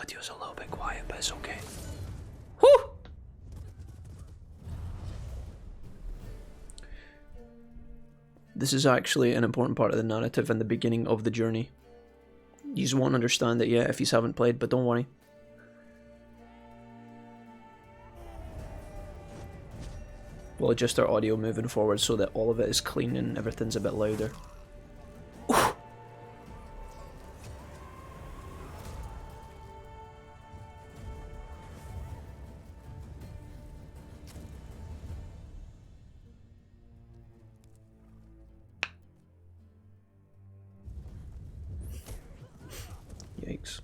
audio's a little bit quiet, but it's okay. Whew! This is actually an important part of the narrative and the beginning of the journey. You just won't understand it yet if you haven't played, but don't worry. We'll adjust our audio moving forward so that all of it is clean and everything's a bit louder. Oof. Yikes.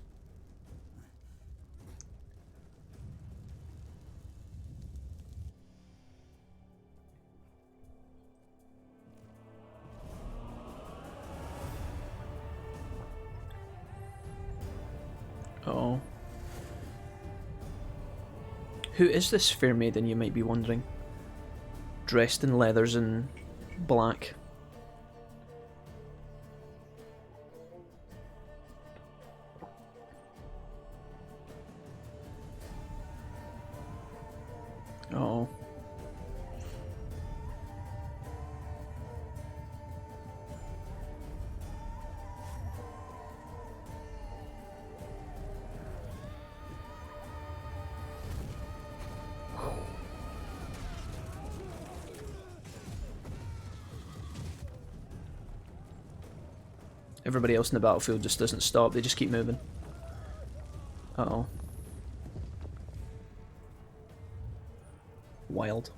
Uh-oh. Who is this fair maiden, you might be wondering? Dressed in leathers and black. Uh-oh. Everybody else in the battlefield just doesn't stop, they just keep moving. Uh-oh. Wild.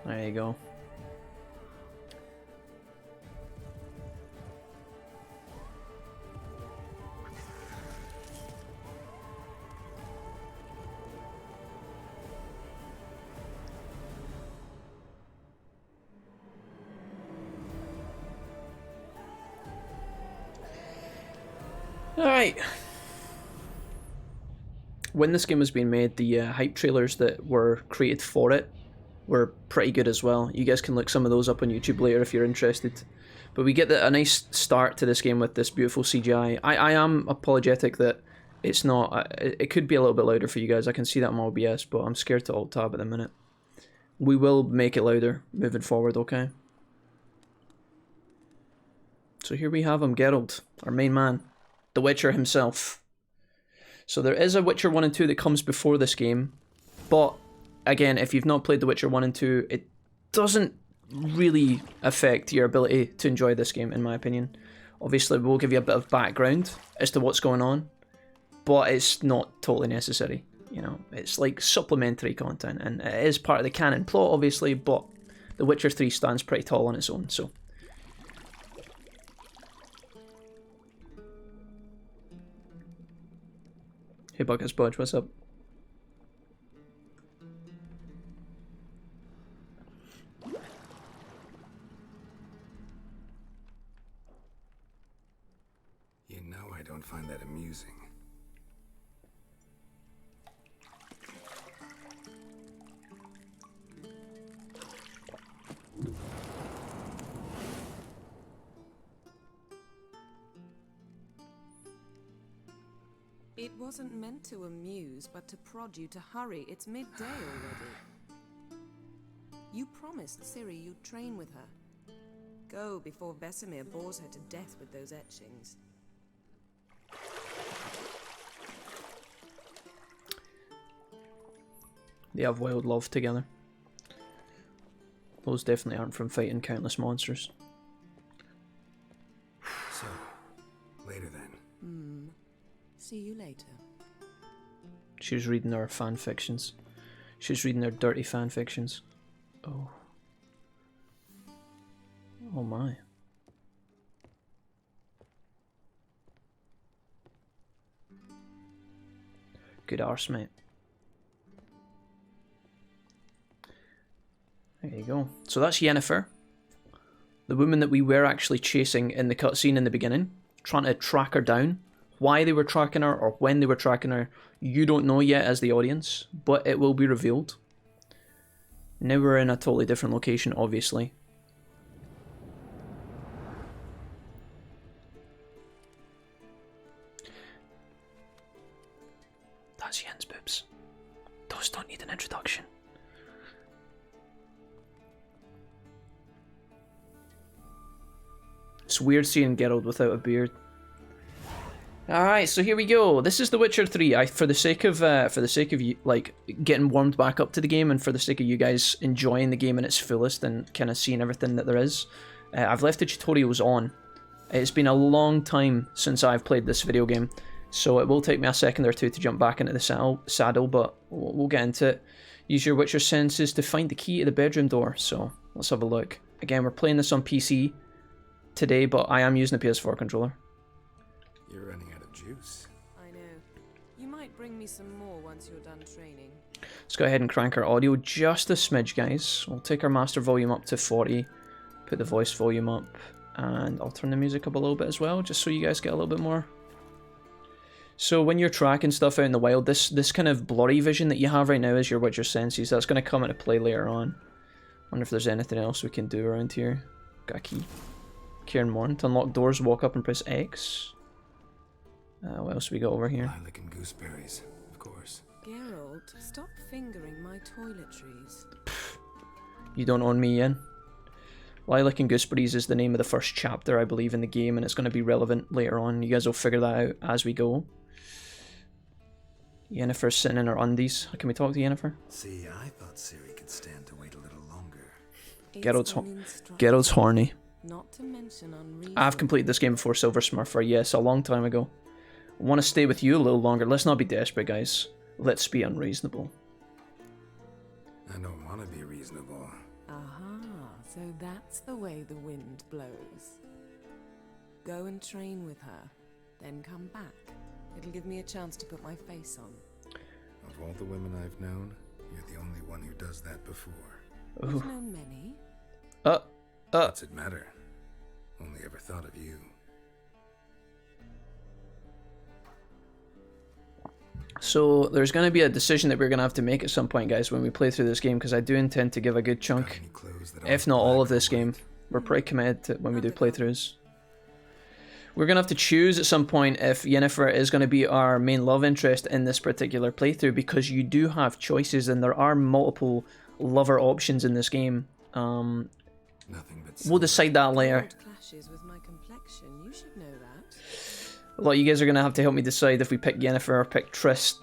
There you go. Alright. When this game was being made, the hype trailers that were created for it were pretty good as well. You guys can look some of those up on YouTube later if you're interested. But we get a nice start to this game with this beautiful CGI. I am apologetic that it's not... It could be a little bit louder for you guys. I can see that on OBS, but I'm scared to alt-tab at the minute. We will make it louder moving forward, okay? So here we have him, Geralt, our main man. The Witcher himself. So there is a Witcher 1 and 2 that comes before this game, but again, if you've not played The Witcher 1 and 2, it doesn't really affect your ability to enjoy this game, in my opinion. Obviously, we'll give you a bit of background as to what's going on, but it's not totally necessary. You know, it's like supplementary content, and it is part of the canon plot, obviously, but The Witcher 3 stands pretty tall on its own, so... Hey Buckets Budge, what's up? You know I don't find that amusing. It wasn't meant to amuse, but to prod you to hurry. It's midday already. You promised Ciri you'd train with her. Go before Vesemir bores her to death with those etchings. They have wild love together. Those definitely aren't from fighting countless monsters. So, later then. See you later. She was reading our fan fictions. She was reading our dirty fan fictions. Oh. Oh my. Good arse, mate. There you go. So that's Yennefer, the woman that we were actually chasing in the cutscene in the beginning. trying to track her down. Why they were tracking her or when they were tracking her, you don't know yet as the audience, but it will be revealed. Now we're in a totally different location, obviously. That's Yen's boobs. Those don't need an introduction. It's weird seeing Geralt without a beard. Alright, so here we go. This is The Witcher 3. For the sake of you, like, getting warmed back up to the game, and for the sake of you guys enjoying the game in its fullest and kind of seeing everything that there is, I've left the tutorials on. It's been a long time since I've played this video game, so it will take me a second or two to jump back into the saddle, but we'll get into it. Use your Witcher senses to find the key to the bedroom door, so let's have a look. Again, we're playing this on PC today, but I am using a PS4 controller. You're running out of juice. I know. You might bring me some more once you're done training. Let's go ahead and crank our audio just a smidge, guys. We'll take our master volume up to 40, put the voice volume up, and I'll turn the music up a little bit as well, just so you guys get a little bit more. So when you're tracking stuff out in the wild, this kind of blurry vision that you have right now is your Witcher senses. That's going to come into play later on. Wonder if there's anything else we can do around here. Got a key. Cairn Morn. To unlock doors, walk up and press X. What else we got over here? Lilac and gooseberries, of course. Geralt, stop fingering my toiletries. You don't own me, Yen. Lilac and Gooseberries is the name of the first chapter, I believe, in the game, and it's going to be relevant later on. You guys will figure that out as we go. Yennefer's sitting in her undies. Can we talk to Yennefer? See, I thought Ciri could stand to wait a little longer. Geralt's horny. Not to mention unreasonable. I've completed this game before Silver Smurfer, yes, a long time ago. I want to stay with you a little longer. Let's not be desperate, guys. Let's be unreasonable. I don't want to be reasonable. Aha, so that's the way the wind blows. Go and train with her, then come back. It'll give me a chance to put my face on. Of all the women I've known, you're the only one who does that before. You've known many. What's it matter? Only ever thought of you. So there's going to be a decision that we're going to have to make at some point, guys, when we play through this game, because I do intend to give a good chunk, if not all of this game. We're pretty committed to when we do playthroughs. We're going to have to choose at some point if Yennefer is going to be our main love interest in this particular playthrough, because you do have choices and there are multiple lover options in this game. We'll decide that later. Clashes with my complexion. You should know that. A lot of you guys are going to have to help me decide if we pick Yennefer or pick Triss,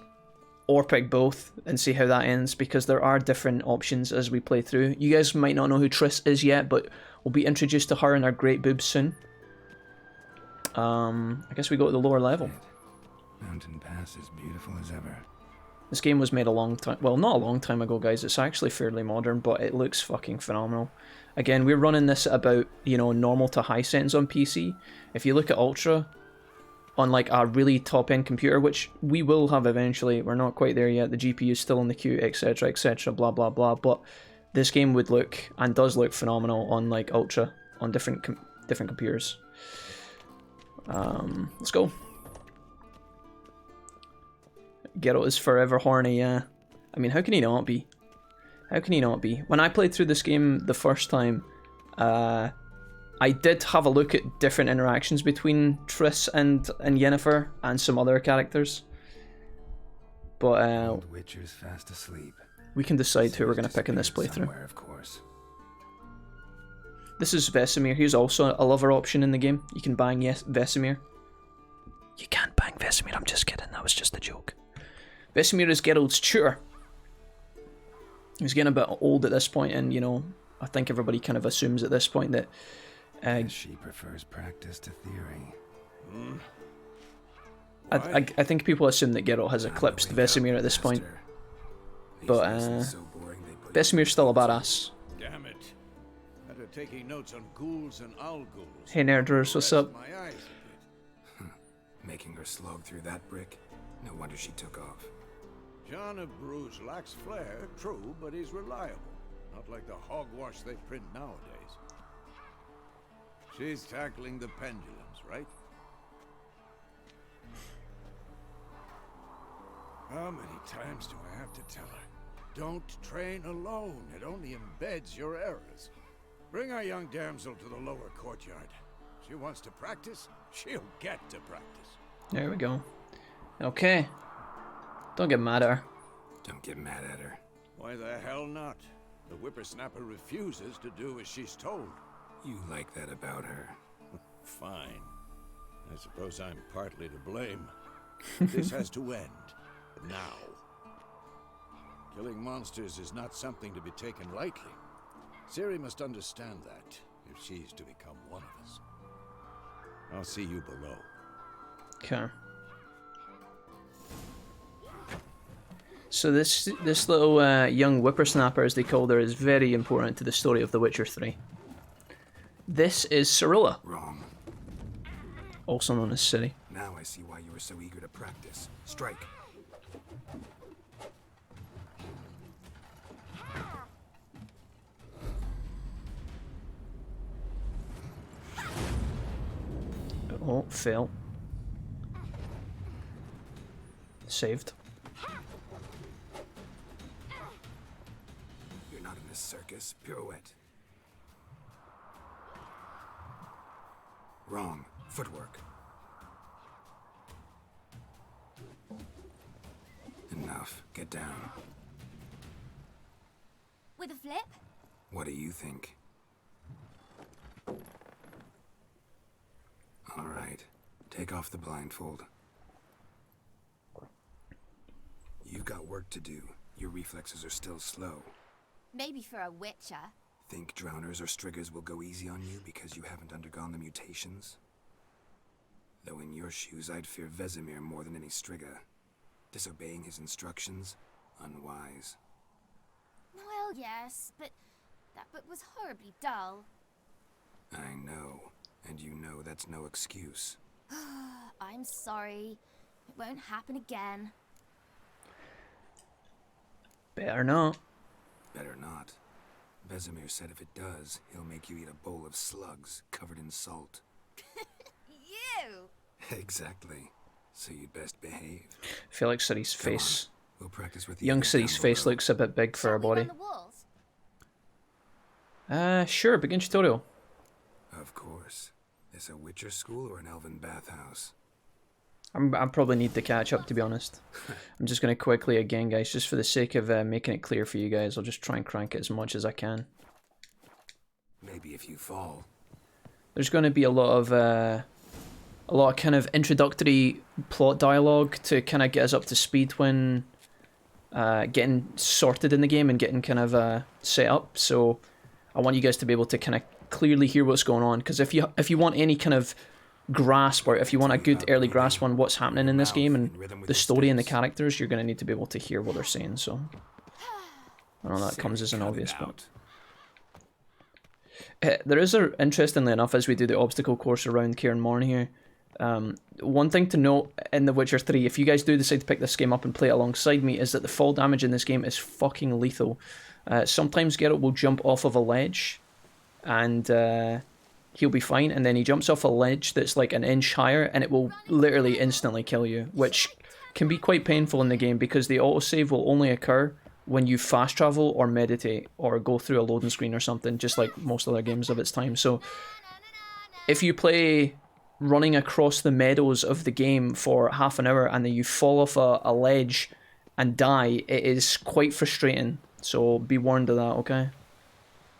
or pick both, and see how that ends, because there are different options as we play through. You guys might not know who Triss is yet, but we'll be introduced to her and her great boobs soon. I guess we go to the lower level. Mountain Pass is beautiful as ever. This game was made a long time, well, not a long time ago, guys. It's actually fairly modern, but it looks fucking phenomenal. Again, we're running this at about, you know, normal to high settings on PC. If you look at Ultra, on like a really top-end computer, which we will have eventually, we're not quite there yet, the GPU's still in the queue, etc, etc, blah blah blah, but this game would look, and does look, phenomenal on like Ultra, on different computers. Let's go. Geralt is forever horny, yeah. I mean, how can he not be? How can he not be? When I played through this game the first time, I did have a look at different interactions between Triss and Yennefer and some other characters. But Old Witcher's fast asleep. We can decide who we're going to pick in this playthrough. Of course. This is Vesemir. He's also a lover option in the game. You can bang Vesemir. You can't bang Vesemir, I'm just kidding. That was just a joke. Vesemir is Geralt's tutor. He's getting a bit old at this point, and, you know, I think everybody kind of assumes at this point that she prefers practice to theory. I think people assume that Geralt has eclipsed Vesemir at this point. But Vesemir's still a badass. Damn it. Better taking notes on ghouls and owl ghouls. Hey nerders, what's up? Making her slog through that brick? No wonder she took off. John of Bruges lacks flair, true, but he's reliable. Not like the hogwash they print nowadays. She's tackling the pendulums, right? How many times do I have to tell her? Don't train alone. It only embeds your errors. Bring our young damsel to the lower courtyard. She wants to practice, she'll get to practice. There we go. Okay. Don't get mad at her. Don't get mad at her. Why the hell not? The whippersnapper refuses to do as she's told. You like that about her. Fine. I suppose I'm partly to blame. This has to end. Now. Killing monsters is not something to be taken lightly. Ciri must understand that, if she's to become one of us. I'll see you below. Okay. So this little young whippersnapper, as they called her, is very important to the story of The Witcher 3. This is Cirilla, Wrong. also known as Ciri. Now I see why you were so eager to practice. Strike. Oh, fail. Saved. You're not in a circus. Pirouette. Wrong. Footwork. Enough. Get down. With a flip? What do you think? All right. Take off the blindfold. You've got work to do. Your reflexes are still slow. Maybe for a witcher. Think drowners or striggers will go easy on you because you haven't undergone the mutations? Though in your shoes, I'd fear Vesemir more than any strigger. Disobeying his instructions? Unwise. Well, yes, but that book was horribly dull. I know. And you know that's no excuse. I'm sorry. It won't happen again. Better not. Better not. Vesemir said if it does, he'll make you eat a bowl of slugs covered in salt. You! Exactly. So you'd best behave. I feel like Ciri's Come on. face. We'll practice with the Young others Ciri's down face below. looks a bit big for her Shall we body. run the walls? Sure, begin tutorial. Of course. Is a Witcher school or an elven bathhouse? I probably need to catch up, to be honest. I'm just going to quickly, again, guys, just for the sake of making it clear for you guys, I'll just try and crank it as much as I can. Maybe if you fall. There's going to be a lot of kind of introductory plot dialogue to kind of get us up to speed when getting sorted in the game and getting kind of set up. So I want you guys to be able to kind of clearly hear what's going on, because if you want any kind of grasp, or if you want a good early grasp on what's happening in this game and the story and the characters, you're going to need to be able to hear what they're saying. So I know that comes as an obvious, but there is interestingly enough, as we do the obstacle course around Cairn Morn here, one thing to note in The Witcher 3, if you guys do decide to pick this game up and play it alongside me, is that the fall damage in this game is fucking lethal. Sometimes Geralt will jump off of a ledge and he'll be fine, and then he jumps off a ledge that's like an inch higher and it will literally instantly kill you, which can be quite painful in the game because the autosave will only occur when you fast travel or meditate or go through a loading screen or something, just like most other games of its time. So if you play running across the meadows of the game for half an hour and then you fall off a ledge and die, it is quite frustrating. So be warned of that, okay?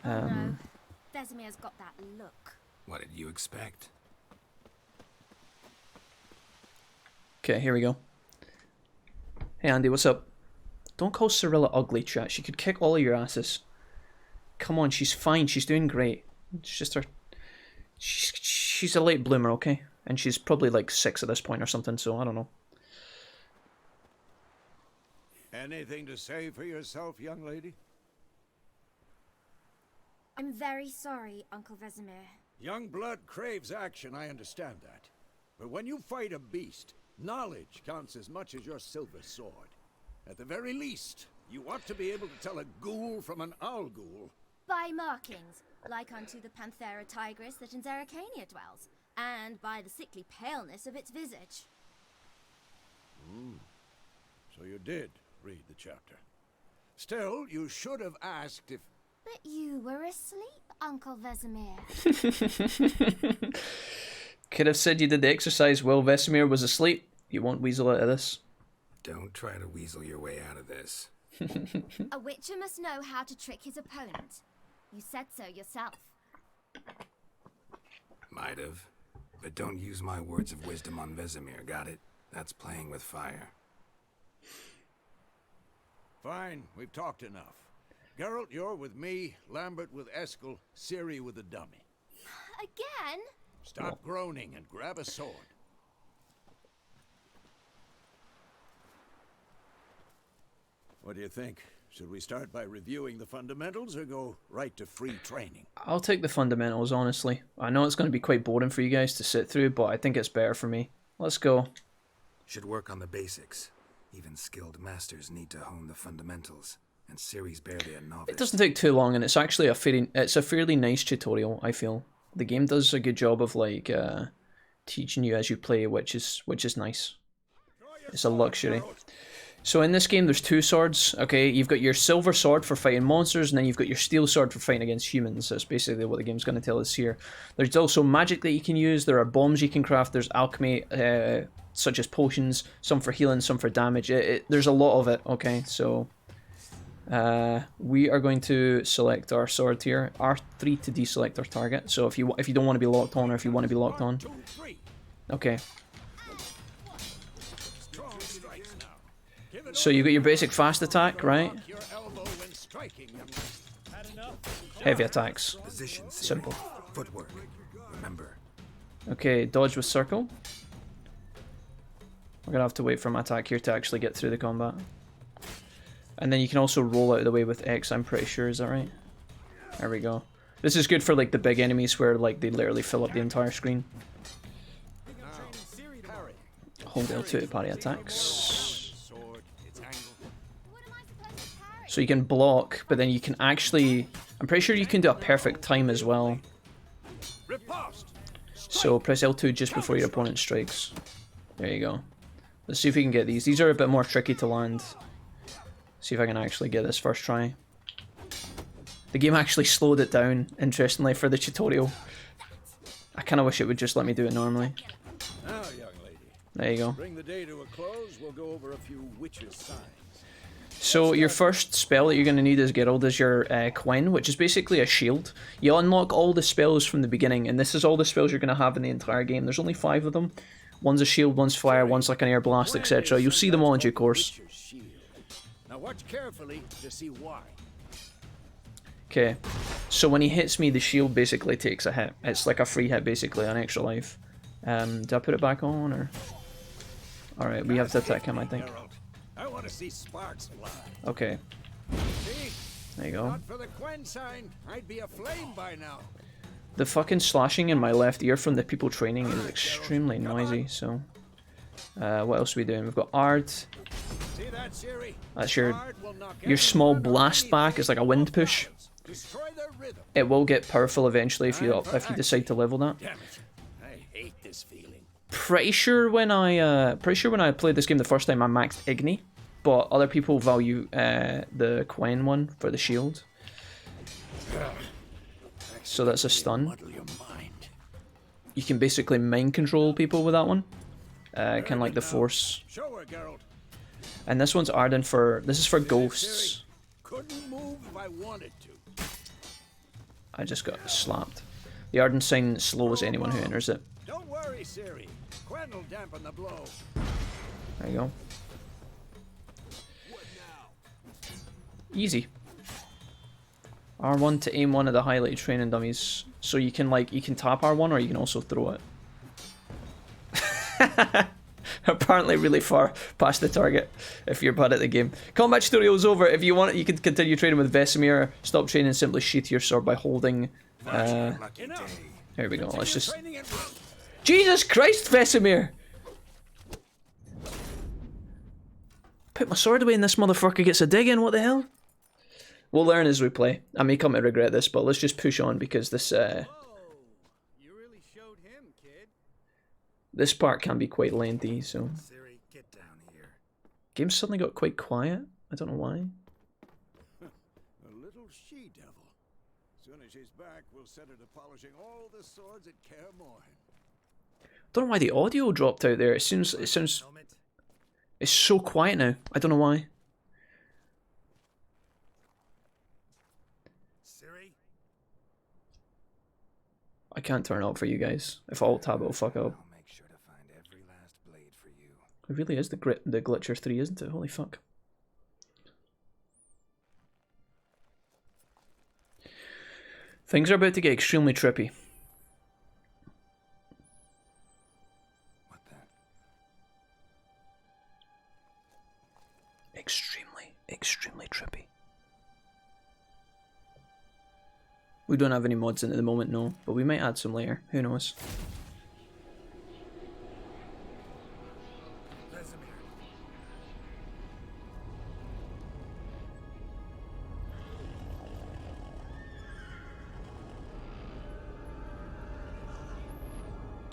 No. Vesemir's got that look. What did you expect? Okay, here we go. Hey Andy, what's up? Don't call Cirilla ugly, chat. She could kick all of your asses. Come on, she's fine. She's doing great. It's just her... She's a late bloomer, okay? And she's probably like 6 at this point or something, so I don't know. Anything to say for yourself, young lady? I'm very sorry, Uncle Vesemir. Young blood craves action, I understand that. But when you fight a beast, knowledge counts as much as your silver sword. At the very least, you ought to be able to tell a ghoul from an owl ghoul. By markings, like unto the Panthera tigris that in Zeracania dwells, and by the sickly paleness of its visage. So you did read the chapter. Still, you should have asked if... But you were asleep, Uncle Vesemir. Could have said you did the exercise while Vesemir was asleep. You won't weasel out of this. Don't try to weasel your way out of this. A witcher must know how to trick his opponent. You said so yourself. Might have. But don't use my words of wisdom on Vesemir, got it? That's playing with fire. Fine, we've talked enough. Geralt, you're with me, Lambert with Eskel, Ciri with the dummy. Again? Stop groaning and grab a sword. What do you think? Should we start by reviewing the fundamentals or go right to free training? I'll take the fundamentals, honestly. I know it's going to be quite boring for you guys to sit through, but I think it's better for me. Let's go. Should work on the basics. Even skilled masters need to hone the fundamentals, and Ciri's barely a novice. It doesn't take too long, and it's actually a fairly nice tutorial, I feel. The game does a good job of like teaching you as you play, which is nice. It's a luxury. So in this game, there's two swords. Okay, you've got your silver sword for fighting monsters, and then you've got your steel sword for fighting against humans. That's basically what the game's going to tell us here. There's also magic that you can use. There are bombs you can craft. There's alchemy, such as potions. Some for healing, some for damage. There's a lot of it. Okay, so we are going to select our sword here. R3 to deselect our target. So if you don't want to be locked on, or if you want to be locked on. Okay. So you got your basic fast attack, right? Heavy attacks. Simple. Footwork. Remember. Okay, dodge with circle. We're gonna have to wait for my attack here to actually get through the combat. And then you can also roll out of the way with X, I'm pretty sure, is that right? There we go. This is good for like the big enemies where like they literally fill up the entire screen. Hold L2 to parry attacks. So you can block, but then you can actually... I'm pretty sure you can do a perfect time as well. So press L2 just before your opponent strikes. There you go. Let's see if we can get these. These are a bit more tricky to land. See if I can actually get this first try. The game actually slowed it down, interestingly, for the tutorial. I kind of wish it would just let me do it normally. Now, young lady. There you go. Bring the day to a close. We'll go over a few witches' signs. So your first spell that you're going to need as Geralt is your Quen, which is basically a shield. You unlock all the spells from the beginning, and this is all the spells you're going to have in the entire game. There's only 5 of them. One's a shield, one's fire, one's like an air blast, etc. You'll see them all in due course. Now watch carefully to see why. Okay, so when he hits me, the shield basically takes a hit. It's like a free hit, basically, an extra life. Do I put it back on, or...? Alright, we have to attack him, I think. I want to see sparks fly. Okay. See? There you go. Not for the Quen sign, I'd be aflame by now. The fucking slashing in my left ear from the people training is extremely noisy, so... what else are we doing? We've got Ard. See that, Ciri? That's your small blast back. It's like a wind push. It will get powerful eventually if you decide to level that. Damn it. I hate this feeling. Pretty sure when I played this game the first time I maxed Igni, but other people value the Quen one for the shield. So that's a stun. You can basically mind control people with that one. Kind of like the Force. And this one's Arden for... This is for ghosts. Couldn't move if I wanted to. I just got slapped. The Arden sign slows anyone who enters it. Don't worry, Ciri. Quen will dampen the blow. There you go. Easy. R1 to aim one of the highlighted training dummies. So you can tap R1 or you can also throw it. Apparently really far past the target if you're bad at the game. Combat tutorial is over. If you want it, you can continue training with Vesemir. Stop training, simply sheath your sword by holding... Here we go, let's just... Jesus Christ, Vesemir! Put my sword away and this motherfucker gets a dig in, what the hell? We'll learn as we play. I may come to regret this, but let's just push on because this... You really showed him, kid. This part can be quite lengthy, so... Ciri, get down here. Game suddenly got quite quiet. I don't know why. A little she-devil. Soon as she's back, we'll set her to polishing all the swords at Kaer Morhen. Don't know why the audio dropped out there. It sounds it's so quiet now. I don't know why. Ciri? I can't turn it up for you guys. If Alt tab it'll fuck up. I'll make sure to find every last blade for you. It really is the Glitcher 3, isn't it? Holy fuck. Things are about to get extremely trippy. What the? Extremely trippy. We don't have any mods in at the moment, no, but we might add some later. Who knows? Vesemir.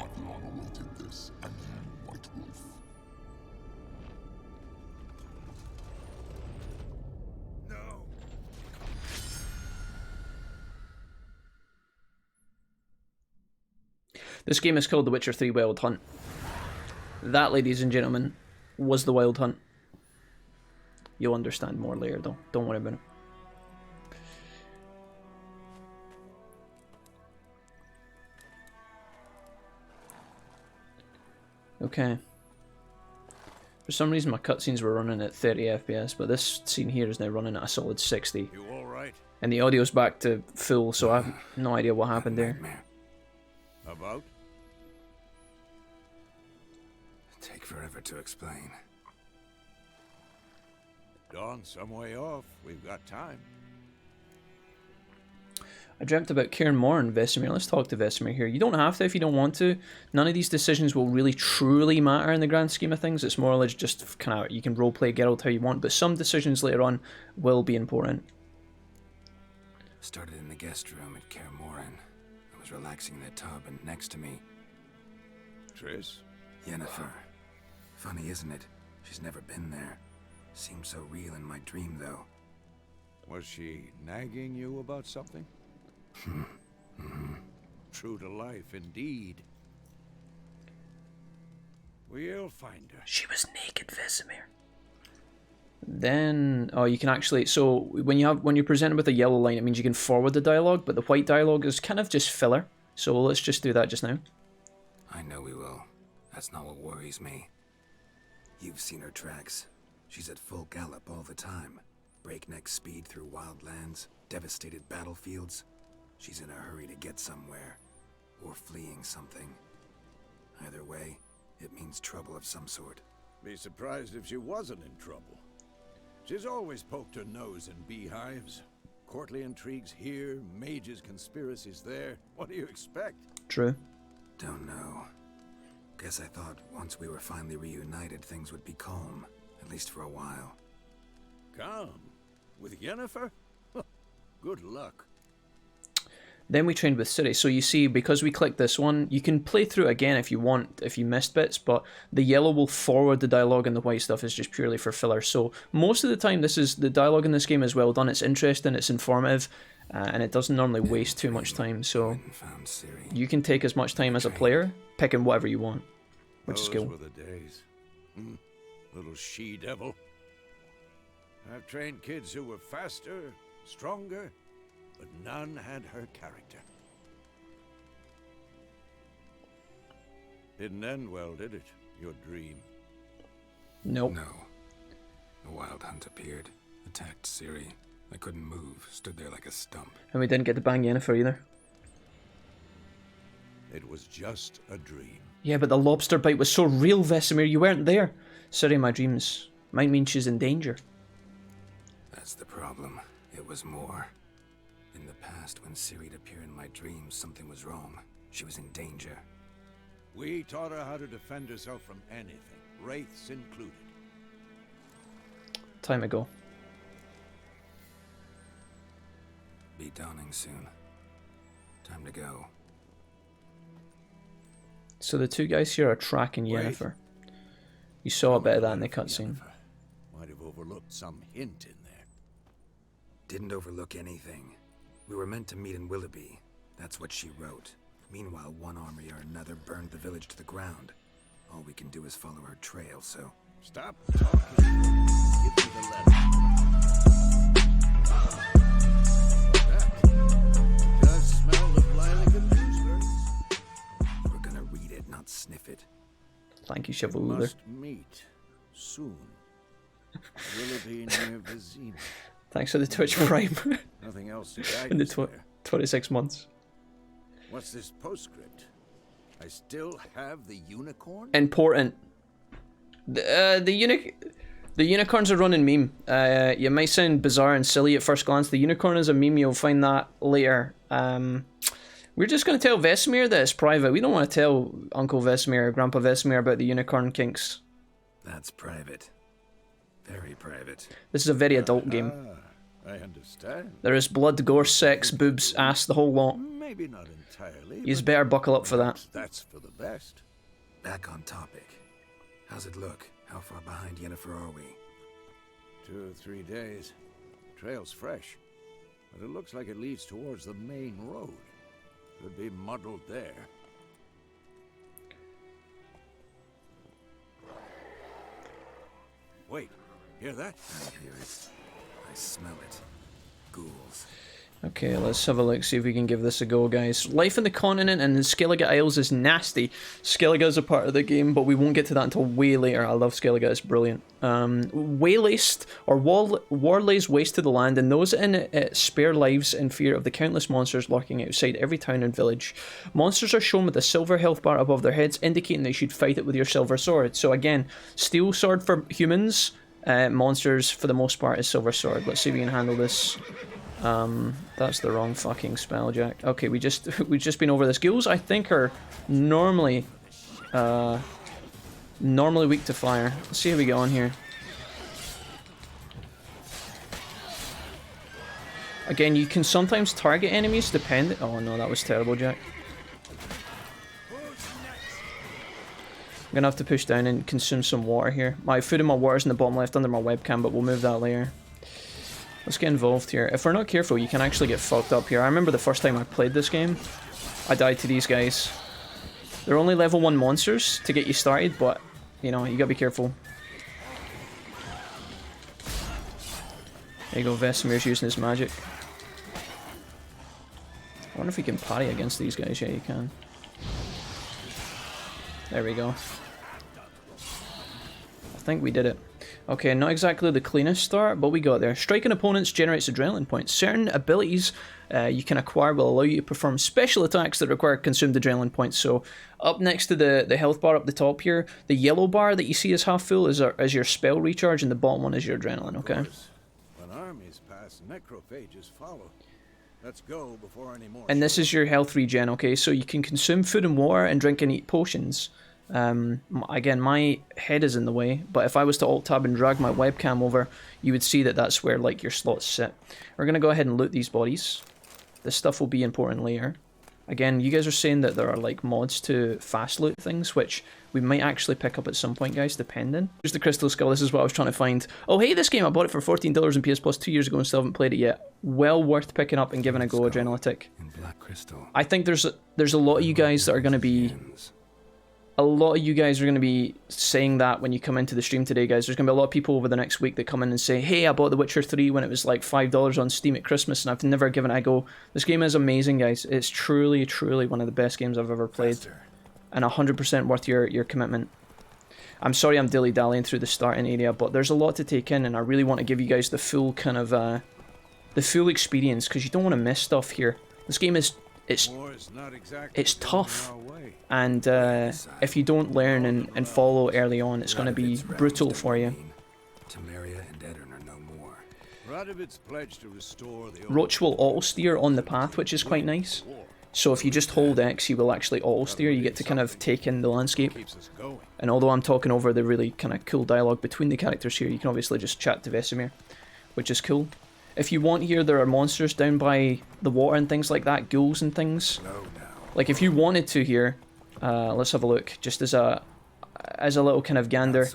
I've long awaited this, and you, White Wolf. No. This game is called The Witcher 3 Wild Hunt. That, ladies and gentlemen, was the Wild Hunt. You'll understand more later though. Don't worry about it. Okay. For some reason my cutscenes were running at 30 FPS, but this scene here is now running at a solid 60. You all right? And the audio's back to full, so I have no idea what happened there. Nightmare. About? Take forever to explain. Dawn some way off. We've got time. I dreamt about Kaer Morhen, Vesemir. Let's talk to Vesemir here. You don't have to if you don't want to. None of these decisions will really truly matter in the grand scheme of things. It's more or less just kind of, you can roleplay Geralt how you want, but some decisions later on will be important. Started in the guest room at Kaer Morhen. I was relaxing in the tub, and next to me, Triss? Yennefer. Funny, isn't it? She's never been there. Seemed so real in my dream, though. Was she nagging you about something? True to life, indeed. We'll find her. She was naked, Vesemir. Then, oh, you can actually, so when you're presented with a yellow line, it means you can forward the dialogue, but the white dialogue is kind of just filler. So let's just do that just now. I know we will. That's not what worries me. You've seen her tracks. She's at full gallop all the time. Breakneck speed through wild lands, devastated battlefields. She's in a hurry to get somewhere, or fleeing something. Either way, it means trouble of some sort. Be surprised if she wasn't in trouble. She's always poked her nose in beehives. Courtly intrigues here, mages' conspiracies there. What do you expect? True. Don't know. Guess I thought once we were finally reunited, things would be calm, at least for a while. Calm? With Yennefer? Good luck. Then we trained with Ciri. So you see, because we clicked this one, you can play through it again if you want, if you missed bits, but the yellow will forward the dialogue and the white stuff is just purely for filler. So most of the time, the dialogue in this game is well done. It's interesting, it's informative, and it doesn't normally waste too much time. So Found Ciri. you can take as much time as a player, picking whatever you want, which is Those cool. were the days. Little she-devil. I've trained kids who were faster, stronger, but none had her character. Didn't end well, did it? Your dream. Nope. No. The Wild Hunt appeared, attacked Ciri. I couldn't move, stood there like a stump. And we didn't get to bang Yennefer either. It was just a dream. Yeah, but the lobster bite was so real, Vesemir. You weren't there. Sorry, my dreams might mean she's in danger. That's the problem. It was more. In the past, when Ciri'd appear in my dreams, something was wrong. She was in danger. We taught her how to defend herself from anything, wraiths included. Time ago. Be dawning soon. Time to go. So the two guys here are tracking Wait. Yennefer. You saw a bit of that in the cutscene. Yennefer. overlooked some hint in there. Didn't overlook anything. We were meant to meet in Willoughby. That's what she wrote. Meanwhile, one army or another burned the village to the ground. All we can do is follow her trail, so... Stop talking. Give me the letter. That does smell of lilac and gooseberries. We're gonna read it, not sniff it. Thank you, We Chevalier. must meet soon. Willoughby near Vesemir. Thanks for the Twitch Prime Nothing else to guide in the us there. 26 months. What's this postscript? I still have the unicorn? Important. The unicorn's a running meme. You might sound bizarre and silly at first glance. The unicorn is a meme. You'll find that later. We're just going to tell Vesemir that it's private. We don't want to tell Uncle Vesemir or Grandpa Vesemir about the unicorn kinks. That's private. Very private. This is a very adult game. I understand. There is blood, gore, sex, boobs, ass, the whole lot. Maybe not entirely. You but better buckle up for that. perhaps that's for the best. Back on topic. How's it look? How far behind Yennefer are we? 2 or 3 days. Trail's fresh, but it looks like it leads towards the main road. Could be muddled there. Wait, hear that? I hear it. I smell it. Ghouls. Okay, let's have a look, see if we can give this a go, guys. Life in the continent and the Skellige Isles is nasty. Skellige is a part of the game, but we won't get to that until way later. I love Skellige, it's brilliant. Waylaced, or war lays waste to the land, and those in it spare lives in fear of the countless monsters lurking outside every town and village. Monsters are shown with a silver health bar above their heads, indicating they should fight it with your silver sword. So again, steel sword for humans, monsters for the most part is silver sword. Let's see if we can handle this. That's the wrong fucking spell, Jack. Okay, we've just been over this. Ghouls, I think, are normally weak to fire. Let's see how we go on here. Again, you can sometimes target enemies depending. Oh no, that was terrible, Jack. I'm gonna have to push down and consume some water here. My food and my water's in the bottom left under my webcam, but we'll move that later. Let's get involved here. If we're not careful, you can actually get fucked up here. I remember the first time I played this game, I died to these guys. They're only level 1 monsters to get you started, but, you know, you gotta be careful. There you go, Vesemir's using his magic. I wonder if we can parry against these guys. Yeah, you can. There we go. I think we did it. Okay, not exactly the cleanest start, but we got there. Striking opponents generates adrenaline points. Certain abilities you can acquire will allow you to perform special attacks that require consumed adrenaline points. So up next to the health bar up the top here, the yellow bar that you see is half full is your spell recharge, and the bottom one is your adrenaline, okay? When armies pass, necrophages follow. Let's go before any more. And this is your health regen, okay? So you can consume food and water and drink and eat potions. Again, my head is in the way, but if I was to alt tab and drag my webcam over, you would see that that's where like your slots sit. We're gonna go ahead and loot these bodies. This stuff will be important later. Again, you guys are saying that there are like mods to fast loot things, which we might actually pick up at some point, guys, depending. Here's the crystal skull. This is what I was trying to find. Oh, hey, this game, I bought it for $14 in PS Plus 2 years ago and still haven't played it yet. Well worth picking up and giving a go, Adrenalitic. In black crystal. I think there's a lot of you guys that are gonna be. A lot of you guys are going to be saying that when you come into the stream today, guys. There's going to be a lot of people over the next week that come in and say, hey, I bought The Witcher 3 when it was like $5 on Steam at Christmas, and I've never given it a go. This game is amazing, guys. It's truly, truly one of the best games I've ever played. And 100% worth your commitment. I'm sorry I'm dilly-dallying through the starting area, but there's a lot to take in, and I really want to give you guys the full kind of, the full experience, because you don't want to miss stuff here. This game is, it's tough. And if you don't learn and follow early on, it's going to be brutal for you. Roach will auto-steer on the path, which is quite nice. So if you just hold X, he will actually auto-steer. You get to kind of take in the landscape. And although I'm talking over the really kind of cool dialogue between the characters here, you can obviously just chat to Vesemir, which is cool. If you want here, there are monsters down by the water and things like that, ghouls and things. Like if you wanted to here, let's have a look, just as a little kind of gander.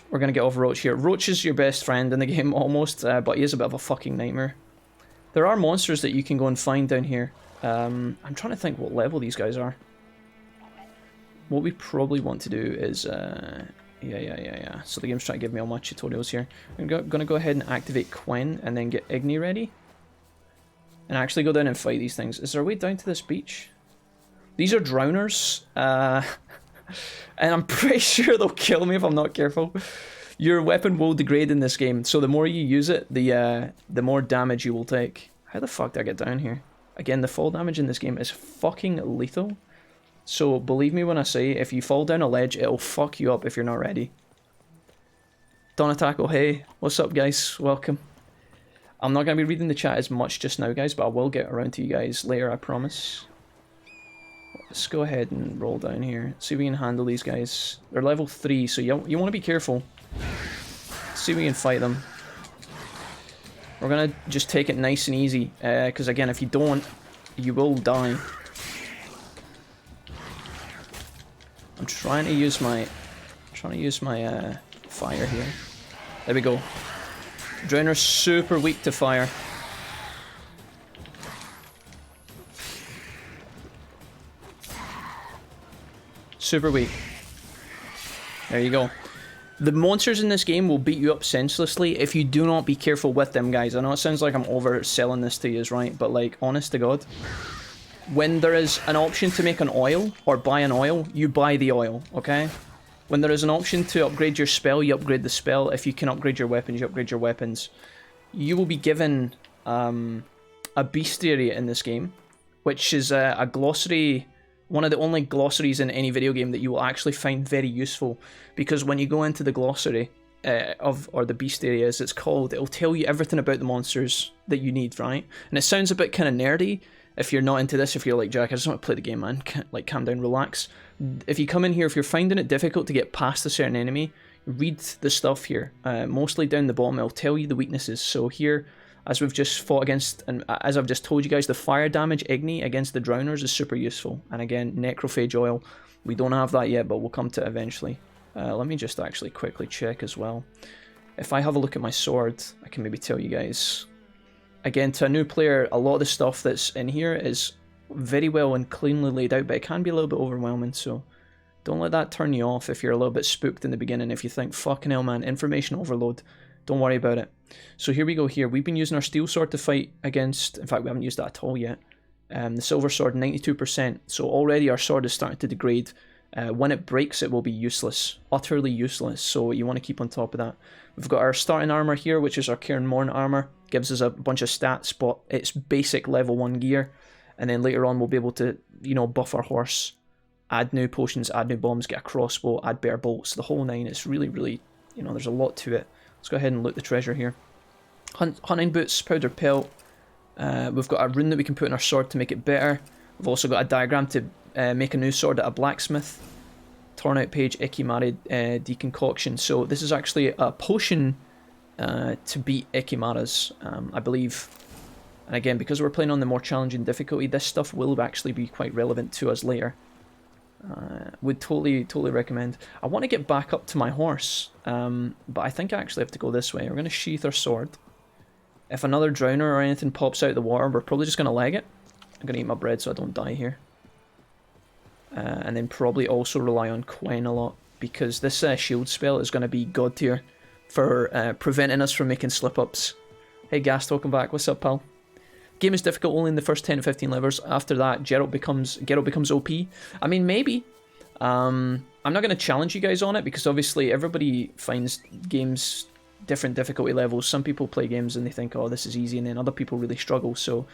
We're going to get off Roach here. Roach is your best friend in the game, almost, but he is a bit of a fucking nightmare. There are monsters that you can go and find down here. I'm trying to think what level these guys are. What we probably want to do is... Yeah. So the game's trying to give me all my tutorials here. I'm going to go ahead and activate Gwent and then get Igni ready. And actually go down and fight these things. Is there a way down to this beach? These are drowners. And I'm pretty sure they'll kill me if I'm not careful. Your weapon will degrade in this game, so the more you use it, the more damage you will take. How the fuck did I get down here? Again, the fall damage in this game is fucking lethal. So believe me when I say, if you fall down a ledge, it'll fuck you up if you're not ready. Donataco, hey, what's up guys? Welcome. I'm not going to be reading the chat as much just now, guys, but I will get around to you guys later, I promise. Let's go ahead and roll down here. See if we can handle these guys. They're level 3, so you want to be careful. See if we can fight them. We're going to just take it nice and easy, because again, if you don't, you will die. I'm trying to use my fire here. There we go. Drowner's super weak to fire. Super weak. There you go. The monsters in this game will beat you up senselessly if you do not be careful with them, guys. I know it sounds like I'm overselling this to you, right? But like, honest to God, when there is an option to make an oil or buy an oil, you buy the oil, okay? When there is an option to upgrade your spell, you upgrade the spell. If you can upgrade your weapons, you upgrade your weapons. You will be given a bestiary in this game, which is a glossary, one of the only glossaries in any video game that you will actually find very useful. Because when you go into the glossary or the bestiary as it's called, it'll tell you everything about the monsters that you need, right? And it sounds a bit kind of nerdy if you're not into this, if you're like, Jack, I just want to play the game, man. Like, calm down, relax. If you come in here, if you're finding it difficult to get past a certain enemy, read the stuff here. Mostly down the bottom, it'll tell you the weaknesses. So here, as we've just fought against, and as I've just told you guys, the fire damage Igni against the drowners is super useful. And again, necrophage oil, we don't have that yet, but we'll come to it eventually. Let me just actually quickly check as well. If I have a look at my sword, I can maybe tell you guys. Again, to a new player, a lot of the stuff that's in here is very well and cleanly laid out, but it can be a little bit overwhelming, so don't let that turn you off if you're a little bit spooked in the beginning. If you think, fucking hell man, information overload, don't worry about it. So here we go here. We've been using our steel sword to fight against, in fact we haven't used that at all yet. The silver sword, 92%, so already our sword is starting to degrade. When it breaks, it will be useless, utterly useless, so you want to keep on top of that. We've got our starting armor here, which is our Cairn Morn armor. Gives us a bunch of stats, but it's basic level 1 gear. And then later on, we'll be able to, you know, buff our horse, add new potions, add new bombs, get a crossbow, add better bolts, the whole nine. It's really, really, you know, there's a lot to it. Let's go ahead and loot the treasure here. Hunting boots, powder pelt. We've got a rune that we can put in our sword to make it better. We've also got a diagram to make a new sword at a blacksmith. Torn out page, Ikimari deconcoction. So this is actually a potion to beat Ikimaras, I believe. And again, because we're playing on the more challenging difficulty, this stuff will actually be quite relevant to us later. Would totally recommend. I want to get back up to my horse, but I think I actually have to go this way. We're going to sheath our sword. If another drowner or anything pops out of the water, we're probably just going to leg it. I'm going to eat my bread so I don't die here. And then probably also rely on Quen a lot, because this shield spell is going to be god tier for preventing us from making slip-ups. Hey Gast, welcome back. What's up, pal? Game is difficult only in the first 10 to 15 levels. After that, Geralt becomes OP. I mean, maybe. I'm not going to challenge you guys on it, because obviously everybody finds games different difficulty levels. Some people play games and they think, oh, this is easy, and then other people really struggle. So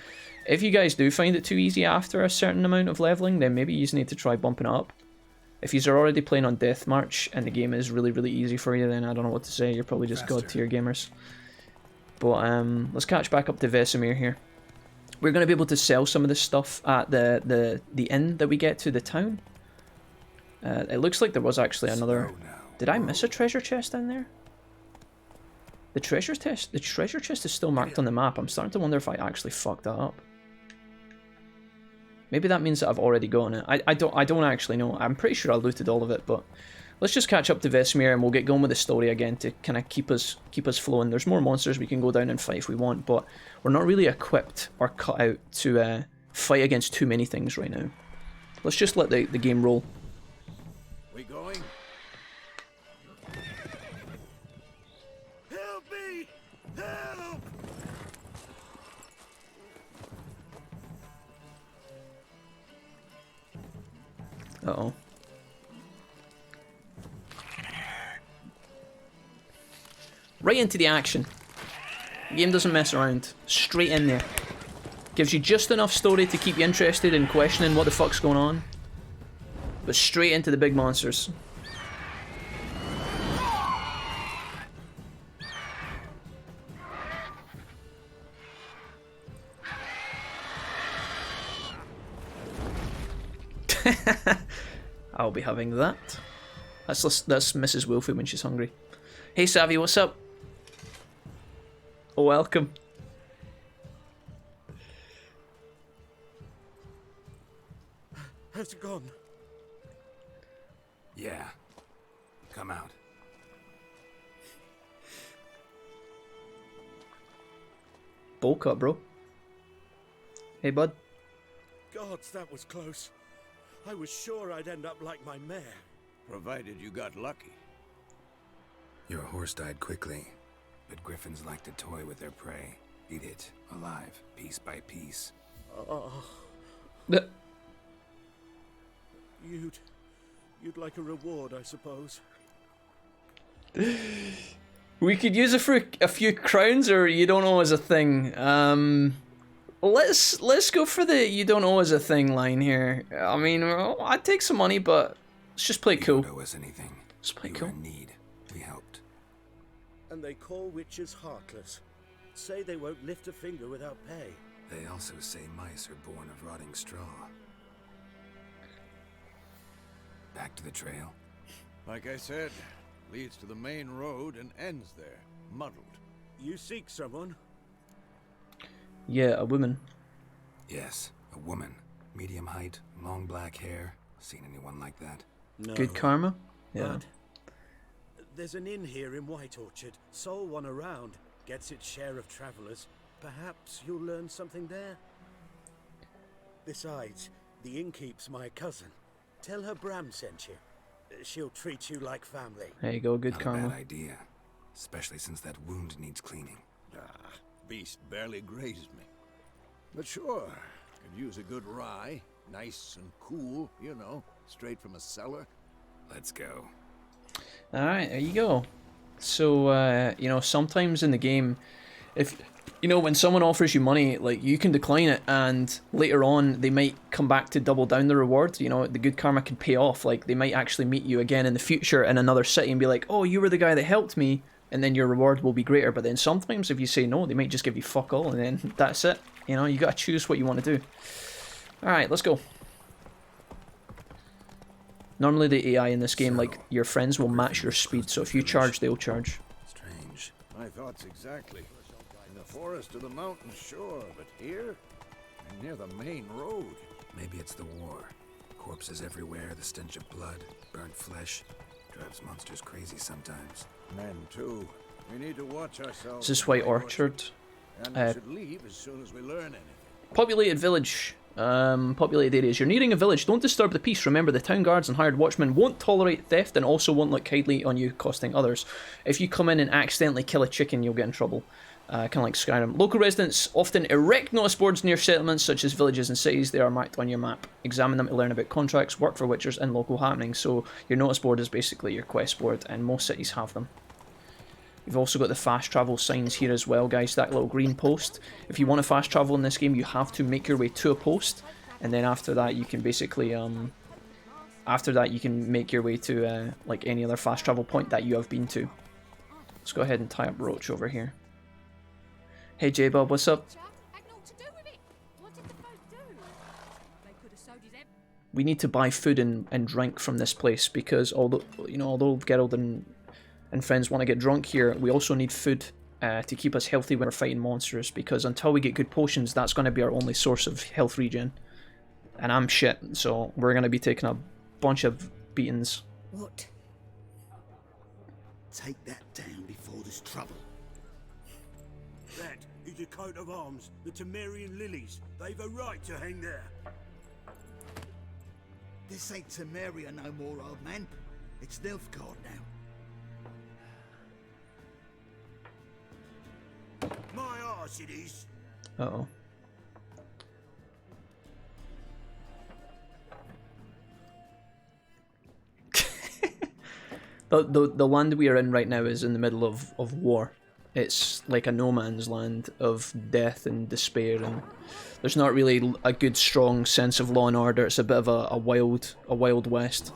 if you guys do find it too easy after a certain amount of leveling, then maybe you just need to try bumping it up. If you are already playing on Death March and the game is really, really easy for you, then I don't know what to say. You're probably just god tier gamers. But let's catch back up to Vesemir here. We're going to be able to sell some of this stuff at the inn that we get to the town. It looks like there was actually another... Did I miss a treasure chest down there? The treasure chest is still marked on the map. I'm starting to wonder if I actually fucked that up. Maybe that means that I've already gotten it. I don't actually know. I'm pretty sure I looted all of it, but let's just catch up to Vesemir and we'll get going with the story again to kind of keep us flowing. There's more monsters we can go down and fight if we want, but we're not really equipped or cut out to fight against too many things right now. Let's just let the game roll. We going? Help me! Help! Uh-oh. Right into the action. The game doesn't mess around. Straight in there. Gives you just enough story to keep you interested in questioning what the fuck's going on. But straight into the big monsters. I'll be having that. That's Mrs. Wolfie when she's hungry. Hey Savvy, what's up? Welcome. How's it gone? Yeah. Come out. Bowl cut, bro. Hey, bud. Gods, that was close. I was sure I'd end up like my mare. Provided you got lucky. Your horse died quickly, but griffins like to toy with their prey. Eat it, alive, piece by piece. Oh, you'd like a reward, I suppose. We could use a few crowns, or you don't know as a thing. Let's go for the you don't know as a thing line here. I mean, I'd take some money, but let's just play it cool. You don't owe us anything. Let's play You cool. were in need. We helped. And they call witches heartless. Say they won't lift a finger without pay. They also say mice are born of rotting straw. Back to the trail. Like I said, leads to the main road and ends there, muddled. You seek someone? Yeah, a woman. Yes, a woman. Medium height, long black hair. Seen anyone like that? No. Good karma. Yeah. But there's an inn here in White Orchard. Sole one around. Gets its share of travelers. Perhaps you'll learn something there. Besides, the innkeep's my cousin. Tell her Bram sent you. She'll treat you like family. There you go. Good Not a karma. bad idea. Especially since that wound needs cleaning. Beast barely grazed me. But sure, could use a good rye. Nice and cool, you know, straight from a cellar. Let's go. Alright, there you go. So, you know, sometimes in the game, if, you know, when someone offers you money, like, you can decline it, and later on, they might come back to double down the reward. You know, the good karma can pay off. Like, they might actually meet you again in the future in another city and be like, oh, you were the guy that helped me, and then your reward will be greater. But then sometimes if you say no, they might just give you fuck all, and then that's it. You know, you gotta choose what you want to do. Alright, let's go. Normally the AI in this game, like, your friends will match your speed, so if you charge, they'll charge. Strange. My thoughts exactly. In the forest or the mountain, sure, but here? Near the main road. Maybe it's the war. Corpses everywhere, the stench of blood, burnt flesh. Drives monsters crazy sometimes. Men, too. We need to watch ourselves. This is White Orchard. And we should leave as soon as we learn anything. Populated village. Populated areas. You're nearing a village. Don't disturb the peace. Remember, the town guards and hired watchmen won't tolerate theft and also won't look kindly on you costing others. If you come in and accidentally kill a chicken, you'll get in trouble. Kind of like Skyrim. Local residents often erect notice boards near settlements such as villages and cities. They are marked on your map. Examine them to learn about contracts, work for witchers, and local happenings. So your notice board is basically your quest board, and most cities have them. You've also got the fast travel signs here as well, guys. That little green post. If you want to fast travel in this game, you have to make your way to a post, and then after that, you can basically after that, you can make your way to like any other fast travel point that you have been to. Let's go ahead and tie up Roach over here. Hey J-Bob, what's up? We need to buy food and drink from this place because although Geralt and friends want to get drunk here, we also need food to keep us healthy when we're fighting monsters, because until we get good potions, that's going to be our only source of health regen. And I'm shit, so we're going to be taking a bunch of beatings. What take that down before there's trouble. That is a coat of arms, the Temerian lilies. They've a right to hang there. This ain't Temeria no more, old man. It's Nilfgaard now. My arse it is. Uh-oh. The land we are in right now is in the middle of war. It's like a no man's land of death and despair, and there's not really a good strong sense of law and order. It's a bit of a wild west.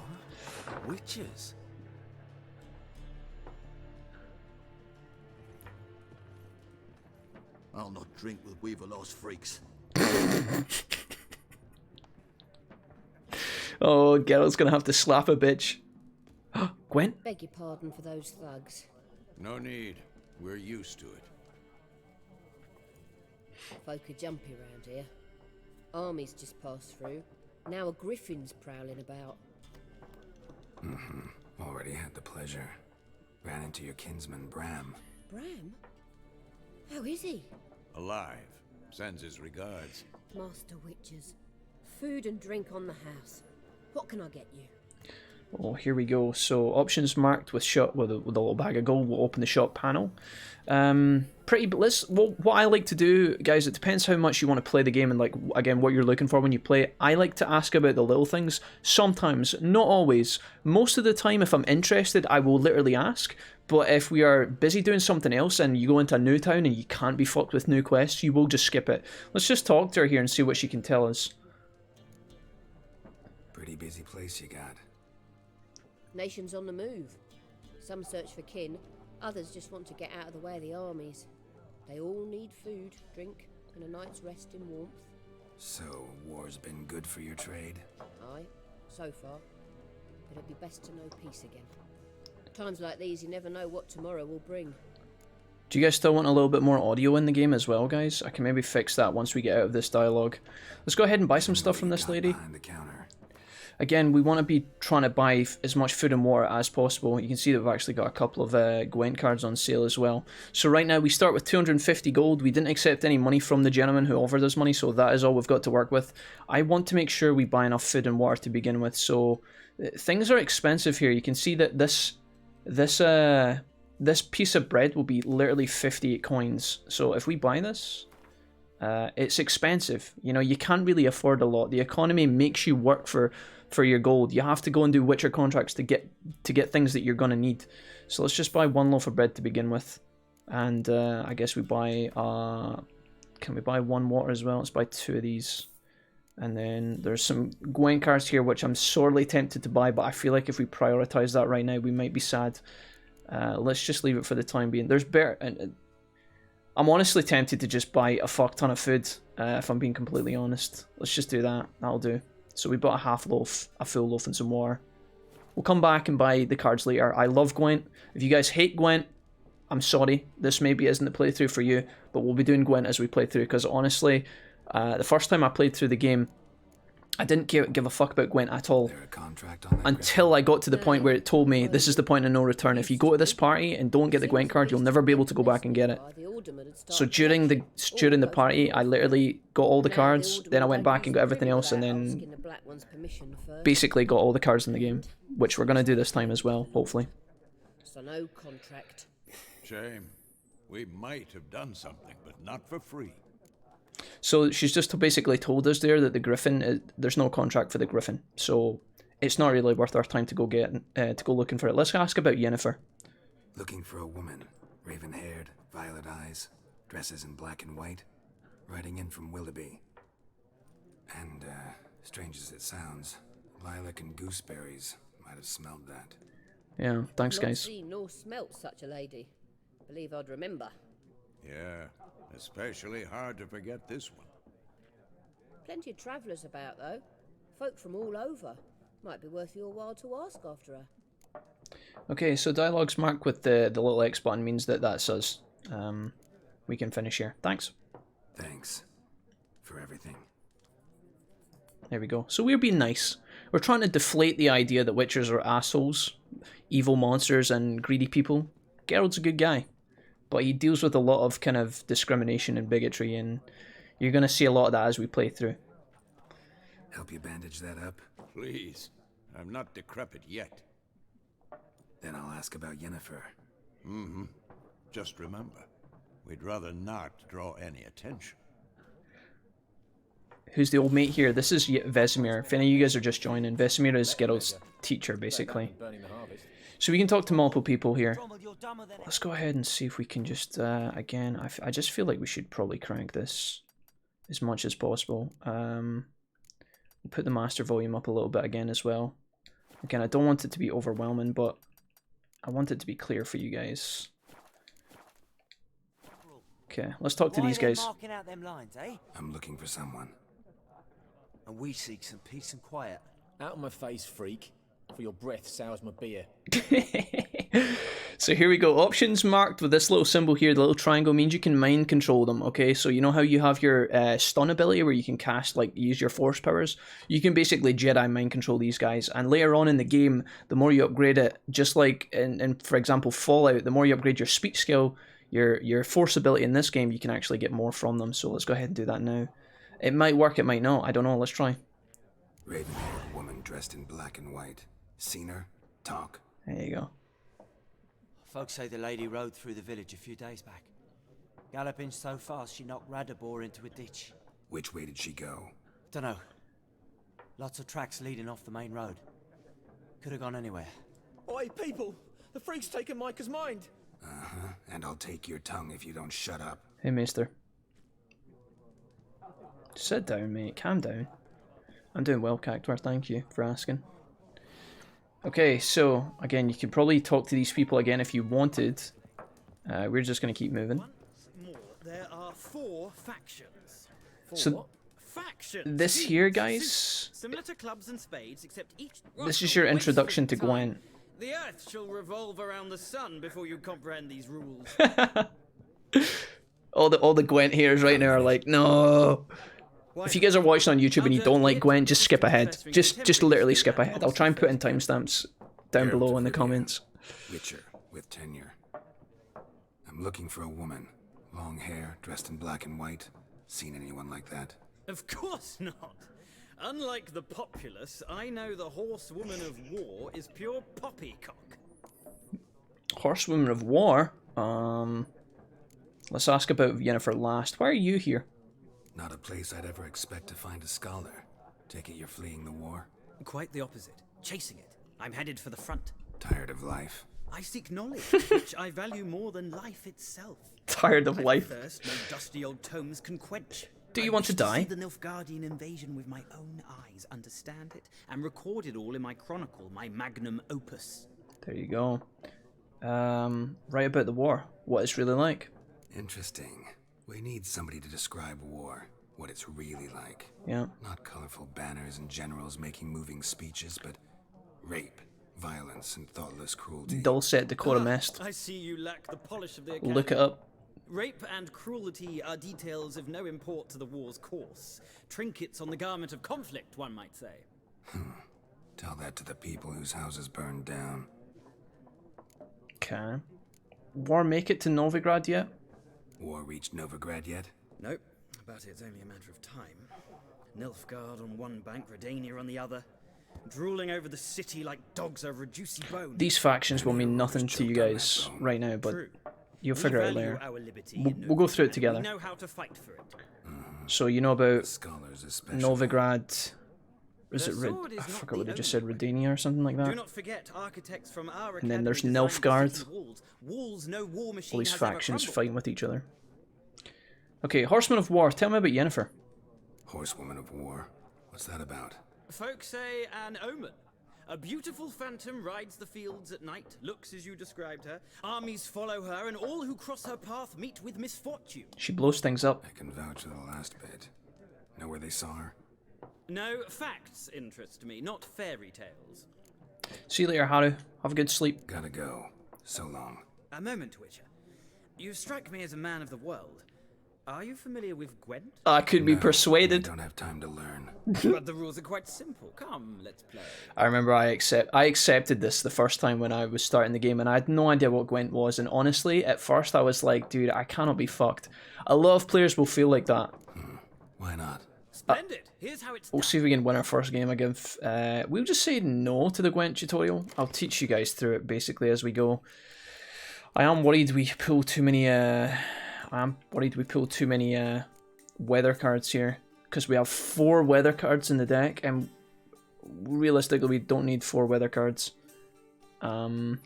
Witches? I'll not drink with Weaverlaw's freaks. Oh, Geralt's gonna have to slap a bitch. Gwent? Beg your pardon for those thugs. No need. We're used to it. Folk are jumpy round here. Armies just passed through. Now a griffin's prowling about. Already had the pleasure. Ran into your kinsman, Bram. Bram? How is he? Alive. Sends his regards. Master Witches. Food and drink on the house. What can I get you? Oh, here we go. So options marked with shop with a little bag of gold. We'll open the shop panel. What I like to do, guys, it depends how much you want to play the game and like again what you're looking for when you play it. I like to ask about the little things. Sometimes, not always. Most of the time, if I'm interested, I will literally ask. But if we are busy doing something else and you go into a new town and you can't be fucked with new quests, you will just skip it. Let's just talk to her here and see what she can tell us. Pretty busy place you got. Nations on the move. Some search for kin, others just want to get out of the way of the armies. They all need food, drink, and a night's rest in warmth. So, war's been good for your trade? Aye, so far. But it'd be best to know peace again. Times like these, you never know what tomorrow will bring. Do you guys still want a little bit more audio in the game as well, guys? I can maybe fix that once we get out of this dialogue. Let's go ahead and buy some stuff from this lady. Behind the counter. Again, we want to be trying to buy as much food and water as possible. You can see that we've actually got a couple of Gwent cards on sale as well. So right now we start with 250 gold. We didn't accept any money from the gentleman who offered us money, so that is all we've got to work with. I want to make sure we buy enough food and water to begin with. So things are expensive here. You can see that this piece of bread will be literally 58 coins. So if we buy this, it's expensive. You know, you can't really afford a lot. The economy makes you work for your gold. You have to go and do Witcher contracts to get things that you're gonna need. So let's just buy one loaf of bread to begin with, and I guess we buy. Can we buy one water as well? Let's buy two of these, and then there's some Gwent cards here which I'm sorely tempted to buy, but I feel like if we prioritize that right now, we might be sad. Let's just leave it for the time being. There's better. I'm honestly tempted to just buy a fuck ton of food. If I'm being completely honest, let's just do that. That'll do. So we bought a half loaf, a full loaf, and some water. We'll come back and buy the cards later. I love Gwent. If you guys hate Gwent, I'm sorry. This maybe isn't the playthrough for you, but we'll be doing Gwent as we play through, because honestly, the first time I played through the game, I didn't give a fuck about Gwent at all until I got to the point where it told me this is the point of no return. If you go to this party and don't get the Gwent card, you'll never be able to go back and get it. So during the party, I literally got all the cards, then I went back and got everything else, and then basically got all the cards in the game, which we're going to do this time as well, hopefully. So no contract. Shame. We might have done something, but not for free. So she's just basically told us there that the Griffin, there's no contract for the Griffin, so it's not really worth our time to go looking for it. Let's ask about Yennefer. Looking for a woman, raven-haired, violet eyes, dresses in black and white, riding in from Willoughby. And, strange as it sounds, lilac and gooseberries might have smelled that. Yeah, thanks guys. Not seen nor smelt such a lady. Believe I'd remember. Yeah, especially hard to forget this one. Plenty of travellers about, though. Folk from all over. Might be worth your while to ask after her. Okay, so dialogues marked with the little X button means that that's us. We can finish here. Thanks. Thanks for everything. There we go. So we're being nice. We're trying to deflate the idea that Witchers are assholes, evil monsters, and greedy people. Geralt's a good guy, but he deals with a lot of kind of discrimination and bigotry, and you're going to see a lot of that as we play through. Help you bandage that up? Please. I'm not decrepit yet. Then I'll ask about Yennefer. Mm-hmm. Just remember, we'd rather not draw any attention. Who's the old mate here? This is Vesemir. If any of you guys are just joining, Vesemir is Geralt's teacher, basically. So we can talk to multiple people here. Let's go ahead and see if we can just, again, I just feel like we should probably crank this as much as possible. We'll put the master volume up a little bit again as well. Again, I don't want it to be overwhelming, but I want it to be clear for you guys. Okay, let's talk to these guys. Marking out them lines, eh? I'm looking for someone. And we seek some peace and quiet. Out of my face, freak. For your breath sours my beer. So here we go. Options marked with this little symbol here, the little triangle, means you can mind control them, okay? So you know how you have your stun ability where you can cast, like, use your force powers? You can basically Jedi mind control these guys. And later on in the game, the more you upgrade it, just like in for example, Fallout, the more you upgrade your speech skill, your force ability in this game, you can actually get more from them. So let's go ahead and do that now. It might work, it might not. I don't know. Let's try. Raven-haired woman dressed in black and white. Seen her? Talk. There you go. Folks say the lady rode through the village a few days back. Galloping so fast she knocked Radabor into a ditch. Which way did she go? Dunno. Lots of tracks leading off the main road. Could have gone anywhere. Oi, people! The freak's taken Micah's mind! Uh-huh. And I'll take your tongue if you don't shut up. Hey, mister. Sit down, mate. Calm down. I'm doing well, Cactuar. Thank you for asking. Okay, so, again, you could probably talk to these people again if you wanted. We're just going to keep moving. More, there are 4 factions. So, factions. this here, guys, similar to clubs and spades, except each this is your introduction to Gwent. The earth shall revolve around the sun before you comprehend these rules. all the Gwent haters right now are like, no. If you guys are watching on YouTube and you don't like Gwent, just skip ahead. Just literally skip ahead. I'll try and put in timestamps down below in the comments. Witcher with tenure. I'm looking for a woman. Long hair, dressed in black and white. Seen anyone like that? Of course not. Unlike the populace, I know the horsewoman of war is pure poppycock. Horsewoman of war? Let's ask about Yennefer last. Why are you here? Not a place I'd ever expect to find a scholar. Take it you're fleeing the war? Quite the opposite. Chasing it. I'm headed for the front. Tired of life? I seek knowledge, which I value more than life itself. Tired of life? Thirst no dusty old tomes can quench. Do you want to die? I see the Nilfgaardian invasion with my own eyes, understand it, and record it all in my chronicle, my magnum opus. There you go. Write about the war. What it's really like. Interesting. We need somebody to describe war, what it's really like. Yeah. Not colorful banners and generals making moving speeches, but rape, violence, and thoughtless cruelty. Dulcet decorumest. I see you lack the polish of the academy. Look it up. Rape and cruelty are details of no import to the war's course. Trinkets on the garment of conflict, one might say. Tell that to the people whose houses burned down. Okay. War make it to Novigrad yet? War reached Novigrad yet? Nope, but it's only a matter of time. Nilfgaard on one bank, Redania on the other, drooling over the city like dogs over a juicy bone. These factions will mean nothing to you guys right now, but you'll figure it out later. We'll go through it together. We know how to fight for it. So you know about Novigrad. Is it I forgot what they just said, Redania or something like that. Do not forget architects from our and then there's academy Nilfgaard. Walls no war machine All these has factions ever fighting with each other. Okay, Horseman of War. Tell me about Yennefer. Horsewoman of War. What's that about? Folks say an omen. A beautiful phantom rides the fields at night, looks as you described her. Armies follow her, and all who cross her path meet with misfortune. She blows things up. I can vouch for the last bit. Know where they saw her? No, facts interest me, not fairy tales. See you later, Haru. Have a good sleep. Gotta go. So long. A moment, Witcher. You strike me as a man of the world. Are you familiar with Gwent? I could be persuaded. I don't have time to learn. But the rules are quite simple. Come, let's play. I remember I accepted this the first time when I was starting the game, and I had no idea what Gwent was. And honestly, at first I was like, dude, I cannot be fucked. A lot of players will feel like that. Why not? Splendid. Here's how it's We'll done. see if we can win our first game. We'll just say no to the Gwent tutorial. I'll teach you guys through it basically as we go. I am worried we pull too many. Weather cards here because we have 4 weather cards in the deck, and realistically, we don't need 4 weather cards. I'll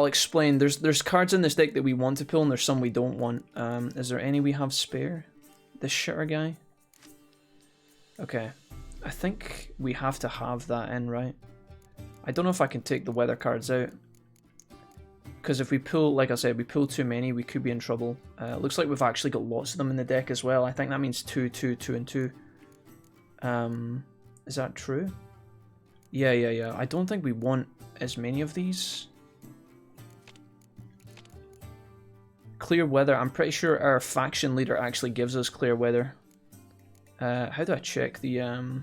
explain. There's cards in this deck that we want to pull, and there's some we don't want. Is there any we have spare? This shitter guy. Okay, I think we have to have that in, right? I don't know if I can take the weather cards out. Because if we pull, like I said, we pull too many, we could be in trouble. It looks like we've actually got lots of them in the deck as well. I think that means 2, 2, 2, and 2. Is that true? Yeah. I don't think we want as many of these. Clear weather. I'm pretty sure our faction leader actually gives us clear weather. How do I check the...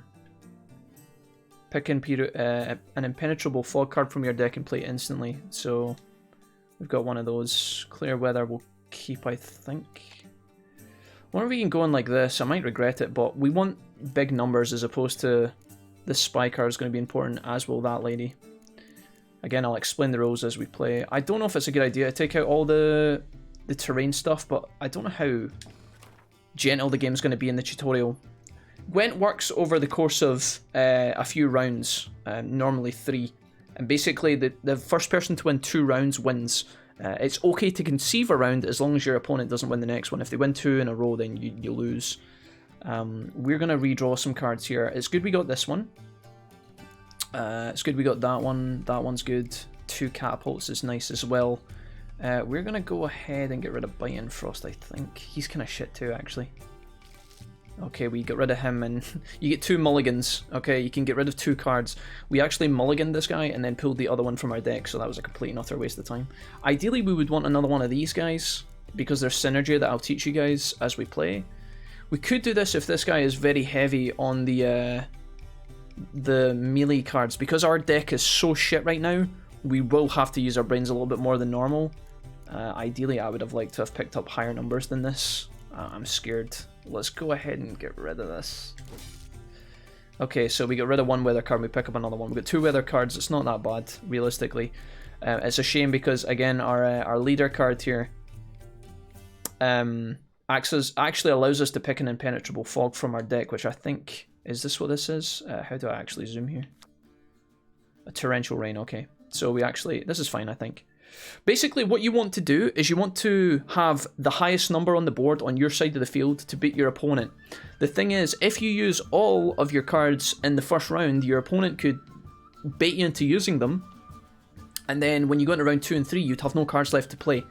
Pick an impenetrable fog card from your deck and play it instantly. So... We've got one of those. Clear weather we'll keep, I think. I wonder if we can go in like this. I might regret it, but we want big numbers as opposed to this spy card is going to be important, as will that lady. Again, I'll explain the rules as we play. I don't know if it's a good idea to take out all the terrain stuff, but I don't know how gentle the game's going to be in the tutorial. Gwent works over the course of a few rounds, normally 3. And basically, the first person to win 2 rounds wins. It's okay to conceive a round as long as your opponent doesn't win the next one. If they win 2 in a row, then you lose. We're going to redraw some cards here. It's good we got this one. It's good we got that one. That one's good. 2 catapults is nice as well. We're going to go ahead and get rid of Bite and Frost, I think. He's kind of shit too, actually. Okay, we got rid of him, and you get 2 mulligans. Okay, you can get rid of 2 cards. We actually mulliganed this guy and then pulled the other one from our deck, so that was a complete and utter waste of time. Ideally, we would want another one of these guys, because there's synergy that I'll teach you guys as we play. We could do this if this guy is very heavy on the melee cards. Because our deck is so shit right now, we will have to use our brains a little bit more than normal. Ideally, I would have liked to have picked up higher numbers than this. I'm scared. Let's go ahead and get rid of this. Okay, so we got rid of 1 weather card, we pick up another one. We got 2 weather cards, it's not that bad, realistically. It's a shame because, again, our leader card here actually allows us to pick an impenetrable fog from our deck, which I think... Is this what this is? How do I actually zoom here? A torrential rain, okay. So we actually... This is fine, I think. Basically, what you want to do is you want to have the highest number on the board on your side of the field to beat your opponent. The thing is, if you use all of your cards in the first round, your opponent could bait you into using them, and then when you go into round 2 and 3, you'd have no cards left to play.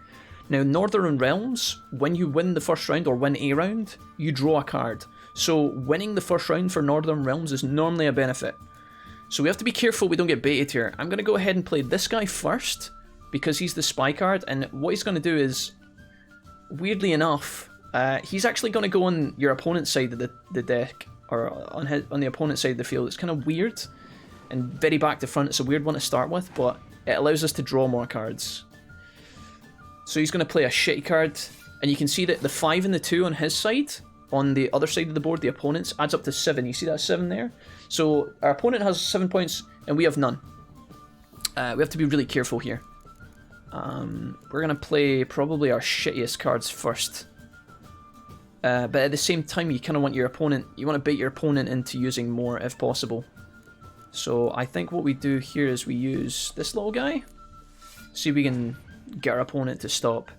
Now, Northern Realms, when you win the first round or win a round, you draw a card. So winning the first round for Northern Realms is normally a benefit. So we have to be careful we don't get baited here. I'm going to go ahead and play this guy first, because he's the spy card, and what he's going to do is, weirdly enough, he's actually going to go on your opponent's side of the deck, or on the opponent's side of the field. It's kind of weird, and very back to front. It's a weird one to start with, but it allows us to draw more cards. So he's going to play a shitty card, and you can see that the 5 and the 2 on his side, on the other side of the board, the opponent's, adds up to 7. You see that 7 there? So our opponent has 7 points, and we have none. We have to be really careful here. We're going to play probably our shittiest cards first. But at the same time, you kind of want your opponent... You want to bait your opponent into using more if possible. So I think what we do here is we use this little guy. See if we can get our opponent to stop.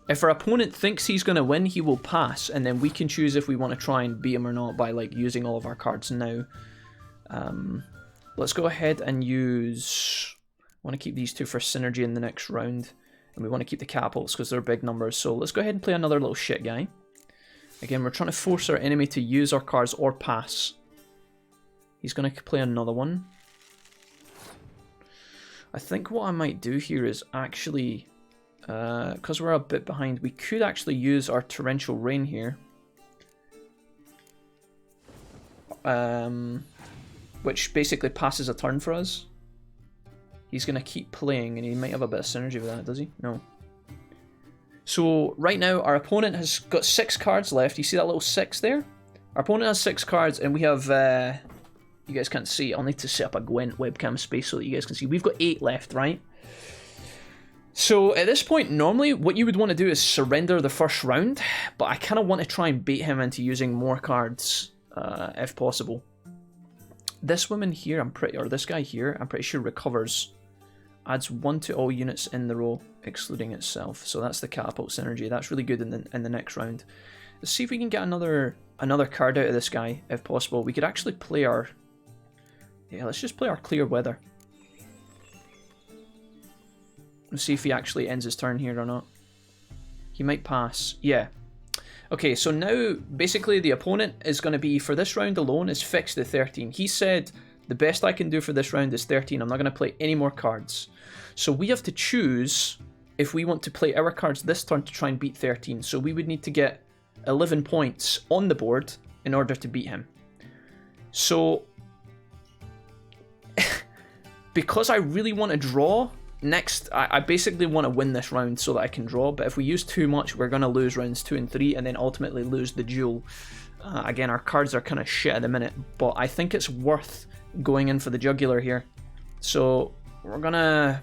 If our opponent thinks he's going to win, he will pass. And then we can choose if we want to try and beat him or not by like using all of our cards now. Let's go ahead and use... I want to keep these 2 for synergy in the next round. And we want to keep the catapults because they're big numbers. So let's go ahead and play another little shit guy. Again, we're trying to force our enemy to use our cards or pass. He's going to play another one. I think what I might do here is actually Because we're a bit behind, we could actually use our Torrential Rain here. Which basically passes a turn for us. He's going to keep playing, and he might have a bit of synergy with that, does he? No. So, right now, our opponent has got 6 cards left. You see that little 6 there? Our opponent has 6 cards, and we have... you guys can't see. I'll need to set up a Gwent webcam space so that you guys can see. We've got 8 left, right? So, at this point, normally, what you would want to do is surrender the first round, but I kind of want to try and bait him into using more cards, if possible. This woman here, or this guy here, I'm pretty sure recovers. Adds 1 to all units in the row, excluding itself. So that's the catapult synergy. That's really good in the next round. Let's see if we can get another card out of this guy, if possible. We could actually play our... Yeah, let's just play our Clear Weather. Let's see if he actually ends his turn here or not. He might pass. Yeah. Okay, so now, basically, the opponent is going to be, for this round alone, is fixed at 13. He said, the best I can do for this round is 13. I'm not going to play any more cards. So we have to choose if we want to play our cards this turn to try and beat 13. So we would need to get 11 points on the board in order to beat him. So, because I really want to draw... Next, I basically want to win this round so that I can draw, but if we use too much, we're going to lose rounds 2 and 3 and then ultimately lose the duel. Again, our cards are kind of shit at the minute, but I think it's worth going in for the jugular here. So, we're going to...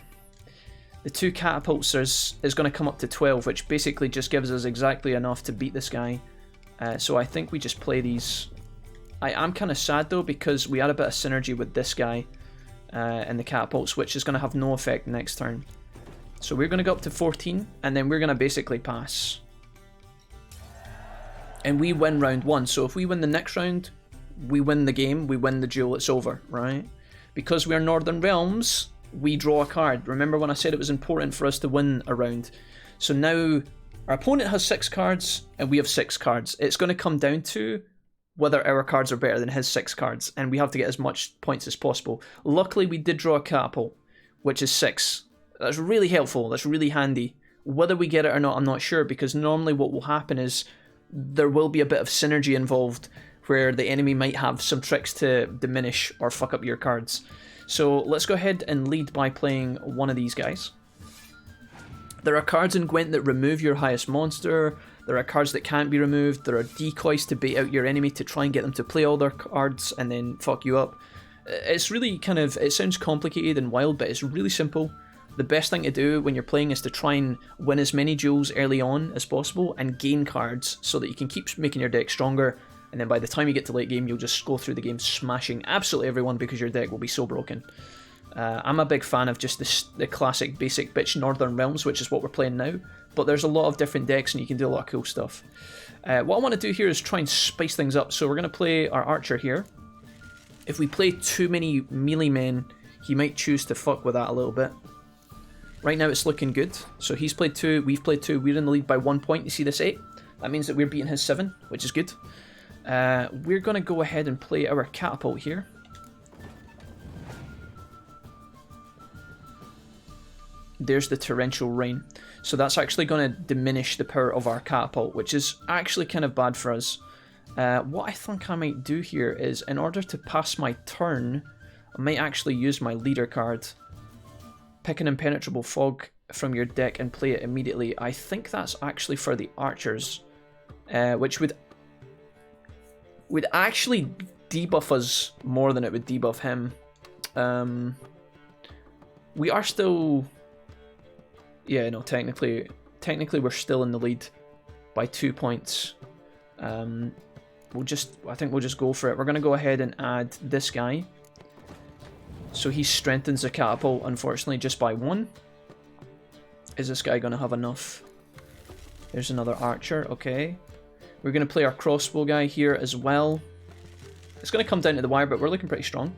The 2 catapults is going to come up to 12, which basically just gives us exactly enough to beat this guy. So I think we just play these. I am kind of sad though, because we had a bit of synergy with this guy. And the catapults, which is going to have no effect next turn. So we're going to go up to 14, and then we're going to basically pass. And we win round 1, so if we win the next round, we win the game, we win the duel, it's over, right? Because we are Northern Realms, we draw a card. Remember when I said it was important for us to win a round? So now, our opponent has 6 cards, and we have 6 cards. It's going to come down to whether our cards are better than his 6 cards, and we have to get as much points as possible. Luckily, we did draw a catapult, which is 6. That's really helpful, that's really handy. Whether we get it or not, I'm not sure, because normally what will happen is there will be a bit of synergy involved, where the enemy might have some tricks to diminish or fuck up your cards. So let's go ahead and lead by playing one of these guys. There are cards in Gwent that remove your highest monster. There are cards that can't be removed. There are decoys to bait out your enemy to try and get them to play all their cards and then fuck you up. It's really kind of, it sounds complicated and wild, but it's really simple. The best thing to do when you're playing is to try and win as many duels early on as possible and gain cards so that you can keep making your deck stronger, and then by the time you get to late game, you'll just go through the game smashing absolutely everyone because your deck will be so broken. I'm a big fan of just the classic basic bitch Northern Realms, which is what we're playing now, but there's a lot of different decks and you can do a lot of cool stuff. What I want to do here is try and spice things up, so we're going to play our archer here. If we play too many melee men, he might choose to fuck with that a little bit. Right now it's looking good, so he's played 2, we've played 2, we're in the lead by 1 point, you see this 8? That means that we're beating his 7, which is good. We're going to go ahead and play our catapult here. There's the Torrential Rain. So that's actually going to diminish the power of our catapult, which is actually kind of bad for us. What I think I might do here is, in order to pass my turn, I might actually use my leader card. Pick an Impenetrable Fog from your deck and play it immediately. I think that's actually for the archers, which would actually debuff us more than it would debuff him. We are still... Yeah, no, technically we're still in the lead by 2 points. I think we'll just go for it. We're going to go ahead and add this guy. So he strengthens the catapult, unfortunately, just by 1. Is this guy going to have enough? There's another archer, okay. We're going to play our crossbow guy here as well. It's going to come down to the wire, but we're looking pretty strong.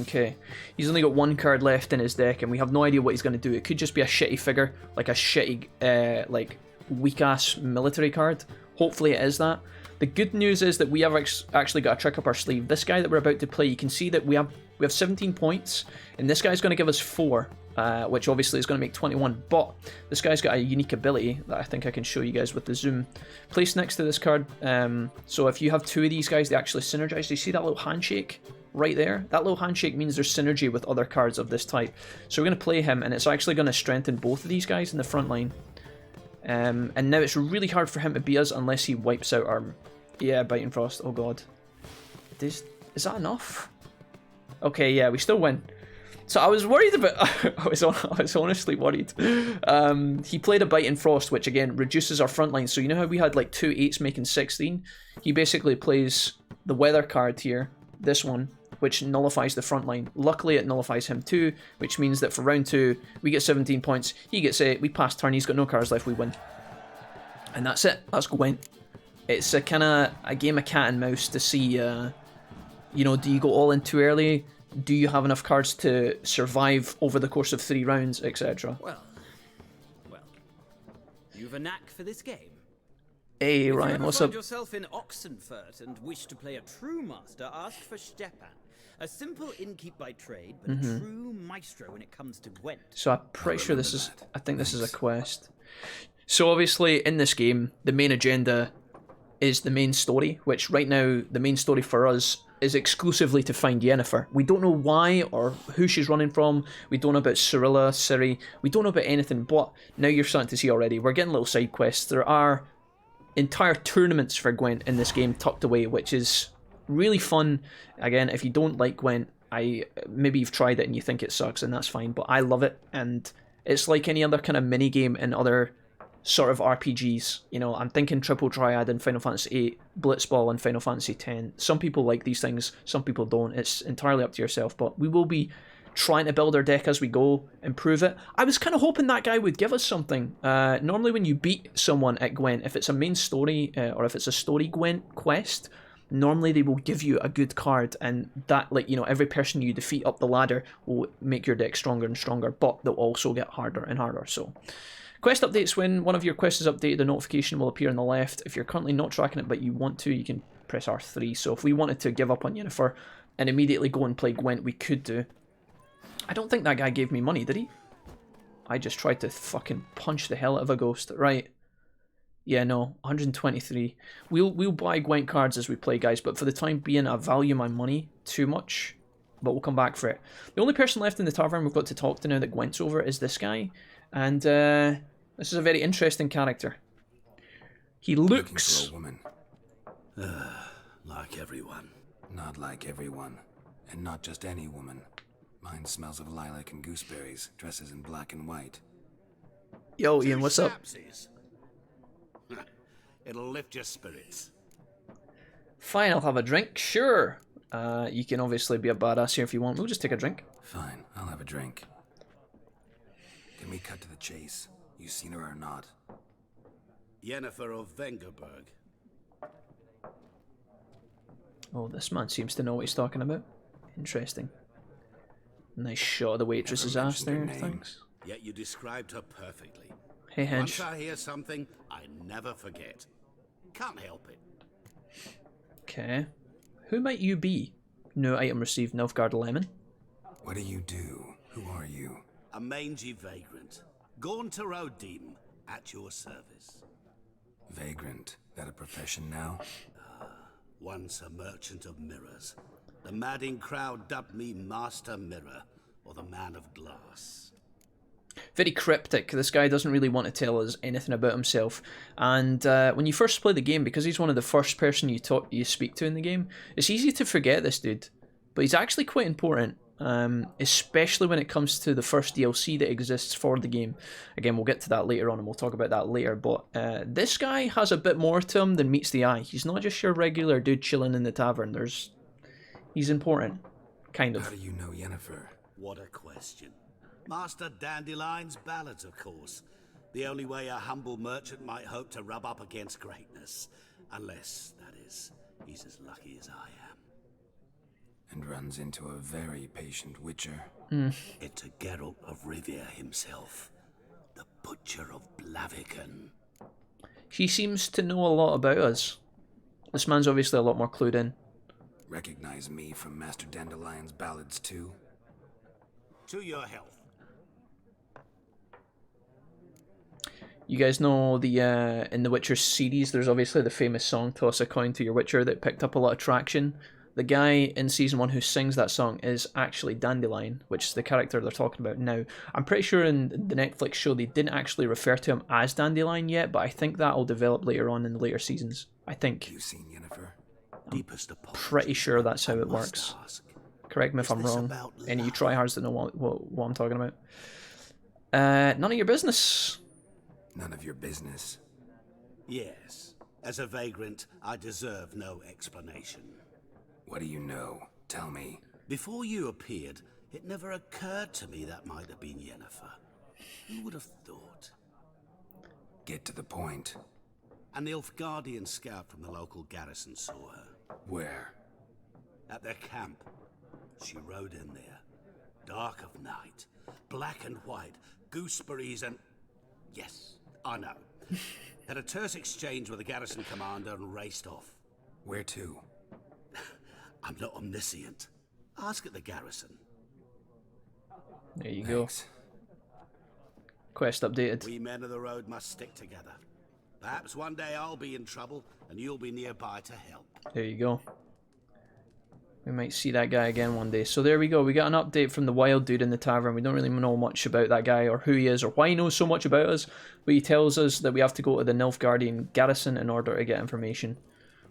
Okay, he's only got 1 card left in his deck, and we have no idea what he's going to do. It could just be a shitty figure, like a shitty, like, weak-ass military card. Hopefully it is that. The good news is that we have actually got a trick up our sleeve. This guy that we're about to play, you can see that we have 17 points, and this guy's going to give us 4, which obviously is going to make 21, but this guy's got a unique ability that I think I can show you guys with the zoom. Placed next to this card, so if you have 2 of these guys, they actually synergize. Do you see that little handshake right there? That little handshake means there's synergy with other cards of this type. So we're going to play him, and it's actually going to strengthen both of these guys in the front line. And now it's really hard for him to beat us unless he wipes out our... Yeah, Biting Frost. Oh god. Is that enough? Okay, yeah, we still win. So I was worried about... I was honestly worried. He played a Biting Frost, which again reduces our front line. So you know how we had like 2 8s making 16? He basically plays the weather card here, this one, which nullifies the front line. Luckily it nullifies him too, which means that for round 2 we get 17 points, he gets 8, we pass turn, he's got no cards left, we win. And that's it, that's Gwent. It's a kind of a game of cat and mouse to see, you know, do you go all in too early? Do you have enough cards to survive over the course of 3 rounds, etc.? Well, you've a knack for this game. Hey Ryan, what's up? If you ever find yourself in Oxenfurt and wish to play a true master, ask for Stepan. A simple innkeep by trade, but a true maestro when it comes to Gwent. So I'm pretty sure this is... I think this is a quest. So obviously in this game, the main agenda is the main story, which right now, the main story for us is exclusively to find Yennefer. We don't know why or who she's running from. We don't know about Cirilla, Ciri. We don't know about anything, but now you're starting to see already. We're getting little side quests. There are entire tournaments for Gwent in this game tucked away, which is really fun. Again, if you don't like Gwent, maybe you've tried it and you think it sucks, and that's fine, but I love it, and it's like any other kind of mini game in other sort of RPGs. You know, I'm thinking Triple Triad in Final Fantasy VIII, Blitzball in Final Fantasy X. Some people like these things, some people don't. It's entirely up to yourself, but we will be trying to build our deck as we go, improve it. I was kind of hoping that guy would give us something. Normally when you beat someone at Gwent, if it's a main story or if it's a story Gwent quest, normally they will give you a good card, and that, like, you know, every person you defeat up the ladder will make your deck stronger and stronger, but they'll also get harder and harder. So quest updates: when one of your quests is updated, a notification will appear on the left. If you're currently not tracking it but you want to, you can press R3. So if we wanted to give up on Yennefer and immediately go and play Gwent, we could do. I don't think that guy gave me money, did he? I just tried to fucking punch the hell out of a ghost. Right. Yeah, no. 123. We'll buy Gwent cards as we play, guys, but for the time being, I value my money too much. But we'll come back for it. The only person left in the tavern we've got to talk to now that Gwent's over is this guy. And this is a very interesting character. He looks... Looking for a woman. Like everyone. Not like everyone. And not just any woman. Mine smells of lilac and gooseberries, dresses in black and white. Yo, Ian, what's up? It'll lift your spirits. Fine, I'll have a drink. Sure. You can obviously be a badass here if you want. We'll just take a drink. Fine, I'll have a drink. Can we cut to the chase? You seen her or not? Yennefer of Vengerberg. Oh, this man seems to know what he's talking about. Interesting. Nice shot of the waitress's ass there, thanks. Yet you described her perfectly. Hey, Hench. Once I hear something, I never forget. Can't help it. Okay. Who might you be? No item received, Nilfgaard Lemon. What do you do? Who are you? A mangy vagrant. Gone to Rodim, at your service. Vagrant? That a profession now? Once a merchant of mirrors. The madding crowd dubbed me Master Mirror, or the Man of Glass. Very cryptic. This guy doesn't really want to tell us anything about himself. And when you first play the game, because he's one of the first person you speak to in the game, it's easy to forget this dude. But he's actually quite important, especially when it comes to the first DLC that exists for the game. Again, we'll get to that later on, and we'll talk about that later. But this guy has a bit more to him than meets the eye. He's not just your regular dude chilling in the tavern. He's important, kind of. How do you know Yennefer? What a question. Master Dandelion's ballads, of course. The only way a humble merchant might hope to rub up against greatness. Unless, that is, he's as lucky as I am. And runs into a very patient witcher. It's a Geralt of Rivia himself. The Butcher of Blaviken. He seems to know a lot about us. This man's obviously a lot more clued in. Recognize me from Master Dandelion's ballads too? To your health. You guys know the in the Witcher series, there's obviously the famous song "Toss a Coin to Your Witcher" that picked up a lot of traction. The guy in season 1 who sings that song is actually Dandelion, which is the character they're talking about now. I'm pretty sure in the Netflix show they didn't actually refer to him as Dandelion yet, but I think that'll develop later on in the later seasons. I think. You've seen Yennefer? I'm pretty sure that's how it works. Correct me if I'm wrong. Any of you tryhards that know what I'm talking about. None of your business. None of your business. Yes. As a vagrant, I deserve no explanation. What do you know? Tell me. Before you appeared, it never occurred to me that might have been Yennefer. Who would have thought? Get to the point. An Nilfgaardian scout from the local garrison saw her. Where? At their camp. She rode in there. Dark of night. Black and white. Gooseberries and... Yes, I know. Had a terse exchange with the garrison commander and raced off. Where to? I'm not omniscient. Ask at the garrison. There you go. Quest updated. We men of the road must stick together. Perhaps one day I'll be in trouble and you'll be nearby to help. There you go. We might see that guy again one day. So there we go. We got an update from the wild dude in the tavern. We don't really know much about that guy or who he is or why he knows so much about us. But he tells us that we have to go to the Nilfgaardian garrison in order to get information.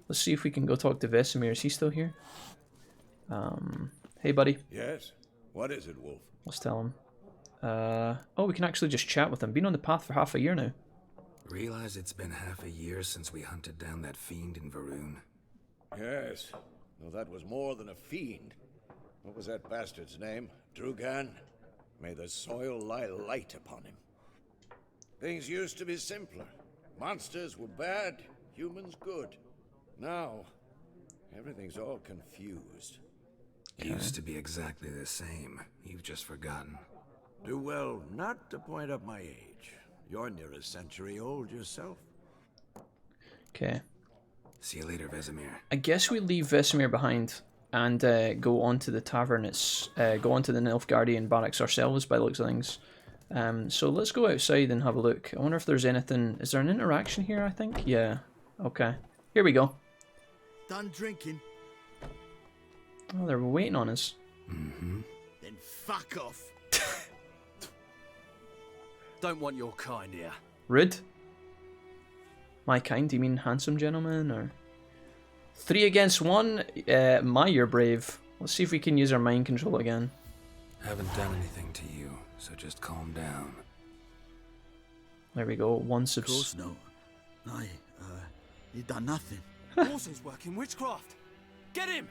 Let's see if we can go talk to Vesemir. Is he still here? Hey, buddy. Yes? What is it, Wolf? Let's tell him. Oh, we can actually just chat with him. Been on the path for half a year now. Realize it's been half a year since we hunted down that fiend in Varun. Yes. Well, that was more than a fiend. What was that bastard's name? Drugan? May the soil lie light upon him. Things used to be simpler. Monsters were bad, humans good. Now, everything's all confused. Used to be exactly the same. You've just forgotten. Do well not to point up my age. You're near a century old yourself. Okay. See you later, Vesemir. I guess we leave Vesemir behind and go on to the tavern. Go on to the Nilfgaardian barracks ourselves by the looks of things. So let's go outside and have a look. I wonder if there's anything... Is there an interaction here, I think? Yeah. Okay. Here we go. Done drinking? Oh, they're waiting on us. Mm-hmm. Then fuck off. Don't want your kind here. Rude? My kind? Do you mean handsome gentleman, or... 3 against 1? You're brave. Let's see if we can use our mind control again. Haven't done anything to you, so just calm down. There we go, 1 subs. Of course no. You done nothing. Horses working witchcraft. Get him!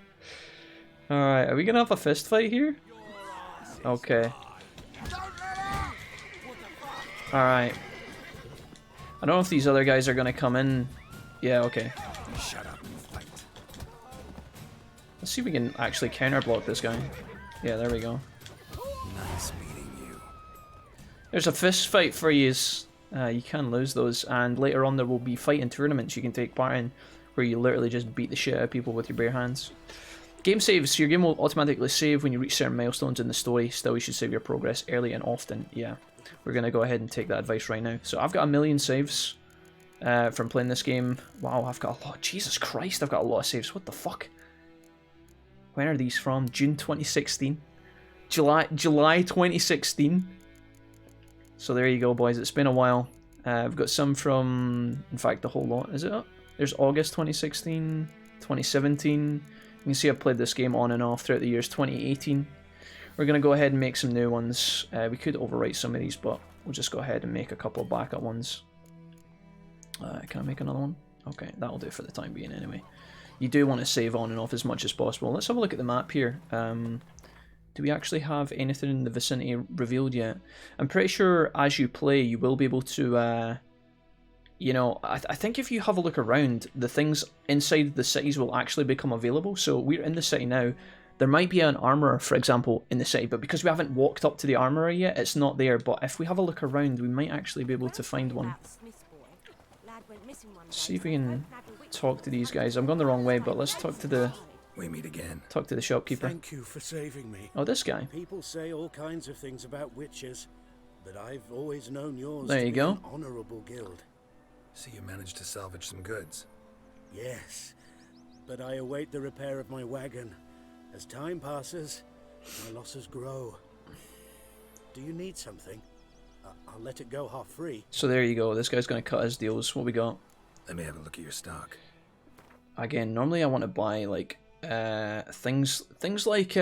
Alright, are we gonna have a fist fight here? Okay. Alright. I don't know if these other guys are gonna come in. Yeah, okay. Shut up and fight. Let's see if we can actually counter-block this guy. Yeah, there we go. Nice meeting you. There's a fist fight for yous. You can lose those, and later on there will be fighting tournaments you can take part in, where you literally just beat the shit out of people with your bare hands. Game saves. Your game will automatically save when you reach certain milestones in the story. Still, you should save your progress early and often. Yeah, we're going to go ahead and take that advice right now. So I've got 1,000,000 saves from playing this game. Wow, I've got a lot. Jesus Christ, I've got a lot of saves. What the fuck? When are these from? June 2016? July 2016? So there you go, boys. It's been a while. I've got some from, in fact, the whole lot. Is it up? There's August 2016, 2017. You can see I've played this game on and off throughout the years. 2018. We're going to go ahead and make some new ones. We could overwrite some of these, but we'll just go ahead and make a couple of backup ones. Can I make another one? Okay, that'll do for the time being anyway. You do want to save on and off as much as possible. Let's have a look at the map here. Do we actually have anything in the vicinity revealed yet? I'm pretty sure as you play, you will be able to... you know, I think if you have a look around, the things inside the cities will actually become available. So we're in the city now. There might be an armourer, for example, in the city, but because we haven't walked up to the armourer yet, it's not there. But if we have a look around, we might actually be able to find one. See if we can talk to these guys. I'm going the wrong way, but let's talk to the... We meet again. Talk to the shopkeeper. Thank you for saving me. Oh, this guy. People say all kinds of things about witches, but I've always known yours there to you be go. an honorable guild. So you managed to salvage some goods? Yes, but I await the repair of my wagon. As time passes, my losses grow. Do you need something? I'll let it go half free. So there you go. This guy's going to cut his deals. What we got? Let me have a look at your stock. Again, normally I want to buy like things like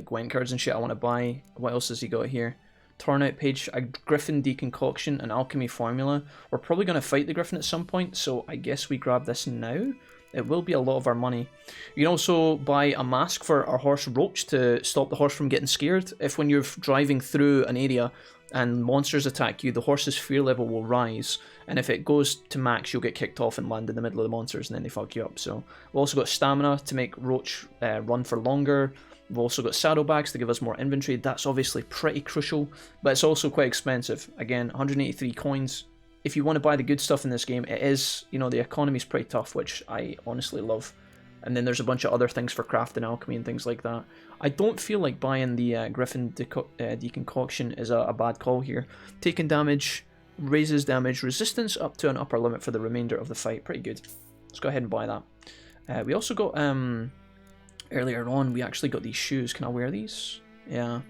Gwent cards and shit. I want to buy. What else has he got here? Torn out page, a Griffin deconcoction, an alchemy formula. We're probably going to fight the Griffin at some point, so I guess we grab this now. It will be a lot of our money. You can also buy a mask for our horse Roach to stop the horse from getting scared. If when you're driving through an area and monsters attack you, the horse's fear level will rise, and if it goes to max, you'll get kicked off and land in the middle of the monsters, and then they fuck you up. So we've also got stamina to make Roach run for longer. We've also got saddlebags to give us more inventory. That's obviously pretty crucial, but it's also quite expensive. Again, 183 coins. If you want to buy the good stuff in this game, it is, you know, the economy's pretty tough, which I honestly love. And then there's a bunch of other things for crafting alchemy and things like that. I don't feel like buying the Griffin deconcoction is a bad call here. Taking damage, raises damage resistance up to an upper limit for the remainder of the fight. Pretty good. Let's go ahead and buy that. We also got, earlier on, we actually got these shoes. Can I wear these? Yeah.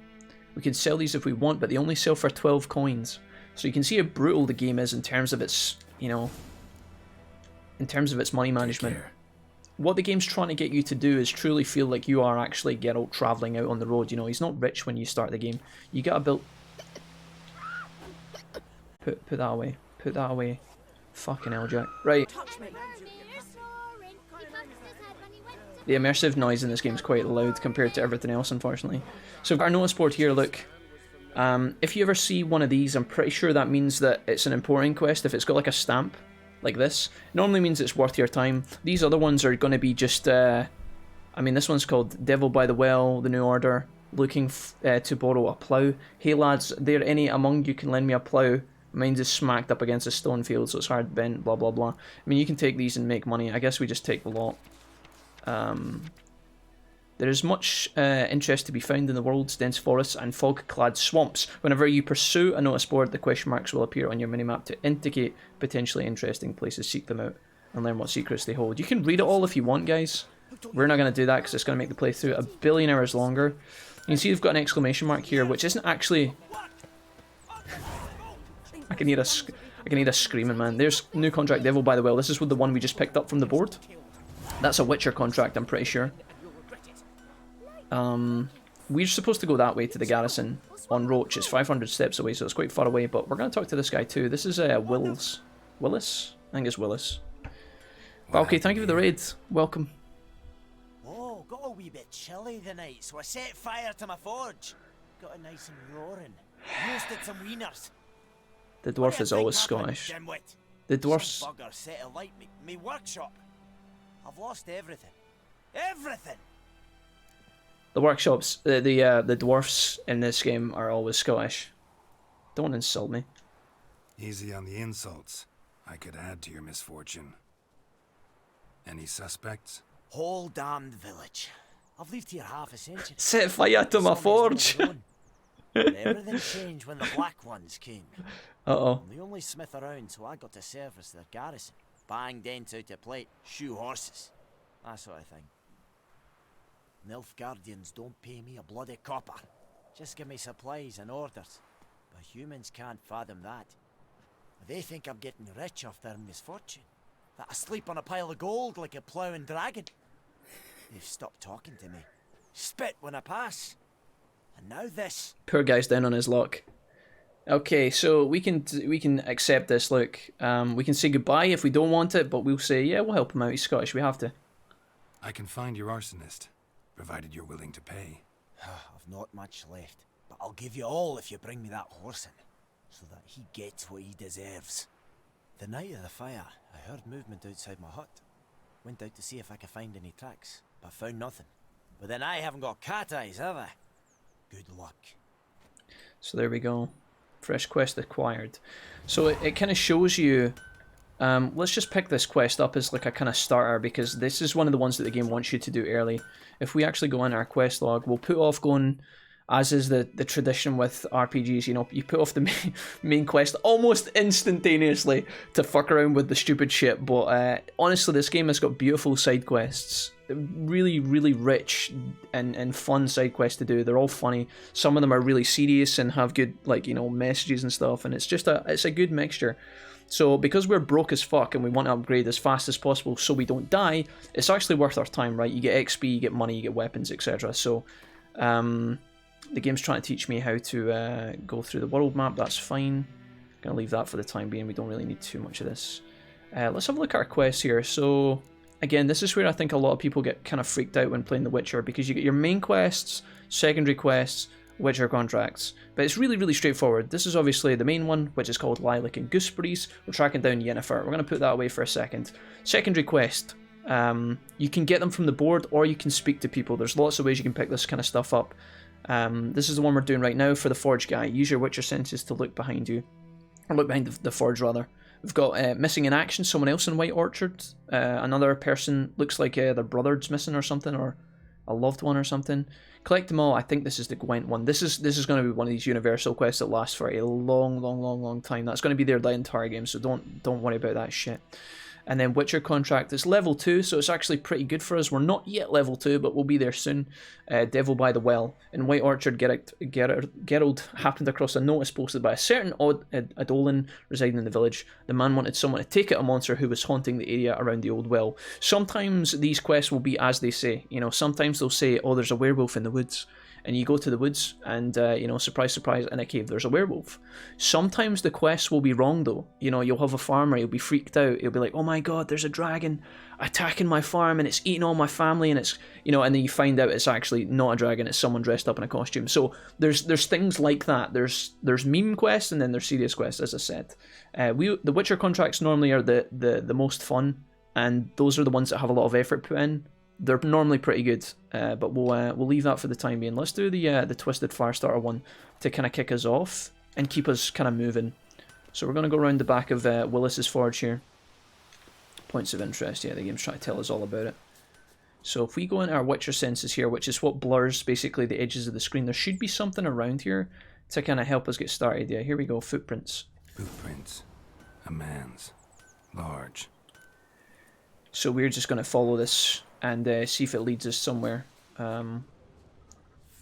We can sell these if we want, but they only sell for 12 coins. So you can see how brutal the game is in terms of its, you know, in terms of its money management. What the game's trying to get you to do is truly feel like you are actually Geralt travelling out on the road. You know, he's not rich when you start the game. You gotta build... Put that away. Put that away. Fucking hell, Jack. Right. The immersive noise in this game is quite loud compared to everything else, unfortunately. So we've got our notice board here, look. If you ever see one of these, I'm pretty sure that means that it's an importing quest. If it's got like a stamp, like this, it normally means it's worth your time. These other ones are going to be just, I mean, this one's called Devil by the Well, the New Order, looking to borrow a plough. Hey lads, there any among you can lend me a plough? Mine's is smacked up against a stone field, so it's hard bent, blah blah blah. I mean, you can take these and make money. I guess we just take the lot. There is much interest to be found in the world's dense forests and fog-clad swamps. Whenever you pursue a notice board, the question marks will appear on your minimap to indicate potentially interesting places. Seek them out and learn what secrets they hold. You can read it all if you want, guys. We're not going to do that because it's going to make the playthrough a billion hours longer. You can see we've got an exclamation mark here, which isn't actually... I can hear a screaming, man. There's new contract, Devil by the Well. This is the one we just picked up from the board. That's a Witcher contract, I'm pretty sure. We're supposed to go that way to the garrison on Roach. It's 500 steps away, so it's quite far away, but we're going to talk to this guy too. This is Willis? I think it's Willis. But okay, thank you for the raid. Welcome. Oh, got a wee bit chilly the night, so I set fire to my forge. Got it nice and roaring. Roasted some wieners. The dwarf is always Scottish. The dwarfs... Some bugger set alight me workshop. I've lost everything. Everything! The workshops, the dwarfs in this game are always Scottish. Don't insult me. Easy on the insults. I could add to your misfortune. Any suspects? Whole damned village. I've lived here half a century. Set fire to my forge! Everything changed when the Black Ones came. Uh-oh. I'm the only smith around, so I got to service their garrison. Bang dents out of plate, shoe horses. That sort of thing. Nilfgaardians don't pay me a bloody copper. Just give me supplies and orders. But humans can't fathom that. They think I'm getting rich off their misfortune. That I sleep on a pile of gold like a ploughing dragon. They've stopped talking to me. Spit when I pass. And now this. Poor guy's down on his luck. Okay, so we can accept this, look. We can say goodbye if we don't want it, but we'll say, yeah, we'll help him out. He's Scottish, we have to. I can find your arsonist, provided you're willing to pay. I've not much left, but I'll give you all if you bring me that horse in, so that he gets what he deserves. The night of the fire, I heard movement outside my hut. Went out to see if I could find any tracks, but found nothing. But then I haven't got cat eyes, have I? Good luck. So there we go. Fresh quest acquired. So it kind of shows you Let's just pick this quest up as like a kind of starter, because this is one of the ones that the game wants you to do early. If we actually go in our quest log, we'll put off going, as is the tradition with RPGs, you know, you put off the main quest almost instantaneously to fuck around with the stupid shit. But honestly, this game has got beautiful side quests. Really, really rich and fun side quests to do. They're all funny. Some of them are really serious and have good, like, you know, messages and stuff. And it's just it's a good mixture. So because we're broke as fuck and we want to upgrade as fast as possible so we don't die, it's actually worth our time, right? You get XP, you get money, you get weapons, etc. So the game's trying to teach me how to go through the world map. That's fine. Gonna leave that for the time being. We don't really need too much of this. Let's have a look at our quests here. So again, this is where I think a lot of people get kind of freaked out when playing The Witcher, because you get your main quests, secondary quests, Witcher contracts. But it's really, really straightforward. This is obviously the main one, which is called Lilac and Gooseberries. We're tracking down Yennefer. We're going to put that away for a second. Secondary quest. You can get them from the board, or you can speak to people. There's lots of ways you can pick this kind of stuff up. This is the one we're doing right now for the Forge guy. Use your Witcher senses to look behind you. Or look behind the Forge, rather. We've got Missing in Action, someone else in White Orchard. Another person, looks like their brother's missing or something, or a loved one or something. Collect them all. I think this is the Gwent one. This is going to be one of these universal quests that lasts for a long time. That's going to be there the entire game, so don't worry about that shit. And then Witcher contract is level 2, so it's actually pretty good for us. We're not yet level 2, but we'll be there soon. Devil by the Well. In White Orchard, Geralt happened across a notice posted by a certain Adolin residing in the village. The man wanted someone to take out a monster who was haunting the area around the old well. Sometimes these quests will be as they say. You know, sometimes they'll say, oh, there's a werewolf in the woods. And you go to the woods and, you know, surprise, surprise, in a cave there's a werewolf. Sometimes the quests will be wrong, though. You know, you'll have a farmer, he'll be freaked out. He'll be like, oh my god, there's a dragon attacking my farm and it's eating all my family, and it's, you know, and then you find out it's actually not a dragon, it's someone dressed up in a costume. So there's things like that. There's meme quests and then there's serious quests, as I said. The Witcher contracts normally are the most fun, and those are the ones that have a lot of effort put in. They're normally pretty good, but we'll leave that for the time being. Let's do the Twisted Firestarter one to kind of kick us off and keep us kind of moving. So we're going to go around the back of Willis's Forge here. Points of interest, yeah, the game's trying to tell us all about it. So if we go into our Witcher senses here, which is what blurs basically the edges of the screen, there should be something around here to kind of help us get started. Yeah, here we go, footprints. Footprints. A man's. Large. So we're just going to follow this and see if it leads us somewhere.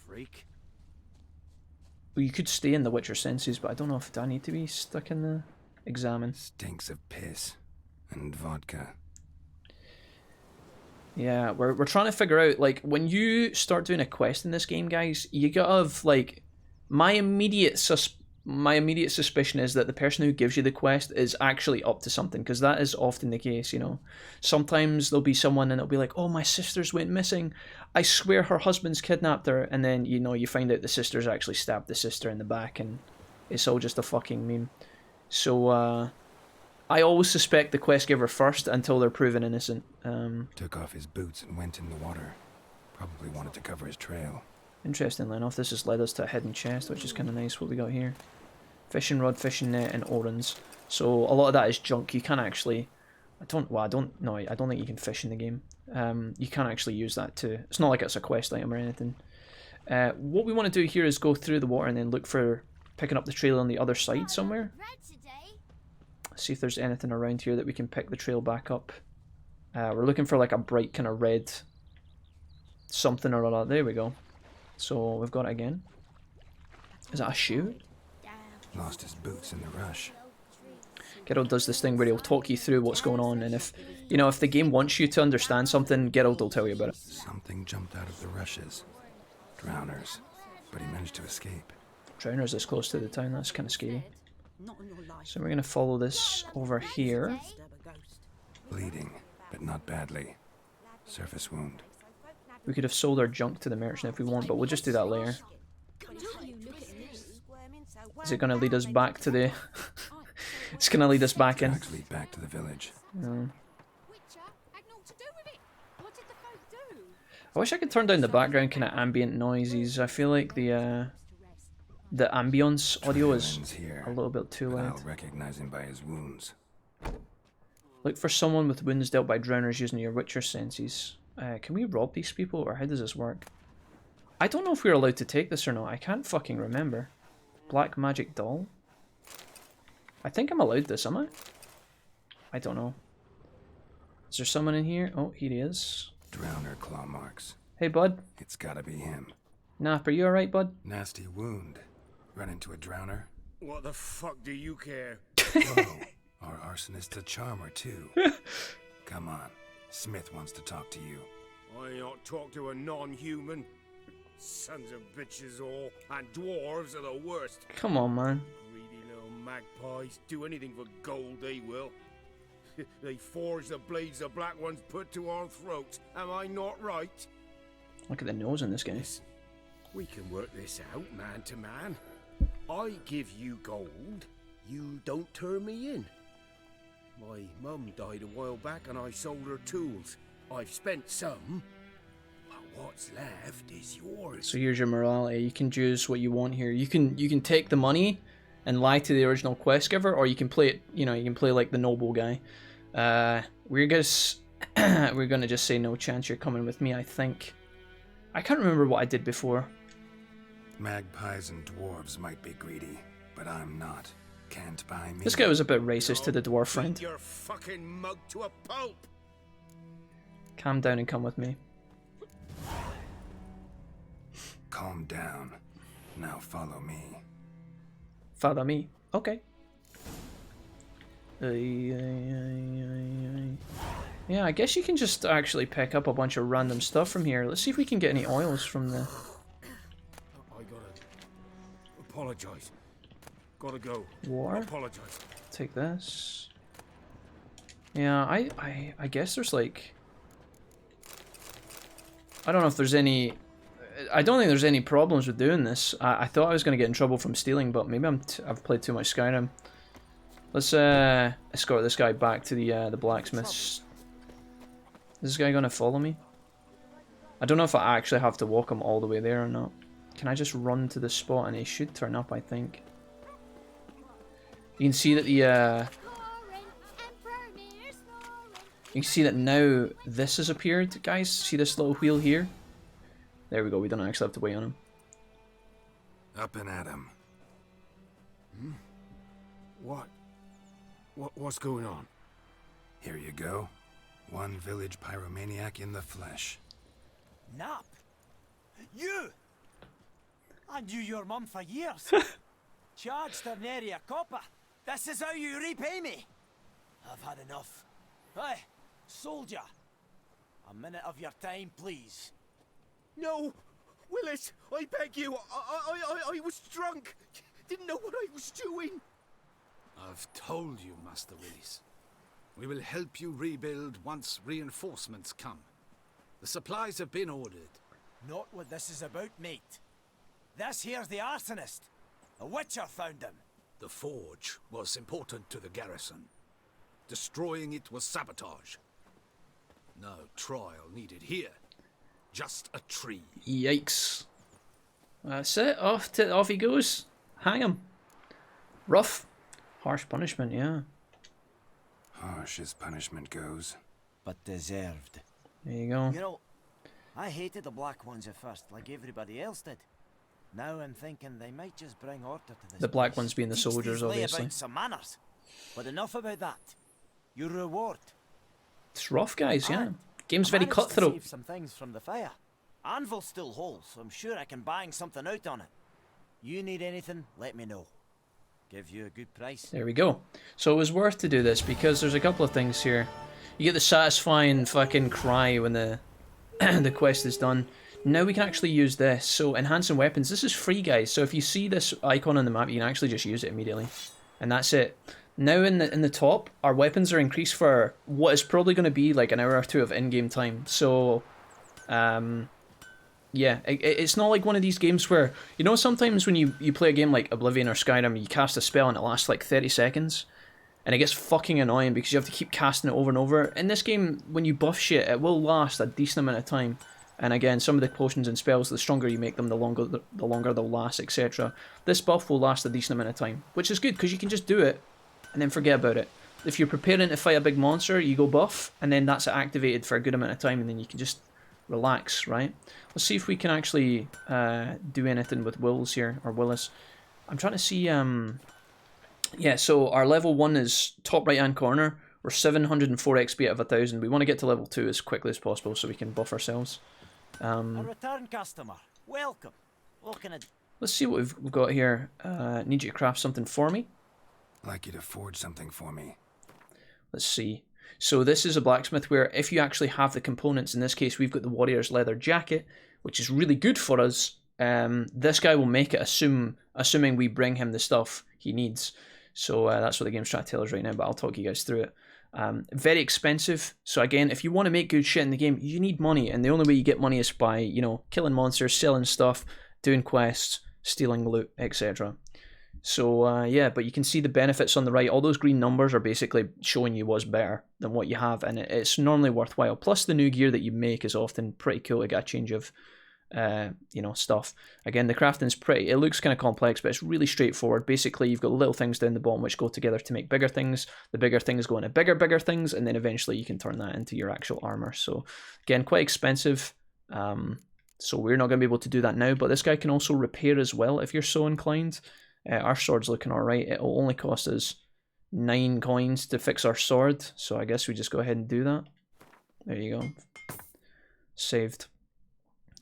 Freak. Well, you could stay in the Witcher senses, but I don't know if I need to be stuck in the examine. Stinks of piss and vodka. Yeah, we're trying to figure out, like, when you start doing a quest in this game, guys, you gotta have, like, my immediate suspicion is that the person who gives you the quest is actually up to something, because that is often the case, you know. Sometimes there'll be someone and it'll be like, oh, my sister's went missing. I swear her husband's kidnapped her. And then, you know, you find out the sister's actually stabbed the sister in the back, and it's all just a fucking meme. So, I always suspect the quest giver first until they're proven innocent. Took off his boots and went in the water. Probably wanted to cover his trail. Interestingly enough, this has led us to a hidden chest, which is kind of nice. What we got here? Fishing rod, fishing net, and orans. So a lot of that is junk. You can't actually... I don't think you can fish in the game. You can't actually use that to... It's not like it's a quest item or anything. What we want to do here is go through the water and then look for picking up the trail on the other side somewhere. See if there's anything around here that we can pick the trail back up. We're looking for like a bright kind of red something or other. There we go. So we've got it again. Is that a shoe? Lost his boots in the rush. Geralt does this thing where he'll talk you through what's going on, and if the game wants you to understand something, Geralt will tell you about it. Something jumped out of the rushes. Drowners. But he managed to escape. Drowners this close to the town, that's kind of scary. So we're going to follow this over here. Bleeding, but not badly. Surface wound. We could have sold our junk to the merchant if we want, but we'll just do that later. Is it going to lead us back to the... It's going to lead us back in. Actually, back to the village. No. I wish I could turn down the background kind of ambient noises. I feel like the ambience audio is a little bit too loud. I'll recognize him by his wounds. Look for someone with wounds dealt by drowners using your Witcher senses. Can we rob these people, or how does this work? I don't know if we're allowed to take this or not. I can't fucking remember. Black magic doll? I think I'm allowed this, am I? I don't know. Is there someone in here? Oh, here he is. Drowner claw marks. Hey, bud. It's gotta be him. Nap, are you alright, bud? Nasty wound. Run into a drowner. What the fuck do you care? Whoa. Our arsonist's a charmer, too. Come on. Smith wants to talk to you. I ain't not talk to a non-human. Sons of bitches all, and dwarves are the worst. Come on, man. Greedy little magpies. Do anything for gold, they will. They forge the blades the black ones put to our throats. Am I not right? Look at the nose in this guy. Listen, we can work this out, man to man. I give you gold, you don't turn me in. My mum died a while back and I sold her tools. I've spent some, but what's left is yours. So here's your morality. You can choose what you want here. You can take the money and lie to the original quest giver, or you can play it, you know, you can play like the noble guy. We're gonna just say no chance you're coming with me, I think. I can't remember what I did before. Magpies and dwarves might be greedy, but I'm not. Can't buy me. This guy was a bit racist to the dwarf friend. Your fucking mug to a pulp. Calm down and come with me. Calm down. Now follow me. Follow me. Okay. Yeah, I guess you can just actually pick up a bunch of random stuff from here. Let's see if we can get any oils from the... I gotta apologize. Gotta go. War? Apologize. Take this. Yeah, I guess there's like... I don't know if there's any... I don't think there's any problems with doing this. I thought I was going to get in trouble from stealing, but maybe I've played too much Skyrim. Let's escort this guy back to the blacksmith's. Is this guy going to follow me? I don't know if I actually have to walk him all the way there or not. Can I just run to the spot and he should turn up, I think. You can see that the you can see that now this has appeared, guys. See this little wheel here? There we go, we don't actually have to wait on him. Up and at him. What's going on? Here you go. One village pyromaniac in the flesh. Nap! You! I knew your mum for years. Charged her nary a copper. This is how you repay me. I've had enough. Hey, soldier. A minute of your time, please. No, Willis, I beg you. I was drunk. Didn't know what I was doing. I've told you, Master Willis. We will help you rebuild once reinforcements come. The supplies have been ordered. Not what this is about, mate. This here's the arsonist. A witcher found him. The forge was important to the garrison. Destroying it was sabotage. No trial needed here. Just a tree. Yikes. That's it. Off he goes. Hang him. Rough. Harsh punishment, yeah. Harsh as punishment goes. But deserved. There you go. You know, I hated the black ones at first, like everybody else did. Now I'm thinking they might just bring order to this. The black place. ones being the Teach soldiers, these lay obviously. about some manners. But enough about that. Your reward. It's rough, guys, yeah. And Game's I very managed to cutthroat. save some things from the fire. Anvil's still whole, so I'm sure I can bang something out on it. You need anything, let me know. Give you a good price. There we go. So it was worth to do this because there's a couple of things here. You get the satisfying fucking cry when the the quest is done. Now we can actually use this. So enhancing weapons, this is free, guys. So if you see this icon on the map, you can actually just use it immediately. And that's it. Now in the top, our weapons are increased for what is probably going to be like an hour or two of in-game time. So yeah, it's not like one of these games where, you know, sometimes when you play a game like Oblivion or Skyrim, you cast a spell and it lasts like 30 seconds. And it gets fucking annoying because you have to keep casting it over and over. In this game, when you buff shit, it will last a decent amount of time. And again, some of the potions and spells, the stronger you make them, the longer they'll last, etc. This buff will last a decent amount of time, which is good because you can just do it and then forget about it. if you're preparing to fight a big monster, you go buff, and then that's activated for a good amount of time, and then you can just relax, right? Let's see if we can actually do anything with Wills here, or Willis. I'm trying to see, yeah, so our level 1 is top right-hand corner. We're 704 XP out of 1,000. We want to get to level 2 as quickly as possible so we can buff ourselves. A return customer. Welcome. What can I do? Let's see what we've got here. Need you to craft something for me. I'd like you to forge something for me. Let's see. So this is a blacksmith where if you actually have the components, in this case we've got the warrior's leather jacket, which is really good for us. This guy will make it, assuming we bring him the stuff he needs. So that's what the game's trying to tell us right now, but I'll talk you guys through it. Very expensive. So again, if you want to make good shit in the game, you need money, and the only way you get money is by, you know, killing monsters, selling stuff, doing quests, stealing loot, etc. So yeah, but you can see the benefits on the right. All those green numbers are basically showing you what's better than what you have, and it's normally worthwhile. Plus the new gear that you make is often pretty cool to get a change of you know, stuff. Again, the crafting's pretty, it looks kind of complex, but it's really straightforward. Basically, you've got little things down the bottom which go together to make bigger things. The bigger things go into bigger things, and then eventually you can turn that into your actual armor. So again, quite expensive. So we're not going to be able to do that now, but this guy can also repair as well if you're so inclined. Our sword's looking alright. It'll only cost us 9 coins to fix our sword, so I guess we just go ahead and do that. There you go. Saved.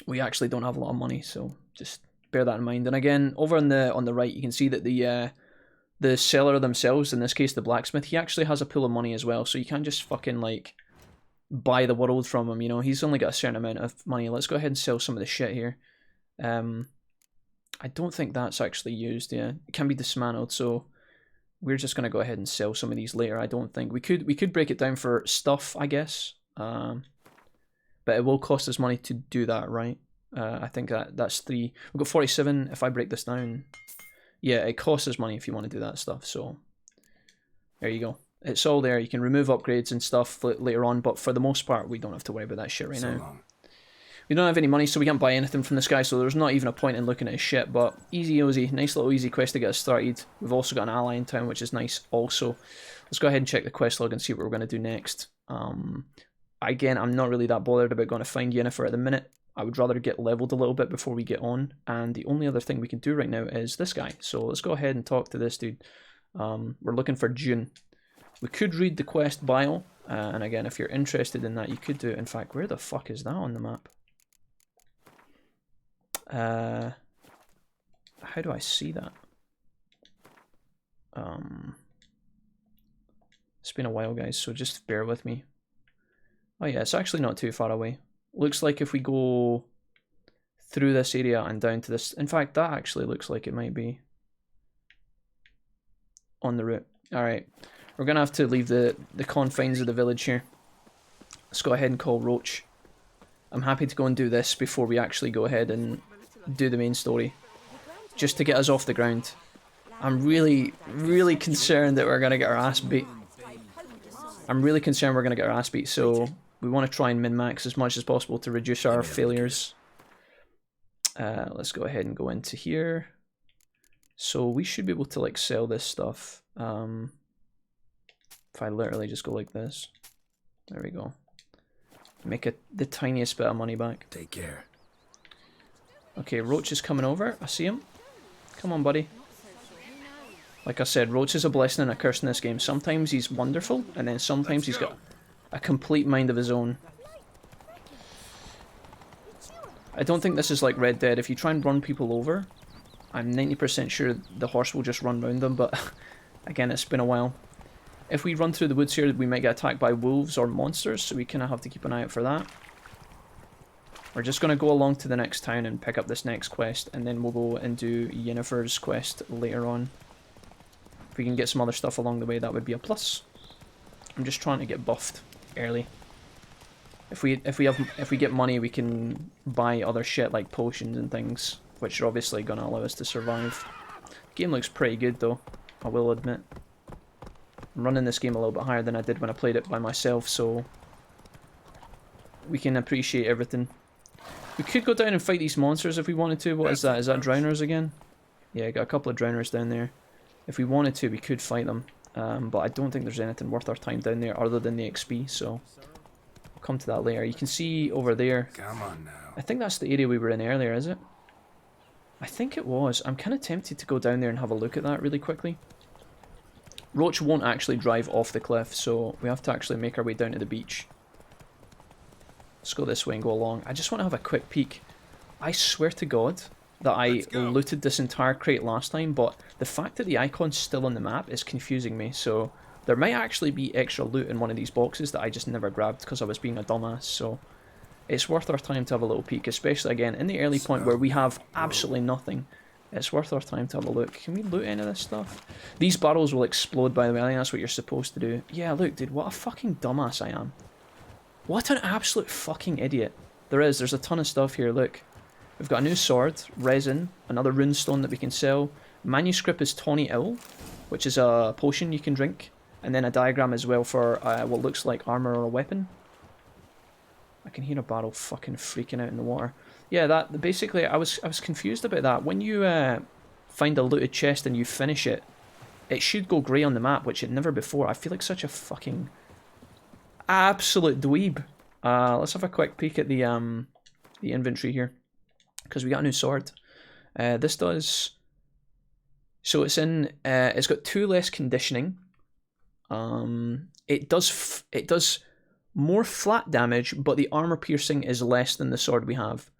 We actually don't have a lot of money, so just bear that in mind. And again, over on the right, you can see that the seller themselves, in this case the blacksmith, he actually has a pool of money as well, so you can't just fucking like buy the world from him, you know. He's only got a certain amount of money. Let's go ahead and sell some of the shit here. I don't think that's actually used, yeah. It can be dismantled, so we're just going to go ahead and sell some of these later. I don't think we could break it down for stuff, I guess. But it will cost us money to do that, right? I think that's 3. We've got 47. If I break this down, yeah, it costs us money if you want to do that stuff. So there you go. It's all there. You can remove upgrades and stuff later on, but for the most part, we don't have to worry about that shit right now. We don't have any money, so we can't buy anything from this guy, so there's not even a point in looking at his shit, but easy Ozy. Nice little easy quest to get us started. We've also got an ally in town, which is nice also. Let's go ahead and check the quest log and see what we're going to do next. Again, I'm not really that bothered about going to find Yennefer at the minute. I would rather get leveled a little bit before we get on, and the only other thing we can do right now is this guy. So let's go ahead and talk to this dude. We're looking for June. We could read the quest bio, and again, if you're interested in that, you could do it. In fact, where the fuck is that on the map? How do I see that? It's been a while, guys, so just bear with me. Oh yeah, it's actually not too far away. Looks like if we go through this area and down to this... In fact, that actually looks like it might be on the route. Alright, we're going to have to leave the confines of the village here. Let's go ahead and call Roach. I'm happy to go and do this before we actually go ahead and do the main story, just to get us off the ground. I'm really, really concerned that we're going to get our ass beat. I'm really concerned we're going to get our ass beat, so we want to try and min-max as much as possible to reduce our failures. Let's go ahead and go into here. So we should be able to like sell this stuff. If I literally just go like this. There we go. Make the tiniest bit of money back. Take care. Okay, Roach is coming over. I see him. Come on, buddy. Like I said, Roach is a blessing and a curse in this game. Sometimes he's wonderful, and then sometimes he's got a complete mind of his own. I don't think this is like Red Dead. If you try and run people over, I'm 90% sure the horse will just run round them, but again, it's been a while. If we run through the woods here, we might get attacked by wolves or monsters, so we kind of have to keep an eye out for that. We're just going to go along to the next town and pick up this next quest, and then we'll go and do Yennefer's quest later on. If we can get some other stuff along the way, that would be a plus. I'm just trying to get buffed early. If we get money, we can buy other shit like potions and things, which are obviously going to allow us to survive. The game looks pretty good though, I will admit. I'm running this game a little bit higher than I did when I played it by myself, so we can appreciate everything. We could go down and fight these monsters if we wanted to. What is that? Is that drowners again? Yeah, got a couple of drowners down there. If we wanted to, we could fight them. but I don't think there's anything worth our time down there other than the XP, so we'll come to that later. You can see over there, Come on now. I think that's the area we were in earlier, is it? I think it was. I'm kind of tempted to go down there and have a look at that really quickly. Roach won't actually drive off the cliff, so we have to actually make our way down to the beach. Let's go this way and go along. I just want to have a quick peek. I swear to God that I looted this entire crate last time, but the fact that the icon's still on the map is confusing me, so there might actually be extra loot in one of these boxes that I just never grabbed because I was being a dumbass, so it's worth our time to have a little peek, especially again in the early point where we have absolutely nothing. It's worth our time to have a look. Can we loot any of this stuff? These barrels will explode, by the way. I think that's what you're supposed to do. Yeah, look, dude, what a fucking dumbass I am. What an absolute fucking idiot. There's a ton of stuff here, look. We've got a new sword, resin, another runestone that we can sell. Manuscript is Tawny Ill, which is a potion you can drink. And then a diagram as well for what looks like armor or a weapon. I can hear a barrel fucking freaking out in the water. Yeah, that basically, I was confused about that. When you find a looted chest and you finish it, it should go grey on the map, which it never before. I feel like such a fucking absolute dweeb. Let's have a quick peek at the inventory here, because we got a new sword. This does, so it's in. It's got 2 less conditioning. It does more flat damage, but the armor piercing is less than the sword we have.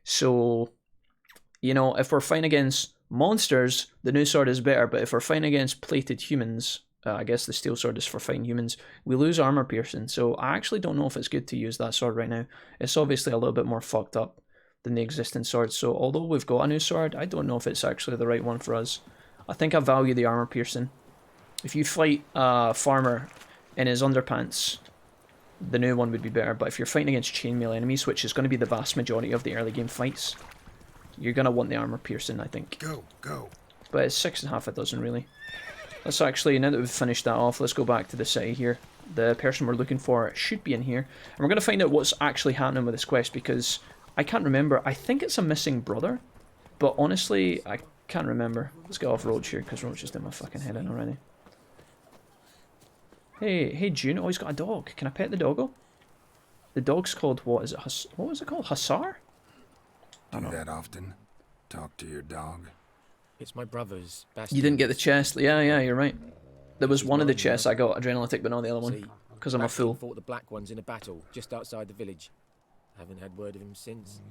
So, you know, if we're fighting against monsters, the new sword is better, but if we're fighting against plated humans, I guess the steel sword is for fighting humans, we lose armor piercing. So I actually don't know if it's good to use that sword right now. It's obviously a little bit more fucked up than the existing sword, so although we've got a new sword, I don't know if it's actually the right one for us. I think I value the armor piercing. If you fight a farmer in his underpants, the new one would be better, but if you're fighting against chainmail enemies, which is going to be the vast majority of the early game fights, you're going to want the armor piercing, I think. Go. But it's 6.5 a dozen, really. Let's actually, now that we've finished that off, let's go back to the city here. The person we're looking for should be in here. And we're going to find out what's actually happening with this quest, because I can't remember. I think it's a missing brother, but honestly, I can't remember. Let's get off Roach here, because Roach is doing my fucking head in already. Hey, June. Oh, he's got a dog. Can I pet the doggo? The dog's called, what is it? What was it called? Hussar? Do that often? Talk to your dog? It's my brother's. You didn't get the chest. Yeah, you're right. There was one of the chests I got adrenalitic, but not the other one. Because I'm a fool. Fought the black ones in a battle just outside the village. Haven't had word of him since.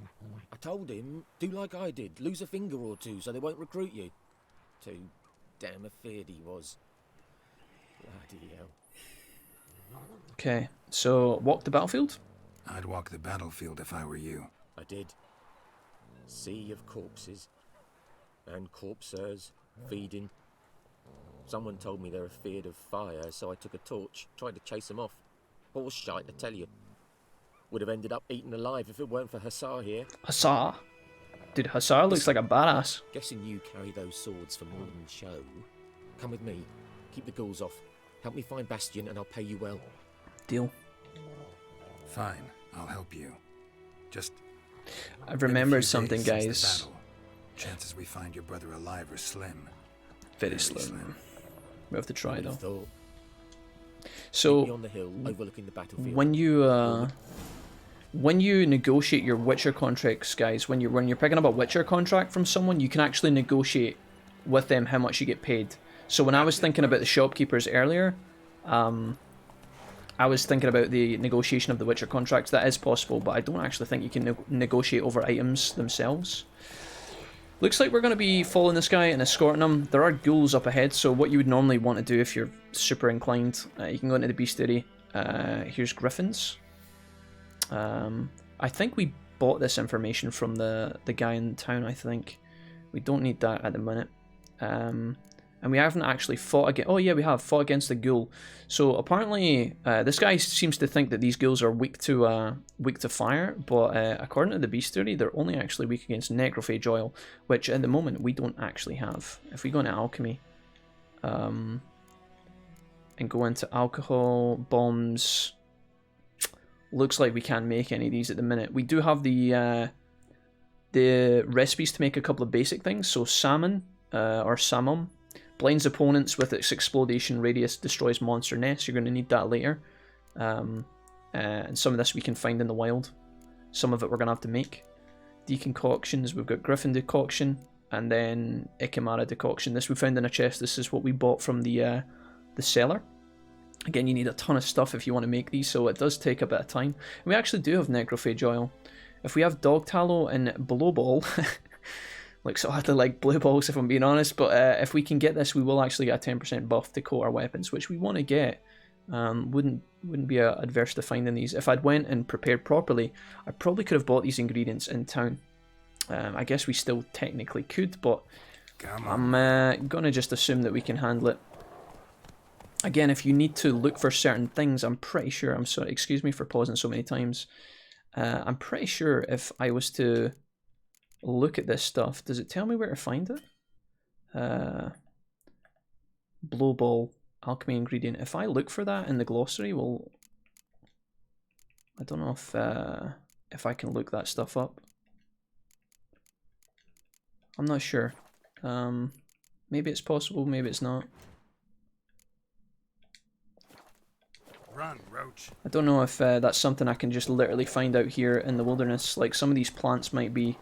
I told him, do like I did, lose a finger or two so they won't recruit you. Too damn afeard he was. Bloody hell. Okay, so walk the battlefield? I'd walk the battlefield if I were you. I did. Sea of corpses. And corpsers feeding. Someone told me they're afeard of fire, so I took a torch, tried to chase them off. Horse shite, I tell you. Would have ended up eaten alive if it weren't for Hussar here. Hussar? Dude, Hussar looks like a badass. Guessing you carry those swords for more than show. Come with me. Keep the ghouls off. Help me find Bastion and I'll pay you well. Deal. Fine, I'll help you. Just... I've remembered something, guys. Chances we find your brother alive are slim. Very slim. We have to try, though. So, on the hill, overlooking the battlefield. when you negotiate your Witcher contracts, guys, when you're picking up a Witcher contract from someone, you can actually negotiate with them how much you get paid. So when I was thinking about the shopkeepers earlier, I was thinking about the negotiation of the Witcher contracts. That is possible, but I don't actually think you can negotiate over items themselves. Looks like we're going to be following this guy and escorting him. There are ghouls up ahead, so what you would normally want to do if you're super inclined, you can go into the bestiary. Here's Griffins. I think we bought this information from the guy in town, I think. We don't need that at the minute. And we haven't actually fought against... Oh yeah, we have fought against the ghoul. So apparently, this guy seems to think that these ghouls are weak to fire, but according to the bestiary, they're only actually weak against necrophage oil, which at the moment we don't actually have. If we go into alchemy, and go into alcohol, bombs, looks like we can't make any of these at the minute. We do have the recipes to make a couple of basic things. So salmon or salmon, Blinds opponents with its explosion radius, destroys monster nests. You're going to need that later. And some of this we can find in the wild. Some of it we're going to have to make. Decoctions, we've got Griffin decoction, and then Ikimara decoction. This we found in a chest. This is what we bought from the cellar. Again, you need a ton of stuff if you want to make these, so it does take a bit of time. And we actually do have necrophage oil. If we have dog tallow and blowball, like so hard to like blue balls if I'm being honest, but if we can get this, we will actually get a 10% buff to coat our weapons, which we want to get. Wouldn't be adverse to finding these. If I'd went and prepared properly, I probably could have bought these ingredients in town. I guess we still technically could, but I'm gonna just assume that we can handle it. Again, if you need to look for certain things, I'm pretty sure, I'm sorry, excuse me for pausing so many times. I'm pretty sure if I was to look at this stuff, does it tell me where to find it? Blowball, alchemy ingredient. If I look for that in the glossary, well, I don't know if I can look that stuff up. I'm not sure. Maybe it's possible, maybe it's not. Run, Roach. I don't know if that's something I can just literally find out here in the wilderness. Like, some of these plants might be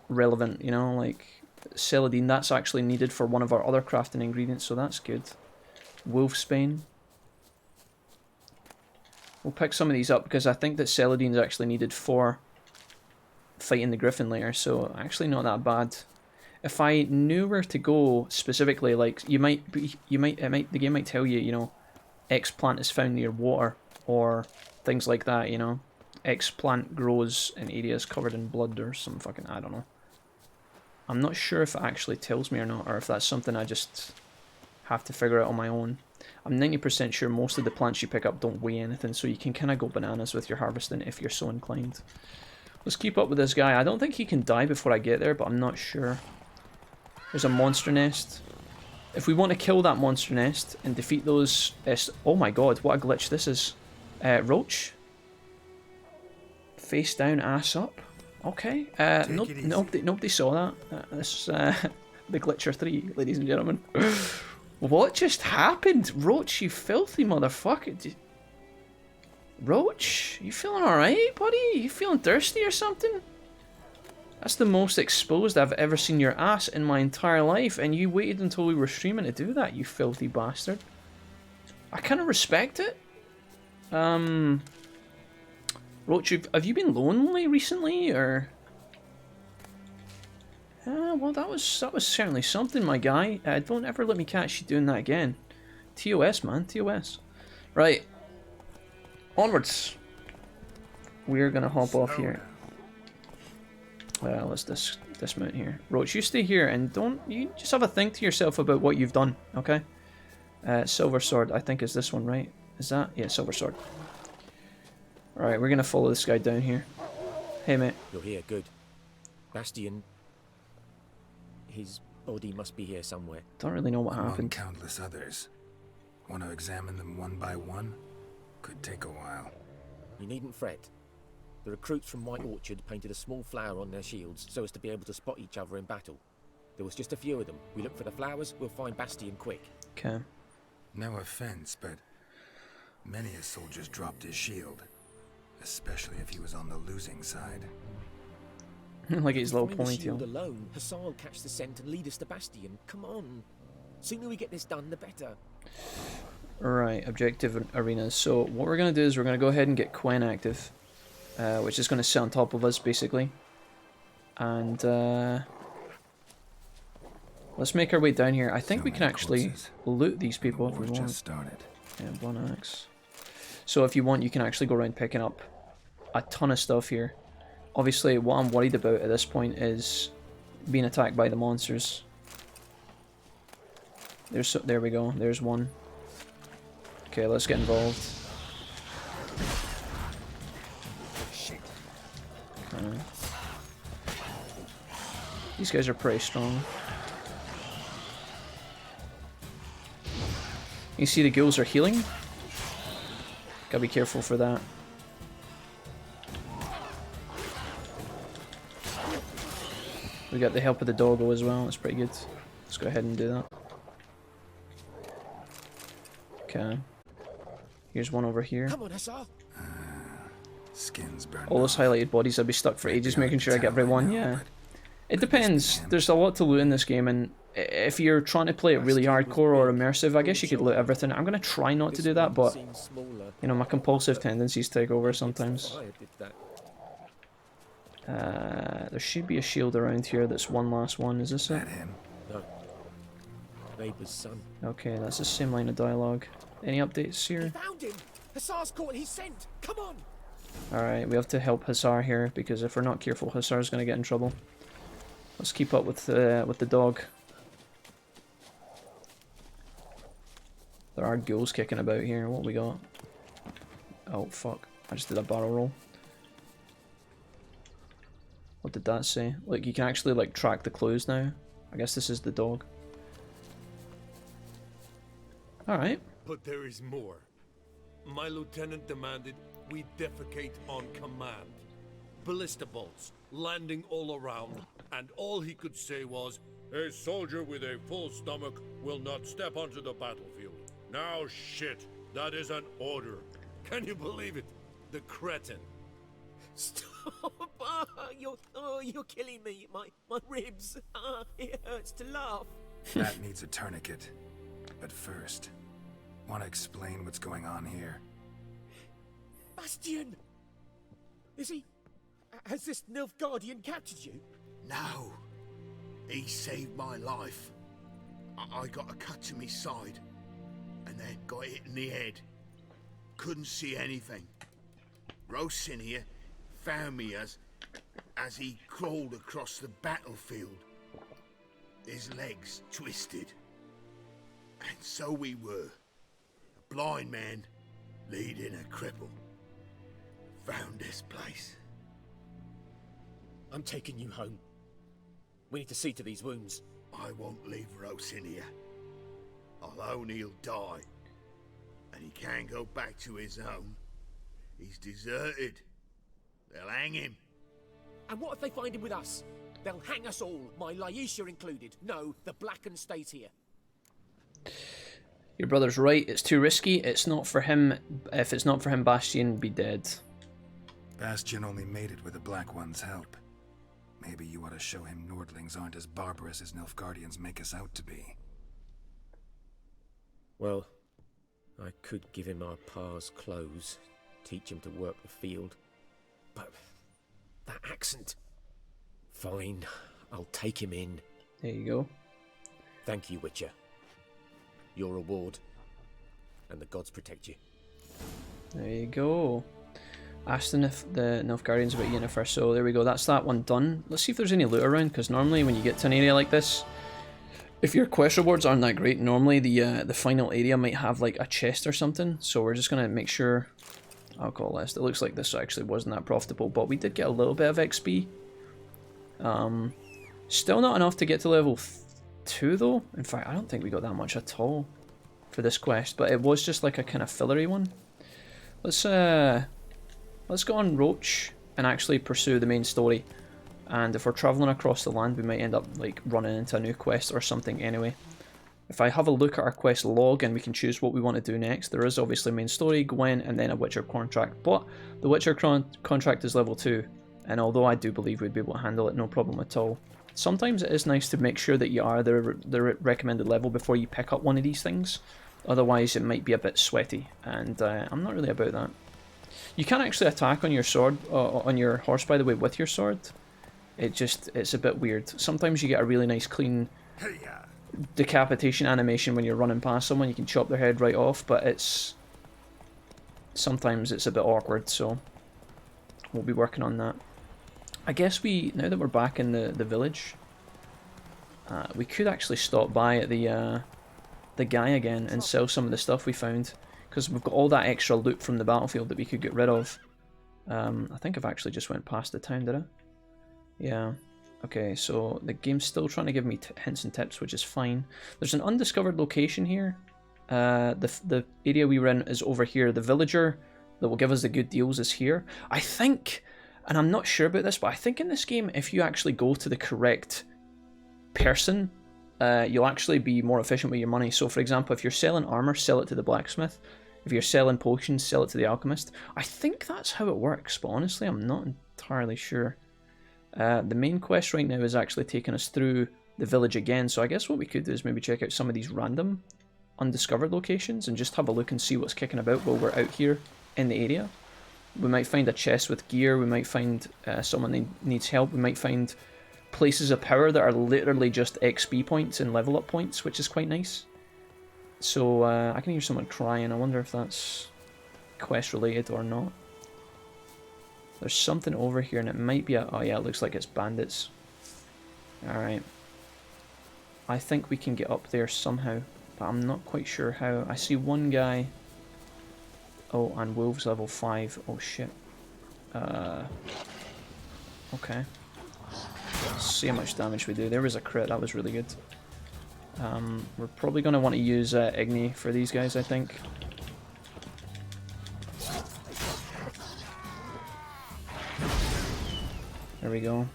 relevant, you know, like celadine, that's actually needed for one of our other crafting ingredients, so that's good. Wolfsbane. We'll pick some of these up because I think that celadine is actually needed for fighting the Griffin later, so actually not that bad. If I knew where to go specifically, like the game might tell you, you know, X plant is found near water, or things like that, you know. X plant grows in areas covered in blood or some fucking, I don't know. I'm not sure if it actually tells me or not, or if that's something I just have to figure out on my own. I'm 90% sure most of the plants you pick up don't weigh anything, so you can kind of go bananas with your harvesting if you're so inclined. Let's keep up with this guy. I don't think he can die before I get there, but I'm not sure. There's a monster nest. If we want to kill that monster nest and defeat those... oh my god, what a glitch this is. Roach. Face down, ass up. Okay. Nobody saw that. This is the Glitcher 3, ladies and gentlemen. What just happened? Roach, you filthy motherfucker. Roach, you feeling alright, buddy? You feeling thirsty or something? That's the most exposed I've ever seen your ass in my entire life, and you waited until we were streaming to do that, you filthy bastard. I kind of respect it. Roach, have you been lonely recently, or... well, that was certainly something, my guy. Don't ever let me catch you doing that again. TOS, man, TOS. Right. Onwards. We're gonna hop off here. Let's dismount here. Roach, you stay here and you just have a think to yourself about what you've done, okay? Silver sword, I think is this one, right? Is that? Yeah, silver sword. Alright, we're gonna follow this guy down here. Hey, mate. You're here, good. Bastion... his body must be here somewhere. Don't really know what happened. Among countless others. Want to examine them one by one? Could take a while. You needn't fret. The recruits from White Orchard painted a small flower on their shields so as to be able to spot each other in battle. There was just a few of them. We look for the flowers, we'll find Bastion quick. Okay. No offense, but many a soldier's dropped his shield. Especially if he was on the losing side. Like his little ponytail. Shield alone, Hassan will catch the scent and lead us to Bastion. Come on. Sooner we get this done, the better. Right, objective arenas. So what we're going to do is we're going to go ahead and get Quen active. Which is going to sit on top of us, basically. And let's make our way down here. I think we can actually loot these people if we want. Just started. Yeah, blunt axe. So if you want, you can actually go around picking up a ton of stuff here. Obviously, what I'm worried about at this point is being attacked by the monsters. There we go. There's one. Okay, let's get involved. Okay. These guys are pretty strong. You see the ghouls are healing. Gotta be careful for that. We got the help of the doggo as well, that's pretty good. Let's go ahead and do that. Okay. Here's one over here. Come on, Hussar. Skins burned All those off. highlighted bodies, I'll be stuck for ages making sure I get everyone, know, yeah. but It depends. There's a lot to loot in this game, and if you're trying to play it really hardcore or immersive, I guess you could loot everything. I'm going to try not to do that, but, you know, my compulsive tendencies take over sometimes. There should be a shield around here that's one last one. Is this it? No. Neighbour's son. Okay, that's the same line of dialogue. Any updates here? Found him. Hussar's caught his scent. Come on. Alright, we have to help Hussar here, because if we're not careful, Hussar's going to get in trouble. Let's keep up with the dog. There are ghouls kicking about here. What we got? Oh, fuck. I just did a barrel roll. What did that say? Like, you can actually, like, track the clues now. I guess this is the dog. Alright. But there is more. My lieutenant demanded we defecate on command. Ballista bolts landing all around, and all he could say was, "A soldier with a full stomach will not step onto the battlefield." Now shit, that is an order. Can you believe it? The cretin. Stop! You're killing me. My ribs. It hurts to laugh. That needs a tourniquet. But first, want to explain what's going on here? Bastian! Has this Nilfgaardian captured you? No. He saved my life. I got a cut to my side, and then got hit in the head. Couldn't see anything. Rocinha found me as he crawled across the battlefield. His legs twisted. And so we were. A blind man leading a cripple. Found this place. I'm taking you home. We need to see to these wounds. I won't leave Rocinha. I'll own he'll die. And he can't go back to his own. He's deserted. They'll hang him. And what if they find him with us? They'll hang us all, my Laisha included. No, the Blacken stays here. Your brother's right, it's too risky. It's not for him. If it's not for him, Bastian would be dead. Bastian only made it with the Black One's help. Maybe you ought to show him Nordlings aren't as barbarous as Nilfgaardians make us out to be. Well, I could give him our pa's clothes, teach him to work the field. But that accent... Fine, I'll take him in. There you go. Thank you, Witcher. Your reward. And the gods protect you. There you go. Ask the Nilfgaardians about Yennefer. So there we go, that's that one done. Let's see if there's any loot around, because normally when you get to an area like this, if your quest rewards aren't that great, normally the final area might have like a chest or something. So we're just going to make sure... Alcohol list. It looks like this actually wasn't that profitable, but we did get a little bit of XP. Still not enough to get to level 2 though. In fact, I don't think we got that much at all for this quest, but it was just like a kind of fillery one. Let's go on Roach and actually pursue the main story. And if we're traveling across the land, we might end up like running into a new quest or something anyway. If I have a look at our quest log and we can choose what we want to do next, there is obviously main story, Gwent, and then a Witcher contract. But the Witcher contract is level 2, and although I do believe we'd be able to handle it no problem at all, sometimes it is nice to make sure that you are the recommended level before you pick up one of these things. Otherwise it might be a bit sweaty, and I'm not really about that. You can actually attack on your sword, on your horse by the way, with your sword. It's a bit weird. Sometimes you get a really nice clean decapitation animation when you're running past someone. You can chop their head right off, but sometimes it's a bit awkward, so we'll be working on that. I guess now that we're back in the village, we could actually stop by at the guy again and sell some of the stuff we found, because we've got all that extra loot from the battlefield that we could get rid of. I think I've actually just went past the town, did I? Yeah. Okay, so the game's still trying to give me hints and tips, which is fine. There's an undiscovered location here. The area we were in is over here. The villager that will give us the good deals is here. I think, and I'm not sure about this, but I think in this game, if you actually go to the correct person, you'll actually be more efficient with your money. So for example, if you're selling armor, sell it to the blacksmith. If you're selling potions, sell it to the alchemist. I think that's how it works, but honestly I'm not entirely sure. The main quest right now is actually taking us through the village again, so I guess what we could do is maybe check out some of these random undiscovered locations and just have a look and see what's kicking about while we're out here in the area. We might find a chest with gear, we might find someone that needs help, we might find places of power that are literally just XP points and level up points, which is quite nice. So I can hear someone crying, I wonder if that's quest related or not. There's something over here and it might be a... oh yeah, it looks like it's bandits. Alright. I think we can get up there somehow, but I'm not quite sure how. I see one guy... oh, and wolves level 5. Oh shit. Okay. Let's see how much damage we do. There was a crit, that was really good. We're probably going to want to use Igni for these guys, I think. There we go.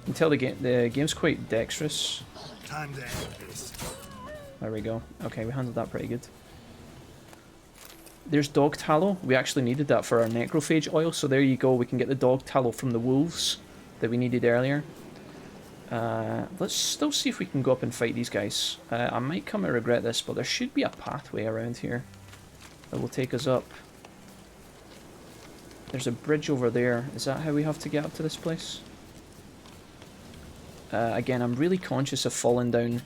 You can tell the game's quite dexterous. Time to end this. There we go. Okay, we handled that pretty good. There's dog tallow. We actually needed that for our necrophage oil, so there you go. We can get the dog tallow from the wolves that we needed earlier. Let's still see if we can go up and fight these guys. I might come to regret this, but there should be a pathway around here that will take us up. There's a bridge over there. Is that how we have to get up to this place? Again, I'm really conscious of falling down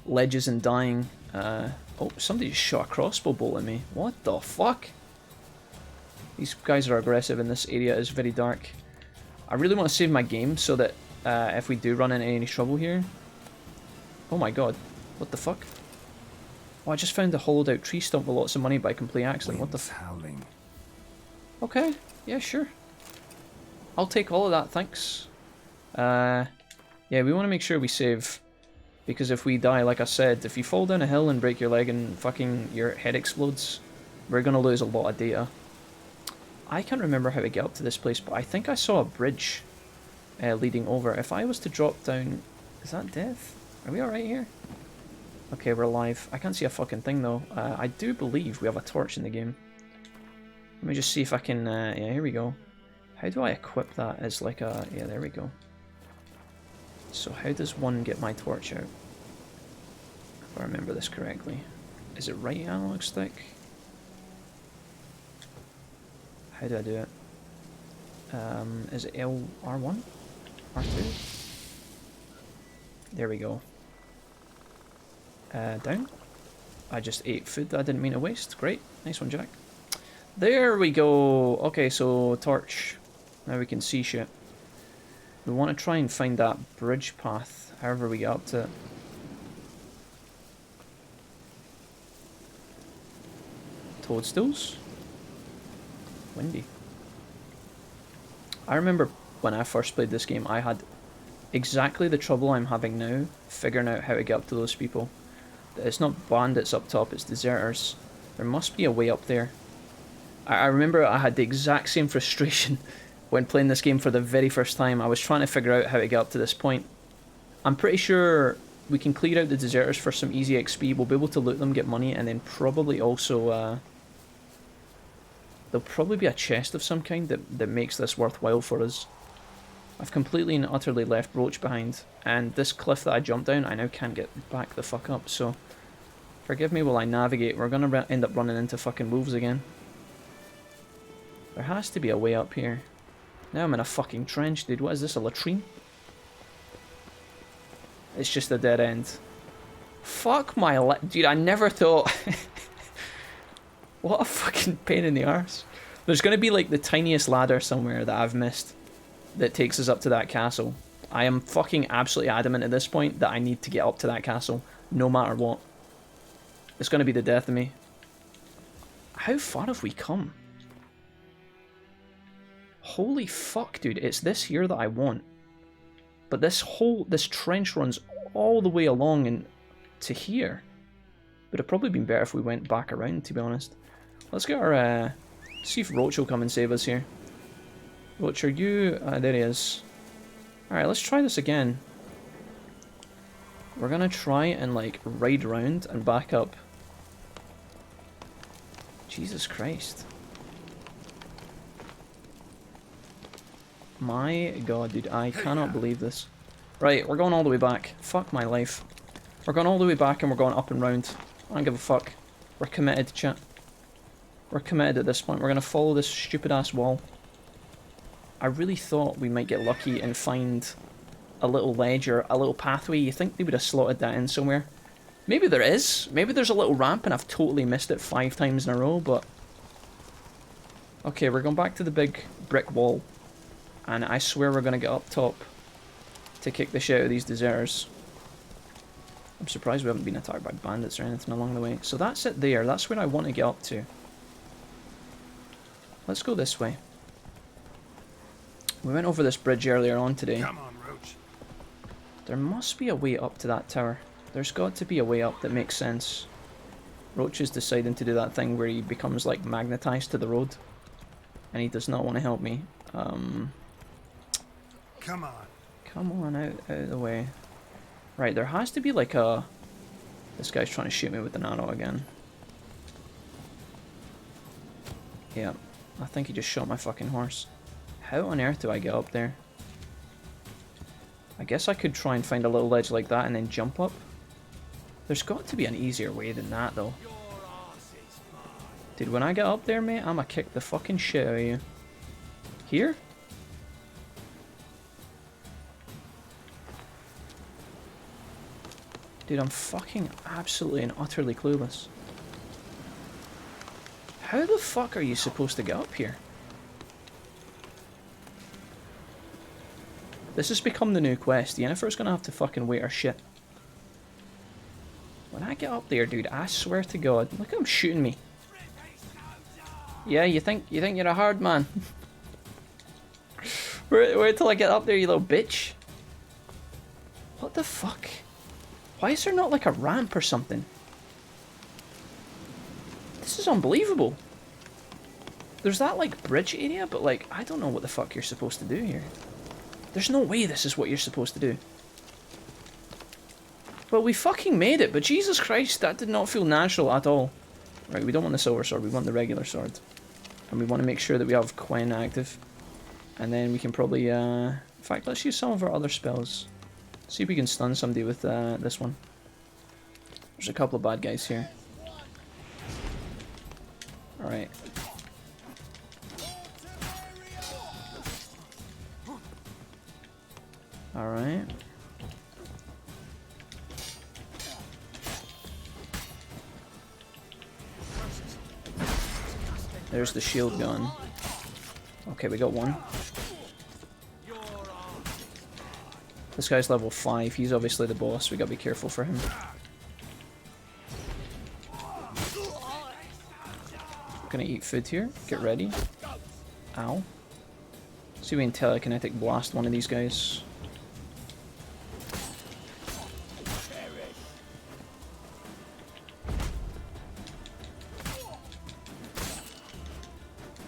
ledges and dying. Oh, somebody just shot a crossbow bolt at me. What the fuck? These guys are aggressive and this area is very dark. I really want to save my game so that if we do run into any trouble here... oh my god. What the fuck? Oh, I just found a hollowed out tree stump with lots of money by complete accident. What the f... okay. Yeah, sure. I'll take all of that, thanks. Yeah, we want to make sure we save. Because if we die, like I said, if you fall down a hill and break your leg and fucking your head explodes, we're going to lose a lot of data. I can't remember how to get up to this place, but I think I saw a bridge leading over. If I was to drop down... is that death? Are we alright here? Okay, we're alive. I can't see a fucking thing though. I do believe we have a torch in the game. Let me just see if I can... yeah, here we go. How do I equip that as like a... yeah, there we go. So how does one get my torch out? If I remember this correctly. Is it right analog stick? How do I do it? Is it R1? R2? There we go. Down. I just ate food that I didn't mean to waste. Great. Nice one, Jack. There we go. Okay, so torch. Now we can see shit. We want to try and find that bridge path, however we get up to it. Toadstools? Windy. I remember when I first played this game, I had exactly the trouble I'm having now figuring out how to get up to those people. It's not bandits up top, it's deserters. There must be a way up there. I remember I had the exact same frustration when playing this game for the very first time. I was trying to figure out how to get up to this point. I'm pretty sure we can clear out the deserters for some easy XP. We'll be able to loot them, get money, and then probably also... there'll probably be a chest of some kind that makes this worthwhile for us. I've completely and utterly left Roach behind, and this cliff that I jumped down, I now can't get back the fuck up, so... forgive me while I navigate. We're gonna end up running into fucking wolves again. There has to be a way up here. Now I'm in a fucking trench, dude. What is this, a latrine? It's just a dead end. Fuck my life. Dude, I never thought... what a fucking pain in the arse. There's going to be like the tiniest ladder somewhere that I've missed that takes us up to that castle. I am fucking absolutely adamant at this point that I need to get up to that castle, no matter what. It's going to be the death of me. How far have we come? Holy fuck, dude. It's this here that I want. But this trench runs all the way along and to here. Would have probably been better if we went back around, to be honest. Let's get our, see if Roach will come and save us here. Roach, are you... there he is. Alright, let's try this again. We're gonna try and like ride around and back up. Jesus Christ. My god, dude, I cannot believe this. Right, we're going all the way back. Fuck my life. We're going all the way back and we're going up and round. I don't give a fuck. We're committed, chat. We're committed at this point. We're gonna follow this stupid ass wall. I really thought we might get lucky and find a little ledge or a little pathway. You think they would have slotted that in somewhere? Maybe there is. Maybe there's a little ramp and I've totally missed it 5 times in a row, but... Okay, we're going back to the big brick wall. And I swear we're going to get up top to kick the shit out of these deserters. I'm surprised we haven't been attacked by bandits or anything along the way. So that's it there. That's where I want to get up to. Let's go this way. We went over this bridge earlier on today. Come on, Roach. There must be a way up to that tower. There's got to be a way up that makes sense. Roach is deciding to do that thing where he becomes like magnetized to the road. And he does not want to help me. Come on. Come on, out of the way. Right, there has to be like a... This guy's trying to shoot me with an arrow again. Yeah, I think he just shot my fucking horse. How on earth do I get up there? I guess I could try and find a little ledge like that and then jump up. There's got to be an easier way than that though. Dude, when I get up there, mate, I'ma kick the fucking shit out of you. Here? Dude, I'm fucking absolutely and utterly clueless. How the fuck are you supposed to get up here? This has become the new quest. Yennefer's gonna have to fucking wait her shit. When I get up there, dude, I swear to God, look at him shooting me. Yeah, you think you're a hard man? Wait till I get up there, you little bitch. What the fuck? Why is there not like a ramp or something? This is unbelievable. There's that like bridge area, but like, I don't know what the fuck you're supposed to do here. There's no way this is what you're supposed to do. Well, we fucking made it, but Jesus Christ, that did not feel natural at all. Right, we don't want the silver sword, we want the regular sword. And we want to make sure that we have Quen active. And then we can probably, in fact, let's use some of our other spells. See if we can stun somebody with this one. There's a couple of bad guys here. Alright. Alright. There's the shield gun. Okay, we got one. This guy's level 5. He's obviously the boss. We gotta be careful for him. Gonna eat food here. Get ready. Ow. See if we can telekinetic blast one of these guys.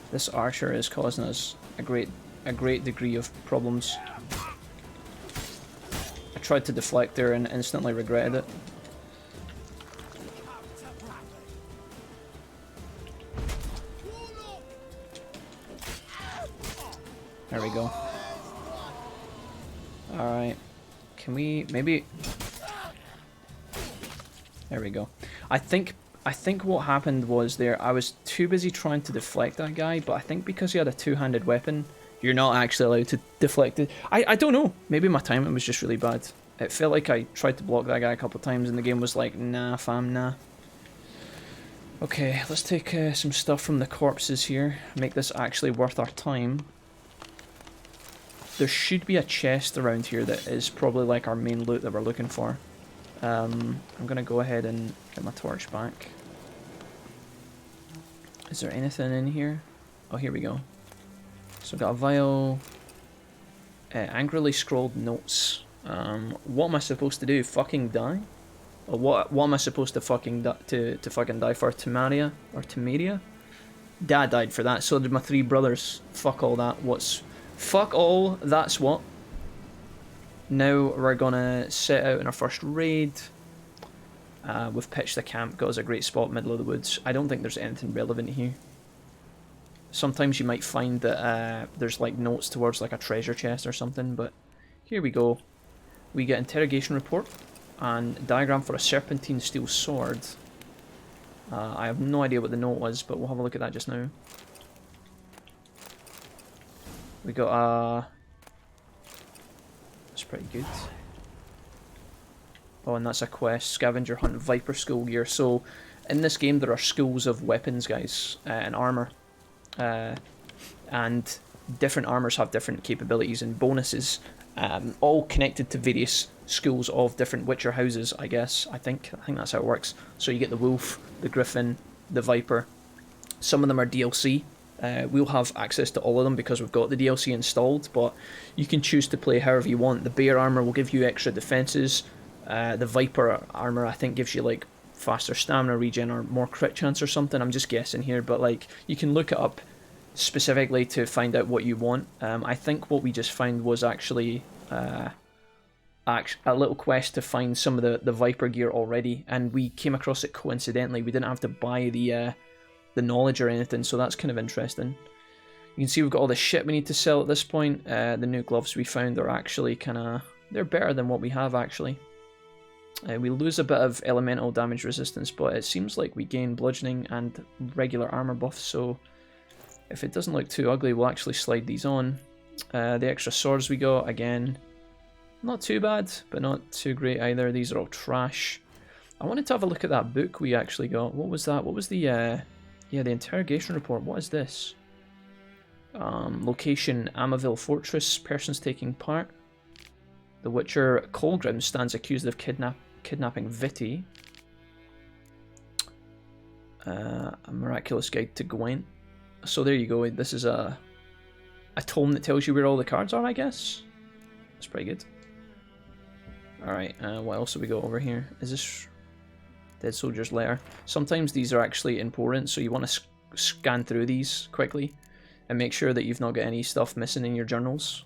This archer is causing us a great degree of problems. I tried to deflect there and instantly regretted it. There we go. Alright. Can we maybe... There we go. I think what happened was there, I was too busy trying to deflect that guy, but I think because he had a two-handed weapon, you're not actually allowed to deflect it. I don't know. Maybe my timing was just really bad. It felt like I tried to block that guy a couple of times and the game was like, nah fam, nah. Okay, let's take some stuff from the corpses here. Make this actually worth our time. There should be a chest around here that is probably like our main loot that we're looking for. I'm gonna go ahead and get my torch back. Is there anything in here? Oh, here we go. So I've got a vial. Angrily scrolled notes. What am I supposed to do? Fucking die? Or what am I supposed to fucking to fucking die for? Temeria or Temeria? Dad died for that. So did my 3 brothers. Fuck all that. Fuck all. That's what. now we're gonna set out in our first raid. We've pitched the camp, got us a great spot, middle of the woods. I don't think there's anything relevant here. Sometimes you might find that there's like notes towards like a treasure chest or something, but here we go. We get interrogation report and diagram for a serpentine steel sword. I have no idea what the note was, but we'll have a look at that just now. We got a... That's pretty good. Oh, and that's a quest. Scavenger hunt Viper school gear. So, in this game there are schools of weapons, guys, and armor. And different armors have different capabilities and bonuses. All connected to various schools of different Witcher houses, I guess. I think that's how it works. So you get the Wolf, the Griffin, the Viper. Some of them are DLC. We'll have access to all of them because we've got the DLC installed, but you can choose to play however you want. The Bear armor will give you extra defenses. The Viper armor, I think, gives you like faster stamina regen or more crit chance or something. I'm just guessing here, but like you can look it up specifically to find out what you want. I think what we just found was actually a little quest to find some of the Viper gear already, and we came across it coincidentally. We didn't have to buy the knowledge or anything, so that's kind of interesting. You can see we've got all the shit we need to sell at this point. The new gloves we found are actually they're better than what we have actually. We lose a bit of elemental damage resistance, but it seems like we gain bludgeoning and regular armor buffs, so if it doesn't look too ugly, we'll actually slide these on. The extra swords we got, again, not too bad, but not too great either. These are all trash. I wanted to have a look at that book we actually got. What was that? What was the, yeah, the interrogation report. What is this? Location, Amaville Fortress, persons taking part. The Witcher Colgrim stands accused of kidnapping Viti. A miraculous guide to Gwent. So there you go. This is a tome that tells you where all the cards are, I guess. That's pretty good. Alright, what else have we got over here? Is this Dead Soldier's Lair? Sometimes these are actually important, so you want to scan through these quickly and make sure that you've not got any stuff missing in your journals.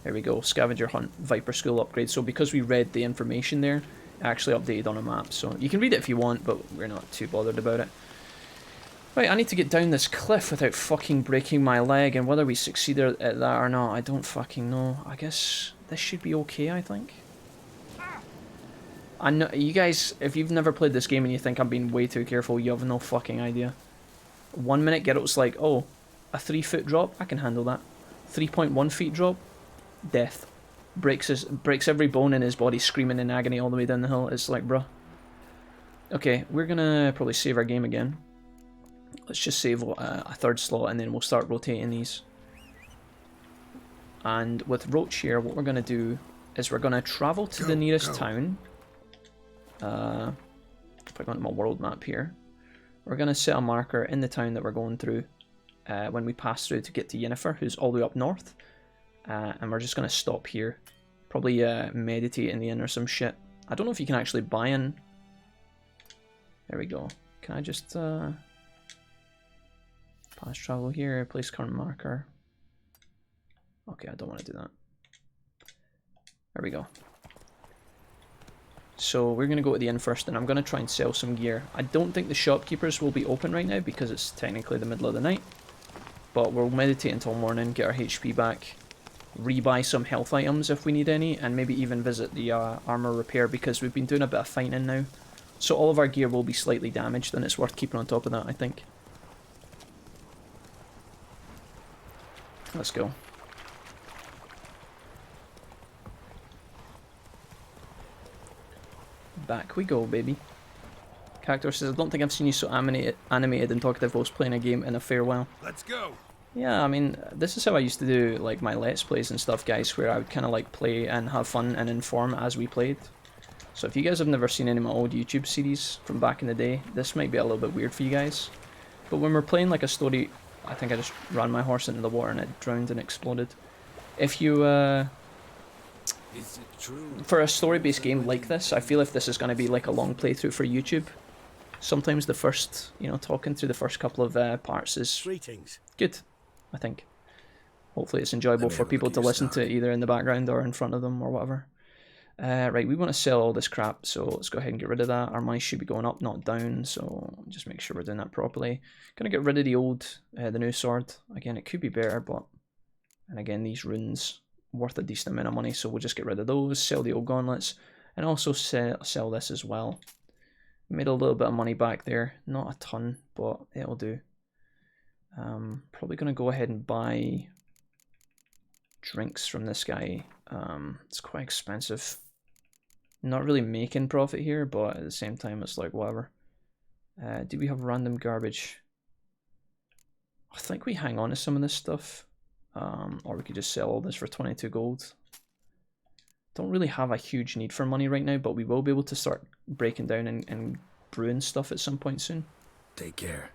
There we go, Scavenger Hunt, Viper School upgrade. So because we read the information there, it actually updated on a map. So you can read it if you want, but we're not too bothered about it. Right, I need to get down this cliff without fucking breaking my leg, and whether we succeed at that or not, I don't fucking know. I guess this should be okay, I think. I know, you guys, if you've never played this game and you think I'm being way too careful, you have no fucking idea. 1 minute, Geralt's like, oh, a 3-foot drop? I can handle that. 3.1 feet drop? Death. Breaks every bone in his body, screaming in agony all the way down the hill. It's like, bruh. Okay, we're gonna probably save our game again. Let's just save a third slot and then we'll start rotating these. And with Roach here, what we're gonna do is we're gonna travel to the nearest town. If I go into my world map here, we're gonna set a marker in the town that we're going through when we pass through to get to Yennefer, who's all the way up north. And we're just going to stop here. Probably meditate in the inn or some shit. I don't know if you can actually buy in. There we go. Can I just pass travel here, place current marker. Okay, I don't want to do that. There we go. So we're going to go to the inn first, and I'm going to try and sell some gear. I don't think the shopkeepers will be open right now because it's technically the middle of the night. But we'll meditate until morning, get our HP back. Rebuy some health items if we need any, and maybe even visit the armor repair because we've been doing a bit of fighting now. So all of our gear will be slightly damaged, and it's worth keeping on top of that, I think. Let's go. Back we go, baby. Cactor says, I don't think I've seen you so animated and talkative whilst playing a game in a fair while. Let's go. Yeah, I mean, this is how I used to do like my Let's Plays and stuff, guys, where I would kind of like play and have fun and inform as we played. So if you guys have never seen any of my old YouTube series from back in the day, this might be a little bit weird for you guys. But when we're playing like a story, I think I just ran my horse into the water and it drowned and exploded. If you, for a story-based game like this, I feel if this is going to be like a long playthrough for YouTube, sometimes the first, you know, talking through the first couple of parts is good, I think. Hopefully it's enjoyable for people to listen to either in the background or in front of them or whatever. Right, we want to sell all this crap, so let's go ahead and get rid of that. Our money should be going up, not down, so just make sure we're doing that properly. Gonna get rid of the old, the new sword. Again, it could be better, but... And again, these runes, worth a decent amount of money, so we'll just get rid of those, sell the old gauntlets, and also sell this as well. Made a little bit of money back there, not a ton, but it'll do. Probably gonna go ahead and buy drinks from this guy. It's quite expensive. Not really making profit here, but at the same time it's like whatever. Do we have random garbage? I think we hang on to some of this stuff, or we could just sell all this for 22 gold. Don't really have a huge need for money right now, but we will be able to start breaking down and brewing stuff at some point soon. Take care.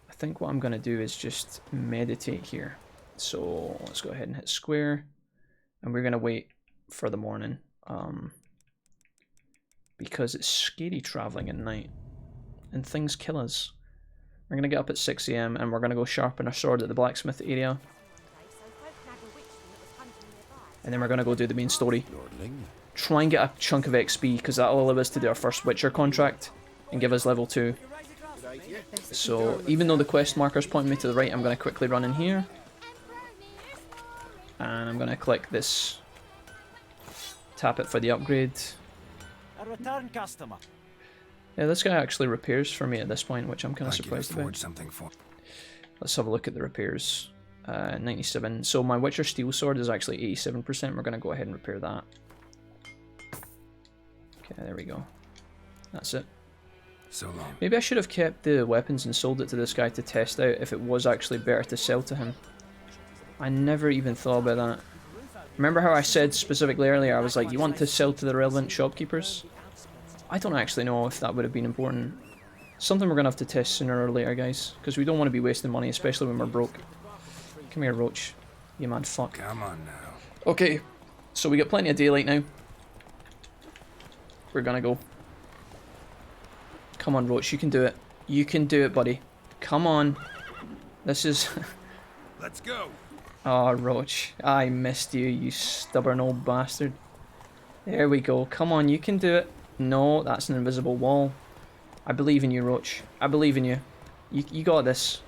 I think what I'm going to do is just meditate here. So let's go ahead and hit square, and we're going to wait for the morning, because it's scary traveling at night and things kill us. We're going to get up at 6 AM and we're going to go sharpen our sword at the blacksmith area, and then we're going to go do the main story. Try and get a chunk of XP, because that'll allow us to do our first Witcher contract and give us level 2. So even though the quest marker's pointing me to the right, I'm going to quickly run in here. And I'm going to click this, tap it for the upgrade. A return customer. Yeah, this guy actually repairs for me at this point, which I'm kind of surprised about. Something for. Let's have a look at the repairs. 97. So my Witcher Steel Sword is actually 87%. We're going to go ahead and repair that. Okay, there we go. That's it. So long. Maybe I should have kept the weapons and sold it to this guy to test out if it was actually better to sell to him. I never even thought about that. Remember how I said specifically earlier, I was like, you want to sell to the relevant shopkeepers? I don't actually know if that would have been important. Something we're going to have to test sooner or later, guys, because we don't want to be wasting money, especially when we're broke. Come here, Roach. You mad fuck. Come on now. Okay, so we got plenty of daylight now. We're gonna go. Come on, Roach, you can do it. You can do it, buddy. Come on. This is... Let's go. Oh, Roach. I missed you, you stubborn old bastard. There we go. Come on, you can do it. No, that's an invisible wall. I believe in you, Roach. I believe in you. You got this.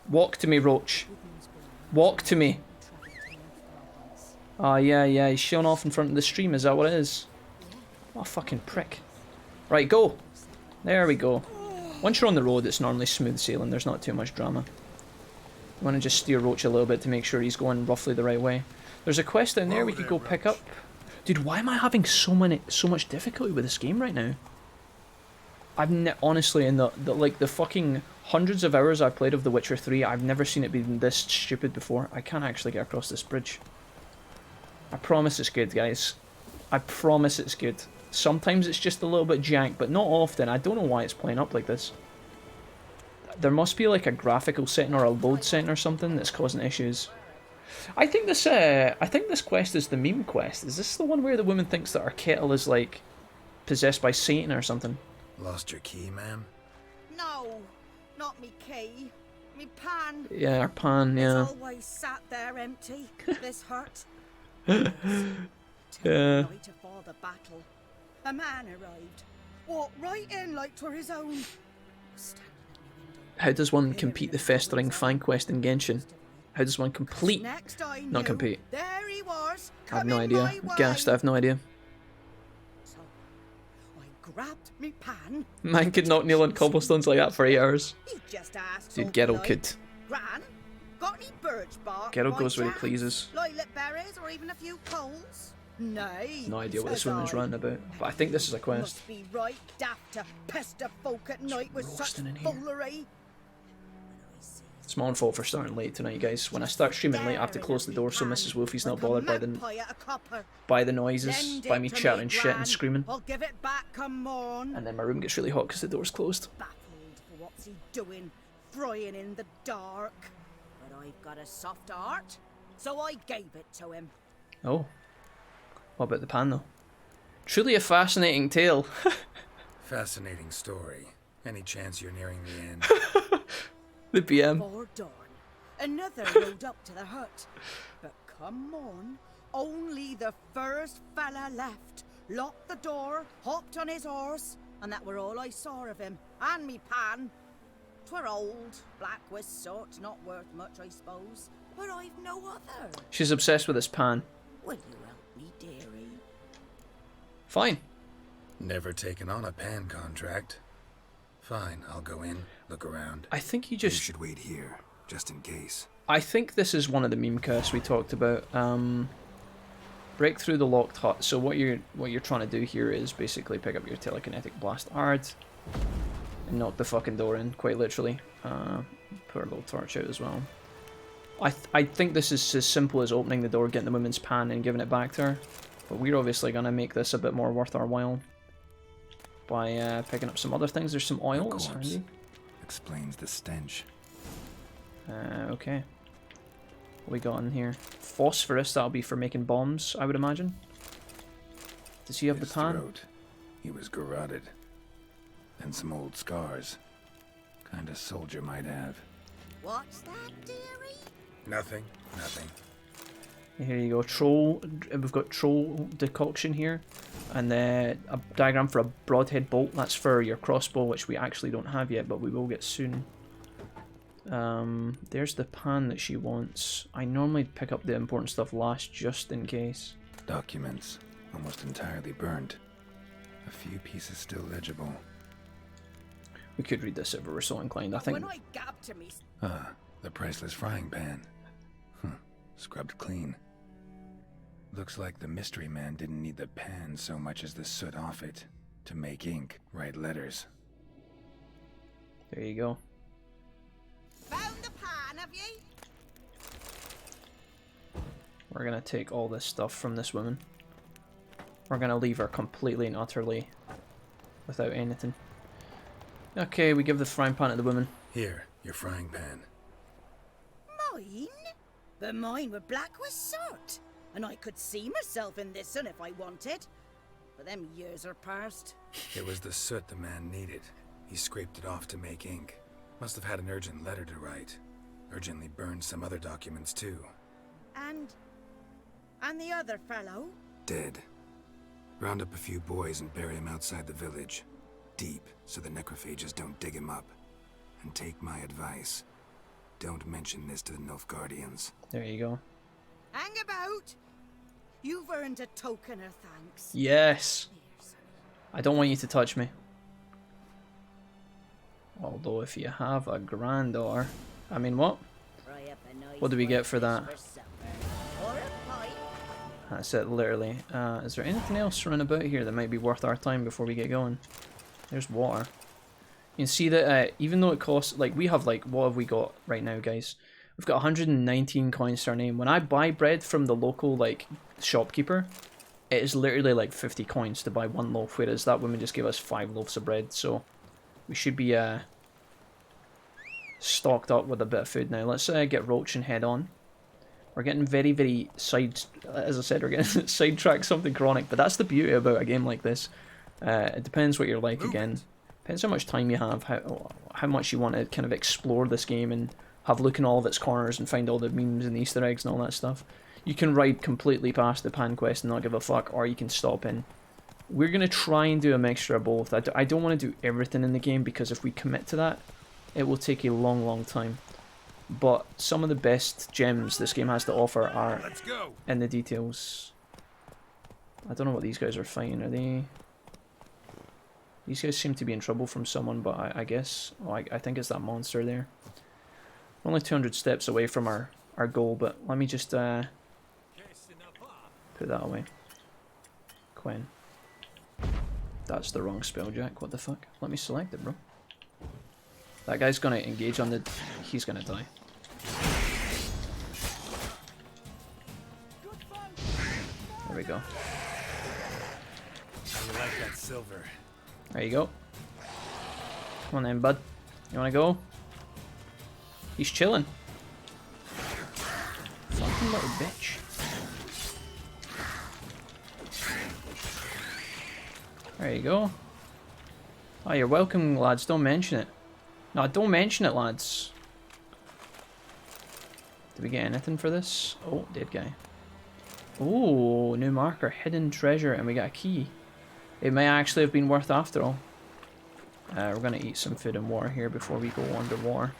Walk to me, Roach. Walk to me. Oh, yeah, he's showing off in front of the stream. Is that what it is? Oh, fucking prick. Right, go. There we go. Once you're on the road, it's normally smooth sailing. There's not too much drama. You want to just steer Roach a little bit to make sure he's going roughly the right way. There's a quest down there we could go pick up. Dude, why am I having so much difficulty with this game right now? Honestly, in the fucking hundreds of hours I've played of The Witcher 3, I've never seen it be this stupid before. I can't actually get across this bridge. I promise it's good, guys. I promise it's good. Sometimes it's just a little bit jank, but not often. I don't know why it's playing up like this. There must be like a graphical setting or a load setting or something that's causing issues. I think this quest is the meme quest. Is this the one where the woman thinks that her kettle is like possessed by Satan or something? Lost your key, ma'am? No, not me key. Me pan. Yeah, her pan, yeah. It's always sat there empty. This hurt. Yeah. Before the battle, a man arrived. Walked right in like 'twere his own. How does one compete the festering fan quest in Genshin? How does one complete? Not compete. There he was. I have no idea. Gassed, I have no idea. So I grabbed me pan. Man could not kneel on cobblestones like that for 8 hours. He just asked. Dude, Geralt could. Gran, got any birch bark? Geralt goes where he pleases. Lilac berries or even a few coals? Nay. No idea what this woman's ranting about, but I think this is a quest. Must be right daft to pester folk at night with such foolery. It's my own fault for starting late tonight, guys. When I start streaming late, I have to close the door so Mrs. Wolfie's not bothered by the noises, by me chatting shit and screaming. I'll give it back come morn. And then my room gets really hot because the door's closed. Baffled for what's he doing, frying in the dark. But I've got a soft heart, so I gave it to him. Oh. What about the pan, though? Truly a fascinating tale. Fascinating story. Any chance you're nearing the end? The PM. Before dawn, another rode up to the hut. But come on, only the first fella left. Locked the door, hopped on his horse, and that were all I saw of him. And me pan. 'Twere old, black with soot, not worth much, I suppose. But I've no other. She's obsessed with this pan. Will you help me, dearie? Fine. Never taken on a pan contract. Fine, I'll go in, look around. I think you You just... should wait here, just in case. I think this is one of the meme casts we talked about. Break through the locked hut. So what you're trying to do here is basically pick up your telekinetic blast hard and knock the fucking door in, quite literally. Put a little torch out as well. I think this is as simple as opening the door, getting the woman's pan and giving it back to her. But we're obviously going to make this a bit more worth our while by picking up some other things. There's some oil. That's handy. Explains the stench. Okay. What we got in here? Phosphorus, that'll be for making bombs, I would imagine. Does he have the pan? Throat. He was garroted. And some old scars. Kind of soldier might have. What's that, dearie? Nothing. Nothing. Here you go. Troll. We've got troll decoction here. And a diagram for a broadhead bolt. That's for your crossbow, which we actually don't have yet, but we will get soon. There's the pan that she wants. I normally pick up the important stuff last, just in case. Documents. Almost entirely burnt. A few pieces still legible. We could read this if we were so inclined, I think. When I gab to me... Ah, the priceless frying pan. Scrubbed clean. Looks like the mystery man didn't need the pan so much as the soot off it. To make ink, write letters. There you go. Found the pan, have you? We're gonna take all this stuff from this woman. We're gonna leave her completely and utterly without anything. Okay, we give the frying pan to the woman. Here, your frying pan. Mine? But mine were black with soot. And I could see myself in this one if I wanted. But them years are past. It was the soot the man needed. He scraped it off to make ink. Must have had an urgent letter to write. Urgently burned some other documents too. And the other fellow? Dead. Round up a few boys and bury him outside the village. Deep, so the necrophages don't dig him up. And take my advice. Don't mention this to the Nilfgaardians. There you go. Hang about! You've earned a token of thanks. Yes! I don't want you to touch me. Although if you have a granddaughter... I mean, what? What do we get for that? That's it, literally. Is there anything else running about here that might be worth our time before we get going? There's water. You can see that even though it costs... Like, we have, like, what have we got right now, guys? We've got 119 coins to our name. When I buy bread from the local, like, shopkeeper, it is literally, like, 50 coins to buy one loaf, whereas that woman just gave us 5 loaves of bread, so... We should be stocked up with a bit of food now. Let's get Roach and head on. We're getting very, very as I said, we're getting sidetracked something chronic, but that's the beauty about a game like this. It depends what you're like again. Depends how much time you have, how much you want to kind of explore this game and have a look in all of its corners and find all the memes and the Easter eggs and all that stuff. You can ride completely past the pan quest and not give a fuck, or you can stop in. We're going to try and do a mixture of both. I don't want to do everything in the game because if we commit to that, it will take a long, long time. But some of the best gems this game has to offer are in the details. I don't know what these guys are fighting. Are they... These guys seem to be in trouble from someone, but I guess... Oh, I think it's that monster there. We're only 200 steps away from our goal, but let me just put that away. Quen. That's the wrong spell, Jack. What the fuck? Let me select it, bro. That guy's gonna engage on the... He's gonna die. There we go. How you like that silver? There you go. Come on then, bud. You wanna go? He's chilling. Fucking little bitch. There you go. Oh, you're welcome, lads. Don't mention it. No, don't mention it, lads. Did we get anything for this? Oh, dead guy. Oh, new marker, hidden treasure, and we got a key. It may actually have been worth after all. We're going to eat some food and water here before we go underwater.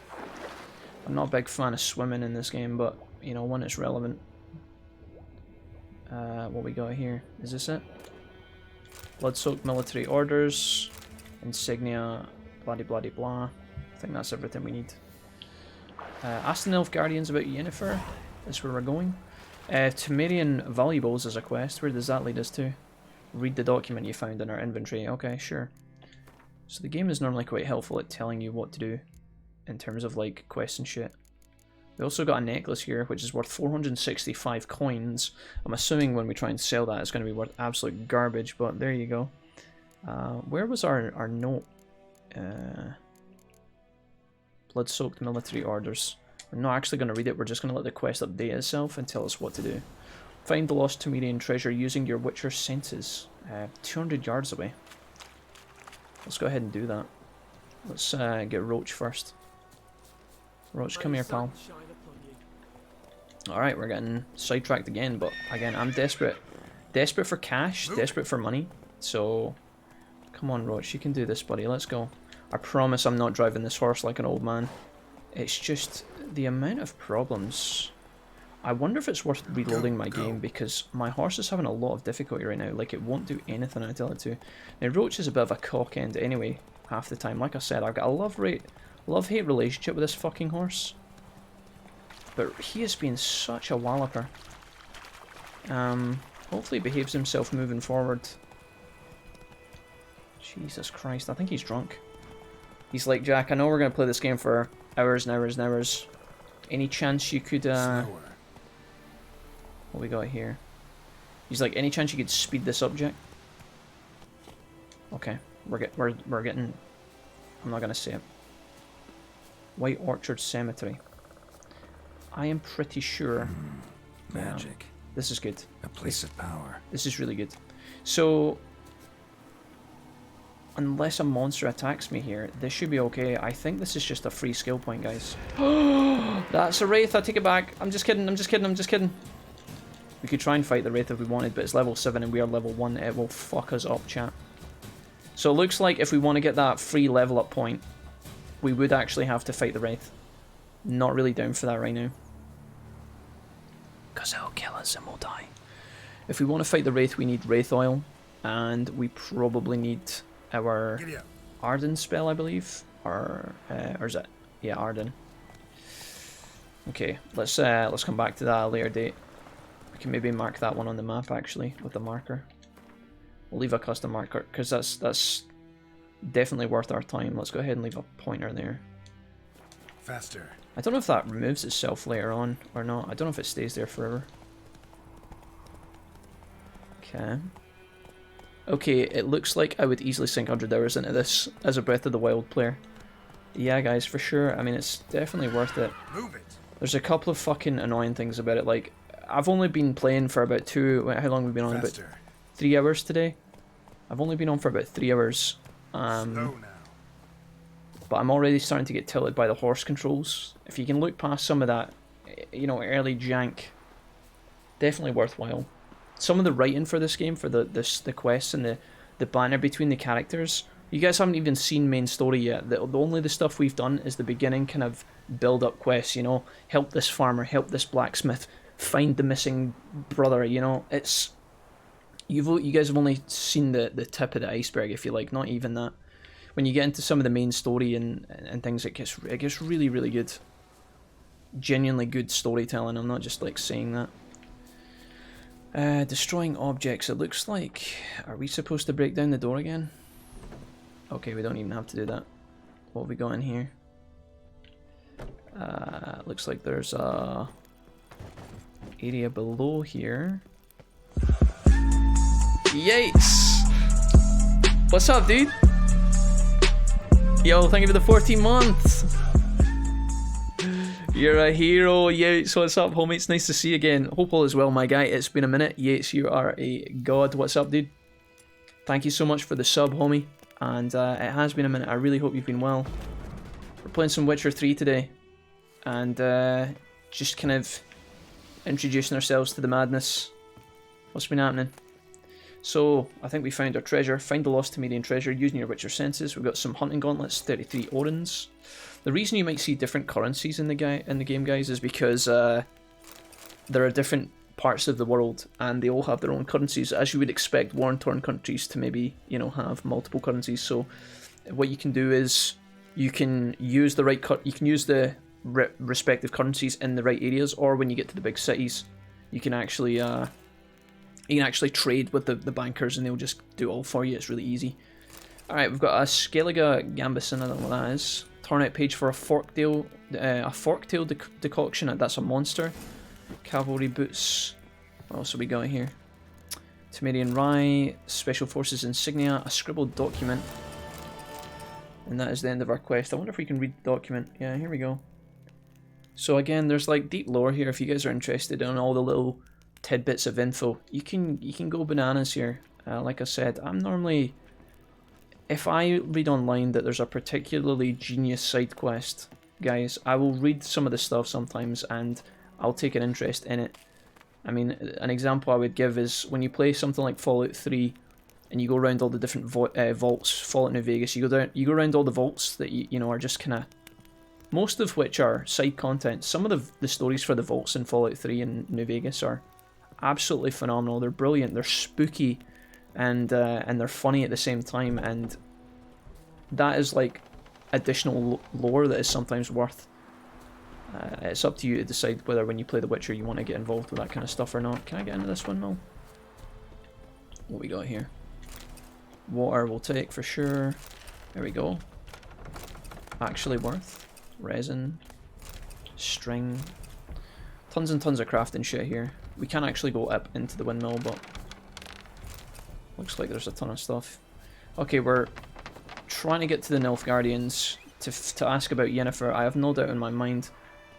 I'm not a big fan of swimming in this game, but, you know, when it's relevant. What we got here? Is this it? Blood-soaked military orders, insignia, blah blah blah. I think that's everything we need. Ask the Elf Guardians about Yennefer. That's where we're going. Temerian Valuables is a quest. Where does that lead us to? Read the document you found in our inventory. Okay, sure. So the game is normally quite helpful at telling you what to do in terms of like quests and shit. We also got a necklace here which is worth 465 coins. I'm assuming when we try and sell that it's going to be worth absolute garbage, but there you go. Where was our note? Blood-soaked military orders. We're not actually going to read it, we're just going to let the quest update itself and tell us what to do. Find the lost Temerian treasure using your Witcher senses. 200 yards away. Let's go ahead and do that. Let's get Roach first. Roach, come here, pal. Alright, we're getting sidetracked again, but again, I'm desperate. Desperate for cash, desperate for money. So, come on, Roach, you can do this, buddy. Let's go. I promise I'm not driving this horse like an old man. It's just the amount of problems. I wonder if it's worth reloading my game because my horse is having a lot of difficulty right now. Like, it won't do anything I tell it to. Now, Roach is a bit of a cock end anyway, half the time. Like I said, I've got a love-hate relationship with this fucking horse. But he has been such a walloper. Hopefully he behaves himself moving forward. Jesus Christ, I think he's drunk. He's like, Jack, I know we're going to play this game for hours and hours and hours. Any chance you could, what we got here? He's like, any chance you could speed this up, Jack? Okay, we're getting, I'm not going to say it. White Orchard Cemetery. I am pretty sure. Magic. This is good. A place of power. This is really good. So, unless a monster attacks me here, this should be okay. I think this is just a free skill point, guys. That's a Wraith, I take it back. I'm just kidding, I'm just kidding, I'm just kidding. We could try and fight the Wraith if we wanted, but it's level 7 and we are level 1. It will fuck us up, chat. So it looks like if we want to get that free level up point, we would actually have to fight the Wraith. Not really down for that right now. Because it'll kill us and we'll die. If we want to fight the Wraith, we need Wraith Oil. And we probably need our Arden spell, I believe. Or is it? Yeah, Arden. Okay, let's come back to that at a later date. We can maybe mark that one on the map, actually, with the marker. We'll leave a custom marker, because that's definitely worth our time. Let's go ahead and leave a pointer there. Faster. I don't know if that removes itself later on or not. I don't know if it stays there forever. Okay. Okay, it looks like I would easily sink 100 hours into this as a Breath of the Wild player. Yeah, guys, for sure. I mean, it's definitely worth it. Move it. There's a couple of fucking annoying things about it. Like, I've only been playing for about how long have we been on? Faster. About 3 hours today? I've only been on for about 3 hours. Slow now. But I'm already starting to get tilted by the horse controls. If you can look past some of that, you know, early jank, definitely worthwhile. Some of the writing for this game, for the quests and the banter between the characters, you guys haven't even seen main story yet. Only the stuff we've done is the beginning kind of build-up quests, you know, help this farmer, help this blacksmith, find the missing brother, you know. It's you guys have only seen the tip of the iceberg, if you like, not even that. When you get into some of the main story and things, it gets really, really good. Genuinely good storytelling. I'm not just like saying that. Destroying objects. It looks like, are we supposed to break down the door again? Okay, we don't even have to do that. What have we got in here? Looks like there's a area below here. Yikes! What's up, dude? Yo, thank you for the 14 months. You're a hero, Yates. What's up, homie? It's nice to see you again. Hope all is well, my guy. It's been a minute. Yates, you are a god. What's up, dude? Thank you so much for the sub, homie. And it has been a minute. I really hope you've been well. We're playing some Witcher 3 today. And just kind of introducing ourselves to the madness. What's been happening? So, I think we found our treasure. Find the lost Temerian treasure using your Witcher senses. We've got some hunting gauntlets, 33 orens. The reason you might see different currencies in the game, guys, is because there are different parts of the world, and they all have their own currencies, as you would expect war-torn countries to maybe, you know, have multiple currencies. So, what you can do is you can use the respective currencies in the right areas, or when you get to the big cities, you can actually trade with the bankers, and they'll just do it all for you. It's really easy. Alright, we've got a Skellige Gambison, I don't know what that is. Turn out page for a Forktail decoction, that's a monster. Cavalry boots. What else have we got here? Temerian Rye, Special Forces insignia, a scribbled document. And that is the end of our quest. I wonder if we can read the document. Yeah, here we go. So again, there's like deep lore here. If you guys are interested in all the little tidbits of info, you can go bananas here. Like I said, I'm normally, if I read online that there's a particularly genius side quest, guys, I will read some of the stuff sometimes and I'll take an interest in it. I mean, an example I would give is when you play something like Fallout 3 and you go around all the different vaults, Fallout New Vegas, you go around all the vaults that you know are just kind of, most of which are side content. Some of the stories for the vaults in Fallout 3 and New Vegas are absolutely phenomenal. They're brilliant, they're spooky, and they're funny at the same time, and that is like additional lore that is sometimes worth. It's up to you to decide whether when you play The Witcher you want to get involved with that kind of stuff or not. Can I get into this windmill? What we got here? Water we'll take for sure. There we go. Actually worth. Resin. String. Tons and tons of crafting shit here. We can't actually go up into the windmill, but looks like there's a ton of stuff. Okay, we're trying to get to the Nilfgaardians to ask about Yennefer. I have no doubt in my mind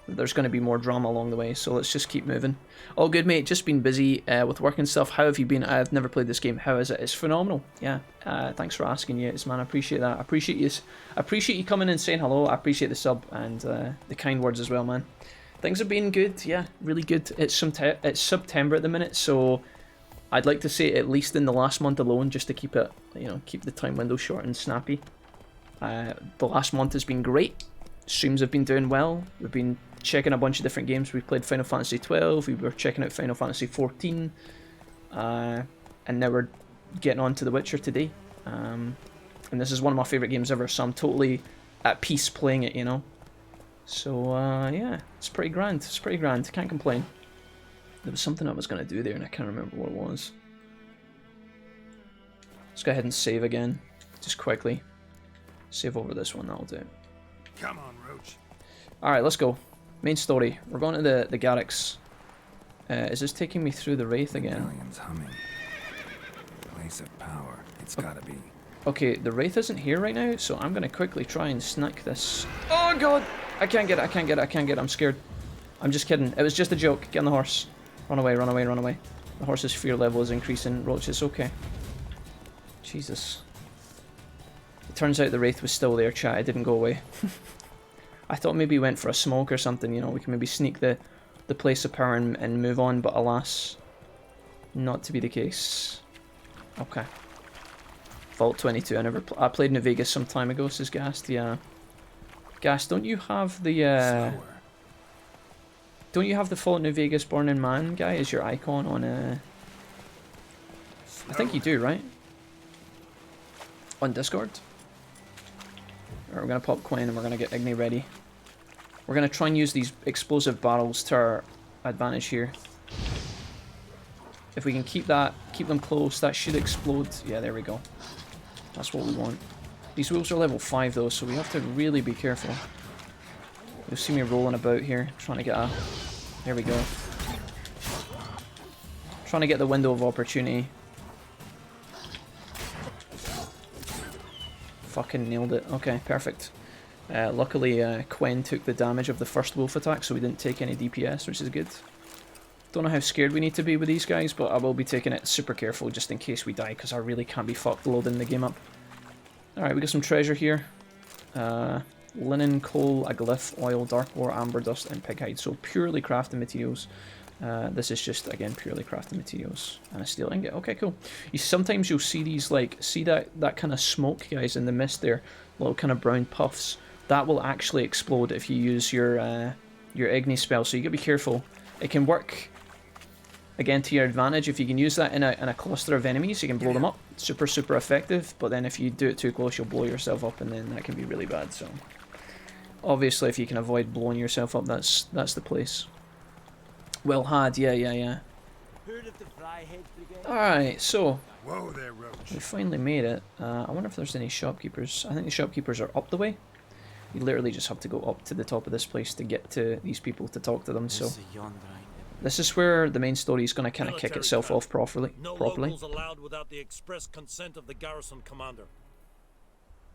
that there's going to be more drama along the way, so let's just keep moving. All good, mate. Just been busy with work and stuff. How have you been? I've never played this game. How is it? It's phenomenal. Yeah. Thanks for asking, Yates, man. I appreciate that. I appreciate you coming and saying hello. I appreciate the sub and the kind words as well, man. Things have been good. Yeah, really good. It's September at the minute, so I'd like to say at least in the last month alone, just to keep it, you know, keep the time window short and snappy. The last month has been great. Streams have been doing well. We've been checking a bunch of different games. We played Final Fantasy 12. We were checking out Final Fantasy 14. And now we're getting on to The Witcher today. And this is one of my favourite games ever, so I'm totally at peace playing it, you know. So, yeah, it's pretty grand. It's pretty grand. Can't complain. There was something I was going to do there and I can't remember what it was. Let's go ahead and save again. Just quickly. Save over this one, that'll do. Come on, Roach. Alright, let's go. Main story. We're going to the Garrix. Is this taking me through the Wraith again? Medallion's humming. Place of power. It's gotta be. Okay, the Wraith isn't here right now, so I'm going to quickly try and snick this. Oh god! I can't get it, I can't get it, I can't get it. I'm scared. I'm just kidding. It was just a joke. Get on the horse. Run away, run away, run away. The horse's fear level is increasing. Roach, it's okay. Jesus. It turns out the Wraith was still there, chat. It didn't go away. I thought maybe he went for a smoke or something, you know. We can maybe sneak the place of power and move on, but alas, not to be the case. Okay. Vault 22. I played New Vegas some time ago, says Gast. Yeah. Gast, don't you have the don't you have the Fallout New Vegas Born in Man guy as your icon on I think you do, right? On Discord? Alright, we're gonna pop Quinn and we're gonna get Igni ready. We're gonna try and use these explosive barrels to our advantage here. If we can keep them close, that should explode. Yeah, there we go. That's what we want. These wolves are level 5 though, so we have to really be careful. You'll see me rolling about here, trying to get a... There we go. Trying to get the window of opportunity. Fucking nailed it. Okay, perfect. Luckily, Quen took the damage of the first wolf attack, so we didn't take any DPS, which is good. Don't know how scared we need to be with these guys, but I will be taking it super careful just in case we die, because I really can't be fucked loading the game up. Alright, we got some treasure here. linen, coal, a glyph, oil, dark ore, amber dust, and pig hide. So purely crafting materials. This is just, again, purely crafting materials. And a steel ingot. Okay, cool. Sometimes you'll see these, like, see that kind of smoke, guys, in the mist there? Little kind of brown puffs. That will actually explode if you use your Igni spell. So you gotta be careful. It can work, again, to your advantage. If you can use that in a cluster of enemies, you can blow them up. Super, super effective. But then if you do it too close, you'll blow yourself up, and then that can be really bad. So obviously, if you can avoid blowing yourself up, that's the place. Well had, yeah. Alright, so Whoa there, Roach. we finally made it. I wonder if there's any shopkeepers. I think the shopkeepers are up the way. You literally just have to go up to the top of this place to get to these people to talk to them. So this is where the main story is going to kind of kick itself off properly. No locals allowed without the express consent of the garrison commander.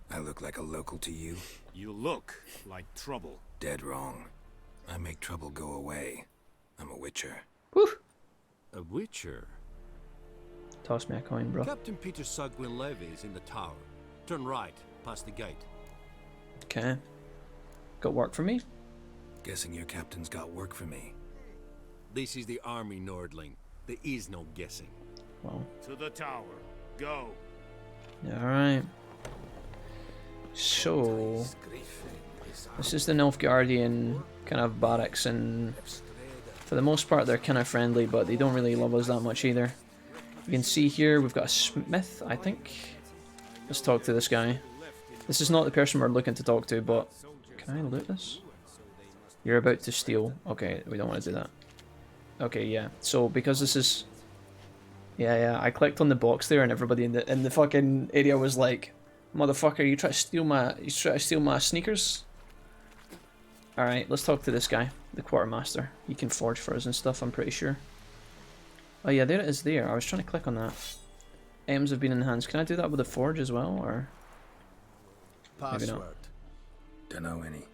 I look like a local to you? You look like trouble. Dead wrong. I make trouble go away. I'm a witcher. Whew. A witcher? Toss me a coin, bro. Captain Peter Sagwin Levy is in the tower. Turn right, past the gate. Okay. Got work for me? Guessing your captain's got work for me. This is the army, Nordling. There is no guessing. Well. To the tower. Go. Alright. So this is the Nilfgaardian kind of barracks, and for the most part they're kind of friendly, but they don't really love us that much either. You can see here we've got a smith, I think. Let's talk to this guy. This is not the person we're looking to talk to, but can I loot this? You're about to steal. Okay, we don't want to do that. Okay, yeah. So because this is, yeah, I clicked on the box there, and everybody in the fucking area was like, "Motherfucker, you try to steal my sneakers?" All right, let's talk to this guy, the quartermaster. He can forge for us and stuff, I'm pretty sure. Oh yeah, there it is there. I was trying to click on that. Items have been enhanced. Can I do that with the forge as well, or maybe not? Password. Dunno any.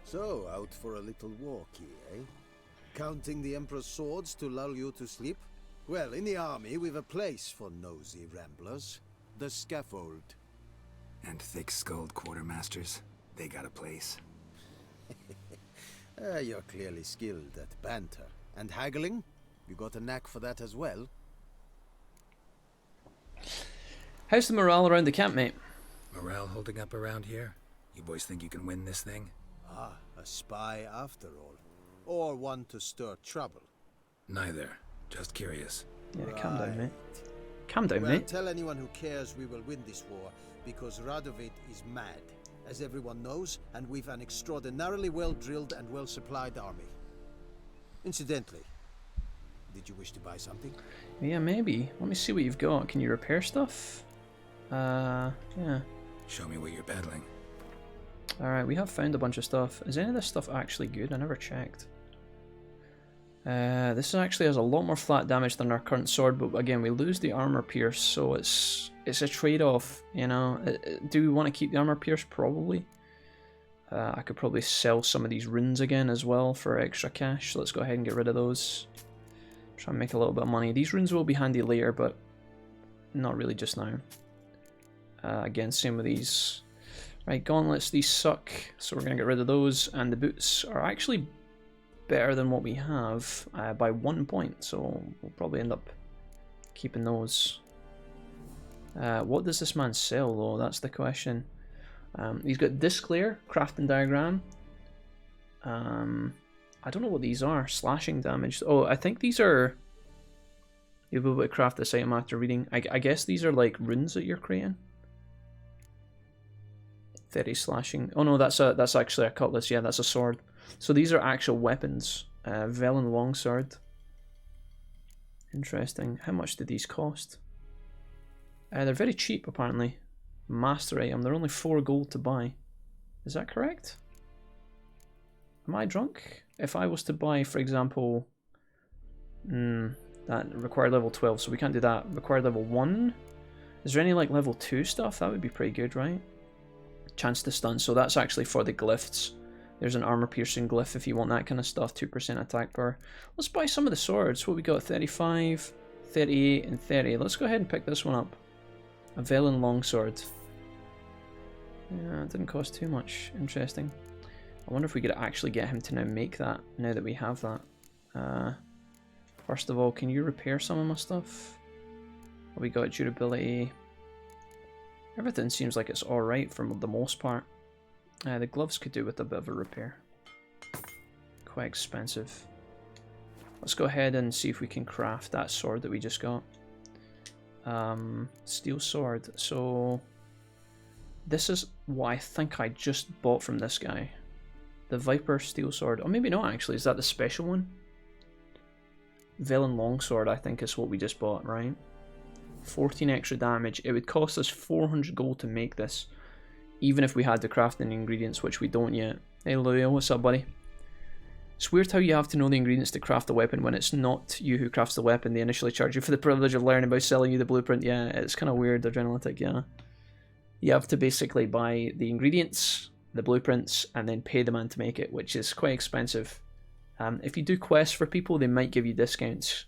So, out for a little walkie, eh? Counting the Emperor's swords to lull you to sleep? Well, in the army, we've a place for nosy ramblers. The scaffold. And thick-skulled quartermasters. They got a place. You're clearly skilled at banter. And haggling? You got a knack for that as well? How's the morale around the camp, mate? Morale holding up around here? You boys think you can win this thing? Ah, a spy after all. Or one to stir trouble. Neither. Just curious. Yeah, calm down, mate. Calm down, Well, mate. tell anyone who cares we will win this war, because Radovid is mad, as everyone knows, and we've an extraordinarily well-drilled and well-supplied army. Incidentally, did you wish to buy something? Yeah, maybe. Let me see what you've got. Can you repair stuff? Yeah. Show me what you're peddling. Alright, we have found a bunch of stuff. Is any of this stuff actually good? I never checked. This actually has a lot more flat damage than our current sword, but again, we lose the armor pierce, so it's a trade-off, you know. Do we want to keep the armor pierce? Probably. I could probably sell some of these runes again as well for extra cash, so let's go ahead and get rid of those. Try and make a little bit of money. These runes will be handy later, but not really just now. Again, same with these. Right, gauntlets, these suck, so we're going to get rid of those, and the boots are actually better than what we have by 1 point, so we'll probably end up keeping those. What does this man sell, though? That's the question. He's got disc layer, crafting diagram. I don't know what these are. Slashing damage. Oh, I think these are... You'll be able to craft this item after reading. I guess these are like runes that you're creating. 30 slashing. Oh no, that's actually a cutlass. Yeah, that's a sword. So these are actual weapons. Velen longsword. Interesting. How much did these cost? They're very cheap, apparently. Master item. They're only 4 gold to buy. Is that correct? Am I drunk? If I was to buy, for example... that required level 12, so we can't do that. Required level 1? Is there any like level 2 stuff? That would be pretty good, right? Chance to stun, so that's actually for the glyphs. There's an armor piercing glyph if you want that kind of stuff. 2% attack power. Let's buy some of the swords. What we got? 35, 38, and 30. Let's go ahead and pick this one up. A Velen longsword. Yeah, it didn't cost too much. Interesting. I wonder if we could actually get him to now make that, now that we have that. First of all, can you repair some of my stuff? What we got? Durability. Everything seems like it's alright for the most part. The gloves could do with a bit of a repair. Quite expensive. Let's go ahead and see if we can craft that sword that we just got. Steel sword. So this is what I think I just bought from this guy. The Viper steel sword. Or maybe not actually. Is that the special one? Velen longsword I think is what we just bought, right? 14 extra damage. It would cost us 400 gold to make this. Even if we had the crafting ingredients, which we don't yet. Hey Leo, what's up buddy? It's weird how you have to know the ingredients to craft the weapon when it's not you who crafts the weapon. They initially charge you for the privilege of learning by selling you the blueprint. Yeah, it's kind of weird, Adrenalitic, yeah. You have to basically buy the ingredients, the blueprints, and then pay the man to make it, which is quite expensive. If you do quests for people, they might give you discounts,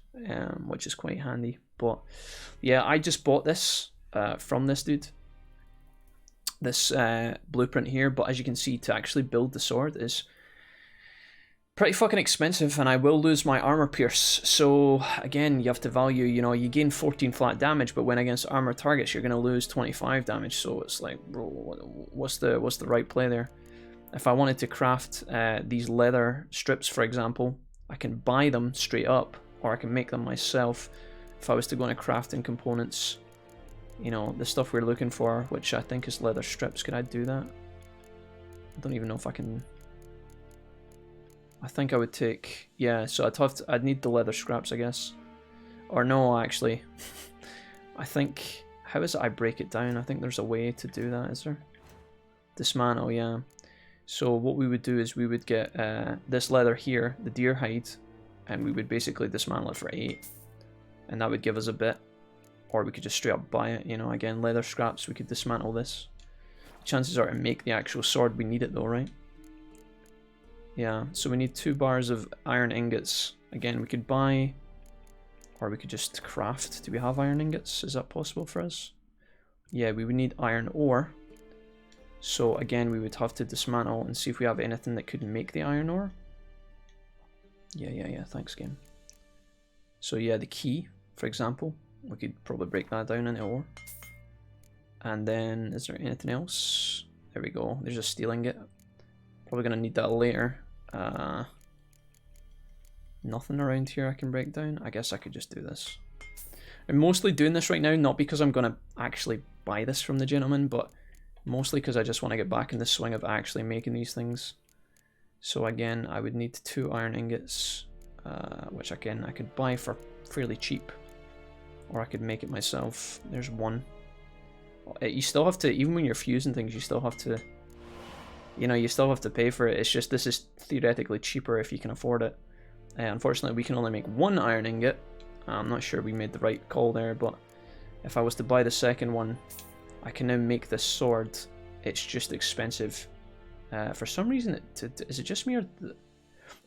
which is quite handy. But yeah, I just bought this from this dude. This blueprint here, but as you can see, to actually build the sword is pretty fucking expensive, and I will lose my armor pierce. So again, you have to value, you know, you gain 14 flat damage, but when against armor targets, you're going to lose 25 damage. So it's like, bro, what's the right play there? If I wanted to craft these leather strips, for example, I can buy them straight up, or I can make them myself. If I was to go into crafting components, you know, the stuff we're looking for, which I think is leather strips, could I do that? I don't even know if I can. I think I would take, yeah, so I'd need the leather scraps, I guess. Or no, actually. I think, how is it I break it down? I think there's a way to do that, is there? Dismantle, yeah. So what we would do is we would get this leather here, the deer hide, and we would basically dismantle it for 8. And that would give us a bit. Or we could just straight up buy it, you know, again, leather scraps, we could dismantle this. Chances are to make the actual sword, we need it though, right? Yeah, so we need 2 bars of iron ingots. Again, we could buy, or we could just craft. Do we have iron ingots? Is that possible for us? Yeah, we would need iron ore. So again, we would have to dismantle and see if we have anything that could make the iron ore. Yeah, thanks game. So yeah, the key, for example, we could probably break that down into ore. And then, is there anything else? There we go, there's a steel ingot. Probably going to need that later. Nothing around here I can break down. I guess I could just do this. I'm mostly doing this right now, not because I'm going to actually buy this from the gentleman, but mostly because I just want to get back in the swing of actually making these things. So again, I would need 2 iron ingots, which again I could buy for fairly cheap. Or I could make it myself. There's 1. You still have to, even when you're fusing things, you still have to, you know, you still have to pay for it. It's just, this is theoretically cheaper if you can afford it. Unfortunately, we can only make 1 iron ingot. I'm not sure we made the right call there, but if I was to buy the second one, I can now make this sword. It's just expensive. For some reason, is it just me or...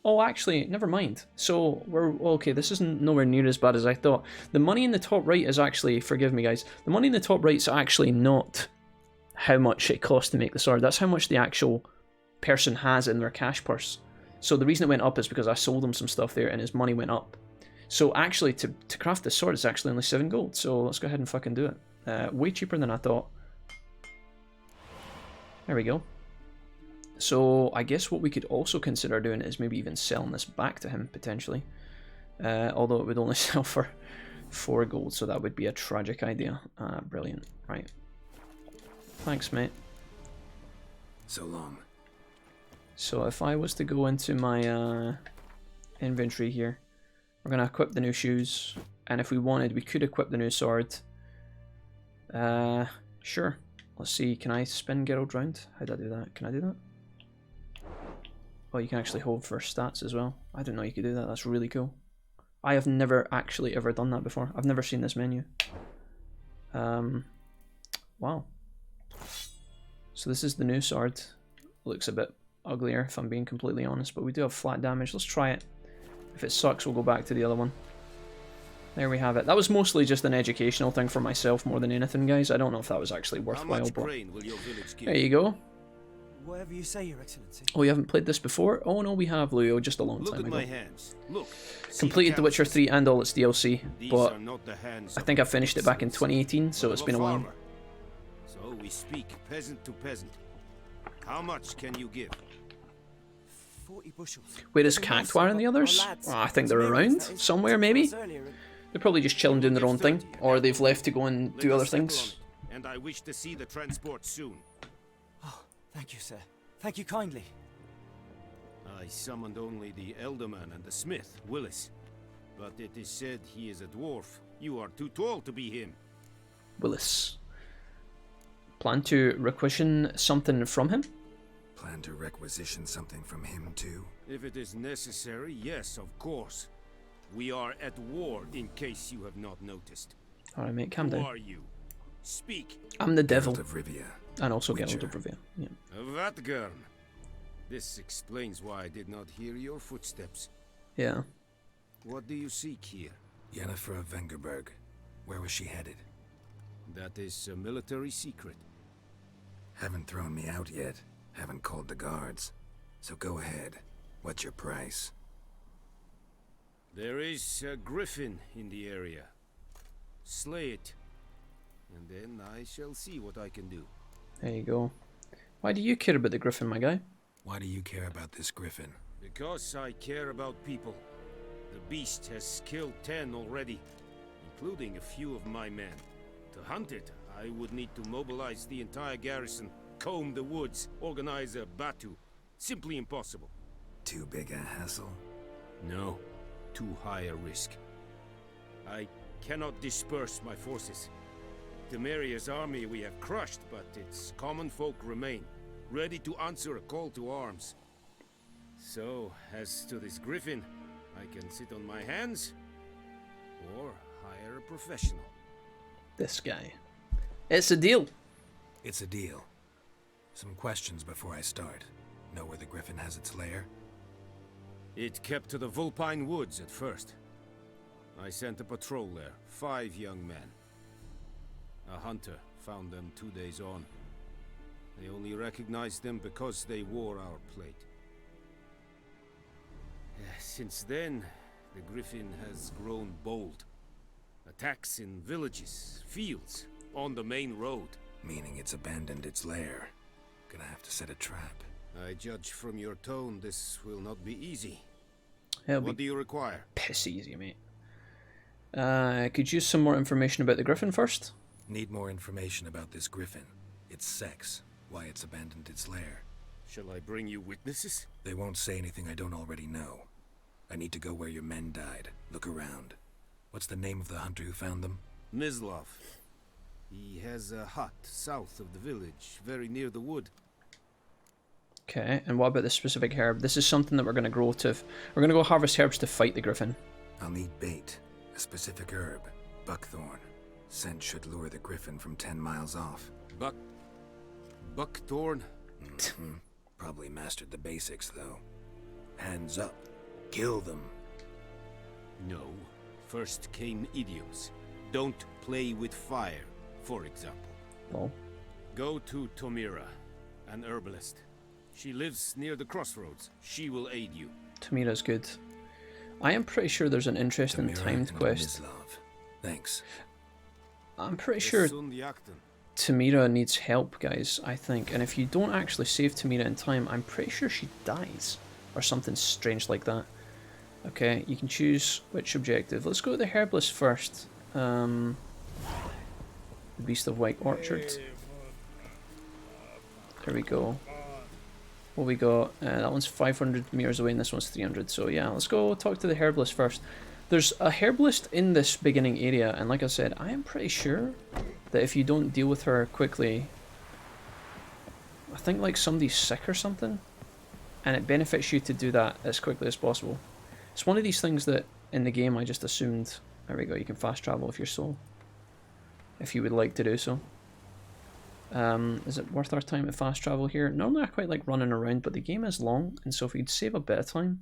Oh, actually, never mind. So, we're... Okay, this isn't nowhere near as bad as I thought. The money in the top right is actually... Forgive me, guys. The money in the top right is actually not how much it costs to make the sword. That's how much the actual person has in their cash purse. So the reason it went up is because I sold him some stuff there and his money went up. So actually, to craft this sword, it's actually only 7 gold. So let's go ahead and fucking do it. Way cheaper than I thought. There we go. So I guess what we could also consider doing is maybe even selling this back to him, potentially. Although it would only sell for 4 gold, so that would be a tragic idea. Brilliant. Right. Thanks, mate. So long. So if I was to go into my inventory here, we're going to equip the new shoes. And if we wanted, we could equip the new sword. Sure. Let's see, can I spin Geralt round? How do I do that? Can I do that? Oh, you can actually hold for stats as well. I didn't know you could do that. That's really cool. I have never actually ever done that before. I've never seen this menu. Wow. So this is the new sword. Looks a bit uglier if I'm being completely honest, but we do have flat damage. Let's try it. If it sucks, we'll go back to the other one. there we have it. That was mostly just an educational thing for myself more than anything, guys. I don't know if that was actually worthwhile, but there you go. Whatever you say, Your Excellency. Oh, you haven't played this before? Oh no, we have, Luyo, just a long time ago. Look at my hands. Look. Completed The Witcher 3 and all its DLC, but are not the hands I think I finished it back in 2018, so it's been a while. So we speak peasant to peasant. How much can you give? 40 bushels. Where is Cactuar and the others? Oh, I think they're around somewhere, maybe. They're probably just chilling doing their own thing, or they've left to go and do other things. And I wish to see the transport soon. Oh, thank you, sir. Thank you kindly. I summoned only the Elderman and the smith, Willis. But it is said he is a dwarf. You are too tall to be him. Willis. Plan to requisition something from him? Plan to requisition something from him too? If it is necessary, yes, of course. We are at war, in case you have not noticed. Alright, mate, calm down. Who are you? Speak. I'm the devil. Geralt of Rivia. And also Witcher. Geralt of Rivia. Yeah. Vatgern. This explains why I did not hear your footsteps. Yeah. What do you seek here? Yennefer of Vengerberg. Where was she headed? That is a military secret. Haven't thrown me out yet. Haven't called the guards. So go ahead. What's your price? There is a griffin in the area. Slay it. And then I shall see what I can do. There you go. Why do you care about the griffin, my guy? Why do you care about this griffin? Because I care about people. The beast has killed 10 already, including a few of my men. To hunt it, I would need to mobilize the entire garrison, comb the woods, organize a batu. Simply impossible. Too big a hassle? No, too high a risk. I cannot disperse my forces. Temeria's army we have crushed, but its common folk remain, ready to answer a call to arms. So, as to this griffin, I can sit on my hands, or hire a professional. This guy. It's a deal. It's a deal. Some questions before I start. Know where the griffin has its lair? It kept to the Vulpine Woods at first. I sent a patrol there, 5 young men. A hunter found them 2 days on. They only recognized them because they wore our plate. Since then, the griffin has grown bold. Attacks in villages, fields, on the main road. Meaning it's abandoned its lair. Gonna have to set a trap. I judge from your tone this will not be easy. What do you require? Piss easy, mate. Could you use some more information about the griffin first? Need more information about this griffin. Its sex, why it's abandoned its lair. Shall I bring you witnesses? They won't say anything I don't already know. I need to go where your men died. Look around. What's the name of the hunter who found them? Mislav. He has a hut south of the village, very near the wood. Okay, and what about this specific herb? This is something that we're going to grow to... We're going to go harvest herbs to fight the griffin. I'll need bait. A specific herb. Buckthorn. Scent should lure the griffin from 10 miles off. Buckthorn? Probably mastered the basics, though. Hands up. Kill them. No. First came idioms. Don't play with fire, for example. Well. Go to Tomira, an herbalist. She lives near the crossroads. She will aid you. Tomira's good. I am pretty sure there's an interesting timed quest. Thanks. I'm pretty sure Tomira needs help, guys, I think. And if you don't actually save Tomira in time, I'm pretty sure she dies. Or something strange like that. Okay, you can choose which objective. Let's go to the herbalist first. The Beast of White Orchard. There we go. What we got? That one's 500 meters away and this one's 300. So yeah, let's go talk to the herbalist first. There's a herbalist in this beginning area, and like I said, I am pretty sure that if you don't deal with her quickly, I think like somebody's sick or something, and it benefits you to do that as quickly as possible. It's one of these things that in the game I just assumed. There we go, you can fast travel if you're so, if you would like to do so. Is it worth our time to fast travel here? Normally I quite like running around, but the game is long, and so if we'd save a bit of time,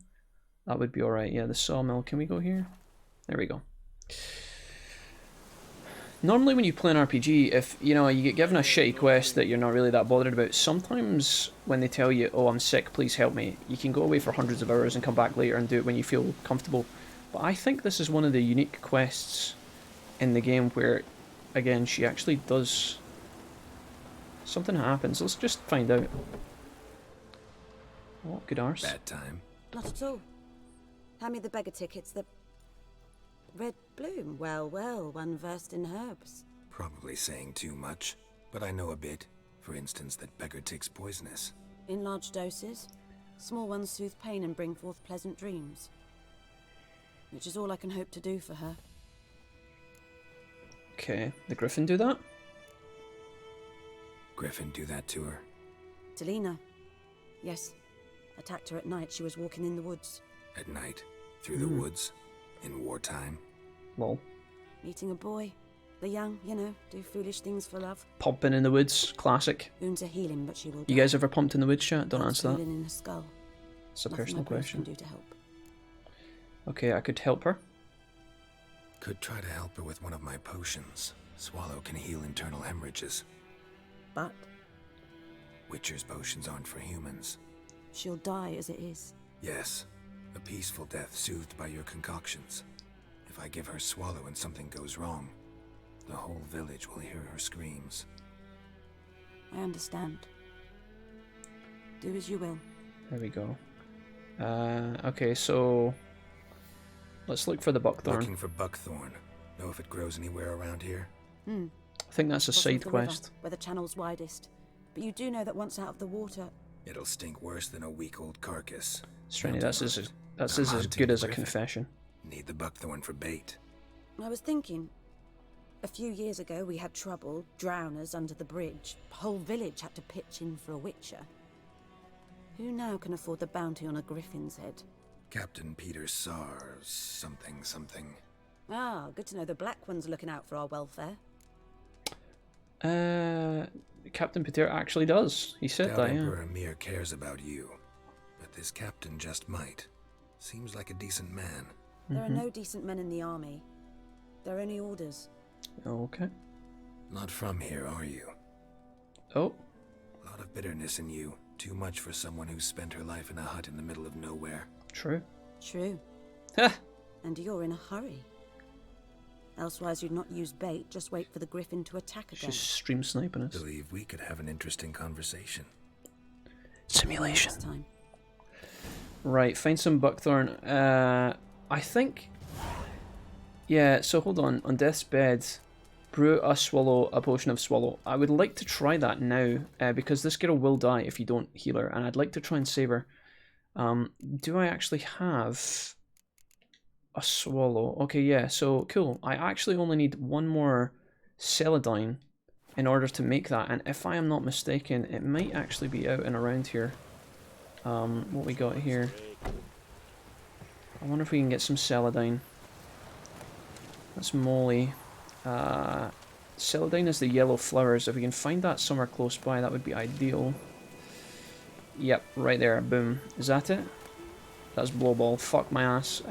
that would be alright. Yeah, the sawmill, can we go here? There we go. Normally when you play an RPG, if you know you get given a shitty quest that you're not really that bothered about, sometimes when they tell you, oh I'm sick, please help me, you can go away for hundreds of hours and come back later and do it when you feel comfortable. But I think this is one of the unique quests in the game where, again, she actually does... Something happens. Let's just find out. Oh, good arse. Bad time. Not at all. Hand me the beggar tickets, the... Red bloom. Well, well, one versed in herbs. Probably saying too much, but I know a bit. For instance, that beggar tick's poisonous. In large doses. Small ones soothe pain and bring forth pleasant dreams. Which is all I can hope to do for her. Okay, the Griffin do that? Griffin do that to her? To Lena. Yes. Attacked her at night. She was walking in the woods. At night? Through the woods? In wartime? Lol. Meeting a boy. The young, you know, do foolish things for love. Pumping in the woods, classic. Wounds are healing, but she will You guys ever pumped in the woods, chat? Don't answer that. In her skull. It's a Nothing personal my priest question. can do to help. Okay, I could help her. Could try to help her with one of my potions. Swallow can heal internal hemorrhages. But? Witcher's potions aren't for humans. She'll die as it is. Yes. A peaceful death soothed by your concoctions. If I give her Swallow and something goes wrong, the whole village will hear her screams. I understand. Do as you will. There we go. Okay, so... Let's look for the buckthorn. Looking for buckthorn. Know if it grows anywhere around here? Hmm. I think that's a Crossing side the river, quest. where the channel's widest. But you do know that once out of the water... It'll stink worse than a week-old carcass. Strange, that's as good as a confession. Need the buckthorn for bait. I was thinking... A few years ago we had trouble, drowners under the bridge. The whole village had to pitch in for a witcher. Who now can afford the bounty on a griffin's head? Captain Peter Sars, something. Ah, good to know the Black One's looking out for our welfare. Captain Peter actually does. He said that, yeah. Emperor Emir cares about you, but this captain just might. Seems like a decent man. There are no decent men in the army. They're only orders. Okay. Not from here, are you? Oh. A lot of bitterness in you. Too much for someone who's spent her life in a hut in the middle of nowhere. True. True. Ha! And you're in a hurry. Elsewise you'd not use bait, just wait for the griffin to attack again. She's stream sniping us. Believe we could have an interesting conversation. Simulation. Next time. Right, find some buckthorn. I think... Yeah, so hold on. On death's bed, brew a swallow, a potion of swallow. I would like to try that now, because this girl will die if you don't heal her, and I'd like to try and save her. Do I actually have a swallow? Okay, yeah, so cool. I actually only need one more celadine in order to make that, and if I am not mistaken, it might actually be out and around here. What we got here. I wonder if we can get some celadine. That's moly. Celadine is the yellow flowers. If we can find that somewhere close by, that would be ideal. Yep, right there. Boom. Is that it? That's blowball. Fuck my ass.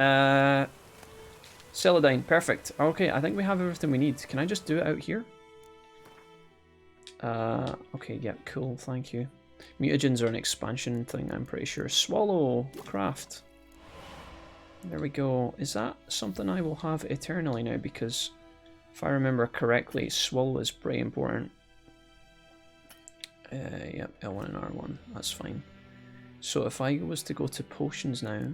Celadine. Perfect. Okay, I think we have everything we need. Can I just do it out here? Okay, yeah, cool. Thank you. Mutagens are an expansion thing, I'm pretty sure. Swallow. Craft. There we go. Is that something I will have eternally now? Because if I remember correctly, swallow is pretty important. Yep, L1 and R1. That's fine. So if I was to go to potions now,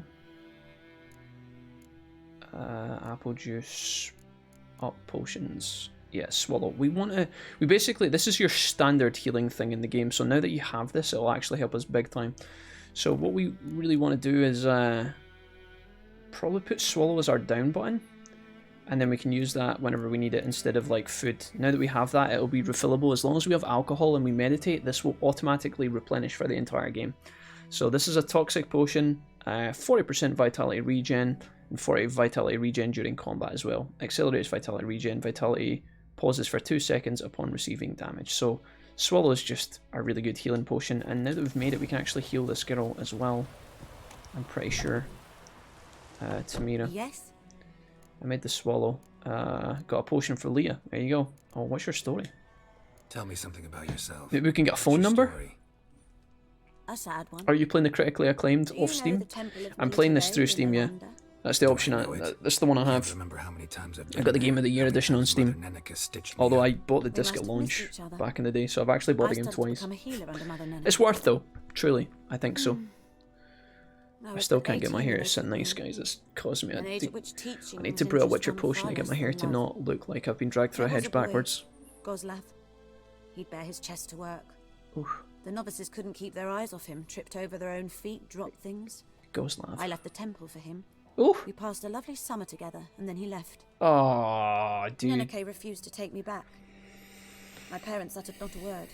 apple juice, up potions. Yeah, swallow. We basically, this is your standard healing thing in the game. So now that you have this, it'll actually help us big time. So what we really want to do is probably put swallow as our down button, and then we can use that whenever we need it instead of like food. Now that we have that, it'll be refillable. As long as we have alcohol and we meditate, this will automatically replenish for the entire game. So this is a toxic potion, 40% vitality regen, and 40 vitality regen during combat as well. Accelerates vitality regen. Vitality pauses for 2 seconds upon receiving damage. So swallow is just a really good healing potion, and now that we've made it, we can actually heal this girl as well. I'm pretty sure. Tamira. Yes? I made the swallow. Got a potion for Leah. There you go. Oh, what's your story? Tell me something about yourself. Maybe we can get a phone number? A sad one. Are you playing the critically acclaimed off Steam? I'm playing this through Steam, yeah. That's the option. That's the one I have. I got the Game of the Year edition on Steam. Although I bought the disc at launch back in the day, so I've actually bought the game twice. It's worth though, truly. I think so. I still can't get my hair to sit nice, guys. It's causing me I need to brew a Witcher potion to get my hair to not look like I've been dragged through a hedge backwards. Goslav. He'd bear his chest to work. Oof. The novices couldn't keep their eyes off him, tripped over their own feet, dropped things. Goslav. I left the temple for him. Oof. We passed a lovely summer together, and then he left. Oh, dude. Yennefer refused to take me back. My parents uttered not a word.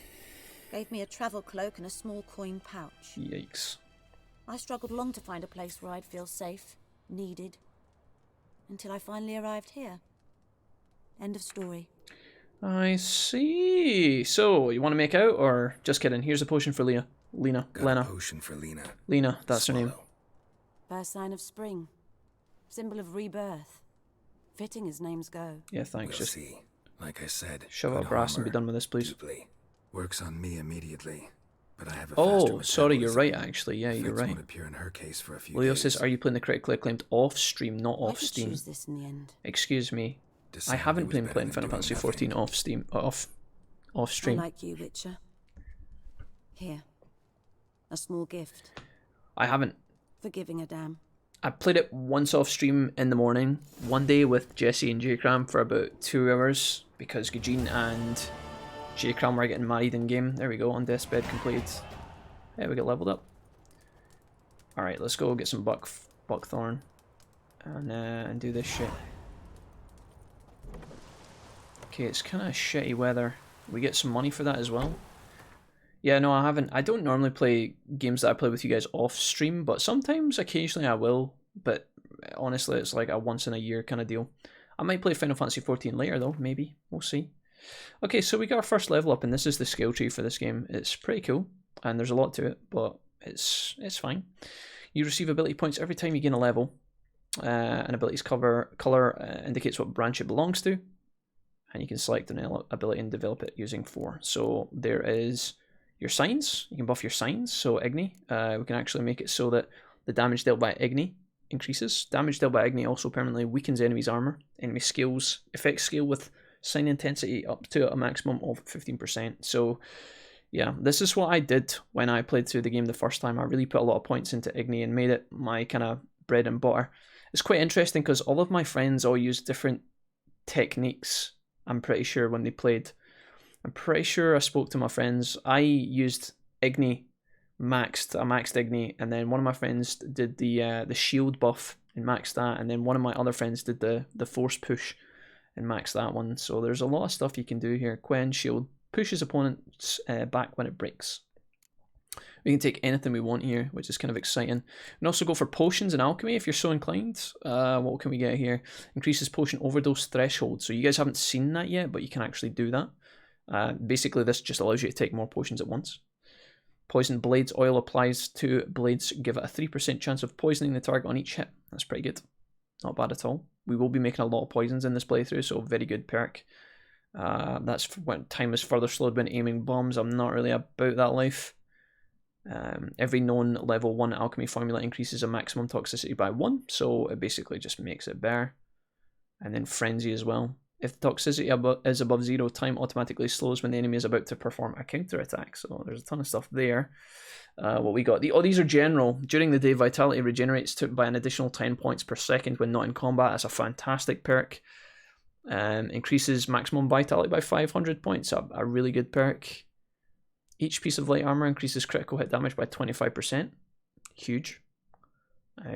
Gave me a travel cloak and a small coin pouch. Yikes. I struggled long to find a place where I'd feel safe, needed, until I finally arrived here. End of story. I see. So, you want to make out, or just kidding? Here's a potion for Leah. Lena. Lena. Potion for Lena. Lena, that's her name. First sign of spring. Symbol of rebirth. Fitting as names go. Yeah, thanks. We'll just see. Like I said, shove up brass and be done with this, please. Deeply. Works on me immediately. But I have a sorry, you're right, actually. Yeah, you're right. Appear in her case for a few Leo days. says, are you playing the critically acclaimed off stream, not off I could Steam? choose this in the end. Excuse me. I haven't been playing Final Fantasy 14 off Steam, off stream. I like you, Witcher. Here. A small gift. I haven't. For giving a damn. I played it once off stream in the morning, one day with Jesse and J-Cram for about 2 hours, because Gajin and J-Cram were getting married in game. There we go, on deathbed completed. There we get leveled up. Alright, let's go get some buckthorn and do this shit. Okay, it's kind of shitty weather. We get some money for that as well. Yeah, no, I haven't. I don't normally play games that I play with you guys off stream, but sometimes, occasionally I will. But honestly, it's like a once in a year kind of deal. I might play Final Fantasy 14 later though, maybe. We'll see. Okay, so we got our first level up, and this is the skill tree for this game. It's pretty cool, and there's a lot to it, but it's fine. You receive ability points every time you gain a level. An ability's color indicates what branch it belongs to, and you can select an ability and develop it using 4. So there is your signs. You can buff your signs. So Igni, we can actually make it so that the damage dealt by Igni increases. Damage dealt by Igni also permanently weakens enemies' armor. Enemy skills effects scale with sign intensity up to a maximum of 15%. So yeah, this is what I did when I played through the game the first time. I really put a lot of points into Igni and made it my kind of bread and butter. It's quite interesting because all of my friends all use different techniques, I'm pretty sure, when they played. I'm pretty sure I spoke to my friends. I used Igni, I maxed Igni, and then one of my friends did the shield buff and maxed that, and then one of my other friends did the force push and maxed that one. So there's a lot of stuff you can do here. Quen shield pushes opponents back when it breaks. We can take anything we want here, which is kind of exciting. We can also go for potions and alchemy if you're so inclined. What can we get here? Increases potion overdose threshold. So you guys haven't seen that yet, but you can actually do that. Basically, this just allows you to take more potions at once. Poison blades. Oil applies to blades. Give it a 3% chance of poisoning the target on each hit. That's pretty good. Not bad at all. We will be making a lot of poisons in this playthrough, so very good perk. That's when time is further slowed when aiming bombs. I'm not really about that life. Every known level 1 alchemy formula increases a maximum toxicity by 1, so it basically just makes it better. And then frenzy as well. If the toxicity is above 0, time automatically slows when the enemy is about to perform a counter attack. So there's a ton of stuff there. What we got? These are general. During the day, vitality regenerates by an additional 10 points per second when not in combat. That's a fantastic perk. Increases maximum vitality by 500 points. A really good perk. Each piece of light armor increases critical hit damage by 25%. Huge.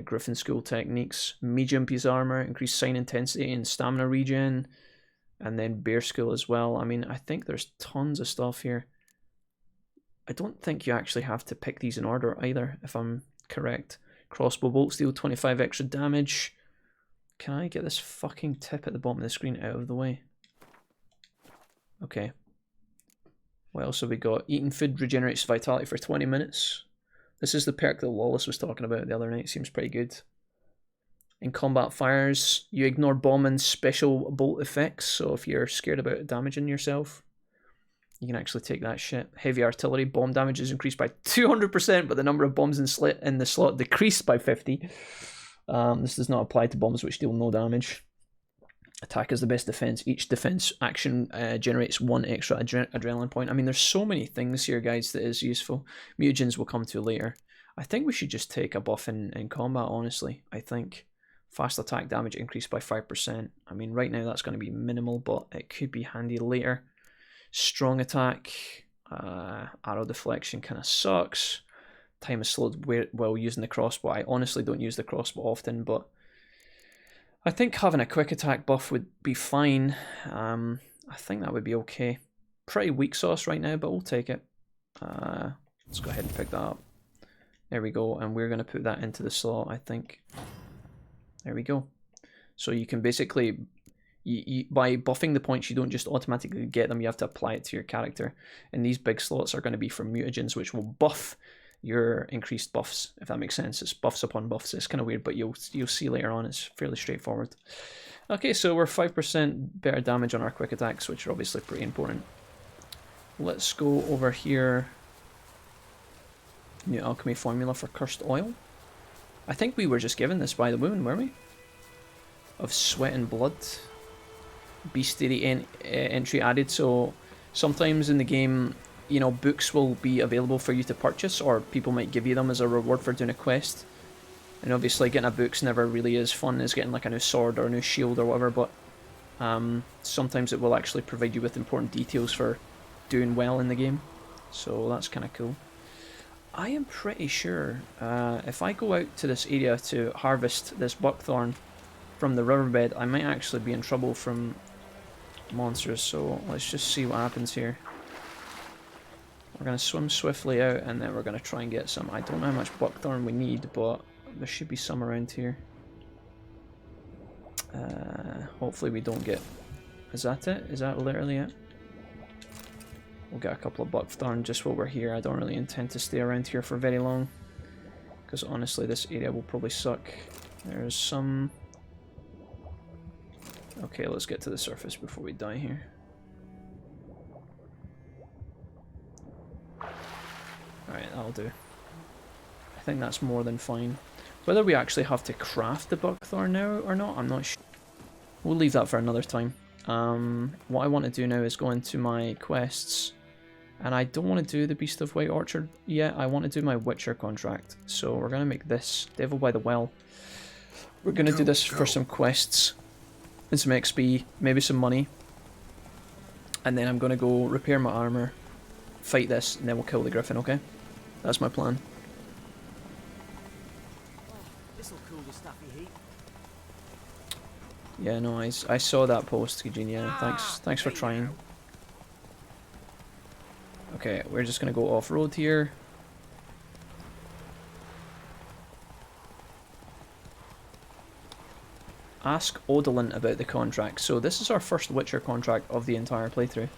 Griffin School techniques. Medium piece of armor. Increased sign intensity and stamina regen. And then Bear School as well. I mean, I think there's tons of stuff here. I don't think you actually have to pick these in order either, if I'm correct. Crossbow bolt steal, 25 extra damage. Can I get this fucking tip at the bottom of the screen out of the way? Okay. What else have we got? Eating food regenerates vitality for 20 minutes. This is the perk that Lawless was talking about the other night. Seems pretty good. In combat fires, you ignore bomb and special bolt effects, so if you're scared about damaging yourself, you can actually take that shit. Heavy artillery, bomb damage is increased by 200%, but the number of bombs in the slot decreased by 50. This does not apply to bombs which deal no damage. Attack is the best defense. Each defense action generates 1 extra adrenaline point. I mean, there's so many things here, guys, that is useful. Mutagens will come to later. I think we should just take a buff in combat, honestly. I think fast attack damage increased by 5%. I mean, right now that's going to be minimal, but it could be handy later. Strong attack, arrow deflection kind of sucks. Time is slowed while using the crossbow. I honestly don't use the crossbow often, but I think having a quick attack buff would be fine. I think that would be okay. Pretty weak sauce right now, but we'll take it. Let's go ahead and pick that up. There we go, and we're going to put that into the slot, I think. There we go. So you can basically, by buffing the points, you don't just automatically get them, you have to apply it to your character. And these big slots are going to be for mutagens, which will buff your increased buffs, if that makes sense. It's buffs upon buffs. It's kind of weird, but you'll see later on. It's fairly straightforward. Okay, so we're 5% better damage on our quick attacks, which are obviously pretty important. Let's go over here. New alchemy formula for cursed oil. I think we were just given this by the woman, were we? Of sweat and blood. Bestiary entry added, so sometimes in the game, you know, books will be available for you to purchase, or people might give you them as a reward for doing a quest. And obviously getting a book's never really as fun as getting like a new sword or a new shield or whatever, but sometimes it will actually provide you with important details for doing well in the game. So that's kind of cool. I am pretty sure if I go out to this area to harvest this buckthorn from the riverbed, I might actually be in trouble from monsters, so let's just see what happens here. We're going to swim swiftly out and then we're going to try and get some. I don't know how much buckthorn we need, but there should be some around here. Hopefully we don't get... Is that it? Is that literally it? We'll get a couple of buckthorn just while we're here. I don't really intend to stay around here for very long, because honestly this area will probably suck. There's some... Okay, let's get to the surface before we die here. Alright, that'll do. I think that's more than fine. Whether we actually have to craft the buckthorn now or not, I'm not sure. We'll leave that for another time. What I want to do now is go into my quests. And I don't want to do the Beast of White Orchard yet. I want to do my Witcher contract. So we're going to make this Devil by the Well. We're going to do this for some quests and some XP, maybe some money. And then I'm going to go repair my armor, fight this, and then we'll kill the Griffin, okay? That's my plan. This'll cool the stuffy heat. Yeah, no, I saw that post, Eugene. Yeah, thanks for trying. Okay, we're just gonna go off-road here. Ask Odalin about the contract. So this is our first Witcher contract of the entire playthrough.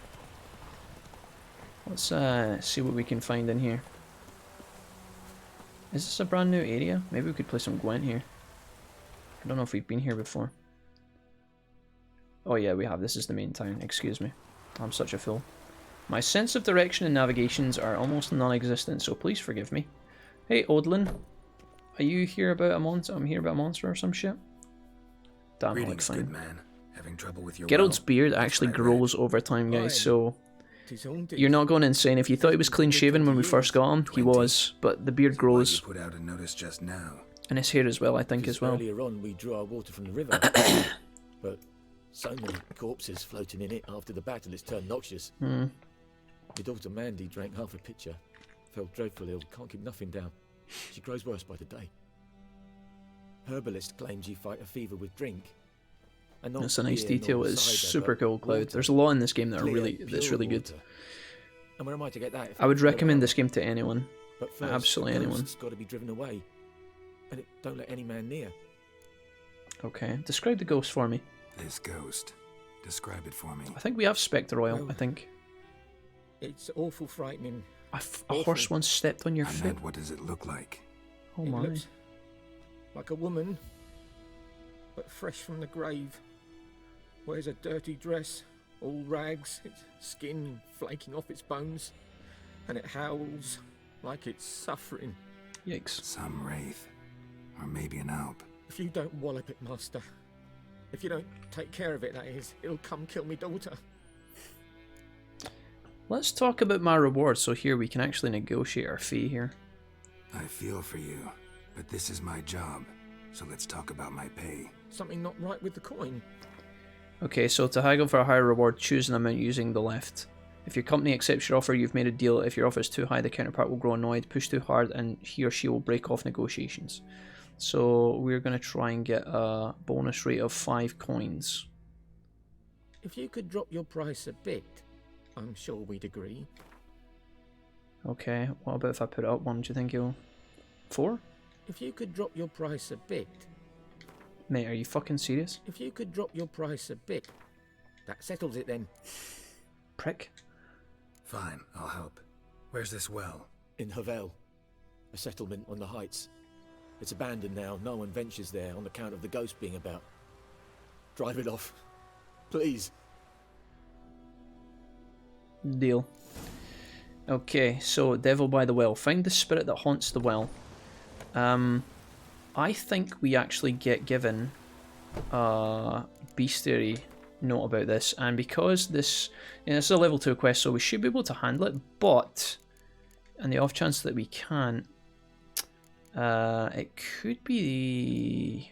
Let's see what we can find in here. Is this a brand new area? Maybe we could play some Gwent here. I don't know if we've been here before. Oh yeah, we have. This is the main town. Excuse me. I'm such a fool. My sense of direction and navigations are almost non-existent, so please forgive me. Hey, Odalin. Are you here about a monster? I'm here about a monster or some shit? Damn, I look fine. Good man. Having trouble with your Geralt's beard actually grows over time, guys, so you're not going insane. If you thought he was clean-shaven when we first got him, he was, but the beard grows. Put out a notice just now. And his hair as well, I think, as well. Earlier on, we drew our water from the river, but so many corpses floating in it after the battle, it's turned noxious. Your daughter Mandy drank half a pitcher, felt dreadfully ill, can't keep nothing down. She grows worse by the day. Herbalist claims you fight a fever with drink. And that's a nice detail. It's super cool, Cloud. There's a lot in this game that are that's really good. And where am I to get that? I would recommend this game to anyone. But first, absolutely anyone. It's got to be driven away, and it don't let any man near. Okay, describe the ghost for me. This ghost. Describe it for me. I think we have Spectre Oil. I think. It's awful frightening. A horse once stepped on your foot. What does it look like? Oh my. Like a woman, but fresh from the grave. Wears a dirty dress, all rags, its skin flaking off its bones, and it howls like it's suffering. Yikes. Some wraith. Or maybe an alp. If you don't wallop it, Master, if you don't take care of it, that is, it'll come kill me daughter. Let's talk about my reward. So here we can actually negotiate our fee here. I feel for you, but this is my job, so let's talk about my pay. Something not right with the coin. Okay, so to haggle for a higher reward, choose an amount using the left. If your company accepts your offer, you've made a deal. If your offer is too high, the counterpart will grow annoyed, push too hard, and he or she will break off negotiations. So we're going to try and get a bonus rate of 5 coins. If you could drop your price a bit, I'm sure we'd agree. Okay, what about if I put it up 1? Do you think you'll... 4? If you could drop your price a bit... Mate, are you fucking serious? If you could drop your price a bit, that settles it then. Prick. Fine, I'll help. Where's this well? In Havel, a settlement on the heights. It's abandoned now. No one ventures there on account of the ghost being about. Drive it off, please. Deal. Okay, so Devil by the Well. Find the spirit that haunts the well. I think we actually get given a bestiary note about this, and because this is a level 2 quest, so we should be able to handle it, but on the off chance that we can't, it could be...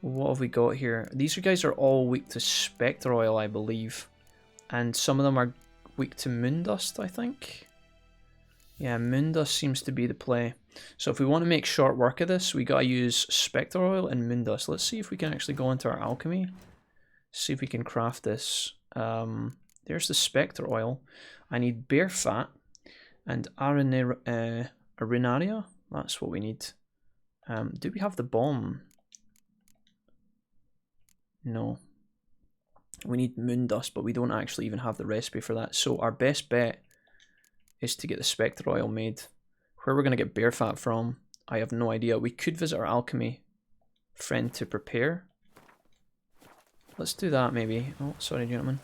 What have we got here? These guys are all weak to Spectre Oil, I believe, and some of them are weak to Moondust, I think. Yeah, Moondust seems to be the play. So if we want to make short work of this, we gotta use Spectre Oil and Moondust. Let's see if we can actually go into our alchemy. See if we can craft this. There's the Spectre Oil. I need bear fat and arenaria. That's what we need. Do we have the bomb? No. We need Moondust, but we don't actually even have the recipe for that. So our best bet is to get the Spectre Oil made. Where we're going to get bear fat from, I have no idea. We could visit our alchemy friend to prepare. Let's do that maybe. Oh, sorry gentlemen.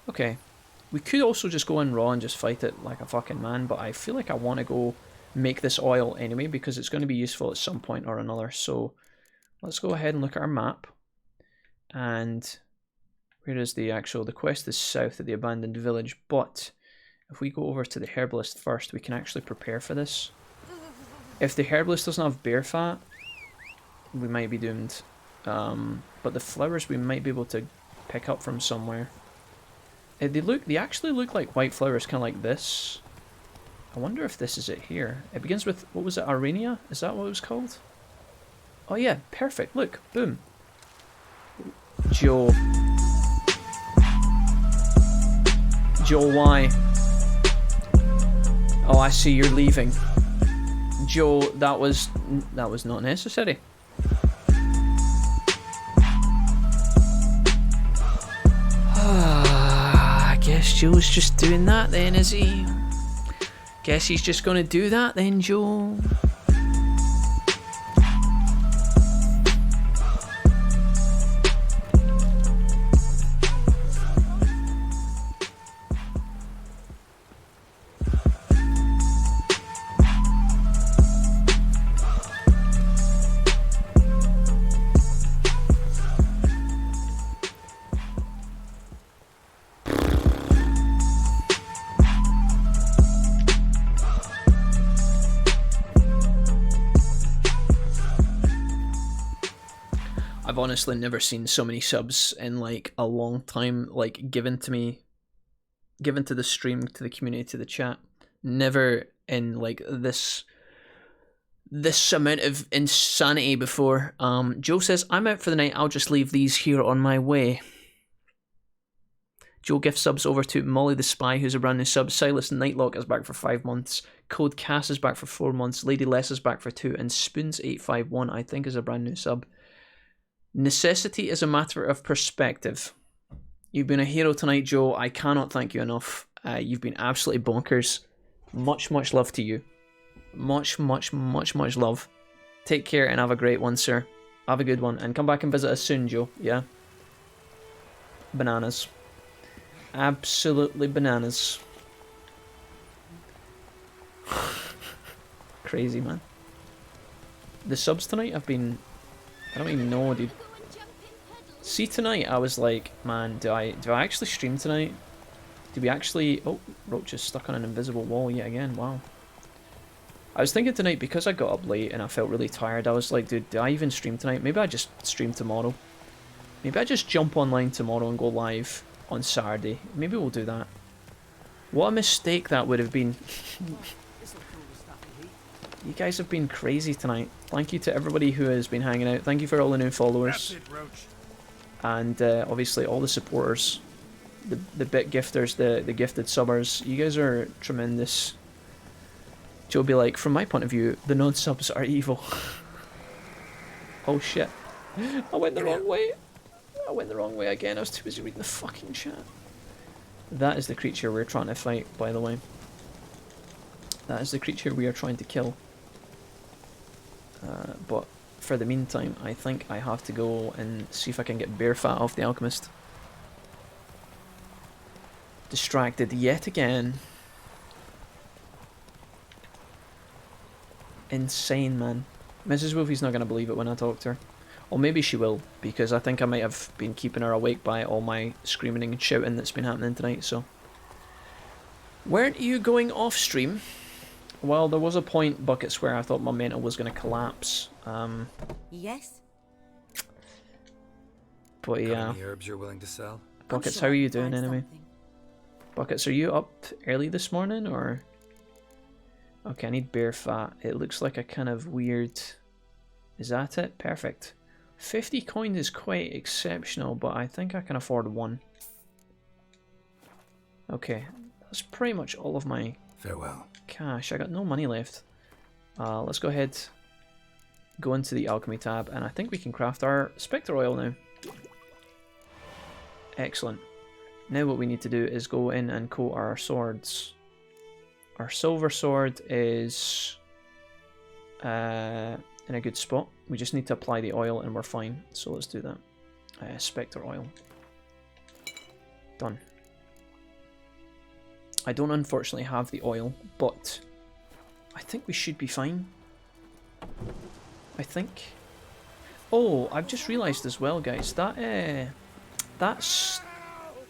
Okay. We could also just go in raw and just fight it like a fucking man, but I feel like I want to go make this oil anyway because it's going to be useful at some point or another. So let's go ahead and look at our map. And where is the quest is south of the abandoned village, but if we go over to the herbalist first, we can actually prepare for this. If the herbalist doesn't have bear fat, we might be doomed. But the flowers we might be able to pick up from somewhere. They actually look like white flowers, kind of like this. I wonder if this is it here. It begins with, what was it, Arania? Is that what it was called? Oh yeah, perfect. Look, boom. Joe. Joe, why? Oh, I see you're leaving. Joe, that was not necessary. I guess Joe's just doing that then, is he? Guess he's just gonna do that then, Joe. I've honestly never seen so many subs in like a long time, like given to the stream, to the community, to the chat. Never in like this amount of insanity before. Joe says, I'm out for the night, I'll just leave these here on my way. Joe gift subs over to Molly the Spy, who's a brand new sub. Silas Nightlock is back for 5 months. Code Cass is back for 4 months. Lady Les is back for 2. And Spoons851, I think, is a brand new sub. Necessity is a matter of perspective. You've been a hero tonight, Joe. I cannot thank you enough. You've been absolutely bonkers. Much, much love to you. Much, much, much, much love Take care and have a great one, sir. Have a good one. And come back and visit us soon, Joe. Yeah? Bananas. Absolutely bananas. Crazy, man. The subs tonight have been... I don't even know, dude. See, tonight I was like, man, do I actually stream tonight? Do we actually... Oh, Roach is stuck on an invisible wall yet again. Wow. I was thinking tonight, because I got up late and I felt really tired, I was like, dude, do I even stream tonight? Maybe I just stream tomorrow. Maybe I just jump online tomorrow and go live on Saturday. Maybe we'll do that. What a mistake that would have been. You guys have been crazy tonight. Thank you to everybody who has been hanging out. Thank you for all the new followers. And obviously all the supporters. The bit gifters, the gifted subbers. You guys are tremendous. Joe will be like, from my point of view, the non-subs are evil. Oh shit. I went the wrong way. I went the wrong way again. I was too busy reading the fucking chat. That is the creature we're trying to fight, by the way. That is the creature we are trying to kill. But for the meantime, I think I have to go and see if I can get bear fat off the alchemist. Distracted yet again. Insane, man. Mrs. Wolfie's not going to believe it when I talk to her. Or maybe she will, because I think I might have been keeping her awake by all my screaming and shouting that's been happening tonight, so. Weren't you going off stream? Well, there was a point, Buckets, where I thought my mental was going to collapse. Yes? But yeah. Any herbs you're willing to sell? Buckets, how are you doing anyway? Buckets, are you up early this morning, or...? Okay, I need bear fat. It looks like a kind of weird... Is that it? Perfect. 50 coins is quite exceptional, but I think I can afford one. Okay, that's pretty much all of my farewell cash. I got no money left. Let's go ahead, go into the alchemy tab, and I think we can craft our spectre oil now. Excellent. Now what we need to do is go in and coat our swords. Our silver sword is in a good spot. We just need to apply the oil and we're fine. So let's do that. Spectre oil. Done. I don't unfortunately have the oil, but I think we should be fine. I think. Oh, I've just realised as well, guys, that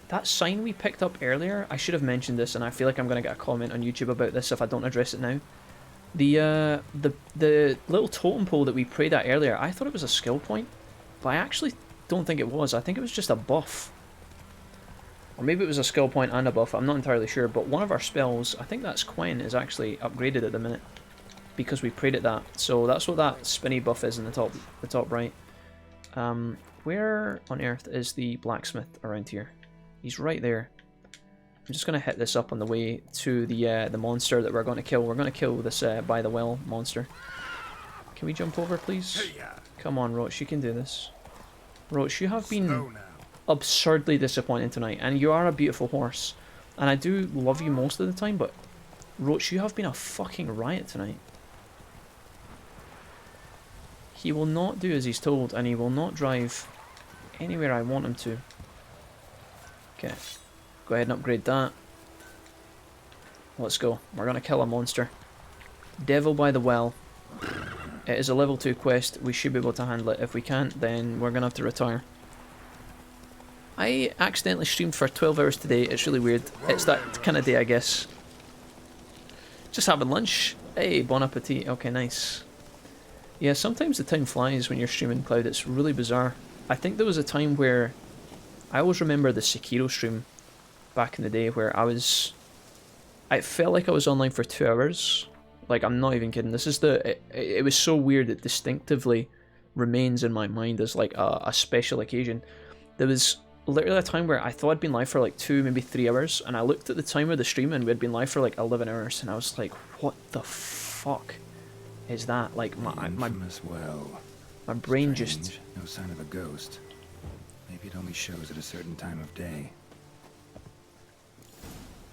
that sign we picked up earlier, I should have mentioned this, and I feel like I'm going to get a comment on YouTube about this if I don't address it now. The little totem pole that we prayed at earlier, I thought it was a skill point, but I actually don't think it was. I think it was just a buff. Or maybe it was a skill point and a buff, I'm not entirely sure, but one of our spells, I think that's Quen, is actually upgraded at the minute, because we prayed at that. So that's what that spinny buff is in the top right. Where on earth is the blacksmith around here? He's right there. I'm just going to hit this up on the way to the monster that we're going to kill. We're going to kill this by the well monster. Can we jump over, please? Come on, Roach, you can do this. Roach, you have been absurdly disappointing tonight, and you are a beautiful horse. And I do love you most of the time, but Roach, you have been a fucking riot tonight. He will not do as he's told, and he will not drive anywhere I want him to. Okay, go ahead and upgrade that. Let's go. We're going to kill a monster. Devil by the Well. It is a level 2 quest. We should be able to handle it. If we can't, then we're going to have to retire. I accidentally streamed for 12 hours today. It's really weird. It's that kind of day, I guess. Just having lunch. Hey, bon appetit. Okay, nice. Yeah, sometimes the time flies when you're streaming, Cloud. It's really bizarre. I think there was a time where... I always remember the Sekiro stream back in the day where I felt like I was online for 2 hours. Like, I'm not even kidding. This is it was so weird. It distinctively remains in my mind as like a special occasion. There was literally a time where I thought I'd been live for like 2, maybe 3 hours, and I looked at the time of the stream and we'd been live for like 11 hours, and I was like, what the fuck is that? Like, my brain just... No sign of a ghost. Maybe it only shows at a certain time of day.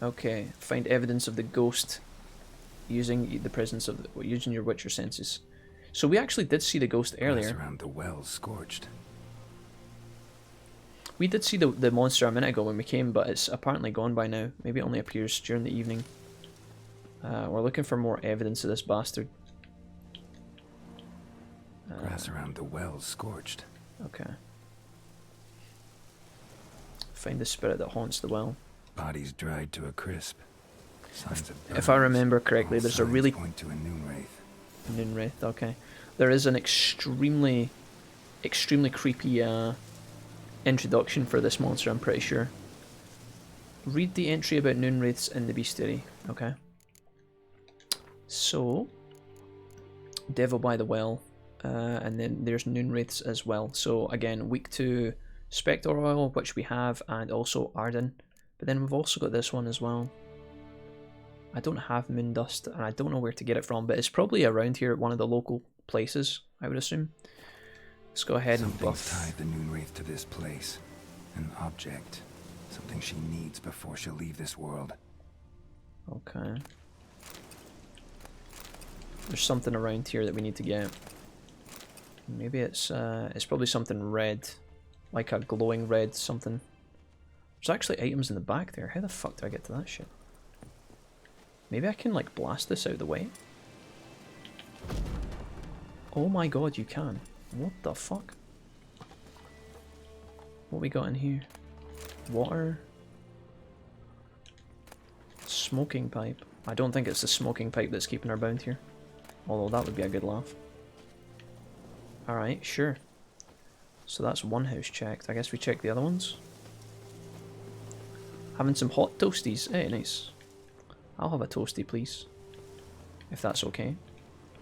Okay, find evidence of the ghost using the presence of using your Witcher senses. So we actually did see the ghost earlier. Grass around the well scorched. We did see the monster a minute ago when we came, but it's apparently gone by now. Maybe it only appears during the evening. We're looking for more evidence of this bastard. Grass around the well scorched. Okay. Find the spirit that haunts the well. Bodies dried to a crisp. Signs of burns. If I remember correctly, All there's a signs really... point to a noon wraith. Noon wraith, okay. There is an extremely creepy introduction for this monster, I'm pretty sure. Read the entry about noon wraiths in the bestiary, okay. So, Devil by the Well, and then there's noon wraiths as well. So again, weak to Spectre Oil, which we have, and also Arden. But then we've also got this one as well. I don't have moon dust, and I don't know where to get it from, but it's probably around here at one of the local places, I would assume. Let's go ahead and buff. Something's tied the noon wraith to this place. An object. Something she needs before she'll leave this world. Okay. There's something around here that we need to get. Maybe it's probably something red. Like a glowing red something. There's actually items in the back there. How the fuck do I get to that shit? Maybe I can like blast this out of the way. Oh my god, you can. What the fuck? What we got in here? Water. Smoking pipe. I don't think it's the smoking pipe that's keeping her bound here. Although that would be a good laugh. Alright, sure. So that's one house checked. I guess we check the other ones. Having some hot toasties. Hey, nice. I'll have a toasty, please. If that's okay.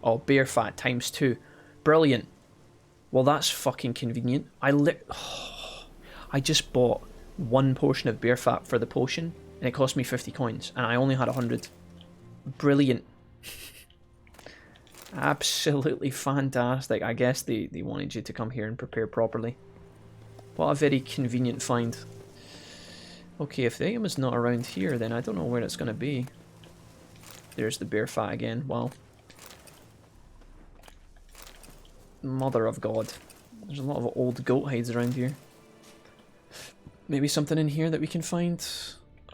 Oh, bear fat ×2. Brilliant. Well, that's fucking convenient. I just bought one portion of bear fat for the potion, and it cost me 50 coins, and I only had 100. Brilliant. Absolutely fantastic. I guess they wanted you to come here and prepare properly. What a very convenient find. Okay, if the item is not around here, then I don't know where it's going to be. There's the bear fat again. Wow. Mother of God. There's a lot of old goat hides around here. Maybe something in here that we can find.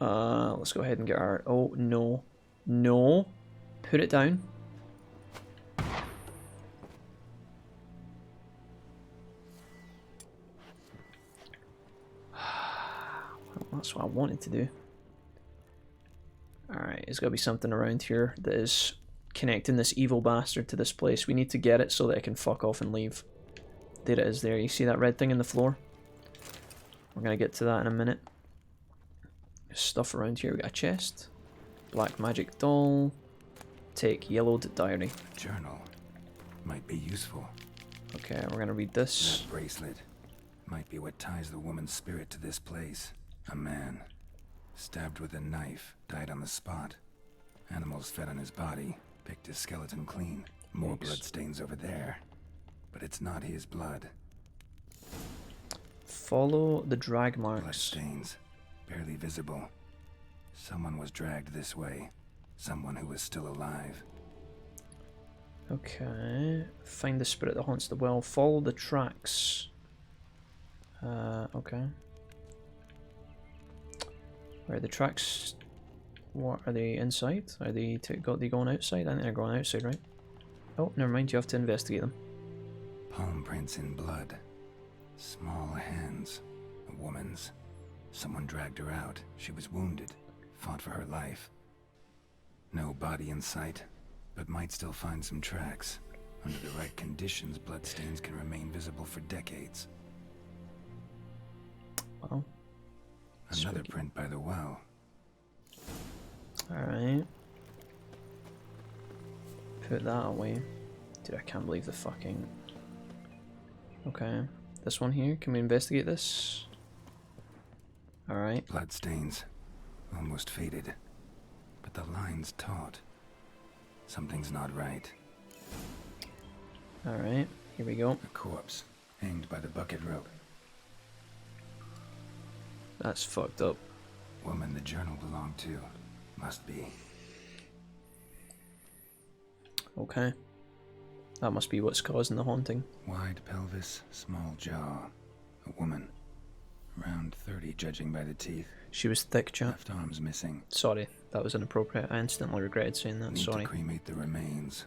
Let's go ahead and get our... Oh, no. No. Put it down. That's what I wanted to do. Alright, there's got to be something around here that is connecting this evil bastard to this place. We need to get it so that it can fuck off and leave. There it is there. You see that red thing in the floor? We're going to get to that in a minute. There's stuff around here. We got a chest. Black magic doll. Take yellowed diary. A journal. Might be useful. Okay, we're going to read this. That bracelet might be what ties the woman's spirit to this place. A man. Stabbed with a knife, died on the spot. Animals fed on his body, picked his skeleton clean. More bloodstains over there. But it's not his blood. Follow the drag marks. Bloodstains, barely visible. Someone was dragged this way. Someone who was still alive. Okay. Find the spirit that haunts the well. Follow the tracks. Okay. Are the tracks... What, are they inside? Are they going outside? I think they're going outside, right? Oh, never mind, you have to investigate them. Palm prints in blood. Small hands. A woman's. Someone dragged her out. She was wounded. Fought for her life. No body in sight, but might still find some tracks. Under the right conditions, bloodstains can remain visible for decades. Wow. Another print by the well. Alright. Put that away. Dude, I can't believe the fucking... Okay. This one here, can we investigate this? Alright. Bloodstains. Almost faded. But the line's taut. Something's not right. Alright, here we go. A corpse, hanged by the bucket rope. That's fucked up. Woman the journal belonged to. Must be. Okay. That must be what's causing the haunting. Wide pelvis, small jaw. A woman. Around 30, judging by the teeth. She was thick, chap. Left arm's missing. Sorry, that was inappropriate. I instantly regretted saying that. Need Sorry. to cremate the remains.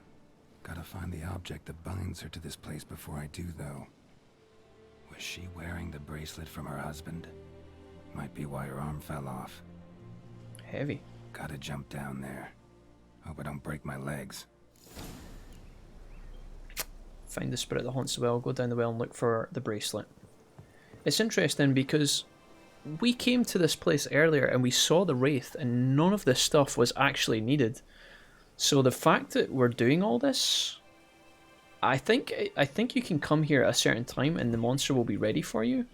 Gotta find the object that binds her to this place before I do, though. Was she wearing the bracelet from her husband? Might be why her arm fell off. Heavy. Gotta jump down there. Hope I don't break my legs. Find the spirit that haunts the well, go down the well and look for the bracelet. It's interesting because we came to this place earlier and we saw the wraith and none of this stuff was actually needed. So the fact that we're doing all this, I think you can come here at a certain time and the monster will be ready for you.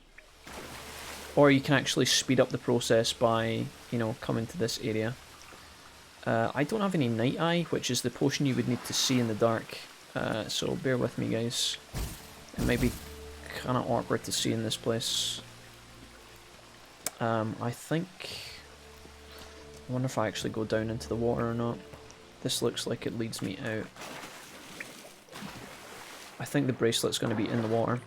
Or you can actually speed up the process by, you know, coming to this area. I don't have any Night Eye, which is the potion you would need to see in the dark. So bear with me, guys. It might be kind of awkward to see in this place. I think... I wonder if I actually go down into the water or not. This looks like it leads me out. I think the bracelet's going to be in the water.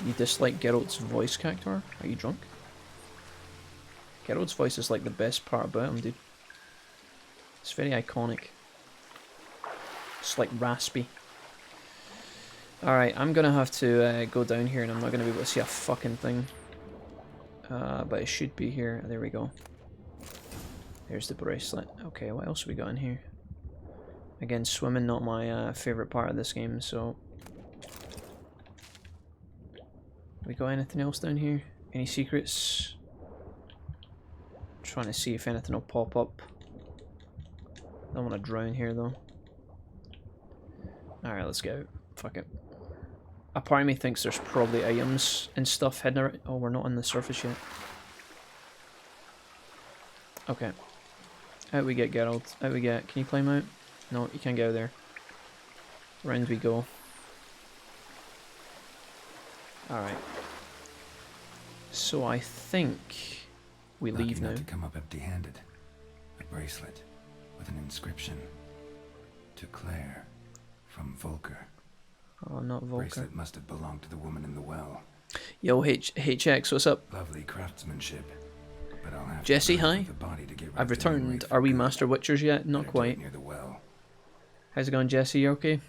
You dislike Geralt's voice character? Are you drunk? Geralt's voice is like the best part about him, dude. It's very iconic. It's like raspy. Alright, I'm gonna have to go down here and I'm not gonna be able to see a fucking thing. But it should be here. There we go. There's the bracelet. Okay, what else have we got in here? Again, swimming not my favourite part of this game, so... We got anything else down here? Any secrets? Trying to see if anything will pop up. Don't want to drown here though. Alright, let's get out. Fuck it. A part of me thinks there's probably items and stuff hidden around. Oh, we're not on the surface yet. Okay. Out we get, Geralt. Out we get. Can you climb out? No, you can't get out there. Round we go. Alright. So I think we leave now. Not to come up empty-handed. A bracelet with an inscription. To Claire from Volker. Oh, not Volker. Bracelet must have belonged to the woman in the well. Yo, HX, what's up? Lovely craftsmanship. But I'll have Jesse, to hi. the body to get I've returned. Are we Master Witchers yet? Not quite. Near the well. How's it going, Jesse? You okay?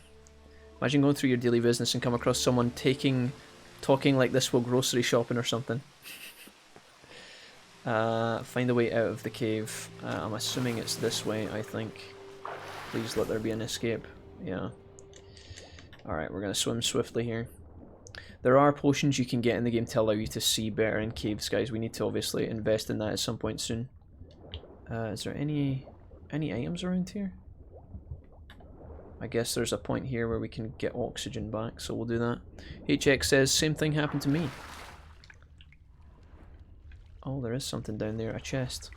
Imagine going through your daily business and come across someone talking like this while grocery shopping or something. Find a way out of the cave. I'm assuming it's this way, I think. Please let there be an escape. Yeah. Alright, we're going to swim swiftly here. There are potions you can get in the game to allow you to see better in caves, guys. We need to obviously invest in that at some point soon. Is there any items around here? I guess there's a point here where we can get oxygen back, so we'll do that. HX says, same thing happened to me. Oh, there is something down there, a chest.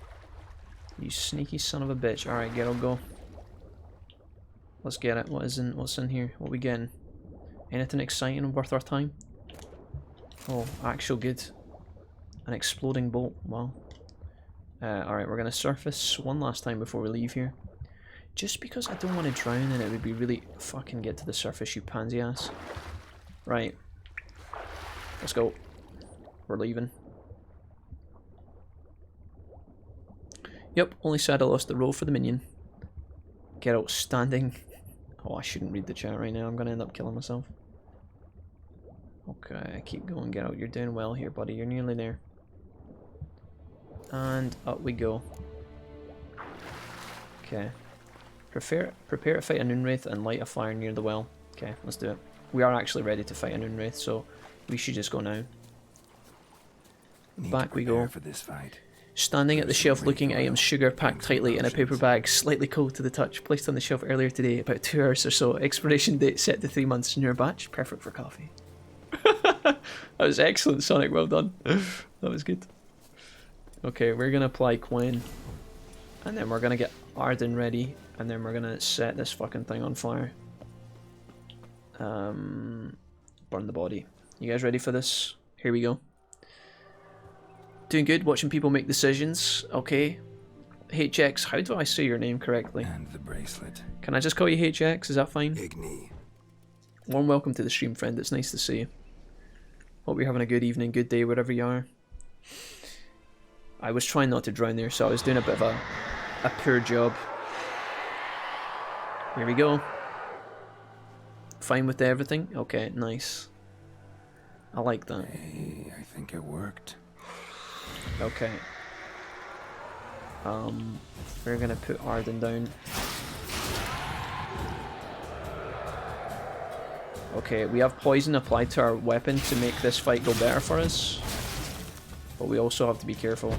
You sneaky son of a bitch. Alright, Geralt, go. Let's get it. What's in here? What we getting? Anything exciting and worth our time? Oh, actual good. An exploding bolt. Wow. Alright, we're going to surface one last time before we leave here. Just because I don't want to drown and it would be really... Fucking get to the surface, you pansy ass. Right. Let's go. We're leaving. Yep, only sad I lost the roll for the minion. Geralt standing. Oh, I shouldn't read the chat right now. I'm going to end up killing myself. Okay, keep going, Geralt. You're doing well here, buddy. You're nearly there. And up we go. Okay. Prepare to fight a Noonwraith and light a fire near the well. Okay, let's do it. We are actually ready to fight a Noonwraith, so we should just go now. Back we go. For this fight. Standing at the shelf looking at items, sugar packed tightly in a paper bag, slightly cold to the touch, placed on the shelf earlier today, about 2 hours or so, expiration date set to 3 months, in your batch, perfect for coffee. That was excellent, Sonic, well done. That was good. Okay, we're going to apply Gwen, and then we're going to get Arden ready, and then we're going to set this fucking thing on fire. Burn the body. You guys ready for this? Here we go. Doing good, watching people make decisions. Okay. HX, how do I say your name correctly? And the bracelet. Can I just call you HX? Is that fine? Igni. Warm welcome to the stream, friend. It's nice to see you. Hope you're having a good evening, good day, wherever you are. I was trying not to drown there, so I was doing a bit of a poor job. Here we go. Fine with everything? Okay, nice. I like that. Hey, I think it worked. Okay. We're gonna put Arden down. Okay, we have poison applied to our weapon to make this fight go better for us. But we also have to be careful.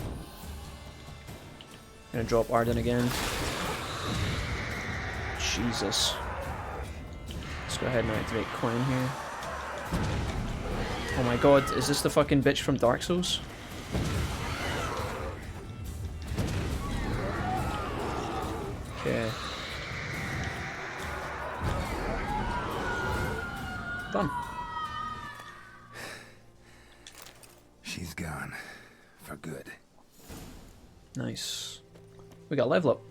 Gonna drop Arden again. Jesus. Let's go ahead and activate coin here. Oh my god, is this the fucking bitch from Dark Souls? Okay. Done. She's gone. For good. Nice. We got level up.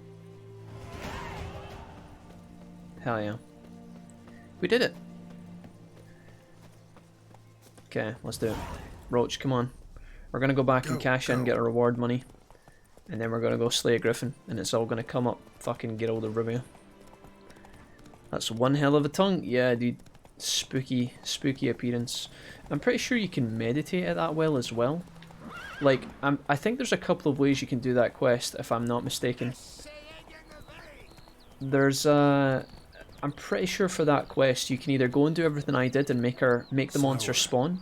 Hell yeah. We did it. Okay, let's do it. Roach, come on. We're gonna go back and cash in, get our reward money. And then we're gonna go slay a griffin. And it's all gonna come up fucking Geralt of Rivia. That's one hell of a tongue. Yeah, dude. Spooky, spooky appearance. I'm pretty sure you can meditate at that well as well. Like, I think there's a couple of ways you can do that quest, if I'm not mistaken. There's I'm pretty sure for that quest you can either go and do everything I did and make the monster spawn,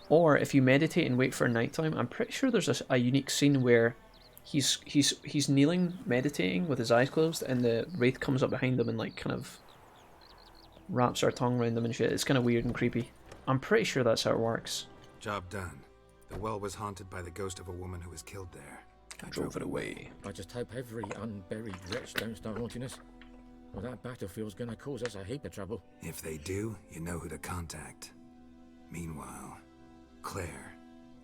or if you meditate and wait for nighttime, I'm pretty sure there's a unique scene where he's kneeling, meditating with his eyes closed, and the wraith comes up behind him and like kind of wraps her tongue around him and shit. It's kind of weird and creepy. I'm pretty sure that's how it works. Job done. The well was haunted by the ghost of a woman who was killed there. I drove it away. I just hope every unburied wretch don't start haunting us. Well, that battlefield's gonna cause us a heap of trouble. If they do, you know who to contact. Meanwhile, Claire,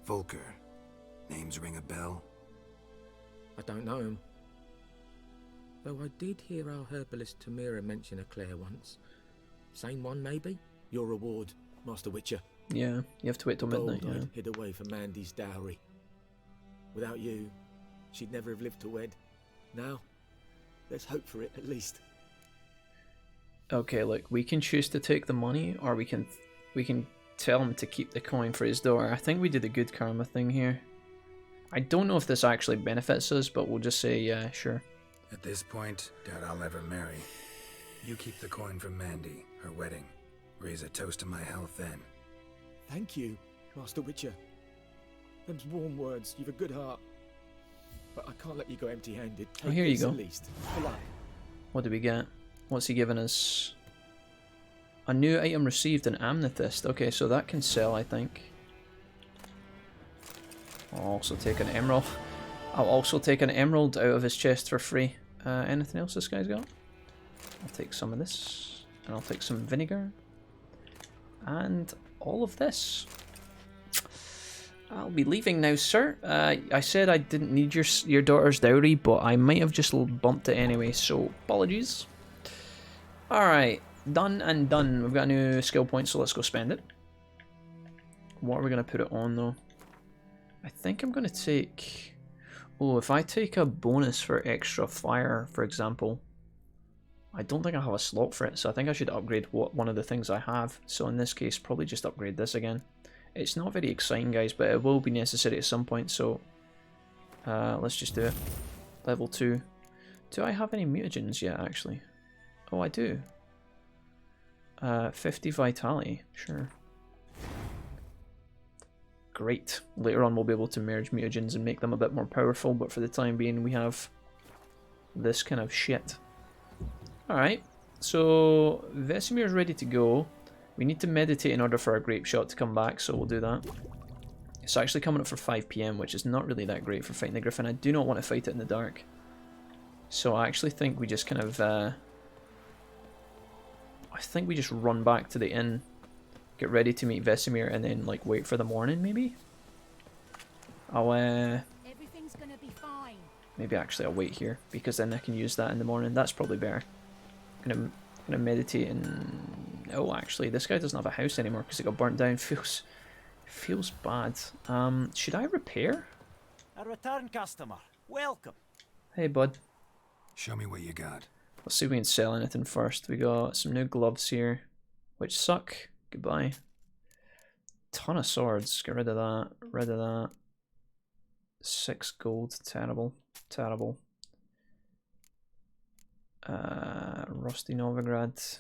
Volker, names ring a bell? I don't know him. Though I did hear our herbalist Tamira mention a Claire once. Same one, maybe? Your reward, Master Witcher. Yeah, you have to wait till midnight, Gold yeah. I'd hid away for Mandy's dowry. Without you, she'd never have lived to wed. Now, let's hope for it, at least. Okay, look, we can choose to take the money, or we can tell him to keep the coin for his door. I think we did a good karma thing here. I don't know if this actually benefits us, but we'll just say, yeah, sure. At this point, doubt I'll ever marry. You keep the coin from Mandy, her wedding. Raise a toast to my health then. Thank you, Master Witcher. Them's warm words, you've a good heart. But I can't let you go empty-handed. Oh, here you go. At least. Good luck. What do we get? What's he giving us? A new item received, an amethyst. Okay, so that can sell, I think. I'll also take an emerald. I'll also take an emerald out of his chest for free. Anything else this guy's got? I'll take some of this. And I'll take some vinegar. And all of this. I'll be leaving now, sir. I said I didn't need your daughter's dowry, but I might have just bumped it anyway, so apologies. Alright, done and done. We've got a new skill point, so let's go spend it. What are we going to put it on, though? I think I'm going to take... Oh, if I take a bonus for extra fire, for example, I don't think I have a slot for it, so I think I should upgrade one of the things I have. So in this case, probably just upgrade this again. It's not very exciting, guys, but it will be necessary at some point, so let's just do it. Level 2. Do I have any mutagens yet, actually? Oh, I do. 50 vitality, sure. Great. Later on we'll be able to merge mutagens and make them a bit more powerful, but for the time being we have this kind of shit. Alright, so Vesemir is ready to go. We need to meditate in order for our grape shot to come back, so we'll do that. It's actually coming up for 5 PM, which is not really that great for fighting the Griffin. I do not want to fight it in the dark. So I actually think we just kind of... I think we just run back to the inn, get ready to meet Vesemir, and then like wait for the morning, maybe? I'll Everything's gonna be fine. Maybe actually I'll wait here, because then I can use that in the morning. That's probably better. I'm gonna meditate and... Oh, actually, this guy doesn't have a house anymore because it got burnt down. Feels bad. Should I repair? A return customer. Welcome. Hey, bud. Show me what you got. Let's see if we can sell anything first. We got some new gloves here, which suck. Goodbye. Ton of swords. Get rid of that. Rid of that. 6 gold. Terrible. Terrible. Rusty Novigrad.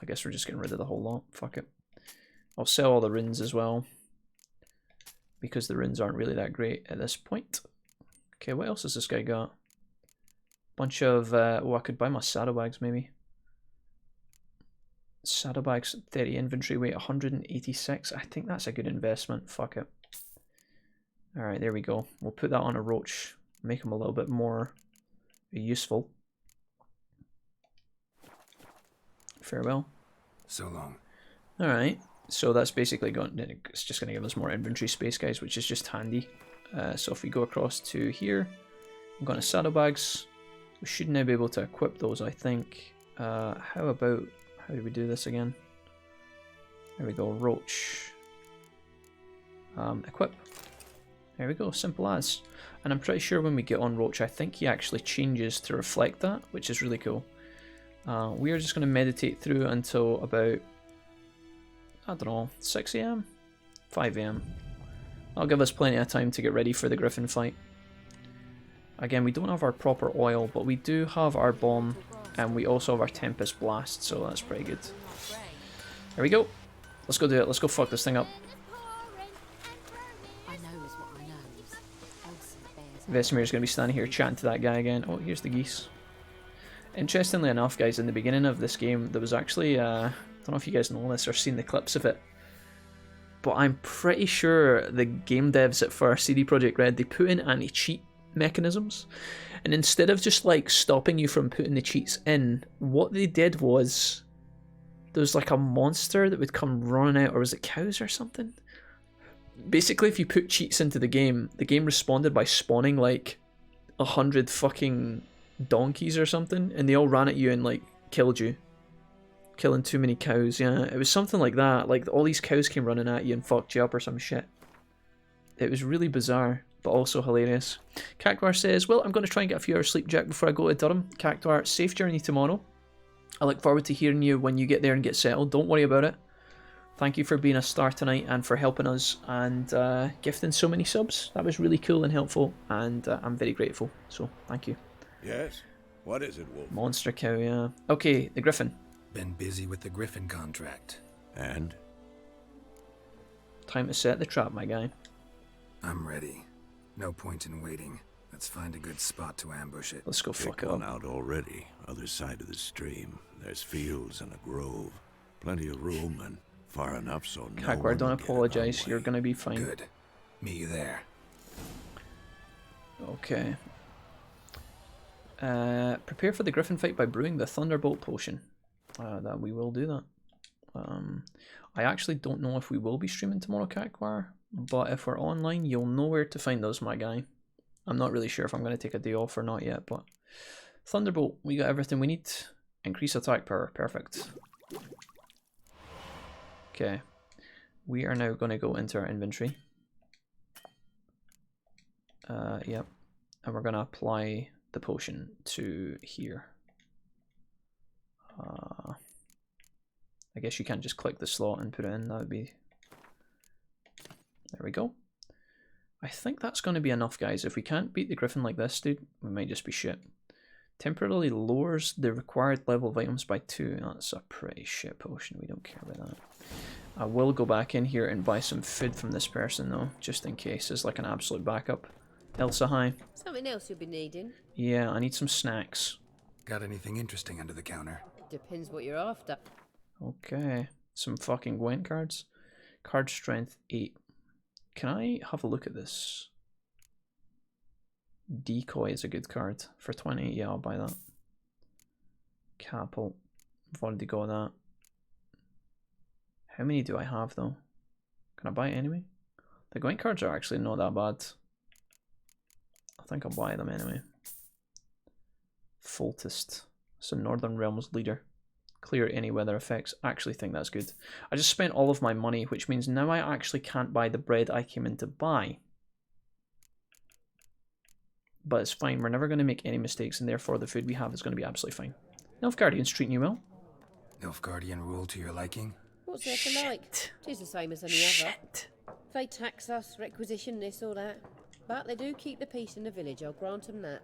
I guess we're just getting rid of the whole lot. Fuck it. I'll sell all the runes as well, because the runes aren't really that great at this point. Okay, what else has this guy got? Bunch of, oh, I could buy my saddlebags maybe. Saddlebags, 30 inventory weight, 186. I think that's a good investment. Fuck it. Alright, there we go. We'll put that on a roach. Make him a little bit more useful. Farewell. So long. Alright, so that's basically going. It's just going to give us more inventory space, guys, which is just handy. So if we go across to here, I'm going to saddlebags. We should now be able to equip those, I think. How about, how do we do this again? There we go, roach. Equip. There we go, simple as. And I'm pretty sure when we get on roach, I think he actually changes to reflect that, which is really cool. We are just going to meditate through until about, I don't know, 6 AM? 5 AM. That'll give us plenty of time to get ready for the Griffin fight. Again, we don't have our proper oil, but we do have our bomb, and we also have our Tempest Blast, so that's pretty good. There we go. Let's go do it. Let's go fuck this thing up. Vesemir's going to be standing here chatting to that guy again. Oh, here's the geese. Interestingly enough, guys, in the beginning of this game, there was actually, I don't know if you guys know this or seen the clips of it, but I'm pretty sure the game devs at first, CD Projekt Red, they put in anti-cheat mechanisms, and instead of just like stopping you from putting the cheats in, what they did was there was like a monster that would come running out, or was it cows or something? Basically, if you put cheats into the game responded by spawning like 100 fucking donkeys or something, and they all ran at you and like killed you, killing too many cows. Yeah, it was something like that. Like all these cows came running at you and fucked you up or some shit. It was really bizarre, but also hilarious. Cactuar says, well, I'm going to try and get a few hours sleep, Jack, before I go to Durham. Cactuar, safe journey tomorrow. I look forward to hearing you when you get there and get settled. Don't worry about it. Thank you for being a star tonight and for helping us and gifting so many subs. That was really cool and helpful, and I'm very grateful. So, thank you. Yes? What is it, Wolf? Monster cow, yeah. Okay, the Griffin. Been busy with the Griffin contract. And? Time to set the trap, my guy. I'm ready. No point in waiting. Let's find a good spot to ambush it. Let's go fuck Pick it one up. out already. Other side of the stream. There's fields and a grove. Plenty of room and far enough so no Cactuar, one don't will get apologize. in our You're way. gonna be fine. Good. Meet you there. Okay. Prepare for the Griffin fight by brewing the Thunderbolt potion. That we will do that. I actually don't know if we will be streaming tomorrow, Cactuar, but if we're online, you'll know where to find us, my guy. I'm not really sure if I'm going to take a day off or not yet, but Thunderbolt, we got everything we need. Increase attack power, perfect. Okay, we are now going to go into our inventory. Yep, and we're going to apply the potion to here. I guess you can't just click the slot and put it in, that would be... There we go. I think that's going to be enough, guys. If we can't beat the Griffin like this, dude, we might just be shit. Temporarily lowers the required level of items by 2. That's a pretty shit potion, we don't care about that. I will go back in here and buy some food from this person though, just in case, as like an absolute backup. Elsa, hi. Something else you'll be needing. Yeah, I need some snacks. Got anything interesting under the counter? Depends what you're after. Okay, some fucking Gwent cards. Card strength 8. Can I have a look at this? Decoy is a good card. For 20, yeah, I'll buy that. Capel. I've already got that. How many do I have though? Can I buy it anyway? The Gwent cards are actually not that bad. I think I'll buy them anyway. Foltest. So Northern Realms leader. Clear any weather effects. Actually think that's good. I just spent all of my money, which means now I actually can't buy the bread I came in to buy. But it's fine. We're never going to make any mistakes, and therefore the food we have is going to be absolutely fine. Nilfgaardians treating you well. Nilfgaardian rule to your liking? What's there to like? Tis the same as any other. They tax us, requisition this or that. But they do keep the peace in the village, I'll grant them that.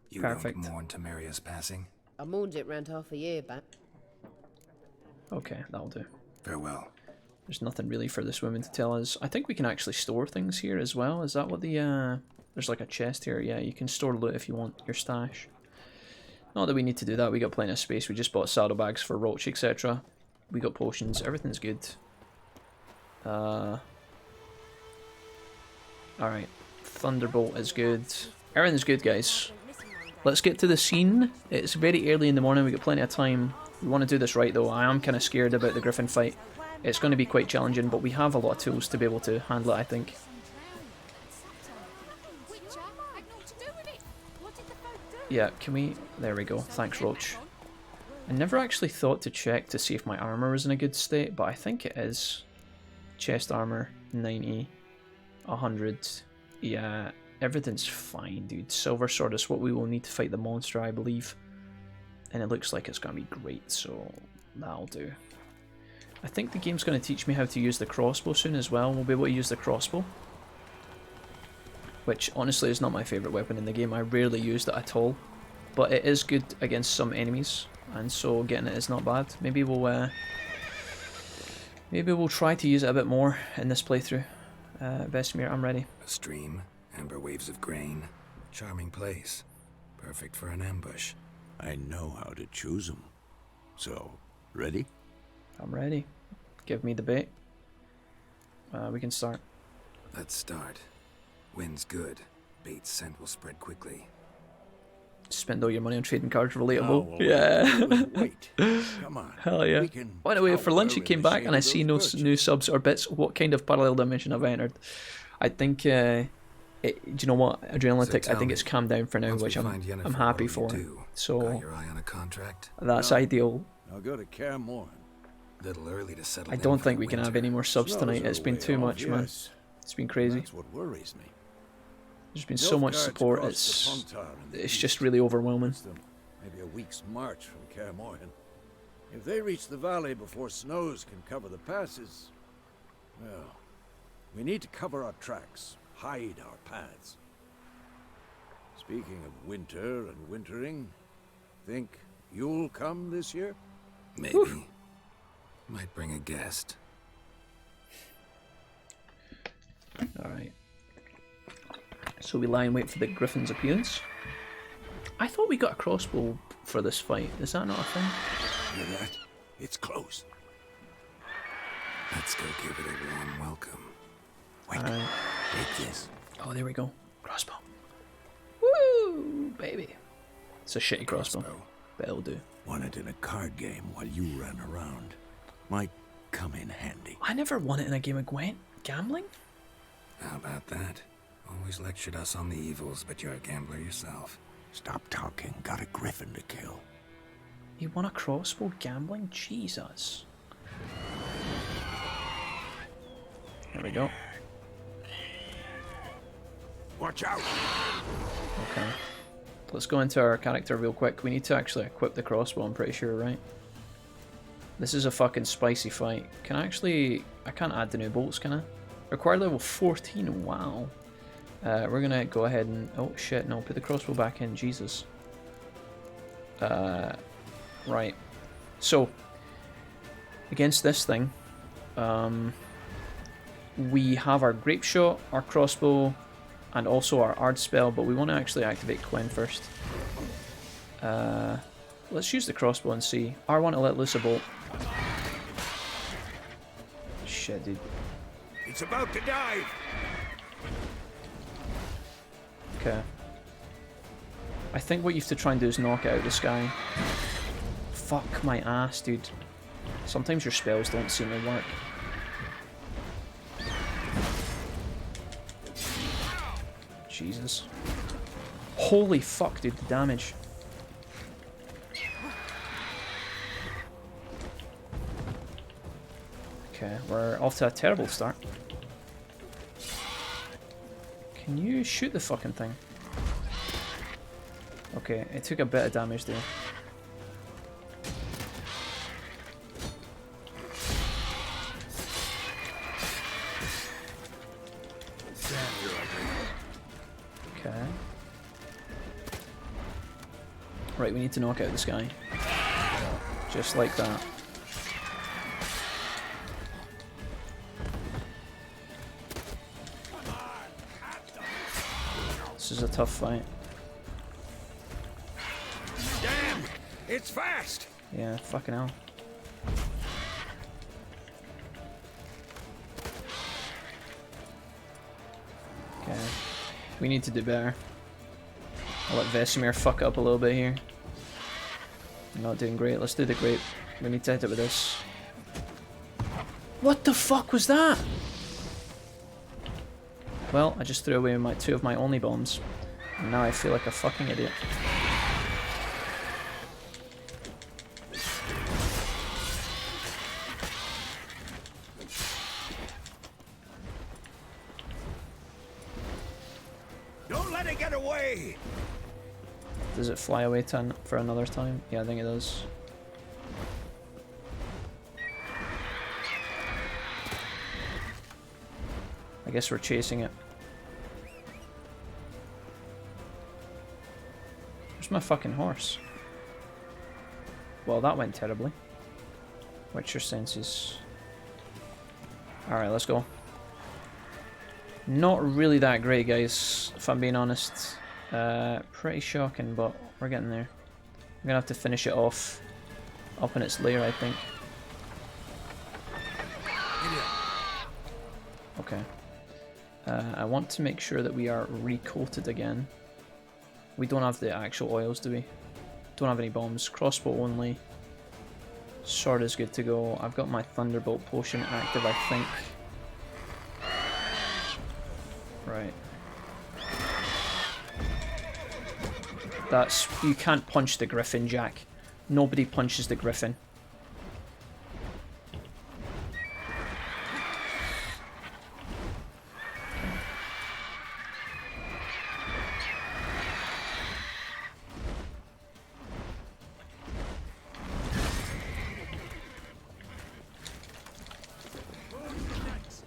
You don't mourn Temeria's passing? I mourned it round half a year back. Okay, that'll do. Farewell. There's nothing really for this woman to tell us. I think we can actually store things here as well. Is that what the... There's like a chest here. Yeah, you can store loot if you want your stash. Not that we need to do that. We got plenty of space. We just bought saddlebags for Roach, etc. We got potions. Everything's good. Alright. Thunderbolt is good. Everything's good, guys. Let's get to the scene. It's very early in the morning. We got plenty of time. We want to do this right, though. I am kind of scared about the Griffin fight. It's going to be quite challenging, but we have a lot of tools to be able to handle it, I think. Yeah, can we... There we go. Thanks, Roach. I never actually thought to check to see if my armor was in a good state, but I think it is. Chest armor, 90, 100. Yeah, everything's fine, dude. Silver sword is what we will need to fight the monster, I believe. And it looks like it's going to be great, so that'll do. I think the game's going to teach me how to use the crossbow soon as well. We'll be able to use the crossbow. Which, honestly, is not my favourite weapon in the game. I rarely use it at all. But it is good against some enemies. And so getting it is not bad. Maybe we'll try to use it a bit more in this playthrough. Vesemir, I'm ready. A stream, amber waves of grain. Charming place. Perfect for an ambush. I know how to choose them. So, ready? I'm ready. Give me the bait. We can start. Let's start. Wind's good. Bait's scent will spread quickly. Spend all your money on trading cards, relatable. Oh, well, yeah. Wait. Come on. Hell yeah. By the way, for lunch you came back and I see no new subs or bits. What kind of parallel dimension have I entered? I think, do you know what, Adrenalitic? I think it's calmed down for now, which I'm happy for. So, got your eye on a contract? That's ideal. I'll go to Cairmorn. Little early to settle. I don't think we can have any more subs tonight. It's been too much, man. It's been crazy. That's what worries me. There's been so much support, it's just really overwhelming. Maybe a week's march from Cairmorn. If they reach the valley before snows can cover the passes, well, we need to cover our tracks, hide our paths. Speaking of winter and wintering, think you'll come this year? Maybe. Oof. Might bring a guest. Alright. So we lie and wait for the Griffin's appearance. I thought we got a crossbow for this fight. Is that not a thing? Hear that? It's close. Let's go give it a warm welcome. Wait. Take this. Oh, there we go. Crossbow. Woo! Baby. It's a shitty crossbow. But it'll do. Won it in a card game while you ran around. Might come in handy. I never won it in a game of Gwent. Gambling? How about that? Always lectured us on the evils, but you're a gambler yourself. Stop talking. Got a griffin to kill. You won a crossbow gambling? Jesus. There we go. Watch out! Okay. Let's go into our character real quick. We need to actually equip the crossbow, I'm pretty sure, right? This is a fucking spicy fight. Can I actually... I can't add the new bolts, can I? Required level 14, wow. We're gonna go ahead and... Oh shit, no, put the crossbow back in, Jesus. Right. So, against this thing, we have our grape shot, our crossbow, and also our ard spell, but we want to actually activate Quen first. Let's use the crossbow and see. R1 to let loose a bolt. Shit, dude. It's about to dive. Okay. I think what you have to try and do is knock it out of the sky. Fuck my ass, dude. Sometimes your spells don't seem to work. Jesus. Holy fuck, dude, the damage. Okay, we're off to a terrible start. Can you shoot the fucking thing? Okay, it took a bit of damage there. Okay. Right, we need to knock out this guy. Just like that. This is a tough fight. Damn! It's fast! Yeah, fucking hell. Okay. We need to do better. I'll let Vesemir fuck up a little bit here. I'm not doing great. Let's do the great. We need to hit it with this. What the fuck was that? Well, I just threw away my two of my only bombs. And now I feel like a fucking idiot. Don't let it get away! Does it fly away for another time? Yeah, I think it does. I guess we're chasing it. Where's my fucking horse? Well, that went terribly. Witcher senses. Alright, let's go. Not really that great, guys, if I'm being honest. Pretty shocking, but we're getting there. I'm gonna have to finish it off up in its lair, I think. Okay. I want to make sure that we are recoated again. We don't have the actual oils, do we? Don't have any bombs. Crossbow only. Sword is good to go. I've got my Thunderbolt potion active, I think. Right. That's... You can't punch the Griffin, Jack. Nobody punches the Griffin.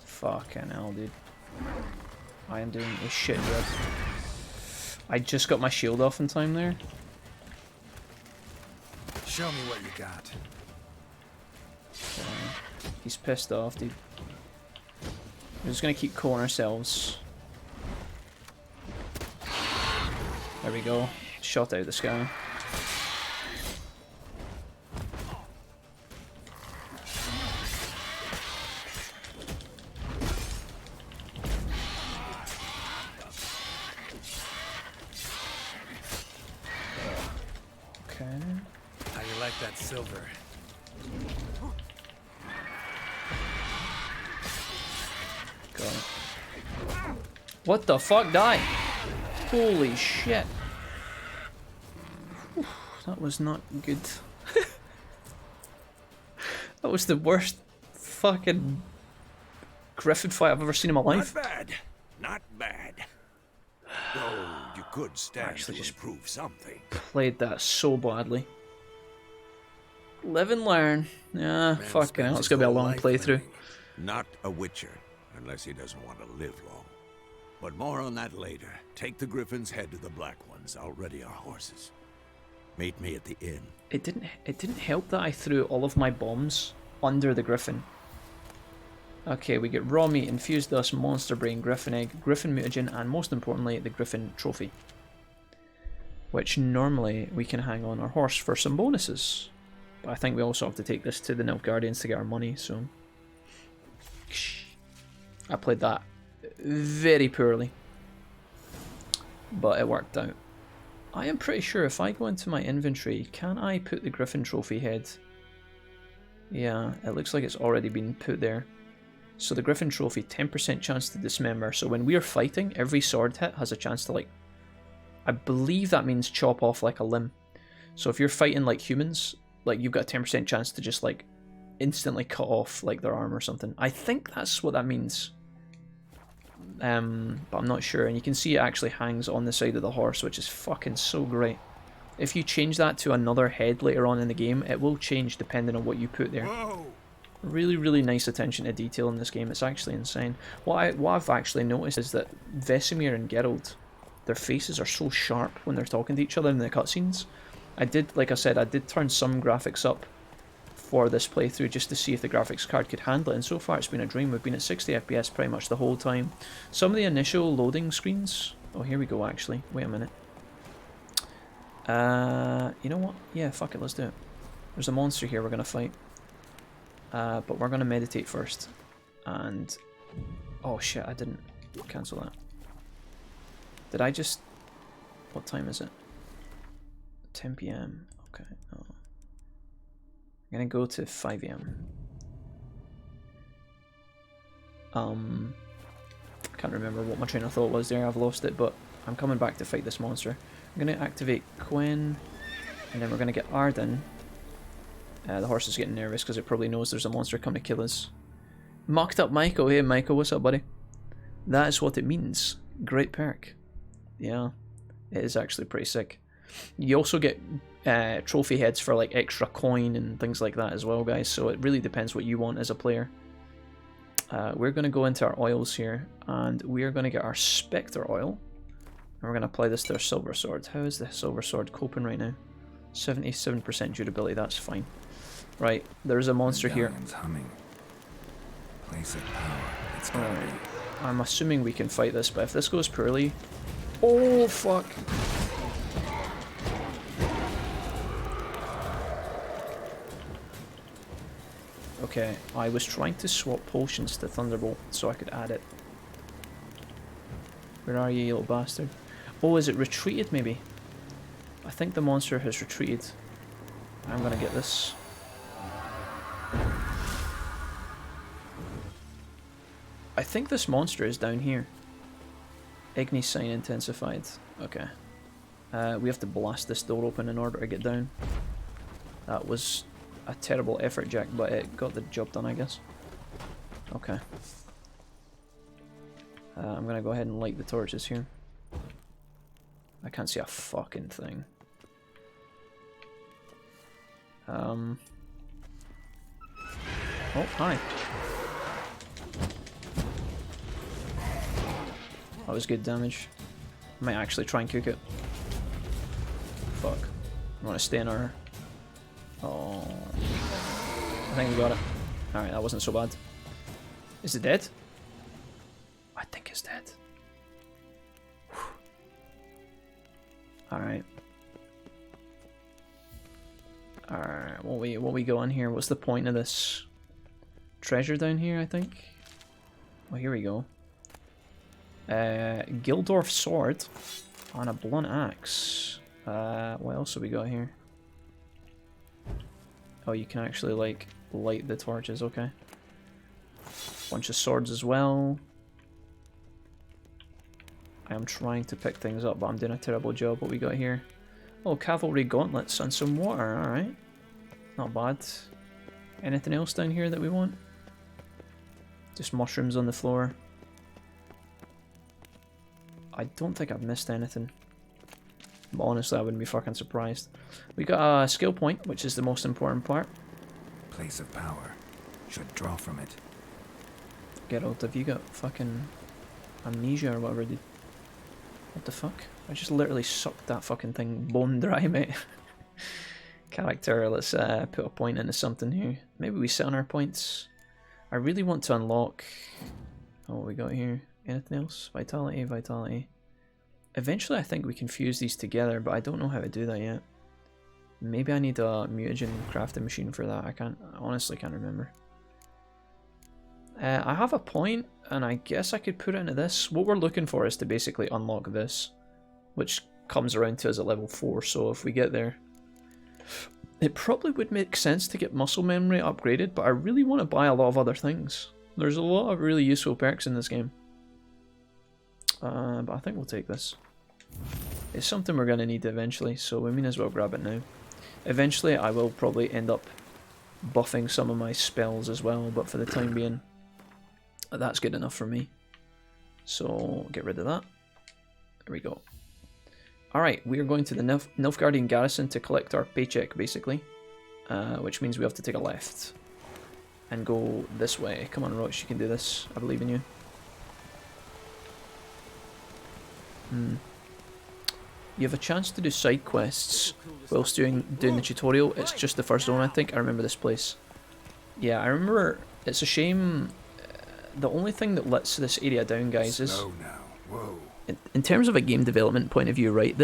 Fucking hell, dude. I am doing a shit job. I just got my shield off in time there. Show me what you got. He's pissed off, dude. We're just gonna keep calling ourselves. There we go. Shot out the sky. Silver. Got it. What the fuck? Die! Holy shit. Whew, that was not good. That was the worst fucking Griffin fight I've ever seen in my life. Not bad. Not bad. Though you could stand Actually, to just improve something. Played that so badly. Live and learn. Yeah, fucking hell. It's gonna be a long playthrough. Not a Witcher, unless he doesn't want to live long. But more on that later. Take the Griffin's head to the Black Ones. I'll ready our horses. Meet me at the inn. It didn't help that I threw all of my bombs under the Griffin. Okay, we get raw meat, infused dust, monster brain, Griffin egg, Griffin mutagen, and most importantly, the Griffin trophy. Which normally we can hang on our horse for some bonuses. But I think we also have to take this to the Nilfgaardians to get our money, so... I played that very poorly. But it worked out. I am pretty sure if I go into my inventory, can I put the Griffin trophy head? Yeah, it looks like it's already been put there. So the Griffin trophy, 10% chance to dismember. So when we are fighting, every sword hit has a chance to, like... I believe that means chop off like a limb. So if you're fighting like humans... Like, you've got a 10% chance to just, like, instantly cut off like their arm or something. I think that's what that means. But I'm not sure. And you can see it actually hangs on the side of the horse, which is fucking so great. If you change that to another head later on in the game, it will change depending on what you put there. Whoa. Really, really nice attention to detail in this game. It's actually insane. What I've actually noticed is that Vesemir and Geralt, their faces are so sharp when they're talking to each other in the cutscenes. Like I said, I did turn some graphics up for this playthrough just to see if the graphics card could handle it, and so far it's been a dream. We've been at 60 FPS pretty much the whole time. Some of the initial loading screens... Oh, here we go actually. Wait a minute. You know what? Yeah, fuck it, let's do it. There's a monster here we're going to fight. But we're going to meditate first. And... Oh shit, I didn't cancel that. Did I just... What time is it? 10 PM. Okay. Oh. I'm going to go to 5 AM. Can't remember what my train of thought was there. I've lost it, but I'm coming back to fight this monster. I'm going to activate Gwen, and then we're going to get Arden. The horse is getting nervous because it probably knows there's a monster coming to kill us. Mucked up Michael. Hey Michael, what's up buddy? That is what it means. Great perk. Yeah, it is actually pretty sick. You also get trophy heads for like extra coin and things like that as well, guys, so it really depends what you want as a player. We're going to go into our oils here, and we're going to get our Spectre oil, and we're going to apply this to our silver sword. How is the silver sword coping right now? 77% durability, that's fine. Right, there's a monster here. Humming. Place of power. It's gotta be. I'm assuming we can fight this, but if this goes poorly... Oh, fuck. Okay, I was trying to swap potions to Thunderbolt so I could add it. Where are you little bastard? Oh, is it retreated maybe? I think the monster has retreated. I'm gonna get this. I think this monster is down here. Igni sign intensified. Okay. We have to blast this door open in order to get down. That was a terrible effort, Jack, but it got the job done, I guess. Okay. I'm gonna go ahead and light the torches here. I can't see a fucking thing. Oh, hi. That was good damage. I might actually try and cook it. Fuck. I want to stay in our... Oh. I think we got it. Alright, that wasn't so bad. Is it dead? I think it's dead. Alright. Alright, what we go on here? What's the point of this? Treasure down here, I think? Well, here we go. Gildorf sword and a blunt axe. What else have we got here? Oh, you can actually like light the torches, okay. Bunch of swords as well. I am trying to pick things up, but I'm doing a terrible job. What we got here? Oh, cavalry gauntlets and some water, alright. Not bad. Anything else down here that we want? Just mushrooms on the floor. I don't think I've missed anything. But honestly, I wouldn't be fucking surprised. We got a skill point, which is the most important part. Place of power. Should draw from it. Geralt, have you got fucking amnesia or whatever? What the fuck? I just literally sucked that fucking thing bone dry, mate. Character, let's put a point into something here. Maybe we sit on our points. I really want to unlock... Oh, what we got here? Anything else? Vitality, vitality. Eventually I think we can fuse these together, but I don't know how to do that yet. Maybe I need a mutagen crafting machine for that. I honestly can't remember. I have a point, and I guess I could put it into this. What we're looking for is to basically unlock this, which comes around to us at level 4, so if we get there... It probably would make sense to get muscle memory upgraded, but I really want to buy a lot of other things. There's a lot of really useful perks in this game. But I think we'll take this. It's something we're going to need eventually, so we may as well grab it now. Eventually I will probably end up buffing some of my spells as well, but for the time being, that's good enough for me. So get rid of that. There we go. Alright, we are going to the Nilfgaardian garrison to collect our paycheck, basically. Which means we have to take a left. And go this way. Come on, Roach, you can do this. I believe in you. You have a chance to do side quests whilst doing the tutorial. It's just the first zone, I think. I remember this place. Yeah, I remember. It's a shame. The only thing that lets this area down, guys, is... Whoa. In terms of a game development point of view, right,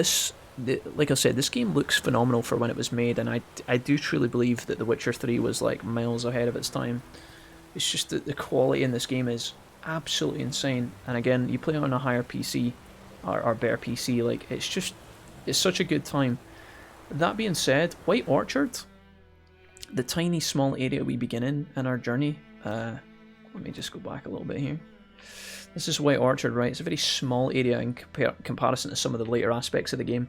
like I said, this game looks phenomenal for when it was made, and I do truly believe that The Witcher 3 was like miles ahead of its time. It's just that the quality in this game is absolutely insane, and again, you play it on a higher PC, or better PC, like, it's such a good time. That being said, White Orchard, the tiny small area we begin in our journey, let me just go back a little bit here. This is White Orchard, right? It's a very small area in comparison to some of the later aspects of the game.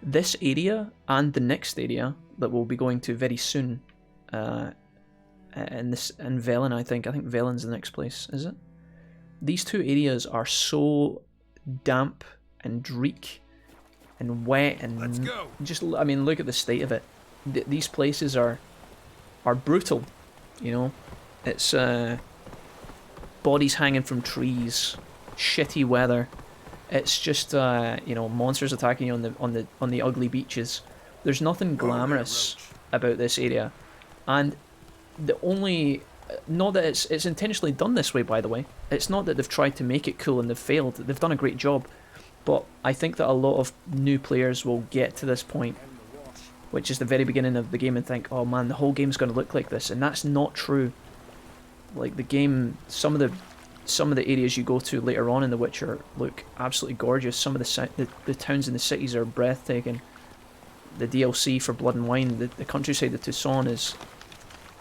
This area and the next area that we'll be going to very soon, and Velen, I think Velen's the next place, is it? These two areas are so damp and dreek and wet and just, I mean, look at the state of it. These places are brutal, you know. It's bodies hanging from trees, shitty weather. It's just you know, monsters attacking you on the ugly beaches. There's nothing glamorous about this area, and the only, not that it's intentionally done this way, by the way. It's not that they've tried to make it cool and they've failed. They've done a great job, but I think that a lot of new players will get to this point, which is the very beginning of the game, and think, oh man, the whole game's going to look like this, and that's not true. Like, the game, some of the areas you go to later on in The Witcher look absolutely gorgeous. Some of the towns and the cities are breathtaking. The DLC for Blood and Wine, the countryside of Tucson is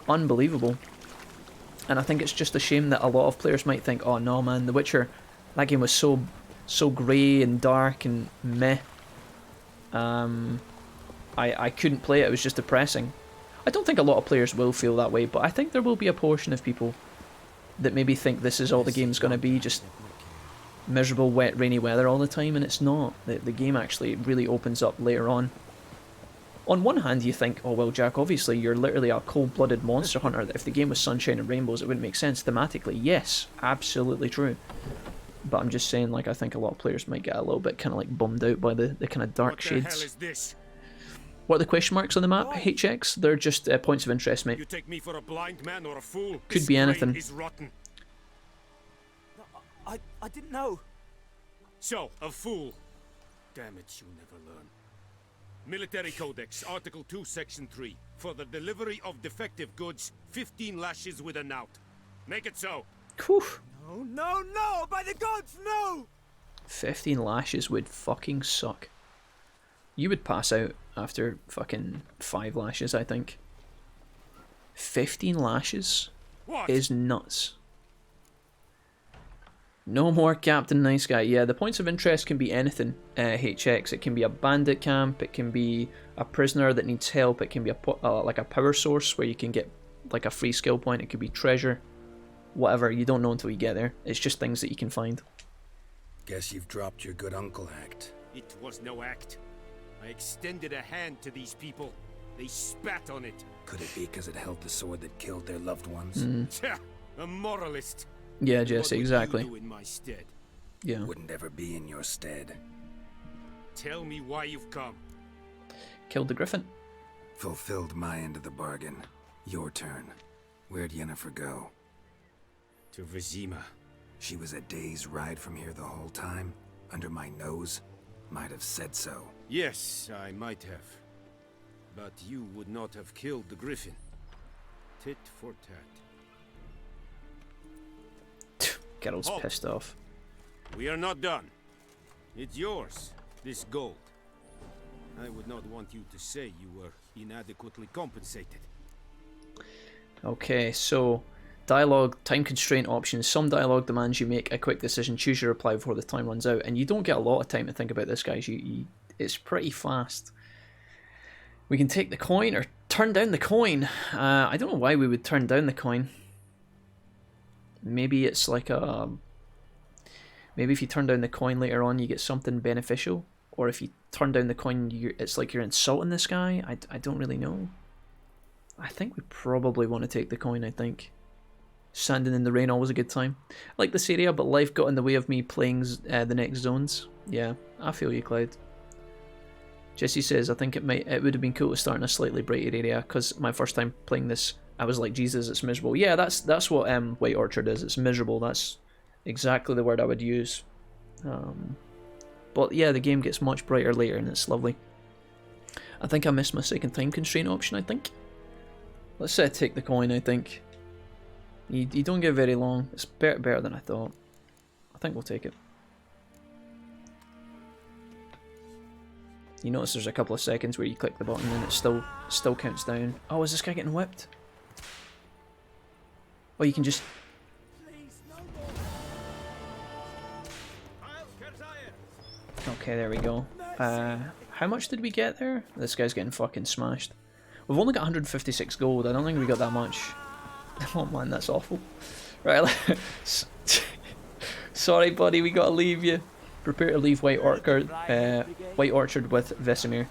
unbelievable. And I think it's just a shame that a lot of players might think, oh no man, The Witcher, that game was so grey and dark and meh. I couldn't play it, it was just depressing. I don't think a lot of players will feel that way, but I think there will be a portion of people that maybe think this is all the game's going to be, just miserable, wet, rainy weather all the time, and it's not. The game actually really opens up later on. On one hand, you think, oh well, Jack, obviously you're literally a cold-blooded monster hunter. If the game was sunshine and rainbows, it wouldn't make sense thematically. Yes, absolutely true. But I'm just saying, like, I think a lot of players might get a little bit kind of like bummed out by the kind of dark shades. What the hell is this? What are the question marks on the map, HX? They're just points of interest, mate. You take me for a blind man or a fool? Could be anything. Is rotten. I didn't know. So, a fool. Damn it, you never learn. Military Codex, Article 2, Section 3. For the delivery of defective goods, 15 lashes with a knout. Make it so. Whew. No, by the gods, no! 15 lashes would fucking suck. You would pass out after fucking 5 lashes, I think. 15 lashes is nuts. No more Captain Nice Guy. Yeah, the points of interest can be anything, HX. It can be a bandit camp, it can be a prisoner that needs help, it can be like a power source where you can get like a free skill point, it could be treasure, whatever. You don't know until you get there. It's just things that you can find. Guess you've dropped your good uncle act. It was no act. I extended a hand to these people. They spat on it. Could it be because it held the sword that killed their loved ones? A moralist. Yeah, Jesse, exactly. What would you do in my stead? Yeah. Wouldn't ever be in your stead. Tell me why you've come. Killed the Griffin. Fulfilled my end of the bargain. Your turn. Where'd Yennefer go? To Vesemir. She was a day's ride from here the whole time? Under my nose? Might have said so. Yes, I might have. But you would not have killed the Griffin. Tit for tat. Geralt's pissed off. We are not done. It's yours, this gold. I would not want you to say you were inadequately compensated. Okay, so dialogue, time constraint options. Some dialogue demands you make a quick decision, choose your reply before the time runs out, and you don't get a lot of time to think about this, guys. It's pretty fast. We can take the coin or turn down the coin. I don't know why we would turn down the coin. Maybe it's like a... Maybe if you turn down the coin later on, you get something beneficial. Or if you turn down the coin, it's like you're insulting this guy. I don't really know. I think we probably want to take the coin, I think. Standing in the rain, always a good time. I like this area, but life got in the way of me playing the next zones. Yeah, I feel you, Cloud. Jesse says, I think it would have been cool to start in a slightly brighter area, because my first time playing this, I was like, Jesus, it's miserable. Yeah, that's what White Orchard is. It's miserable. That's exactly the word I would use. But yeah, the game gets much brighter later, and it's lovely. I think I missed my second time constraint option, I think. Let's take the coin, I think. You don't get very long. It's better than I thought. I think we'll take it. You notice there's a couple of seconds where you click the button and it still counts down. Oh, is this guy getting whipped? Oh, you can just... Okay, there we go. How much did we get there? This guy's getting fucking smashed. We've only got 156 gold. I don't think we got that much. Oh man, that's awful. Right, sorry buddy, we gotta leave you. Prepare to leave White Orchard with Vesemir.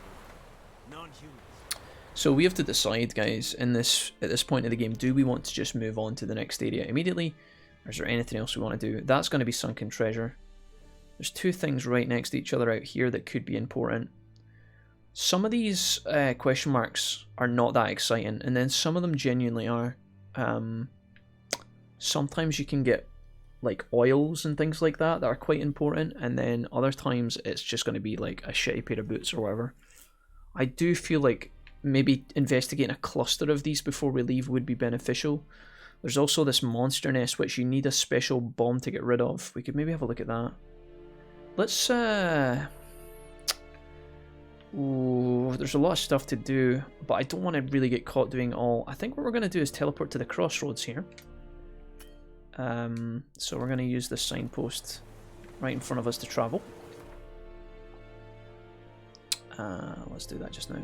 So we have to decide, guys, at this point of the game, do we want to just move on to the next area immediately? Or is there anything else we want to do? That's going to be Sunken Treasure. There's two things right next to each other out here that could be important. Some of these question marks are not that exciting, and then some of them genuinely are. Sometimes you can get like oils and things like that are quite important, and then other times it's just going to be like a shitty pair of boots or whatever. I do feel like maybe investigating a cluster of these before we leave would be beneficial. There's also this monster nest which you need a special bomb to get rid of. We could maybe have a look at that. Let's ooh, there's a lot of stuff to do, but I don't want to really get caught doing all. I think what we're going to do is teleport to the crossroads here. So we're going to use this signpost right in front of us to travel. Let's do that just now.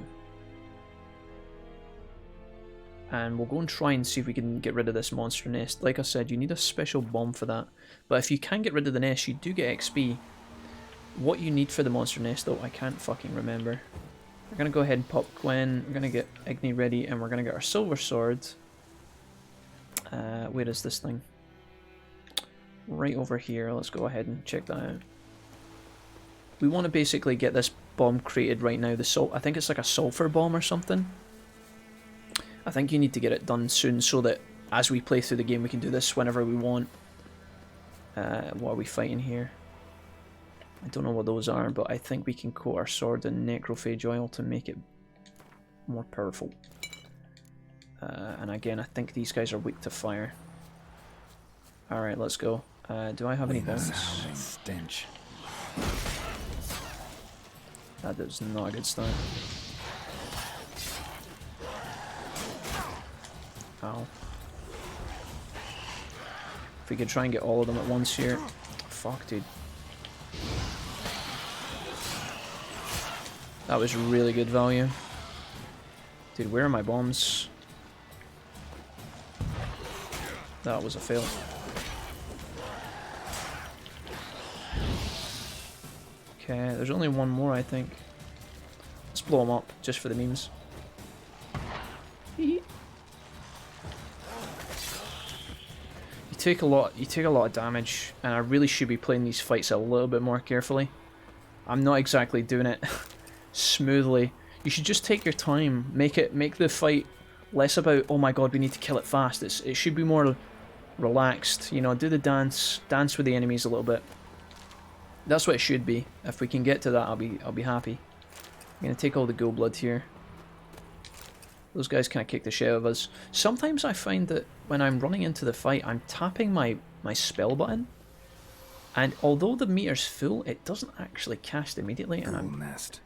And we'll go and try and see if we can get rid of this monster nest. Like I said, you need a special bomb for that. But if you can get rid of the nest, you do get XP. What you need for the monster nest, though, I can't fucking remember. We're going to go ahead and pop Gwen. We're going to get Igni ready, and we're going to get our silver sword. Where is this thing? Right over here. Let's go ahead and check that out. We want to basically get this bomb created right now. I think it's like a sulfur bomb or something. I think you need to get it done soon so that as we play through the game we can do this whenever we want. What are we fighting here? I don't know what those are, but I think we can coat our sword in necrophage oil to make it more powerful. And again, I think these guys are weak to fire. Alright, let's go. Do I have any bombs? Stench. That is not a good start. Ow. If we could try and get all of them at once here. Fuck, dude. That was really good value. Dude, where are my bombs? That was a fail. Okay, there's only one more, I think. Let's blow them up, just for the memes. You take a lot of damage, and I really should be playing these fights a little bit more carefully. I'm not exactly doing it smoothly. You should just take your time. Make the fight less about, oh my god, we need to kill it fast. It should be more relaxed. You know, do the dance with the enemies a little bit. That's what it should be. If we can get to that, I'll be happy. I'm gonna take all the gold blood here. Those guys kind of kick the shit out of us. Sometimes I find that when I'm running into the fight, I'm tapping my spell button, and although the meter's full, it doesn't actually cast immediately. And I'm nest.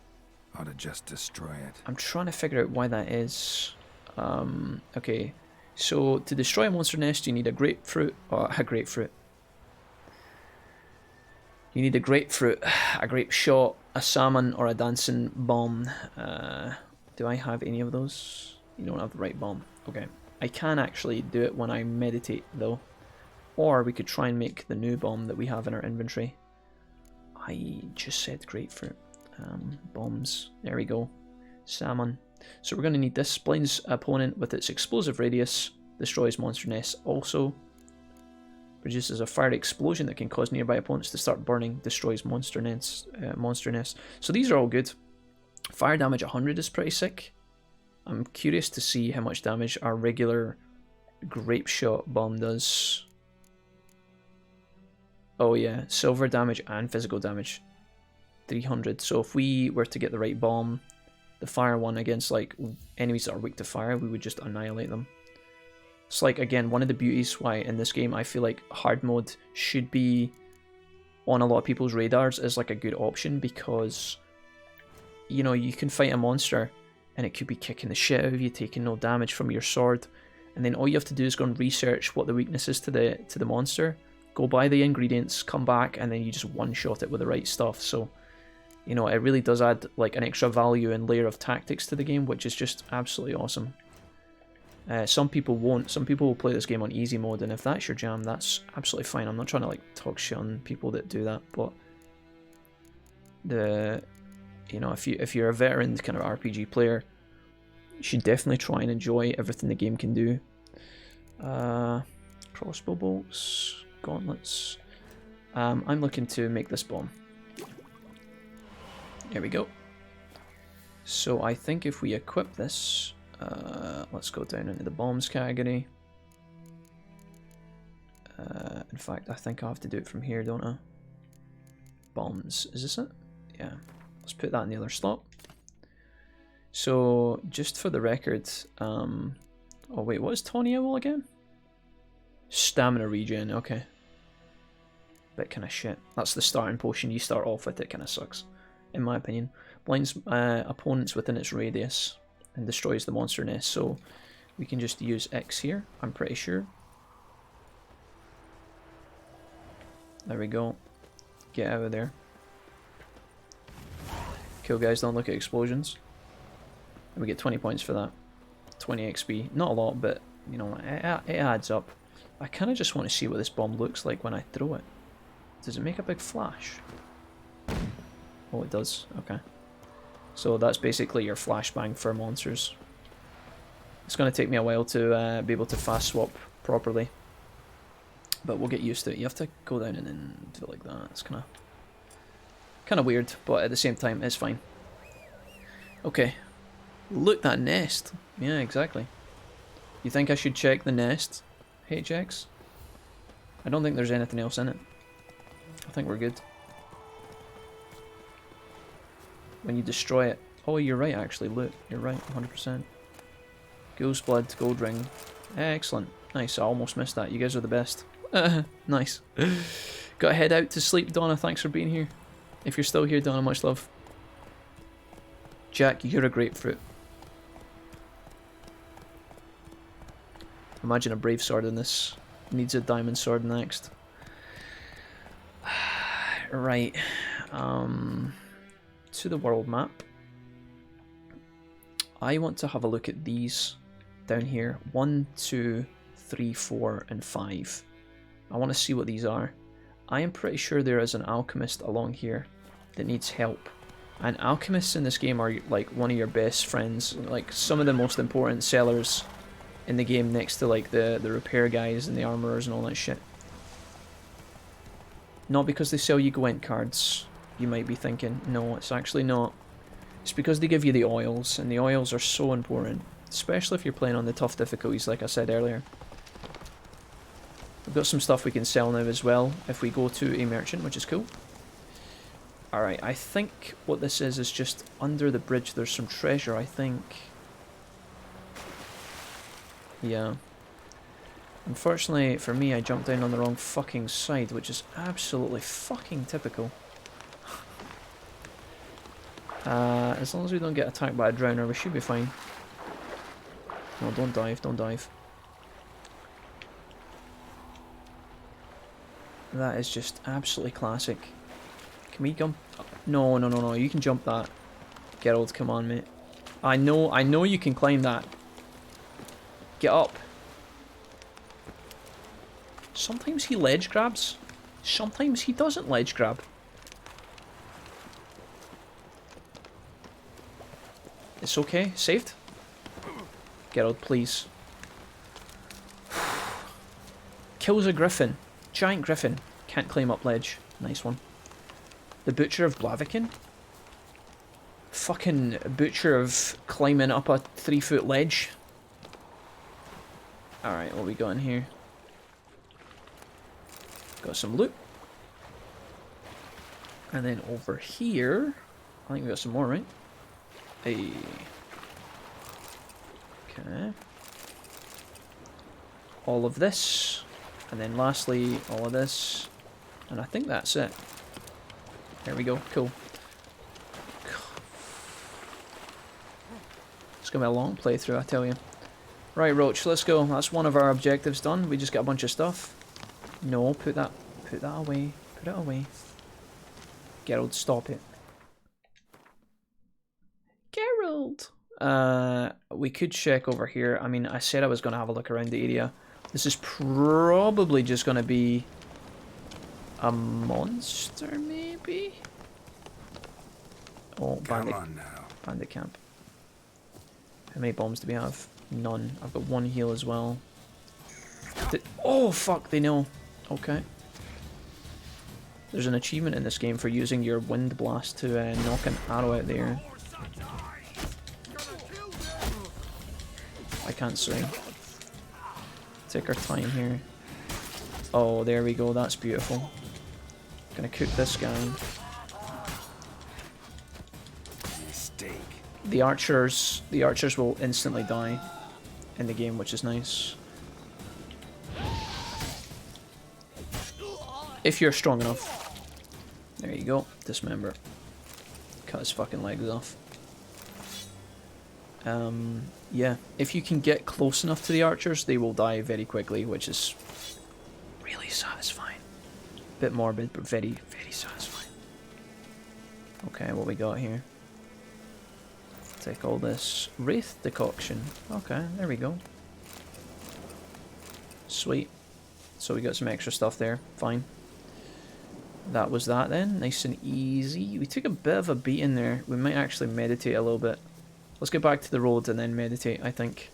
Ought to just destroy it. I'm trying to figure out why that is. Okay, so to destroy a monster nest, you need a grapefruit, or a grapefruit. You need a grapefruit, a grape shot, a salmon, or a dancing bomb. Do I have any of those? You don't have the right bomb. Okay. I can actually do it when I meditate, though. Or we could try and make the new bomb that we have in our inventory. I just said grapefruit. Bombs. There we go. Salmon. So we're going to need this. Blinds opponent with its explosive radius. Destroys monster nests. Also produces a fiery explosion that can cause nearby opponents to start burning. Destroys monster nests. So these are all good. Fire damage 100 is pretty sick. I'm curious to see how much damage our regular grape shot bomb does. Oh yeah, silver damage and physical damage. 300. So if we were to get the right bomb, the fire one against like enemies that are weak to fire, we would just annihilate them. It's like, again, one of the beauties why in this game I feel like hard mode should be on a lot of people's radars as like a good option, because you know, you can fight a monster and it could be kicking the shit out of you, taking no damage from your sword, and then all you have to do is go and research what the weakness is to the monster, go buy the ingredients, come back, and then you just one-shot it with the right stuff. So, you know, it really does add like an extra value and layer of tactics to the game, which is just absolutely awesome. Some people won't. Some people will play this game on easy mode, and if that's your jam, that's absolutely fine. I'm not trying to like talk shit on people that do that, but you know, if you're a veteran kind of RPG player, you should definitely try and enjoy everything the game can do. Crossbow bolts, gauntlets. I'm looking to make this bomb. There we go. So I think if we equip this, let's go down into the bombs category. In fact, I think I have to do it from here, don't I? Bombs, is this it? Yeah. Let's put that in the other slot. So, just for the record, oh wait, what is Tawny Owl again? Stamina regen, okay. Bit kind of shit. That's the starting potion. You start off with it, kind of sucks, in my opinion. Blinds opponents within its radius and destroys the monster nest. So, we can just use X here, I'm pretty sure. There we go. Get out of there. Kill guys, don't look at explosions. And we get 20 points for that. 20 XP. Not a lot, but, you know, it adds up. I kind of just want to see what this bomb looks like when I throw it. Does it make a big flash? Oh, it does. Okay. So that's basically your flashbang for monsters. It's going to take me a while to be able to fast swap properly. But we'll get used to it. You have to go down and then do it like that. It's kind of weird, but at the same time, it's fine. Okay. Look, that nest. Yeah, exactly. You think I should check the nest, HX? I don't think there's anything else in it. I think we're good. When you destroy it... Oh, you're right, actually. Look, you're right, 100%. Ghoul's blood, gold ring. Excellent. Nice, I almost missed that. You guys are the best. Nice. Gotta head out to sleep, Donna. Thanks for being here. If you're still here, Donna, much love. Jack, you're a grapefruit. Imagine a brave sword in this. Needs a diamond sword next. Right. To the world map. I want to have a look at these down here. 1, 2, 3, 4, and 5. I want to see what these are. I am pretty sure there is an alchemist along here that needs help. And alchemists in this game are like one of your best friends, like some of the most important sellers in the game, next to like the repair guys and the armorers and all that shit. Not because they sell you Gwent cards, you might be thinking. No, it's actually not. It's because they give you the oils, and the oils are so important, especially if you're playing on the tough difficulties like I said earlier. We've got some stuff we can sell now as well if we go to a merchant, which is cool. Alright, I think what this is just under the bridge there's some treasure, I think. Yeah. Unfortunately for me, I jumped down on the wrong fucking side, which is absolutely fucking typical. As long as we don't get attacked by a drowner, we should be fine. No, don't dive, don't dive. That is just absolutely classic. Can we jump? No, you can jump that. Geralt, come on, mate. I know you can climb that. Get up. Sometimes he ledge grabs. Sometimes he doesn't ledge grab. It's okay. Saved. Geralt, please. Kills a griffin. Giant griffin. Can't climb up ledge. Nice one. The Butcher of Blaviken? Fucking Butcher of climbing up a 3-foot ledge. Alright, what we got in here? Got some loot. And then over here, I think we got some more, right? Hey. Okay. All of this. And then lastly, all of this. And I think that's it. There we go. Cool. It's going to be a long playthrough, I tell you. Right, Roach, let's go. That's one of our objectives done. We just got a bunch of stuff. No, put that away. Put it away. Geralt, stop it. Geralt! We could check over here. I mean, I said I was going to have a look around the area. This is probably just going to be a monster, maybe? Oh, bandit camp. How many bombs do we have? None. I've got one heal as well. Oh, fuck, they know. Okay. There's an achievement in this game for using your wind blast to knock an arrow out there. I can't see. Take our time here. Oh, there we go. That's beautiful. Gonna cook this guy. The archers will instantly die in the game, which is nice. If you're strong enough. There you go. Dismember. Cut his fucking legs off. Yeah. If you can get close enough to the archers, they will die very quickly, which is really satisfying. Bit morbid, but very, very satisfying. Okay, what we got here? Take all this. Wraith decoction. Okay, there we go. Sweet. So we got some extra stuff there. Fine. That was that then. Nice and easy. We took a bit of a beating there. We might actually meditate a little bit. Let's get back to the road and then meditate, I think.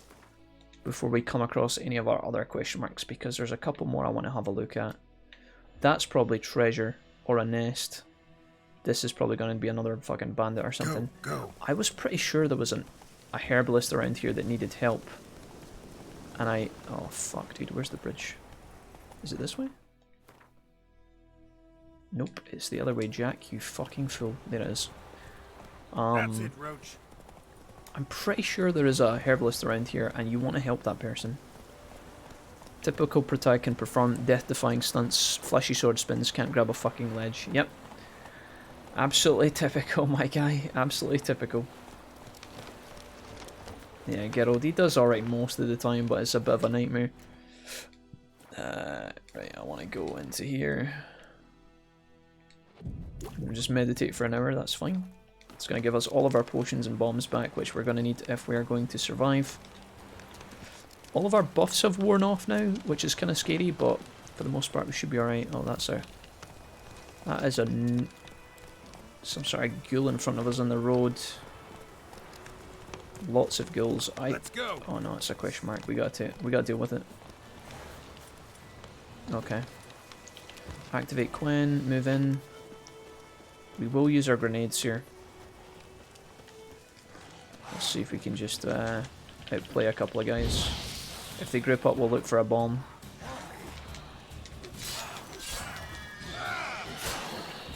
Before we come across any of our other question marks. Because there's a couple more I want to have a look at. That's probably treasure. Or a nest. This is probably going to be another fucking bandit or something. Go. I was pretty sure there was a herbalist around here that needed help. And oh fuck, dude, where's the bridge? Is it this way? Nope, it's the other way, Jack, you fucking fool. There it is. That's it, Roach. I'm pretty sure there is a herbalist around here and you want to help that person. Typical Protai can perform death-defying stunts, flashy sword spins, can't grab a fucking ledge. Yep. Absolutely typical, my guy. Absolutely typical. Yeah, Geralt, he does alright most of the time, but it's a bit of a nightmare. Right, I want to go into here. We'll just meditate for an hour, that's fine. It's going to give us all of our potions and bombs back, which we're going to need if we are going to survive. All of our buffs have worn off now, which is kind of scary, but for the most part we should be alright. Oh, that is some sort of ghoul in front of us on the road. Lots of ghouls. Let's go. Oh no, it's a question mark. We gotta deal with it. Okay. Activate Quen, move in. We will use our grenades here. Let's see if we can just outplay a couple of guys. If they group up, we'll look for a bomb.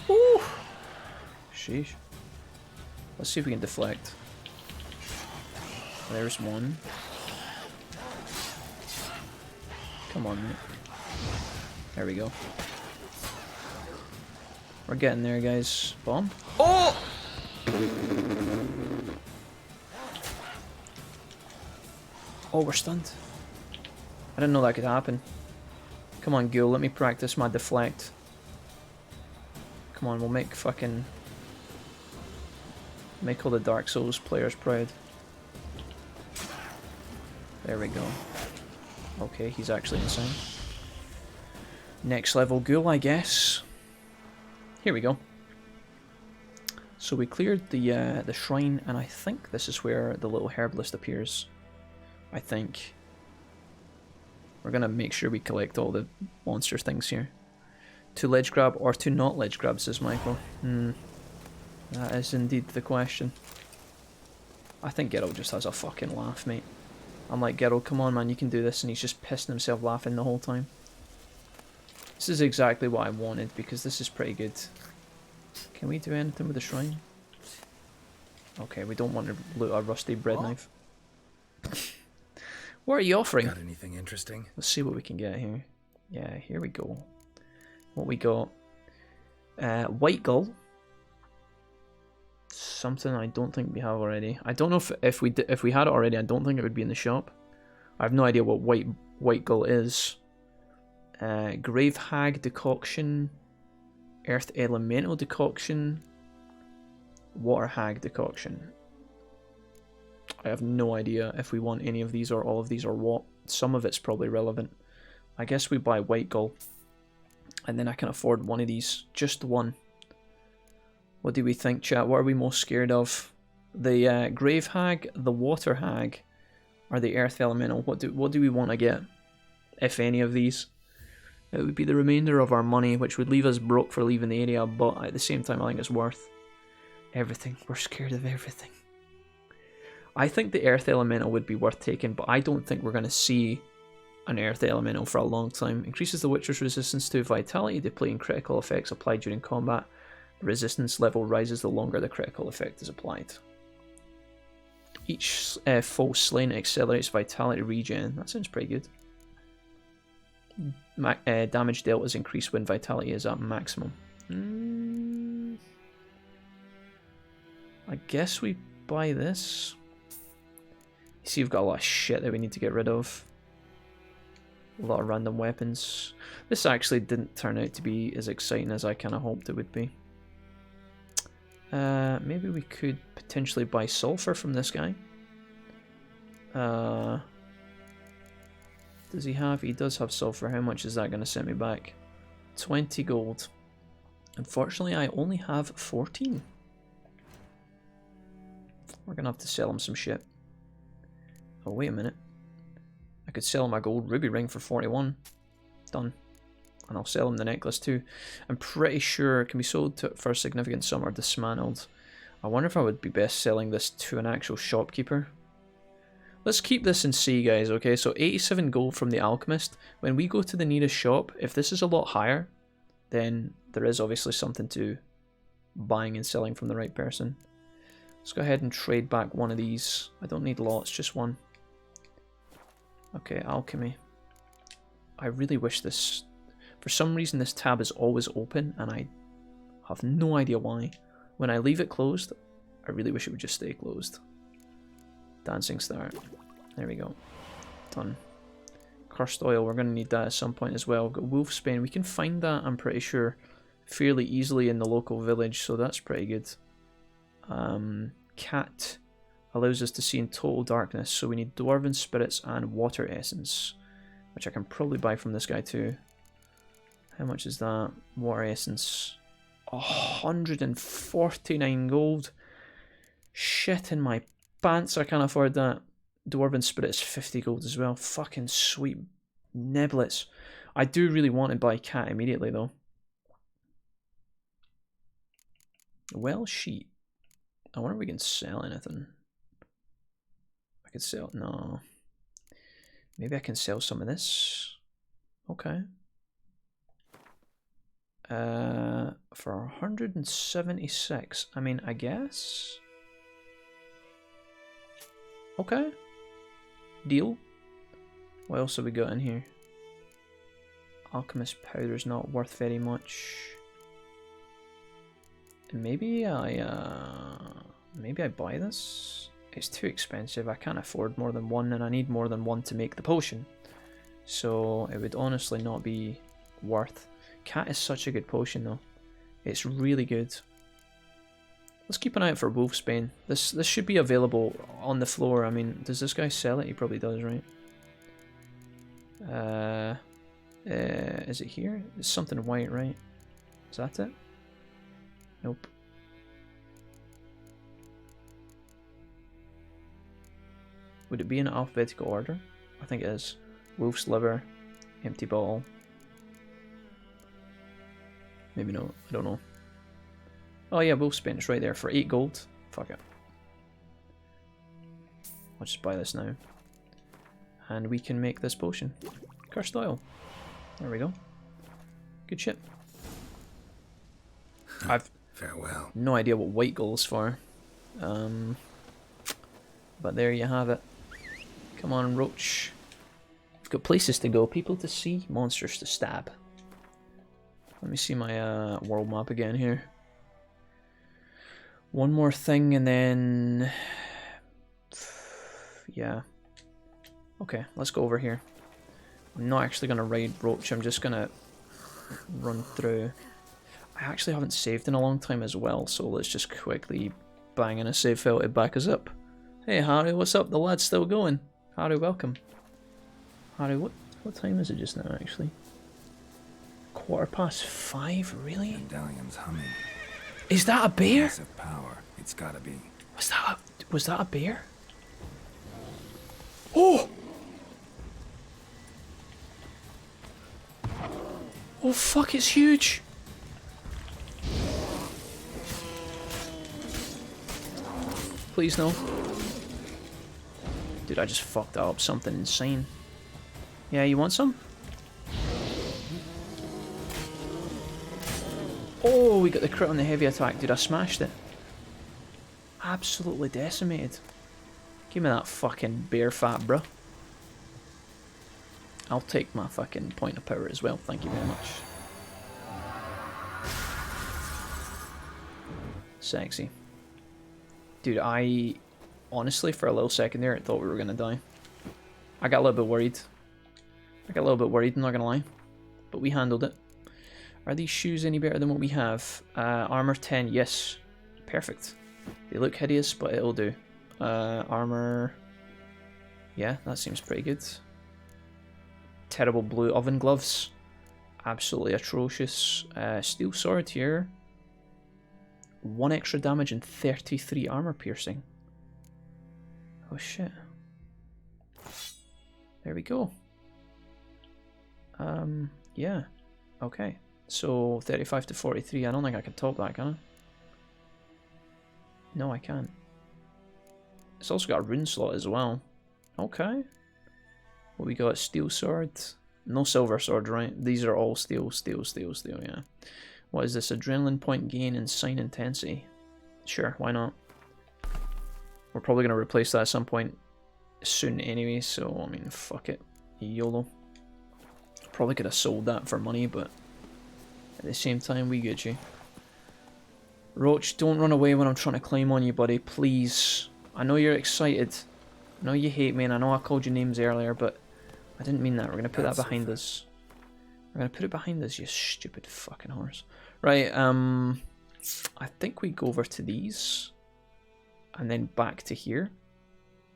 Woo! Sheesh. Let's see if we can deflect. There's one. Come on, mate. There we go. We're getting there, guys. Bomb. Oh! Oh, we're stunned. I didn't know that could happen. Come on, ghoul. Let me practice my deflect. Come on, we'll make all the Dark Souls players proud. There we go. Okay, he's actually insane. Next level ghoul, I guess. Here we go. So we cleared the shrine, and I think this is where the little herbalist appears. I think. We're gonna make sure we collect all the monster things here. To ledge grab or to not ledge grab, says Michael. That is indeed the question. I think Geralt just has a fucking laugh, mate. I'm like, Geralt, come on man, you can do this, and he's just pissing himself laughing the whole time. This is exactly what I wanted, because this is pretty good. Can we do anything with the shrine? Okay, we don't want to loot a rusty bread knife. What are you offering? Got anything interesting? Let's see what we can get here. Yeah, here we go. What we got? White gull. Something I don't think we have already. I don't know if we had it already. I don't think it would be in the shop. I have no idea what white gull is. Grave hag decoction. Earth elemental decoction. Water hag decoction. I have no idea if we want any of these or all of these or what. Some of it's probably relevant. I guess we buy white gull. And then I can afford one of these. Just one. What do we think, chat? What are we most scared of? The grave hag, the water hag, or the earth elemental? What do we want to get? If any of these. It would be the remainder of our money, which would leave us broke for leaving the area, but at the same time I think it's worth everything. We're scared of everything. I think the earth elemental would be worth taking, but I don't think we're going to see an earth elemental for a long time. Increases the Witcher's resistance to vitality, depleting critical effects applied during combat. The resistance level rises the longer the critical effect is applied. Each foe slain accelerates vitality regen. That sounds pretty good. Damage dealt is increased when vitality is at maximum. I guess we buy this. You see, we've got a lot of shit that we need to get rid of. A lot of random weapons. This actually didn't turn out to be as exciting as I kind of hoped it would be. Maybe we could potentially buy sulfur from this guy. Does he have? He does have sulfur. How much is that going to set me back? 20 gold. Unfortunately, I only have 14. We're going to have to sell him some shit. Oh, wait a minute. I could sell him a gold ruby ring for 41. Done. And I'll sell him the necklace too. I'm pretty sure it can be sold for a significant sum or dismantled. I wonder if I would be best selling this to an actual shopkeeper. Let's keep this and see, guys, okay? So 87 gold from the alchemist. When we go to the nearest shop, if this is a lot higher, then there is obviously something to buying and selling from the right person. Let's go ahead and trade back one of these. I don't need lots, just one. Okay, alchemy. I really wish this... For some reason this tab is always open and I have no idea why. When I leave it closed, I really wish it would just stay closed. Dancing Star. There we go. Done. Cursed Oil, we're going to need that at some point as well. We've got Wolfsbane, we can find that, I'm pretty sure, fairly easily in the local village, so that's pretty good. Cat allows us to see in total darkness, so we need Dwarven Spirits and Water Essence, which I can probably buy from this guy too. How much is that? Water Essence. 149 gold. Shit in my pants, I can't afford that. Dwarven Spirits, 50 gold as well. Fucking sweet niblets. I do really want to buy Cat immediately though. Well, sheet. I wonder if we can sell anything. I could sell... No. Maybe I can sell some of this. Okay. For 176. I mean, I guess. Okay. Deal. What else have we got in here? Alchemist powder's not worth very much. Maybe I buy this. It's too expensive. I can't afford more than one, and I need more than one to make the potion. So it would honestly not be worth. Cat is such a good potion though. It's really good. Let's keep an eye out for Wolfsbane. This should be available on the floor. I mean, does this guy sell it? He probably does, right? Is it here? It's something white, right? Is that it? Nope. Would it be in alphabetical order? I think it is. Wolf's liver, empty bottle. Maybe not, I don't know. Oh yeah, wolf's bane, it's right there for 8 gold. Fuck it. I'll just buy this now. And we can make this potion. Cursed oil. There we go. Good shit. I've Farewell. no idea what white gold is for. But there you have it. Come on, Roach. We've got places to go, people to see, monsters to stab. Let me see my world map again here. One more thing and then... yeah. Okay, let's go over here. I'm not actually going to raid Roach, I'm just going to run through. I actually haven't saved in a long time as well, so let's just quickly bang in a save file to back us up. Hey Harry, what's up? The lad's still going. Harry, welcome. Harry, what time is it just now actually? 5:15, really? Medallion's humming. Is that a bear? Massive power. It's gotta be. Was that a bear? Oh! Oh fuck, it's huge! Please no. Dude, I just fucked up something insane. Yeah, you want some? Oh, we got the crit on the heavy attack. Dude, I smashed it. Absolutely decimated. Give me that fucking bear fat, bruh. I'll take my fucking point of power as well. Thank you very much. Sexy. Dude, I honestly, for a little second there, I thought we were going to die. I got a little bit worried. I'm not going to lie. But we handled it. Are these shoes any better than what we have? Armor 10, yes. Perfect. They look hideous, but it'll do. Armor... yeah, that seems pretty good. Terrible blue oven gloves. Absolutely atrocious. Steel sword here. 1 extra damage and 33 armor piercing. Oh shit. There we go. Yeah. Okay. So 35 to 43. I don't think I can top that, can I? No, I can't. It's also got a rune slot as well. Okay. What we got? Steel sword. No silver sword, right? These are all steel, yeah. What is this? Adrenaline point gain and sign intensity. Sure, why not? We're probably going to replace that at some point soon anyway, so I mean, fuck it. YOLO. Probably could have sold that for money, but at the same time, we get you. Roach, don't run away when I'm trying to climb on you, buddy, please. I know you're excited. I know you hate me, and I know I called you names earlier, but I didn't mean that. We're going to put that behind us. We're going to put it behind us, you stupid fucking horse. Right, I think we go over to these. And then back to here.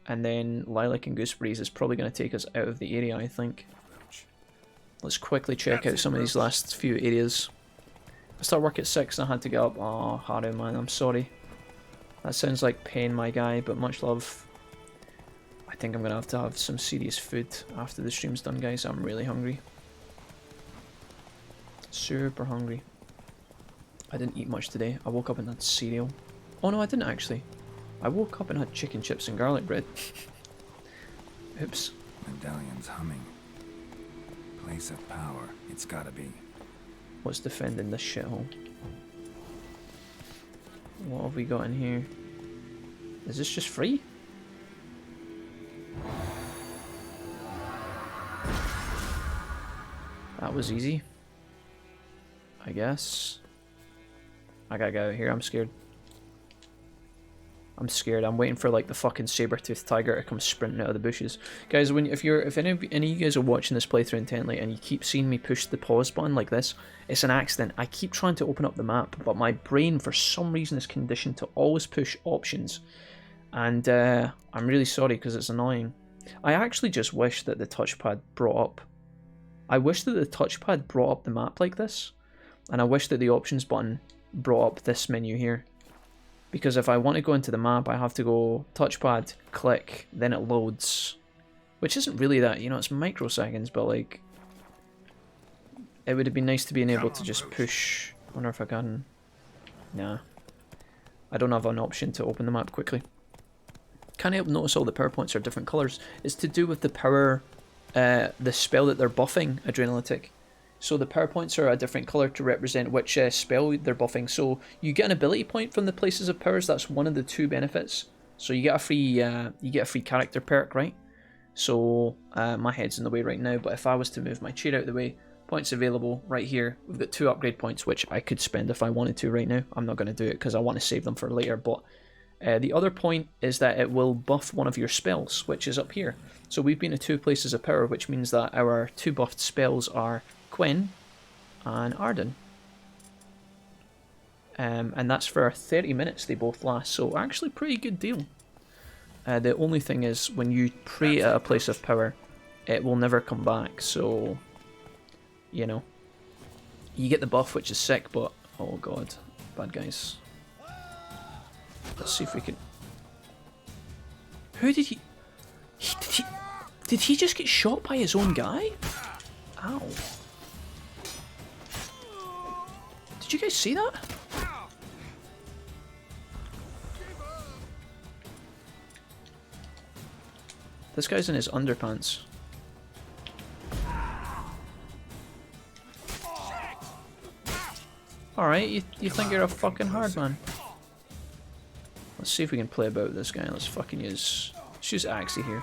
And then Lilac and Gooseberries is probably going to take us out of the area, I think. Let's quickly check out some of these last few areas. I start work at 6 and I had to get up. Oh, Haru, man, I'm sorry. That sounds like pain, my guy, but much love. I think I'm going to have some serious food after the stream's done, guys. I'm really hungry. Super hungry. I didn't eat much today. I woke up and had cereal. Oh no, I didn't actually. I woke up and had chicken chips and garlic bread. Oops. Medallion's humming. Place of power. It's gotta be. What's defending this shithole? What have we got in here? Is this just free? That was easy. I guess. I gotta get out of here, I'm scared. I'm scared. I'm waiting for like the fucking saber-toothed tiger to come sprinting out of the bushes. Guys, if any of you guys are watching this playthrough intently and you keep seeing me push the pause button like this, it's an accident. I keep trying to open up the map, but my brain for some reason is conditioned to always push options. And I'm really sorry because it's annoying. I actually just wish that the touchpad brought up I wish that the touchpad brought up the map like this, and I wish that the options button brought up this menu here. Because if I want to go into the map, I have to go touchpad, click, then it loads. Which isn't really that, you know, it's microseconds, but like... It would have been nice to be able to just push... I wonder if I can... Nah. I don't have an option to open the map quickly. Can't help notice all the power points are different colours. It's to do with the power... the spell that they're buffing, Adrenalitic. So the power points are a different colour to represent which spell they're buffing. So you get an ability point from the places of powers. That's one of the two benefits. So you get a free character perk, right? So my head's in the way right now. But if I was to move my chair out of the way, points available right here. We've got 2 upgrade points, which I could spend if I wanted to right now. I'm not going to do it because I want to save them for later. But the other point is that it will buff one of your spells, which is up here. So we've been to 2 places of power, which means that our 2 buffed spells are Quinn and Arden. And that's for 30 minutes they both last, so actually pretty good deal. The only thing is, when you pray at a place of power, it will never come back, so, you know. You get the buff, which is sick, but, oh god, bad guys. Let's see if we can... Who did he... Did he just get shot by his own guy? Ow. Did you guys see that? This guy's in his underpants. Alright, you think you're a fucking hard man. Let's see if we can play about this guy. Let's fucking use Axie here.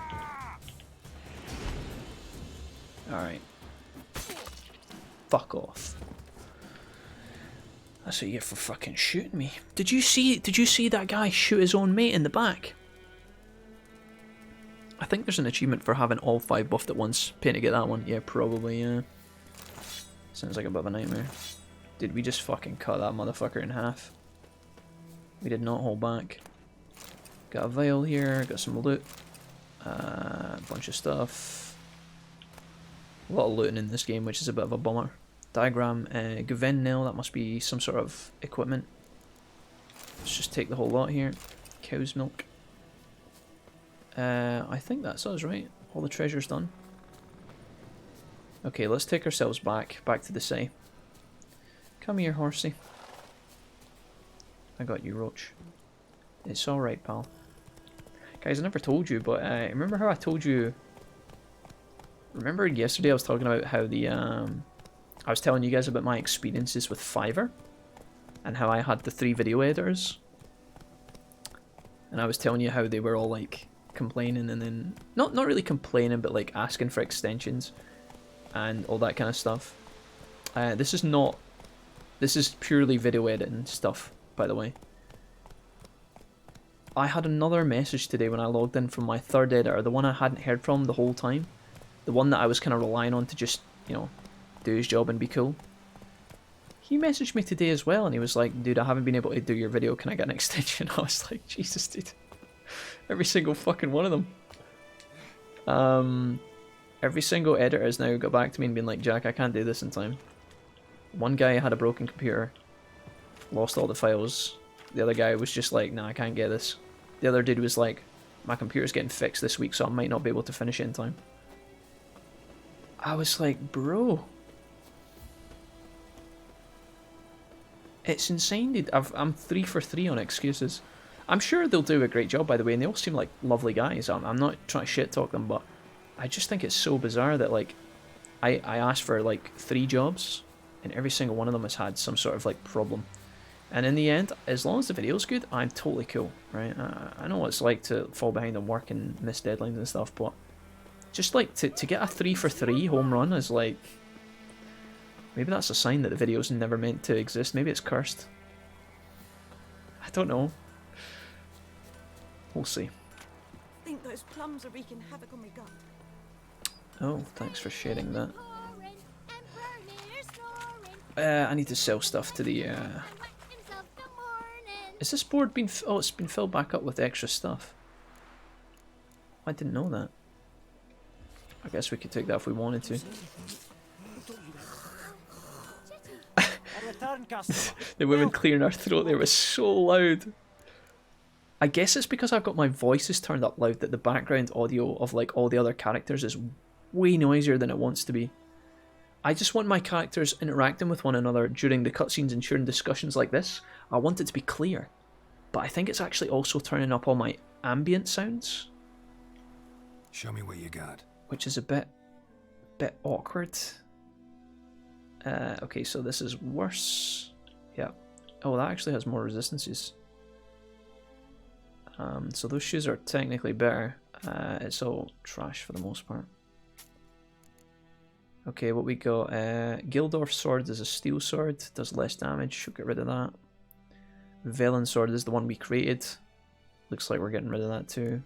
Alright. Fuck off. That's what you get for fucking shooting me. Did you see that guy shoot his own mate in the back? I think there's an achievement for having all 5 buffed at once. Paying to get that one. Yeah, probably, yeah. Sounds like a bit of a nightmare. Did we just fucking cut that motherfucker in half? We did not hold back. Got a vial here, got some loot. A bunch of stuff. A lot of looting in this game, which is a bit of a bummer. Diagram, Gwent nail, that must be some sort of equipment. Let's just take the whole lot here. Cow's milk. I think that's us, right? All the treasure's done. Okay, let's take ourselves back to the sea. Come here, horsey. I got you, Roach. It's alright, pal. Guys, I never told you, but remember how I told you... Remember yesterday I was talking about how the... I was telling you guys about my experiences with Fiverr and how I had the 3 video editors, and I was telling you how they were all like complaining, and then not really complaining, but like asking for extensions and all that kind of stuff. This is purely video editing stuff, by the way. I had another message today when I logged in from my 3rd editor, the one I hadn't heard from the whole time, the one that I was kind of relying on to just, you know, do his job and be cool. He messaged me today as well, and he was like, dude, I haven't been able to do your video, can I get an extension? I was like, Jesus, dude. Every single fucking one of them. Every single editor has now got back to me and been like, Jack, I can't do this in time. One guy had a broken computer, lost all the files. The other guy was just like, nah, I can't get this. The other dude was like, my computer's getting fixed this week, so I might not be able to finish it in time. I was like, bro. It's insane, dude. I'm 3 for 3 on excuses. I'm sure they'll do a great job, by the way, and they all seem like lovely guys. I'm not trying to shit talk them, but I just think it's so bizarre that, like, I asked for, like, 3 jobs, and every single one of them has had some sort of, like, problem. And in the end, as long as the video's good, I'm totally cool, right? I know what it's like to fall behind on work and miss deadlines and stuff, but just, like, to get a 3 for 3 home run is, like... Maybe that's a sign that the video's never meant to exist. Maybe it's cursed. I don't know. We'll see. I think those plums are wreaking havoc on my gut. Oh, thanks for sharing that. I need to sell stuff to the... Is this board been... Oh, it's been filled back up with extra stuff. I didn't know that. I guess we could take that if we wanted to. return customer. The women clearing her throat there was so loud. I guess it's because I've got my voices turned up loud that the background audio of like all the other characters is way noisier than it wants to be. I just want my characters interacting with one another during the cutscenes and during discussions like this. I want it to be clear. But I think it's actually also turning up all my ambient sounds. Show me what you got. Which is a bit awkward. Okay, so this is worse. Yeah. Oh, that actually has more resistances. So those shoes are technically better. It's all trash for the most part. Okay, what we got? Gildorf's sword is a steel sword, does less damage, should get rid of that. Velen's sword is the one we created. Looks like we're getting rid of that too.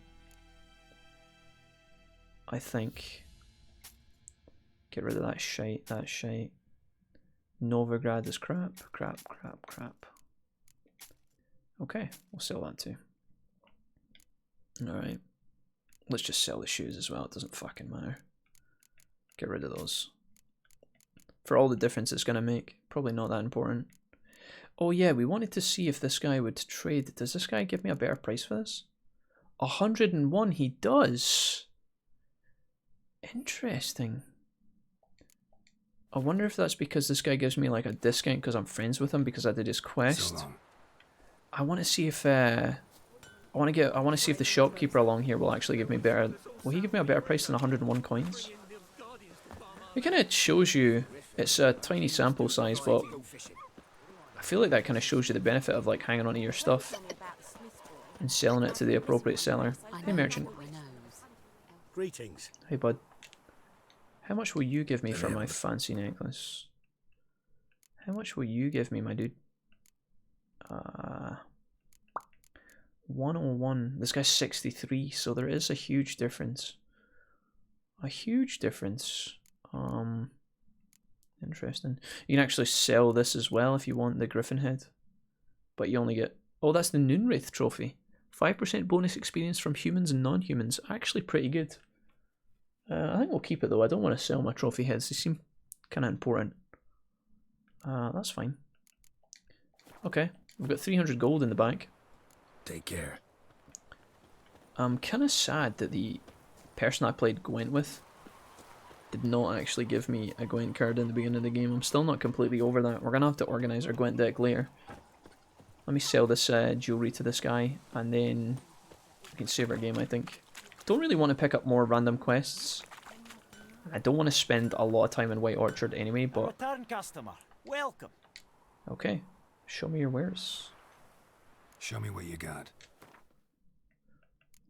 I think. Get rid of that shite, Novigrad is crap. Okay, we'll sell that too. Alright. Let's just sell the shoes as well, it doesn't fucking matter. Get rid of those. For all the difference it's going to make. Probably not that important. Oh yeah, we wanted to see if this guy would trade. Does this guy give me a better price for this? 101, he does. Interesting. I wonder if that's because this guy gives me like a discount because I'm friends with him because I did his quest. I want to see if I want to see if the shopkeeper along here will actually give me better. Will he give me a better price than 101 coins? It kind of shows you, it's a tiny sample size, but I feel like that kind of shows you the benefit of like hanging on to your stuff and selling it to the appropriate seller. Hey merchant. Greetings. Hey bud. How much will you give me for my fancy necklace? How much will you give me, my dude? 101. This guy's 63, so there is a huge difference. A huge difference. Interesting. You can actually sell this as well if you want the Griffin head. But you only get... Oh, that's the Noonwraith trophy. 5% bonus experience from humans and non-humans. Actually pretty good. I think we'll keep it though. I don't want to sell my trophy heads. They seem kind of important. That's fine. Okay. We've got 300 gold in the bank. Take care. I'm kind of sad that the person I played Gwent with did not actually give me a Gwent card in the beginning of the game. I'm still not completely over that. We're going to have to organise our Gwent deck later. Let me sell this jewellery to this guy, and then we can save our game, I think. Don't really want to pick up more random quests. I don't want to spend a lot of time in White Orchard anyway, but... Return customer, welcome. Okay, show me your wares. Show me what you got.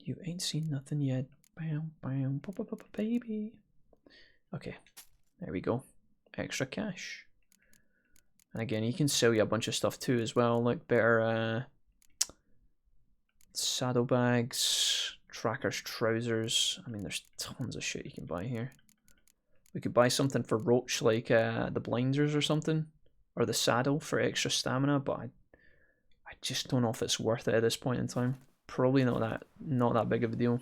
You ain't seen nothing yet. Bam, bam, baby. Okay, there we go. Extra cash. And again, you can sell you a bunch of stuff too as well, like better saddlebags, trackers, trousers. I mean, there's tons of shit you can buy here. We could buy something for Roach, like the blinders or something, or the saddle for extra stamina, but I just don't know if it's worth it at this point in time. Probably not that big of a deal.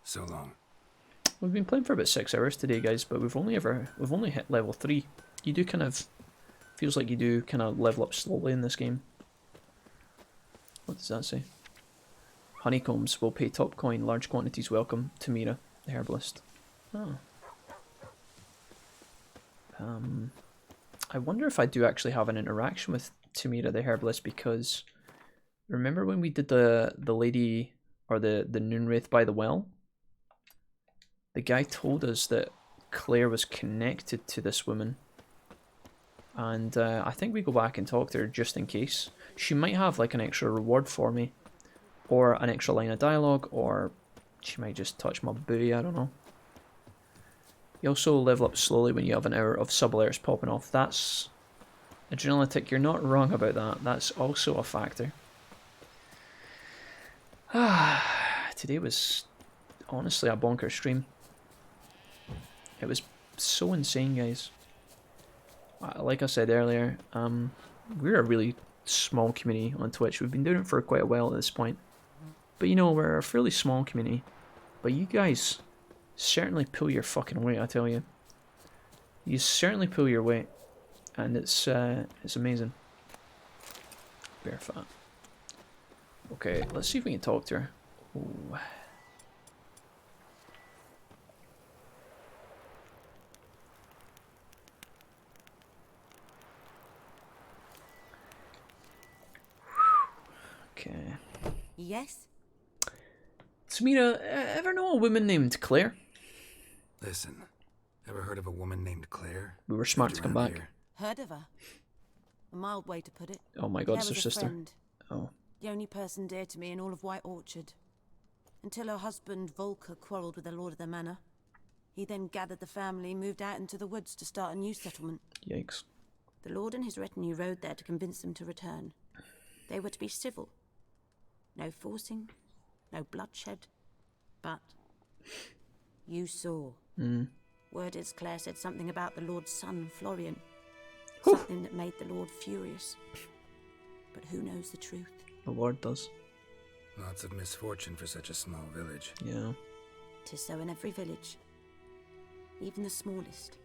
So long. We've been playing for about 6 hours today, guys, but we've only hit level 3. You do kind of feels like you do kind of level up slowly in this game. What does that say? Honeycombs will pay top coin, large quantities welcome. Tamira, the herbalist. Oh. I wonder if I do actually have an interaction with Tamira, the herbalist, because remember when we did the lady or the Noonwraith by the well? The guy told us that Claire was connected to this woman. And I think we go back and talk to her just in case. She might have like an extra reward for me. Or an extra line of dialogue. Or she might just touch my booty, I don't know. You also level up slowly when you have an hour of sub-alerts popping off. That's... Adrenalitic, you're not wrong about that. That's also a factor. Today was honestly a bonker stream. It was so insane, guys. Like I said earlier, we're a really small community on Twitch. We've been doing it for quite a while at this point. But you know, we're a fairly small community. But you guys certainly pull your fucking weight, I tell you. You certainly pull your weight. And it's amazing. Bear fat. Okay, let's see if we can talk to her. Ooh. Okay. Yes? Samira, ever know a woman named Claire? Listen, ever heard of a woman named Claire? We were smart to come back. Here? Heard of her. A mild way to put it. Oh my god, Claire it's her was a sister. friend. Oh. The only person dear to me in all of White Orchard. Until her husband, Volker, quarrelled with the lord of the manor. He then gathered the family, moved out into the woods to start a new settlement. Yikes. The lord and his retinue rode there to convince them to return. They were to be civil. No forcing, no bloodshed. But you saw. Word is Claire said something about the lord's son, Florian. Something that made the lord furious. But who knows the truth? The lord does. Lots of misfortune for such a small village. Yeah. 'Tis so in every village. Even the smallest.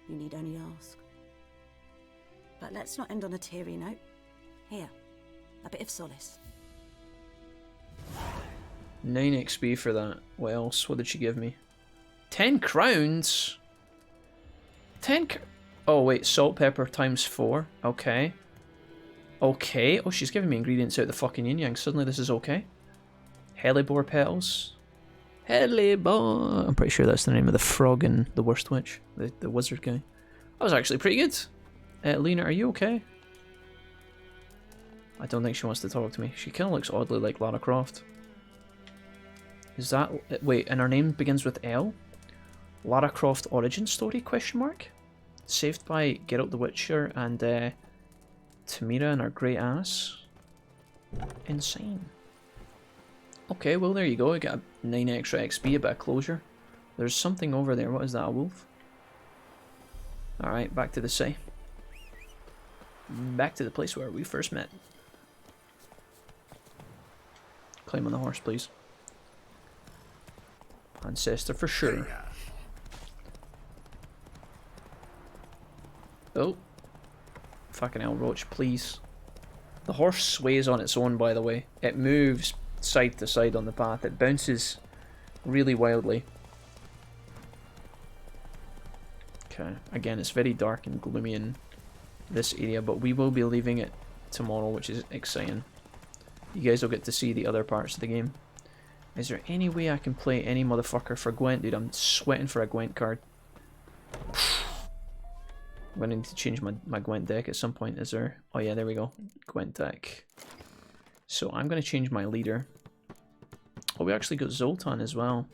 You need only ask. But let's not end on a teary note. Here, a bit of solace. 9 XP for that. What else? What did she give me? 10 crowns? 10 Oh wait, salt pepper times 4. Okay. Okay. Oh, she's giving me ingredients out the fucking yin yang. Suddenly this is okay. Hellebore petals. Hellebore. I'm pretty sure that's the name of the frog in The Worst Witch. The wizard guy. That was actually pretty good. Lena, are you okay? I don't think she wants to talk to me. She kind of looks oddly like Lara Croft. Is that... Wait, and her name begins with L? Lara Croft origin story, question mark? Saved by Geralt the Witcher and Tamira and her great ass. Insane. Okay, well there you go. I got 9 extra XP, a bit of closure. There's something over there. What is that, a wolf? Alright, back to the sea. Back to the place where we first met. Climb on the horse, please. Ancestor for sure. Oh. Fucking hell, Roach, please. The horse sways on its own, by the way. It moves side to side on the path. It bounces really wildly. Okay, again, it's very dark and gloomy in this area, but we will be leaving it tomorrow, which is exciting. You guys will get to see the other parts of the game. Is there any way I can play any motherfucker for Gwent? Dude, I'm sweating for a Gwent card. I'm going to need to change my Gwent deck at some point. Is there... Oh yeah, there we go. Gwent deck. So I'm going to change my leader. Oh, we actually got Zoltan as well.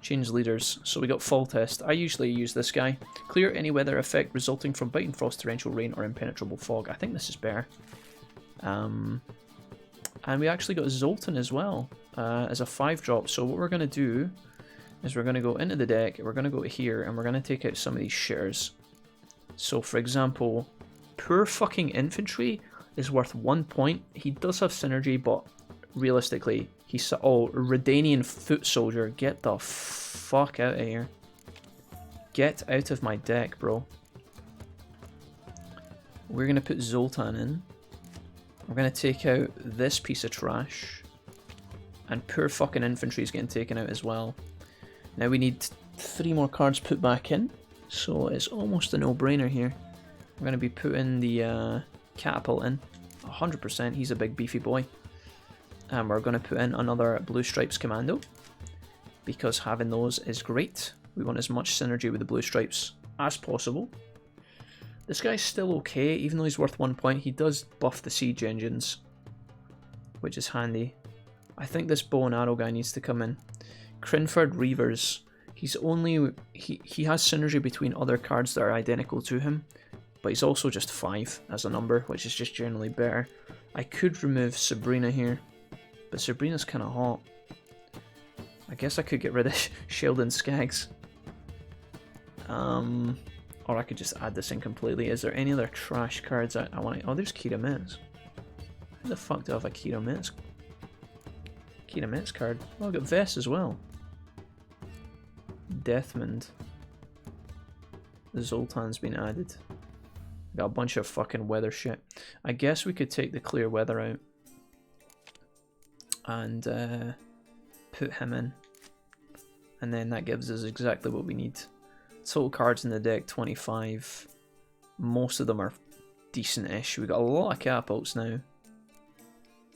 Change leaders. So we got Fall Test. I usually use this guy. Clear any weather effect resulting from biting frost, torrential rain, or impenetrable fog. I think this is better. And we actually got Zoltan as well as a 5-drop. So what we're going to do is we're going to go into the deck, we're going to go here, and we're going to take out some of these shitters. So for example, Poor Fucking Infantry is worth 1 point. He does have synergy, but realistically, he's... Oh, Redanian Foot Soldier. Get the fuck out of here. Get out of my deck, bro. We're going to put Zoltan in. We're going to take out this piece of trash. And Poor Fucking Infantry is getting taken out as well. Now we need 3 more cards put back in. So it's almost a no-brainer here. We're going to be putting the Catapult in. 100%, he's a big beefy boy. And we're going to put in another Blue Stripes Commando. Because having those is great. We want as much synergy with the Blue Stripes as possible. This guy's still okay, even though he's worth 1 point. He does buff the siege engines, which is handy. I think this bow and arrow guy needs to come in. Crinford Reavers. He's only... He has synergy between other cards that are identical to him, but he's also just 5 as a number, which is just generally better. I could remove Sabrina here, but Sabrina's kind of hot. I guess I could get rid of Sheldon Skaggs. Or I could just add this in completely. Is there any other trash cards I want to... Oh, there's Kira Mitz. Who the fuck do I have a Kira Mitz? Kira Mitz card. Oh, I got Vess as well. Deathmond. Zoltan's been added. Got a bunch of fucking weather shit. I guess we could take the clear weather out and put him in, and then that gives us exactly what we need. Total cards in the deck 25. Most of them are decent-ish. We got a lot of catapults now.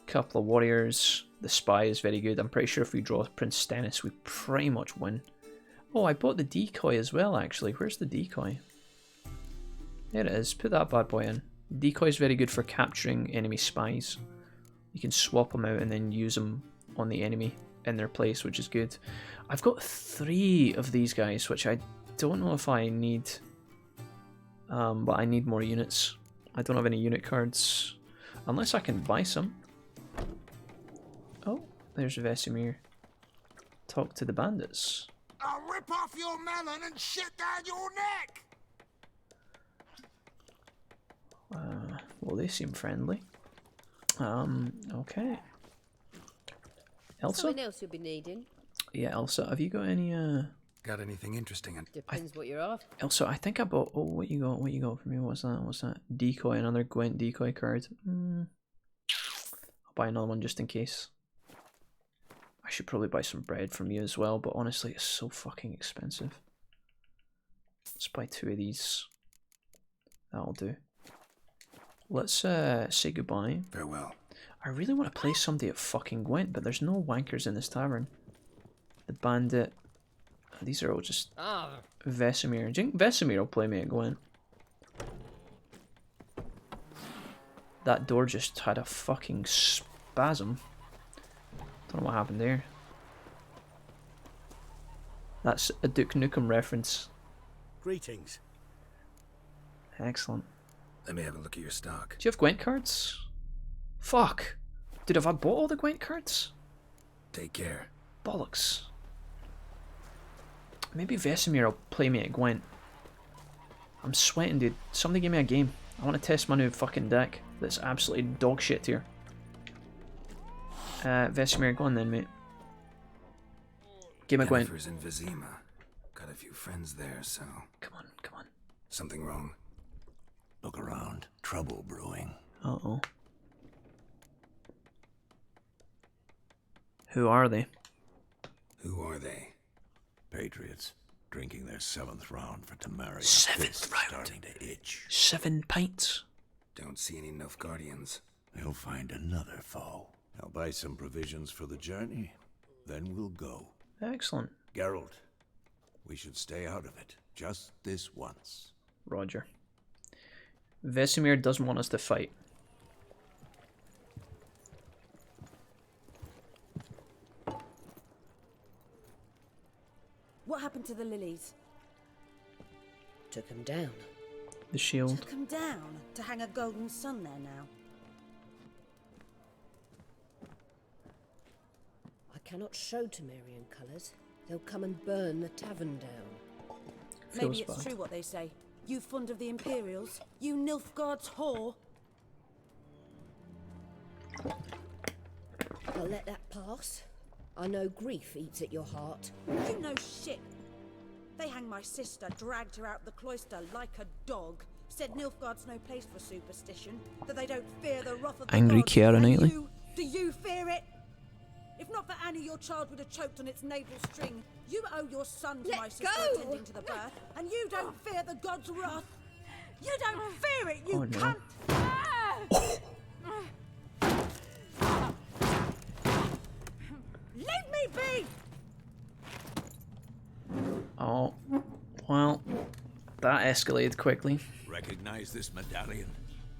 Couple of warriors. The spy is very good. I'm pretty sure if we draw Prince Stennis, we pretty much win. Oh, I bought the decoy as well, actually. Where's the decoy? There it is. Put that bad boy in. Decoy is very good for capturing enemy spies. You can swap them out and then use them on the enemy in their place, which is good. I've got 3 of these guys, which I don't know if I need. But I need more units. I don't have any unit cards. Unless I can buy some. Oh, there's Vesemir. Talk to the bandits. I'll rip off your melon and shit down your neck! Well, they seem friendly. Okay. Elsa? Something else you'll be needing. Yeah, Elsa, have you got any, Got anything interesting? Depends what you're after. Elsa, I think I bought... Oh, what you got for me? What's that? Decoy, another Gwent decoy card. I'll buy another one just in case. I should probably buy some bread from you as well, but honestly, it's so fucking expensive. Let's buy 2 of these. That'll do. Let's say goodbye. Farewell. I really want to play somebody at fucking Gwent, but there's no wankers in this tavern. The bandit. These are all just Vesemir. Do you think Vesemir will play me at Gwent? That door just had a fucking spasm. Don't know what happened there. That's a Duke Nukem reference. Greetings. Excellent. Let me have a look at your stock. Do you have Gwent cards? Fuck. Dude, have I bought all the Gwent cards? Take care. Bollocks. Maybe Vesemir will play me at Gwent. I'm sweating, dude. Somebody give me a game. I want to test my new fucking deck that's absolutely dog shit here. Vesemir, go on then, mate. Give me Gwent. Yennefer's in Vesemir. Got a few friends there, so... Come on, come on. Something wrong? Look around. Trouble brewing. Uh-oh. Who are they? Who are they? Patriots. Drinking their 7th round for Tamari. 7th round? Starting to itch. 7 pints? Don't see any Nilfgaardians. They'll find another foe. I'll buy some provisions for the journey. Then we'll go. Excellent. Geralt, we should stay out of it. Just this once. Roger. Vesemir doesn't want us to fight. What happened to the lilies? Took them down. The shield. Took them down to hang a golden sun there now. I cannot show Temerian colours. They'll come and burn the tavern down. Maybe it's true what they say. You fond of the Imperials? You Nilfgaard's whore? I'll let that pass. I know grief eats at your heart. You know shit. They hanged my sister, dragged her out the cloister like a dog. Said Nilfgaard's no place for superstition. That they don't fear the wrath of the Angry gods. Kiara And Knightley. do you fear it? If not for Annie, your child would have choked on its navel string. You owe your son to my sister attending to the birth, and you don't fear the god's wrath. You don't fear it, you cunt! Leave me be! Oh, well, that escalated quickly. Recognize this medallion?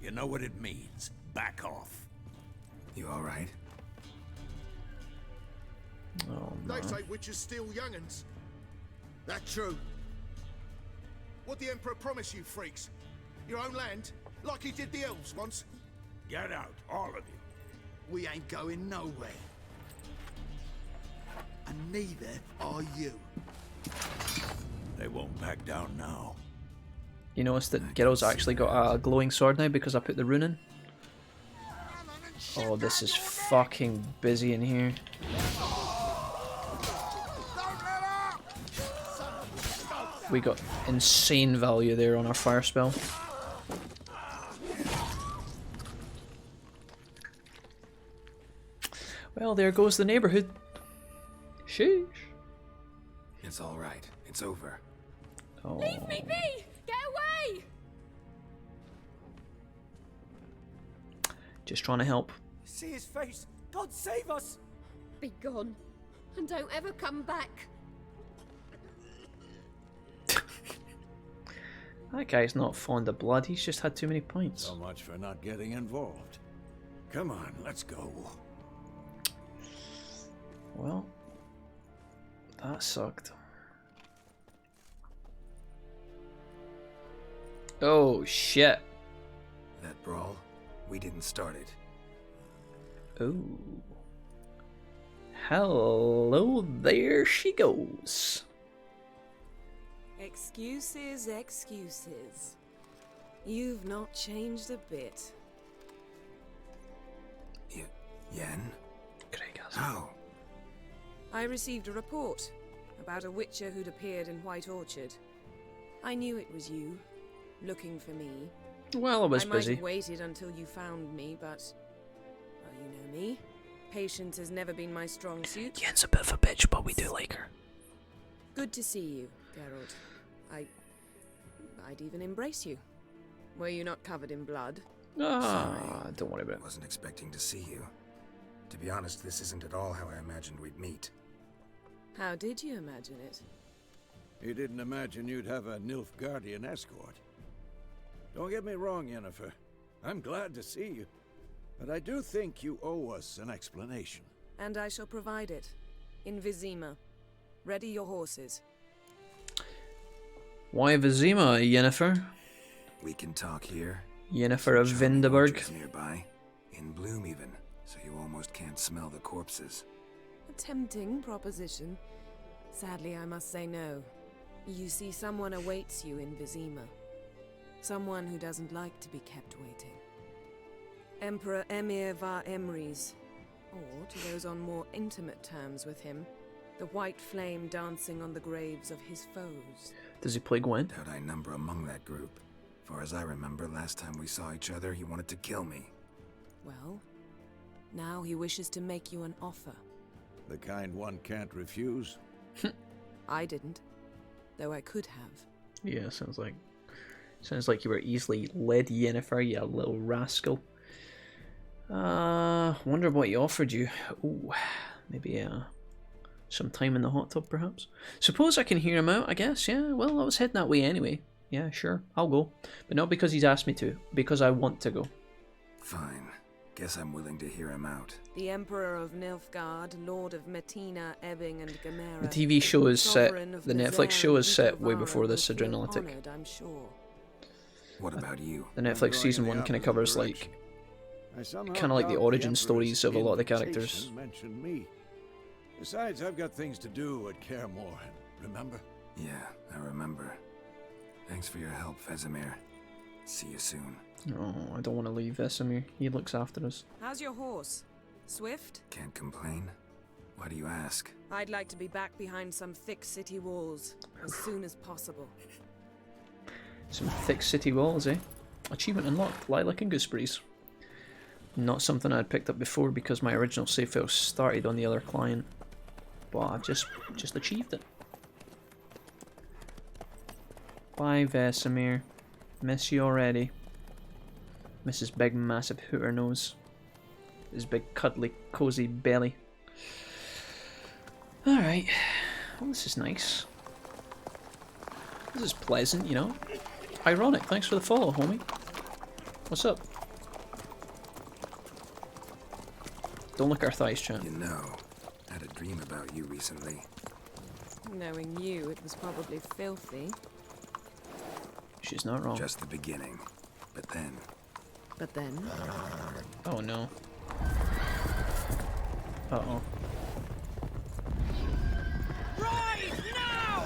You know what it means. Back off. You alright? Oh, They say witches steal young'uns. That true. What the Emperor promised you freaks? Your own land? Like he did the elves once? Get out, all of you. We ain't going nowhere. And neither are you. They won't back down now. You notice that Geralt's actually got a glowing sword now because I put the rune in? Oh, this is fucking busy in here. We got insane value there on our fire spell. Well, there goes the neighborhood. Sheesh. It's all right. It's over. Oh. Leave me be! Get away! Just trying to help. See his face! God save us! Be gone, and don't ever come back. That guy's not fond of blood, he's just had too many pints. So much for not getting involved. Come on, let's go. Well, that sucked. Oh shit. That brawl, we didn't start it. Oh. Hello, there she goes. Excuses, excuses. You've not changed a bit. Yen? How? I received a report about a witcher who'd appeared in White Orchard. I knew it was you, looking for me. Well, I was I might busy. have waited until you found me, but... well, you know me. Patience has never been my strong suit. Yen's a bit of a bitch, but we do like her. Good to see you, Geralt. I'd even embrace you. Were you not covered in blood? Ah, don't worry about it. Wasn't expecting to see you. To be honest, this isn't at all how I imagined we'd meet. How did you imagine it? You didn't imagine you'd have a Nilfgaardian escort. Don't get me wrong, Yennefer. I'm glad to see you. But I do think you owe us an explanation. And I shall provide it. In Vesemir. Ready your horses. Why Vesemir, Yennefer? We can talk here. Yennefer of Charming Vindeberg. orchards nearby. In bloom even, so you almost can't smell the corpses. A tempting proposition. Sadly, I must say no. You see, someone awaits you in Vesemir. Someone who doesn't like to be kept waiting. Emperor Emir var Emreis. Or, to those on more intimate terms with him, the white flame dancing on the graves of his foes. Does he play Gwent? Doubt I number among that group. Far as I remember, last time we saw each other, he wanted to kill me. Well, now he wishes to make you an offer. The kind one can't refuse. I didn't, though I could have. Yeah, sounds like you were easily led, Yennefer, you little rascal. Wonder what he offered you. Ooh, maybe some time in the hot tub, perhaps. Suppose I can hear him out, I guess. Yeah, well, I was heading that way anyway. Yeah, sure, I'll go. But not because he's asked me to, because I want to go. Fine. Guess I'm willing to hear him out. The Emperor of Nilfgaard, Lord of Metina, Ebbing, and Gamera. The TV show is set, Sovereign of the the Netflix show is set way Zerg before will this feel Adrenalitic. honored, I'm sure. What about you? The Netflix season 1 kind of covers like, kind of like the origin stories of a lot of the characters. Mention me. Besides, I've got things to do at Caremore, remember? Yeah, I remember. Thanks for your help, Vesemir. See you soon. No, I don't want to leave Vesemir. He looks after us. How's your horse? Swift? Can't complain. Why do you ask? I'd like to be back behind some thick city walls as soon as possible. Some thick city walls, eh? Achievement unlocked, Lilac and Gooseberries. Not something I'd picked up before because my original save file started on the other client. But I've just achieved it. Bye, Vesemir. Miss you already. Miss his big, massive hooter nose. His big, cuddly, cozy belly. Alright. Well, this is nice. This is pleasant, you know. Ironic, thanks for the follow, homie. What's up? Don't lick our thighs, chat. You know, I had a dream about you recently. Knowing you, it was probably filthy. She's not wrong. Just the beginning. But then... But then... Oh no. Uh-oh. Rise now!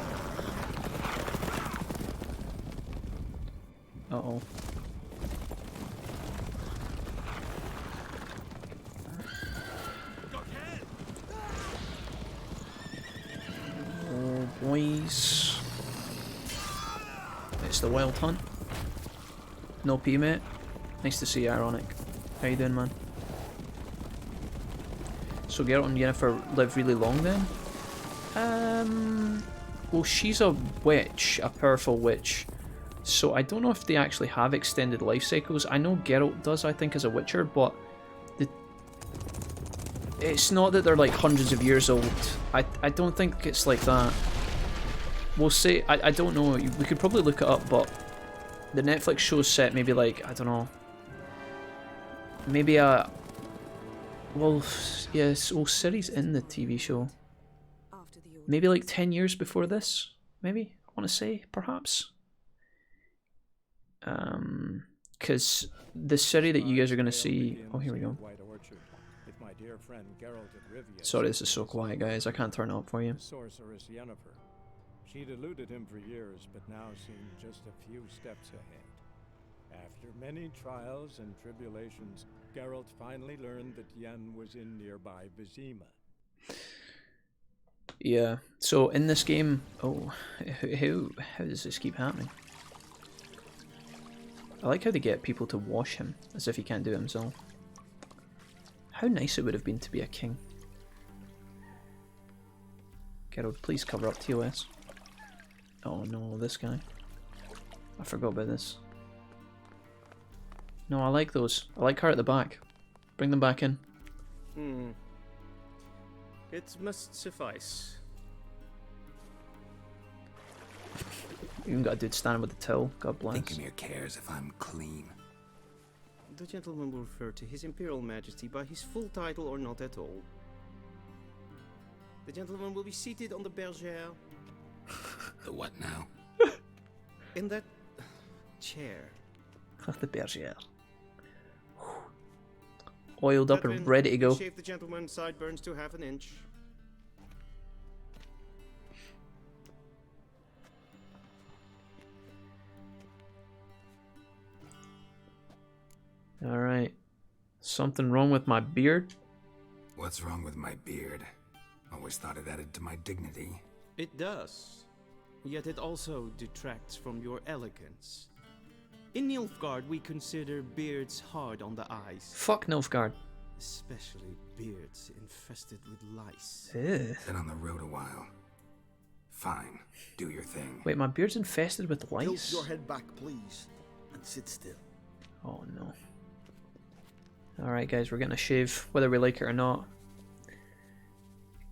Uh-oh. Oh, boys. It's the Wild Hunt. No P, mate. Nice to see you, Ironic. How you doing, man? So Geralt and Yennefer live really long then? Well, she's a witch, a powerful witch. So I don't know if they actually have extended life cycles. I know Geralt does, I think, as a witcher, but it's not that they're like hundreds of years old. I don't think it's like that. We'll say, I don't know, we could probably look it up, but the Netflix show's set maybe like, I don't know, maybe a, well, yes, well, Ciri's in the TV show. Maybe like 10 years before this, maybe, I want to say, perhaps. Because the Ciri that you guys are going to see, oh, here we go. Sorry, this is so quiet, guys, I can't turn it up for you. Sorceress Yennefer. She'd eluded him for years, but now seemed just a few steps ahead. After many trials and tribulations, Geralt finally learned that Yen was in nearby Vesemir. Yeah, so in this game, oh, how does this keep happening? I like how they get people to wash him, as if he can't do it himself. How nice it would have been to be a king. Geralt, please cover up TOS. Oh no, this guy. I forgot about this. No, I like those. I like her at the back. Bring them back in. It must suffice. You even got a dude standing with the till. God bless. Vesemir cares if I'm clean. The gentleman will refer to His Imperial Majesty by his full title or not at all. The gentleman will be seated on the bergère. The what now? In that chair. The bergère. Oiled up and ready to go. Shave the gentleman's sideburns to half an inch. Alright. Something wrong with my beard? What's wrong with my beard? Always thought it added to my dignity. It does. Yet it also detracts from your elegance. In Nilfgaard, we consider beards hard on the eyes. Fuck Nilfgaard. Especially beards infested with lice. Ew. Been on the road a while. Fine, do your thing. Wait, my beard's infested with lice? Tilt your head back, please, and sit still. Oh no. Alright guys, we're getting a shave, whether we like it or not.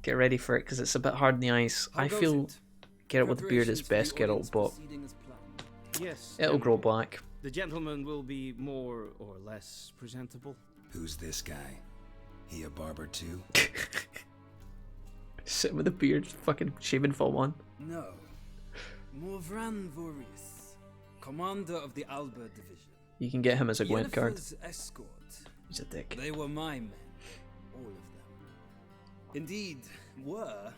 Get ready for it, because it's a bit hard in the eyes. I feel Geralt with the beard is best Geralt, but yes, it'll grow back. The gentleman will be more or less presentable. Who's this guy? He a barber too? Sitting with a beard, fucking shaving for one. No. Morvran Vorius, commander of the Alba division. You can get him as a Gwent card. Yennefer's escort. He's a dick. They were my men, all of them. Indeed, were,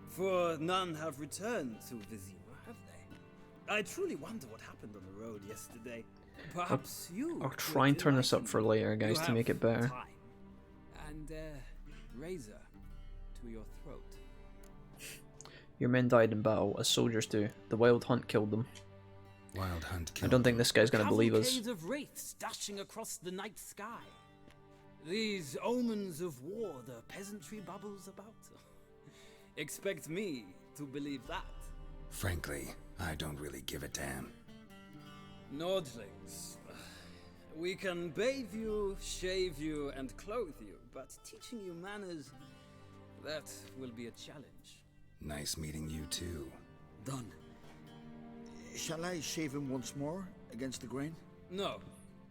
for none have returned to Vesemir, have they? I truly wonder what happened on the road yesterday. Perhaps I'll try and turn this up for later, guys, to make it better. Time and razor to your throat. Your men died in battle, as soldiers do. The Wild Hunt killed them. Wild Hunt killed I don't think this guy's gonna believe us. Cavalcades of wraiths dashing across the night sky. These omens of war the peasantry babbles about. Expect me to believe that. Frankly, I don't really give a damn. Nordlings. We can bathe you, shave you, and clothe you, but teaching you manners, that will be a challenge. Nice meeting you too. Done. Shall I shave him once more, against the grain? No.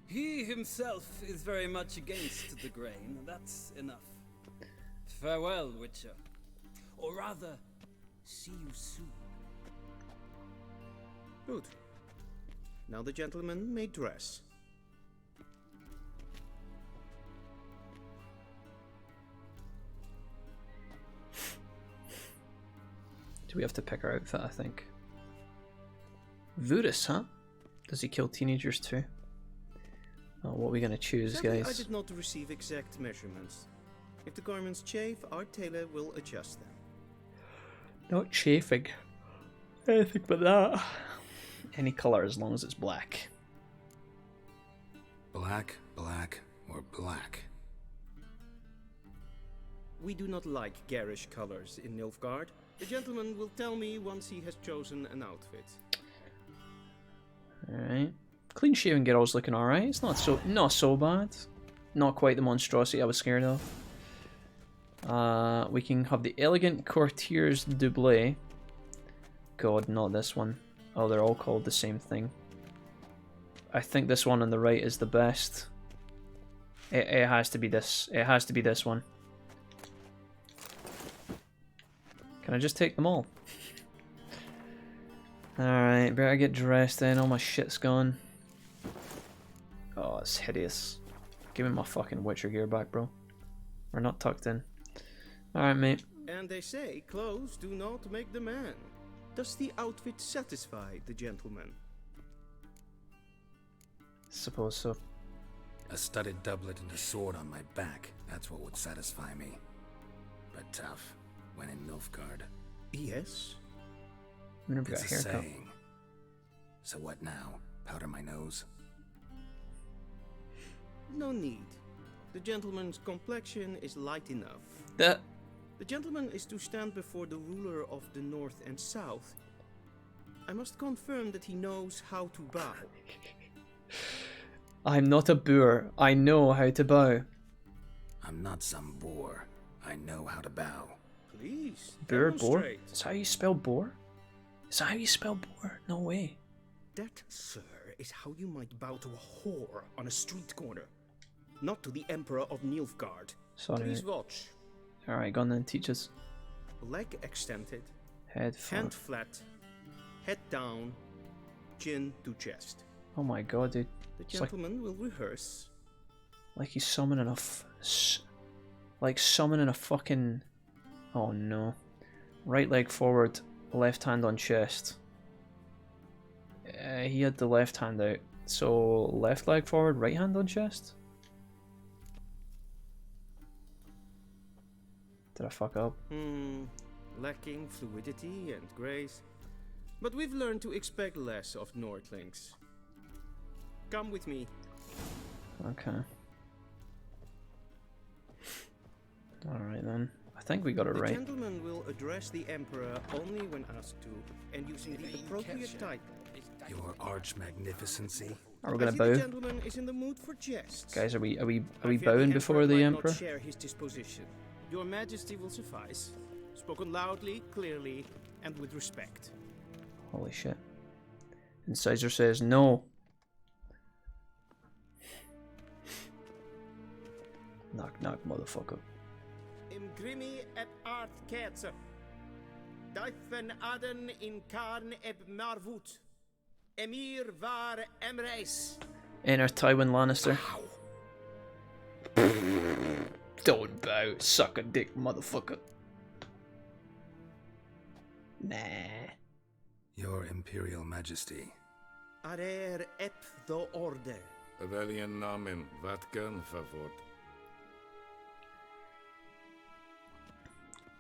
He himself is very much against the grain, that's enough. Farewell, Witcher. Or rather, see you soon. Good. Now the gentleman may dress. Do we have to pick our outfit, I think? Vurus, huh? Does he kill teenagers too? Oh, what are we gonna choose, Sadly, guys? I did not receive exact measurements. If the garments chafe, our tailor will adjust them. Not chafing. Anything but that. Any colour as long as it's black. Black, black, or black? We do not like garish colors in Nilfgaard. The gentleman will tell me once he has chosen an outfit. Alright. Clean shaven girl's looking alright. It's not so bad. Not quite the monstrosity I was scared of. We can have the elegant courtier's double. God, not this one. Oh, they're all called the same thing. I think this one on the right is the best. It has to be this. It has to be this one. Can I just take them all? Alright, better get dressed then. All my shit's gone. Oh, it's hideous. Give me my fucking Witcher gear back, bro. We're not tucked in. Alright, mate. And they say clothes do not make the man. Does the outfit satisfy the gentleman? Suppose so. A studded doublet and a sword on my back. That's what would satisfy me. But tough. When in Nilfgaard. Yes. Whenever It's got a a haircut. saying. So what now? Powder my nose? No need. The gentleman's complexion is light enough. That. The gentleman is to stand before the ruler of the North and South. I must confirm that he knows how to bow. I'm not a boor. I know how to bow. I'm not some boor. I know how to bow. Please. Boor? Demonstrate. Is that how you spell boar? Is that how you spell boar? No way. That, sir, is how you might bow to a whore on a street corner. Not to the Emperor of Nilfgaard. Sorry. Please watch. Alright, go on then, teach us. Leg extended. Head forward. Hand flat. Head down. Chin to chest. Oh my god, dude. The It's like, gentleman will rehearse. like he's summoning a like summoning a fucking... Oh no. Right leg forward, left hand on chest. He had the left hand out. So, left leg forward, right hand on chest? Did I fuck up? Lacking fluidity and grace. But we've learned to expect less of Nordlings. Come with me. Okay. Alright then. I think we got it The right. gentleman will address the Emperor only when asked to, and using the appropriate title. Your arch magnificency. Are we gonna I see bow? the gentleman is in the mood for jests. Guys, are we I fear bowing before the might Emperor? Not share his disposition. Your Majesty will suffice. Spoken loudly, clearly, and with respect. Holy shit. Incisor says no. Knock knock, motherfucker. Im grimi et art ketzer. Deifen aden in karn eb marvut. Emir var Emreis. Enter Tywin Lannister. Don't bow, suck a dick, motherfucker. Nah. Your Imperial Majesty. Arer ep do orde. Veljen namen, vatkan favor.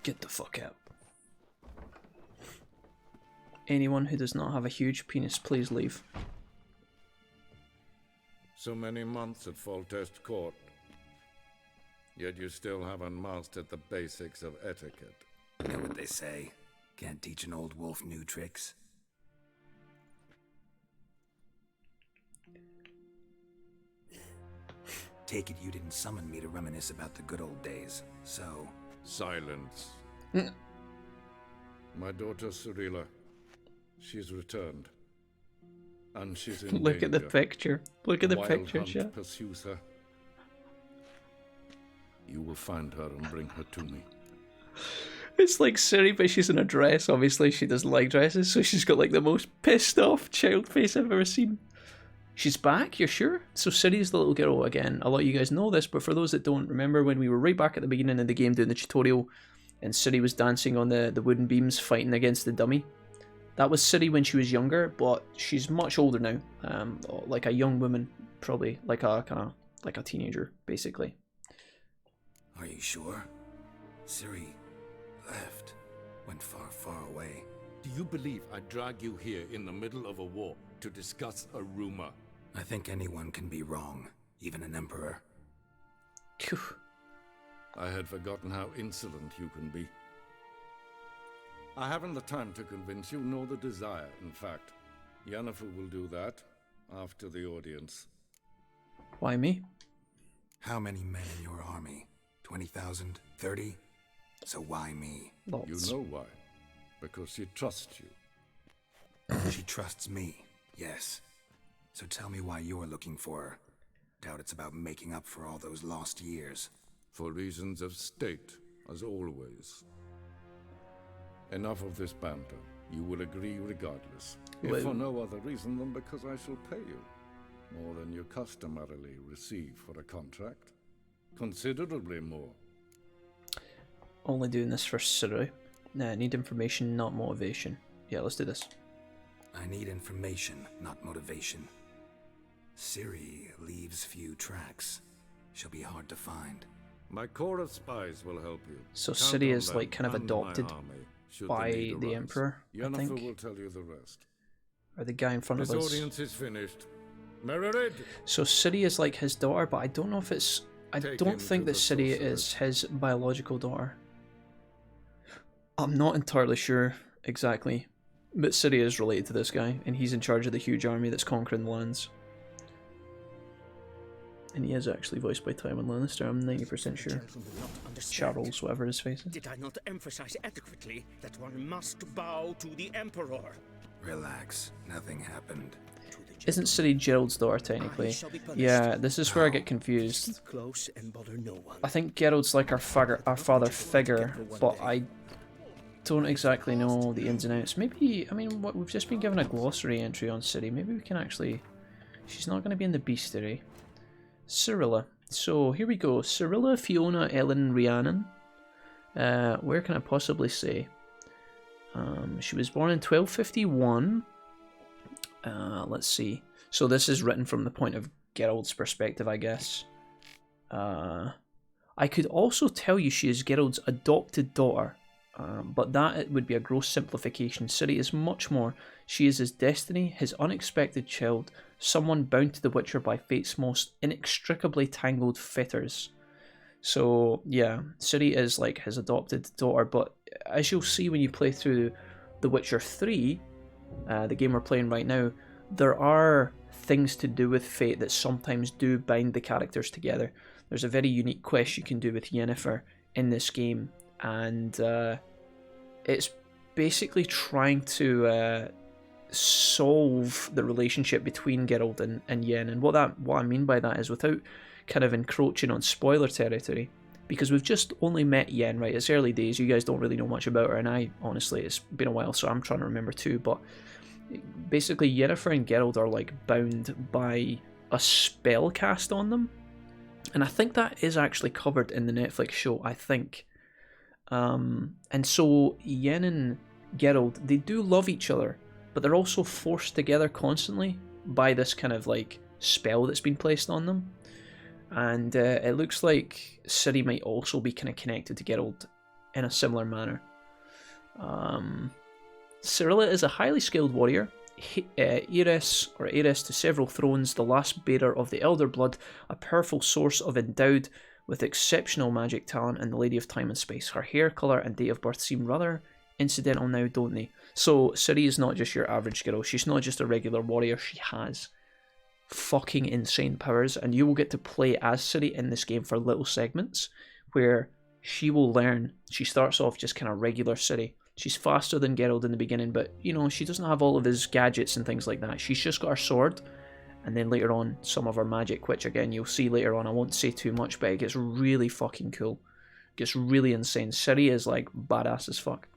Get the fuck out. Anyone who does not have a huge penis, please leave. So many months at Foltest Court. Yet you still haven't mastered the basics of etiquette. You know what they say? Can't teach an old wolf new tricks. Take it you didn't summon me to reminisce about the good old days, so... Silence. Mm. My daughter Cyrilla, she's returned. And she's in Look at the danger. picture. Look at the Wild picture, hunt chat. pursues her. You will find her and bring her to me. It's like Ciri, but she's in a dress. Obviously, she doesn't like dresses, so she's got like the most pissed off child face I've ever seen. She's back, you're sure? So Ciri's the little girl again. A lot of you guys know this, but for those that don't remember, when we were right back at the beginning of the game doing the tutorial, and Ciri was dancing on the wooden beams fighting against the dummy. That was Ciri when she was younger, but she's much older now. Like a young woman, probably like a teenager, basically. Are you sure? Ciri left. Went far, far away. Do you believe I drag you here in the middle of a war to discuss a rumor? I think anyone can be wrong, even an emperor. Phew. I had forgotten how insolent you can be. I haven't the time to convince you, nor the desire, in fact. Yennefer will do that after the audience. Why me? How many men in your army? 20,000? 30? So why me? You know why. Because she trusts you. She trusts me, yes. So tell me why you're looking for her. Doubt it's about making up for all those lost years. For reasons of state, as always. Enough of this banter. You will agree regardless. If for no other reason than because I shall pay you. More than you customarily receive for a contract. Considerably more. Only doing this for Ciri. Nah, I need information, not motivation. Yeah, let's do this. I need information, not motivation. Ciri leaves few tracks. She'll be hard to find. My corps of spies will help you. So Count Ciri on is them like kind of and adopted my army, should by need the arise. Emperor, I Yennefer think. will tell you the rest. Or the guy in front This of us. audience is finished. Merid! So Ciri is like his daughter, but I don't know if it's... I don't think that Ciri is his biological daughter. I'm not entirely sure exactly, but Ciri is related to this guy, and he's in charge of the huge army that's conquering the lands. And he is actually voiced by Tywin Lannister, I'm 90% sure. Charles, whatever his face is. Did I not emphasize adequately that one must bow to the Emperor? Relax, nothing happened. Isn't Ciri Gerald's daughter technically? Yeah, this is where I get confused. Keep close and bother no one. I think Gerald's like our father figure, but I don't exactly know the ins and outs. Maybe, I mean, we've just been given a glossary entry on Ciri. Maybe we can actually... She's not going to be in the bestiary. Cirilla. So, here we go. Cirilla, Fiona, Ellen, Rhiannon. Where can I possibly say? She was born in 1251. Let's see. So this is written from the point of Gerald's perspective, I guess. I could also tell you she is Gerald's adopted daughter, but that it would be a gross simplification. Ciri is much more. She is his destiny, his unexpected child, someone bound to the Witcher by fate's most inextricably tangled fetters. So yeah, Ciri is like his adopted daughter, but as you'll see when you play through The Witcher 3, the game we're playing right now, there are things to do with fate that sometimes do bind the characters together. There's a very unique quest you can do with Yennefer in this game, and it's basically trying to solve the relationship between Geralt and Yen. And what I mean by that is, without kind of encroaching on spoiler territory, because we've just only met Yen, right? It's early days, you guys don't really know much about her, and I, honestly, it's been a while, so I'm trying to remember too, but basically Yennefer and Geralt are like bound by a spell cast on them, and I think that is actually covered in the Netflix show, I think. And so Yen and Geralt, they do love each other, but they're also forced together constantly by this kind of like spell that's been placed on them. And it looks like Ciri might also be kind of connected to Geralt in a similar manner. Cirilla is a highly skilled warrior, heiress to several thrones, the last bearer of the Elder Blood, a powerful source of endowed with exceptional magic talent, and the Lady of Time and Space. Her hair colour and date of birth seem rather incidental now, don't they? So Ciri is not just your average girl, she's not just a regular warrior, she has fucking insane powers, and you will get to play as Ciri in this game for little segments where she will learn. She starts off just kind of regular Ciri. She's faster than Geralt in the beginning, but you know, she doesn't have all of his gadgets and things like that. She's just got her sword, and then later on some of her magic, which again you'll see later on. I won't say too much, but it gets really fucking cool. It gets really insane. Ciri is like badass as fuck.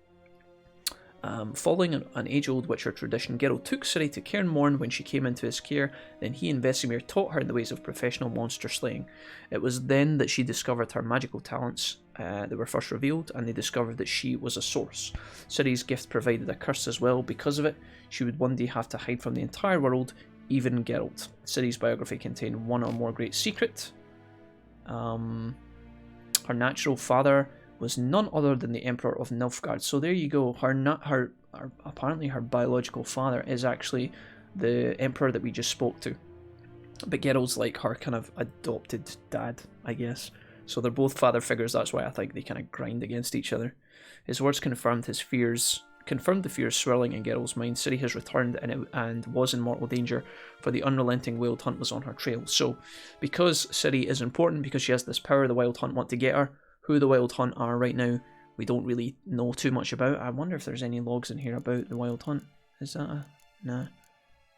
Following an age-old Witcher tradition, Geralt took Ciri to Cairn Morn when she came into his care. Then he and Vesemir taught her the ways of professional monster slaying. It was then that she discovered her magical talents that were first revealed, and they discovered that she was a source. Ciri's gift provided a curse as well. Because of it, she would one day have to hide from the entire world, even Geralt. Ciri's biography contained one or more great secret. Her natural father was none other than the Emperor of Nilfgaard. So there you go. Apparently her biological father is actually the Emperor that we just spoke to. But Geralt's like her kind of adopted dad, I guess. So they're both father figures, that's why I think they kind of grind against each other. His words confirmed the fears swirling in Geralt's mind. Ciri has returned and was in mortal danger, for the unrelenting Wild Hunt was on her trail. So, because Ciri is important, because she has this power, the Wild Hunt want to get her. Who the Wild Hunt are right now, we don't really know too much about. I wonder if there's any logs in here about the Wild Hunt. Is that a... Nah.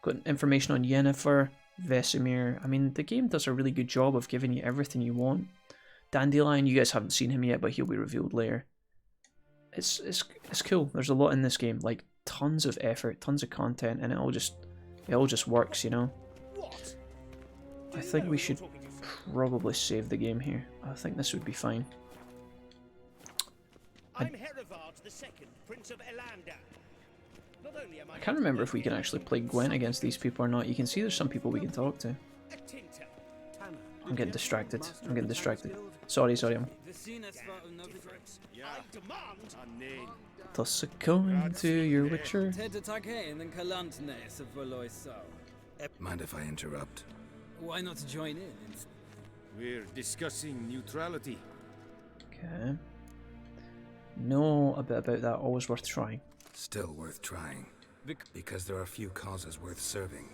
Got information on Yennefer, Vesemir. I mean, the game does a really good job of giving you everything you want. Dandelion, you guys haven't seen him yet, but he'll be revealed later. It's cool. There's a lot in this game, like tons of effort, tons of content, and it all just works, you know. I think we should probably save the game here. I think this would be fine. I can't remember if we can actually play Gwent against these people or not. You can see there's some people we can talk to. I'm getting distracted. Sorry. Toss a coin to your Witcher. Mind if I interrupt? Why not join in? We're discussing neutrality. Okay. Know a bit about that. Always worth trying. Still worth trying. Because there are few causes worth serving.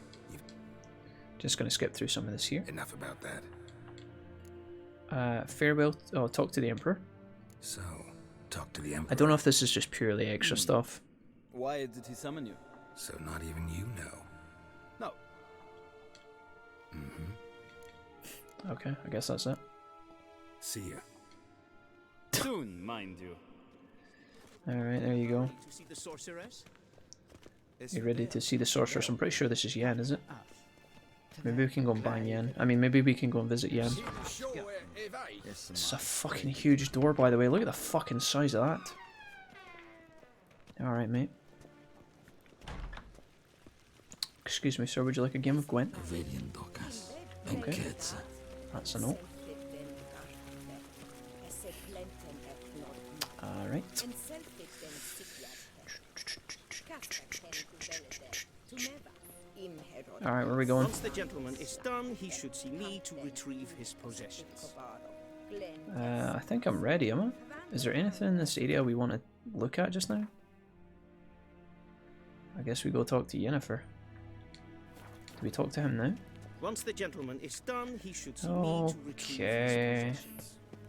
Just going to skip through some of this here. Enough about that. Farewell. Oh, talk to the Emperor. So, talk to the Emperor. I don't know if this is just purely extra stuff. Why did he summon you? So not even you know. No. Mm-hmm. Okay, I guess that's it. See ya. Soon, mind you. Alright, there you go. To see the sorceress? You ready to see the sorceress? I'm pretty sure this is Yen, is it? Maybe we can go and bang Yen. I mean, maybe we can go and visit Yen. It's a fucking huge door, by the way. Look at the fucking size of that. Alright, mate. Excuse me, sir. Would you like a game of Gwent? Okay. That's a note. Alright. Alright, where are we going? Once the gentleman is done, he should see me to retrieve his possessions. I think I'm ready, am I? Is there anything in this area we want to look at just now? I guess we go talk to Yennefer. Do we talk to him now? Once the gentleman is done, he should see me to retrieve Okay.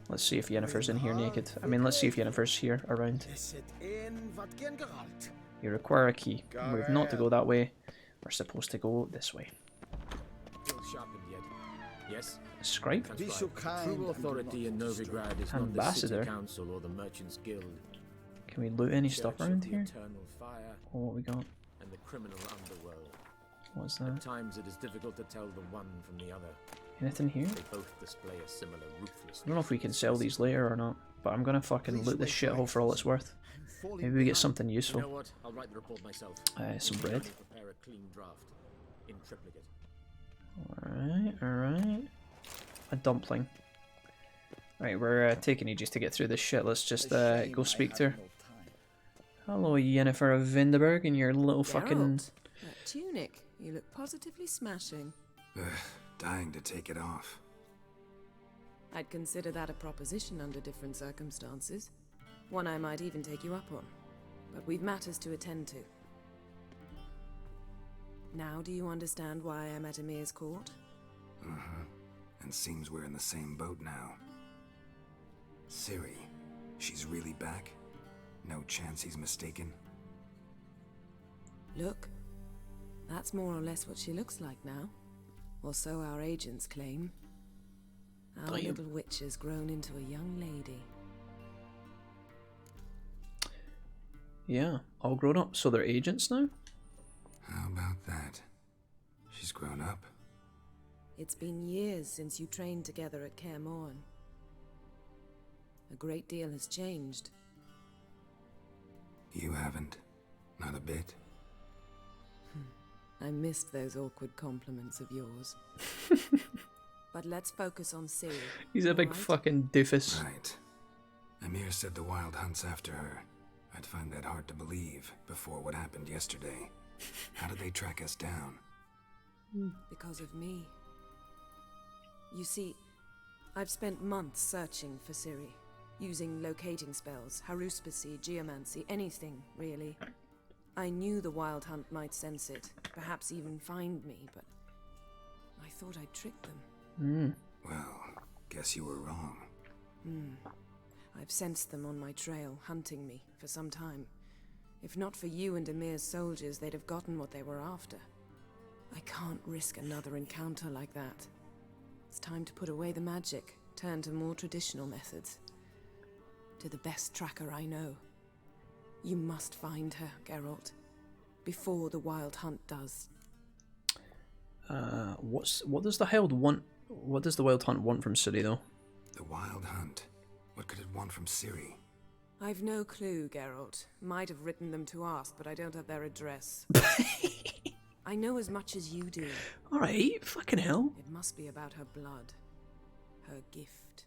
Let's see if Yennefer's in here naked. I mean, let's see if Yennefer's here around. You require a key. We're not to go that way. We're supposed to go this way. Yes. Scribe? True authority in Novigrad is not the city council or the merchants guild. Can we loot any stuff around here? Oh, what we got? And the criminal underworld. What's that? At times it is difficult to tell the one from the other. Anything here? They both display a similar ruthlessness. I don't know if we can sell these later or not, but I'm gonna fucking loot this shithole for all it's worth. Maybe we get something useful. You know what? I'll write the report myself. Some bread. Prepare a clean draft in triplicate. Alright. A dumpling. Right, we're taking ages to get through this shit. Let's just go speak to her. Hello, Yennefer of Vinderberg, and your little fucking... That tunic, you look positively smashing. Dying to take it off. I'd consider that a proposition under different circumstances. One I might even take you up on. But we've matters to attend to. Now do you understand why I'm at Emir's court? And seems we're in the same boat now. Ciri, she's really back? No chance he's mistaken? Look, that's more or less what she looks like now. Or so our agents claim. Our little witch has grown into a young lady. Yeah, all grown up, so they're agents now? How about that? She's grown up. It's been years since you trained together at Kaer Morhen. A great deal has changed. You haven't. Not a bit. I missed those awkward compliments of yours. But let's focus on Ciri. He's a big fucking doofus. Right. Emir said the Wild Hunt's after her. I'd find that hard to believe before what happened yesterday. How did they track us down? Because of me. You see, I've spent months searching for Ciri, using locating spells, haruspicy, geomancy, anything, really. I knew the Wild Hunt might sense it, perhaps even find me, but I thought I'd trick them. Well, guess you were wrong. I've sensed them on my trail, hunting me, for some time. If not for you and Emir's soldiers, they'd have gotten what they were after. I can't risk another encounter like that. It's time to put away the magic, turn to more traditional methods. To the best tracker I know. You must find her, Geralt. Before the Wild Hunt does. What does the Wild want? What does the Wild Hunt want from Ciri, though? The Wild Hunt? What could it want from Ciri? I've no clue, Geralt. Might have written them to ask, but I don't have their address. I know as much as you do. Alright, fucking hell. It must be about her blood. Her gift.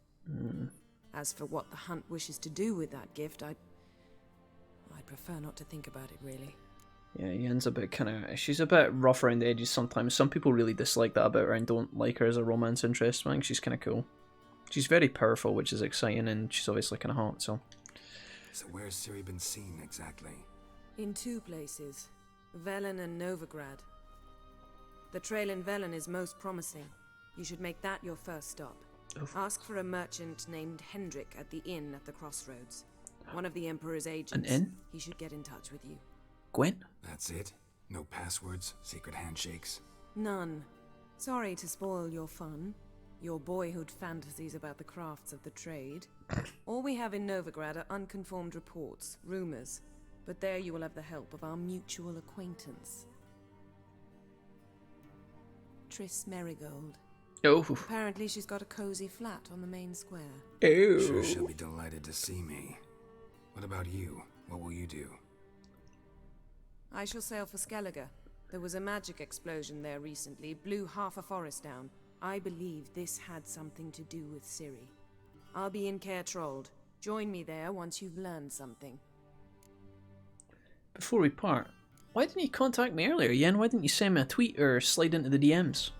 As for what the Hunt wishes to do with that gift, I'd prefer not to think about it, really. Yeah, Yen's a bit she's a bit rough around the edges sometimes. Some people really dislike that about her and don't like her as a romance interest. I think she's kind of cool. She's very powerful, which is exciting, and she's obviously kind of hot, so... So where's Ciri been seen, exactly? In 2 places. Velen and Novigrad. The trail in Velen is most promising. You should make that your first stop. Oof. Ask for a merchant named Hendrik at the inn at the crossroads. One of the Emperor's agents. An inn? He should get in touch with you. Gwent? That's it? No passwords? Secret handshakes? None. Sorry to spoil your fun. Your boyhood fantasies about the crafts of the trade. All we have in Novigrad are unconformed reports, rumors. But there you will have the help of our mutual acquaintance. Triss Merigold. Oh. Apparently she's got a cozy flat on the main square. Oh. Sure she'll be delighted to see me. What about you? What will you do? I shall sail for Skellige. There was a magic explosion there recently, blew half a forest down. I believe this had something to do with Ciri. I'll be in Caer Trold. Join me there once you've learned something. Before we part, why didn't you contact me earlier, Yen? Why didn't you send me a tweet or slide into the DMs?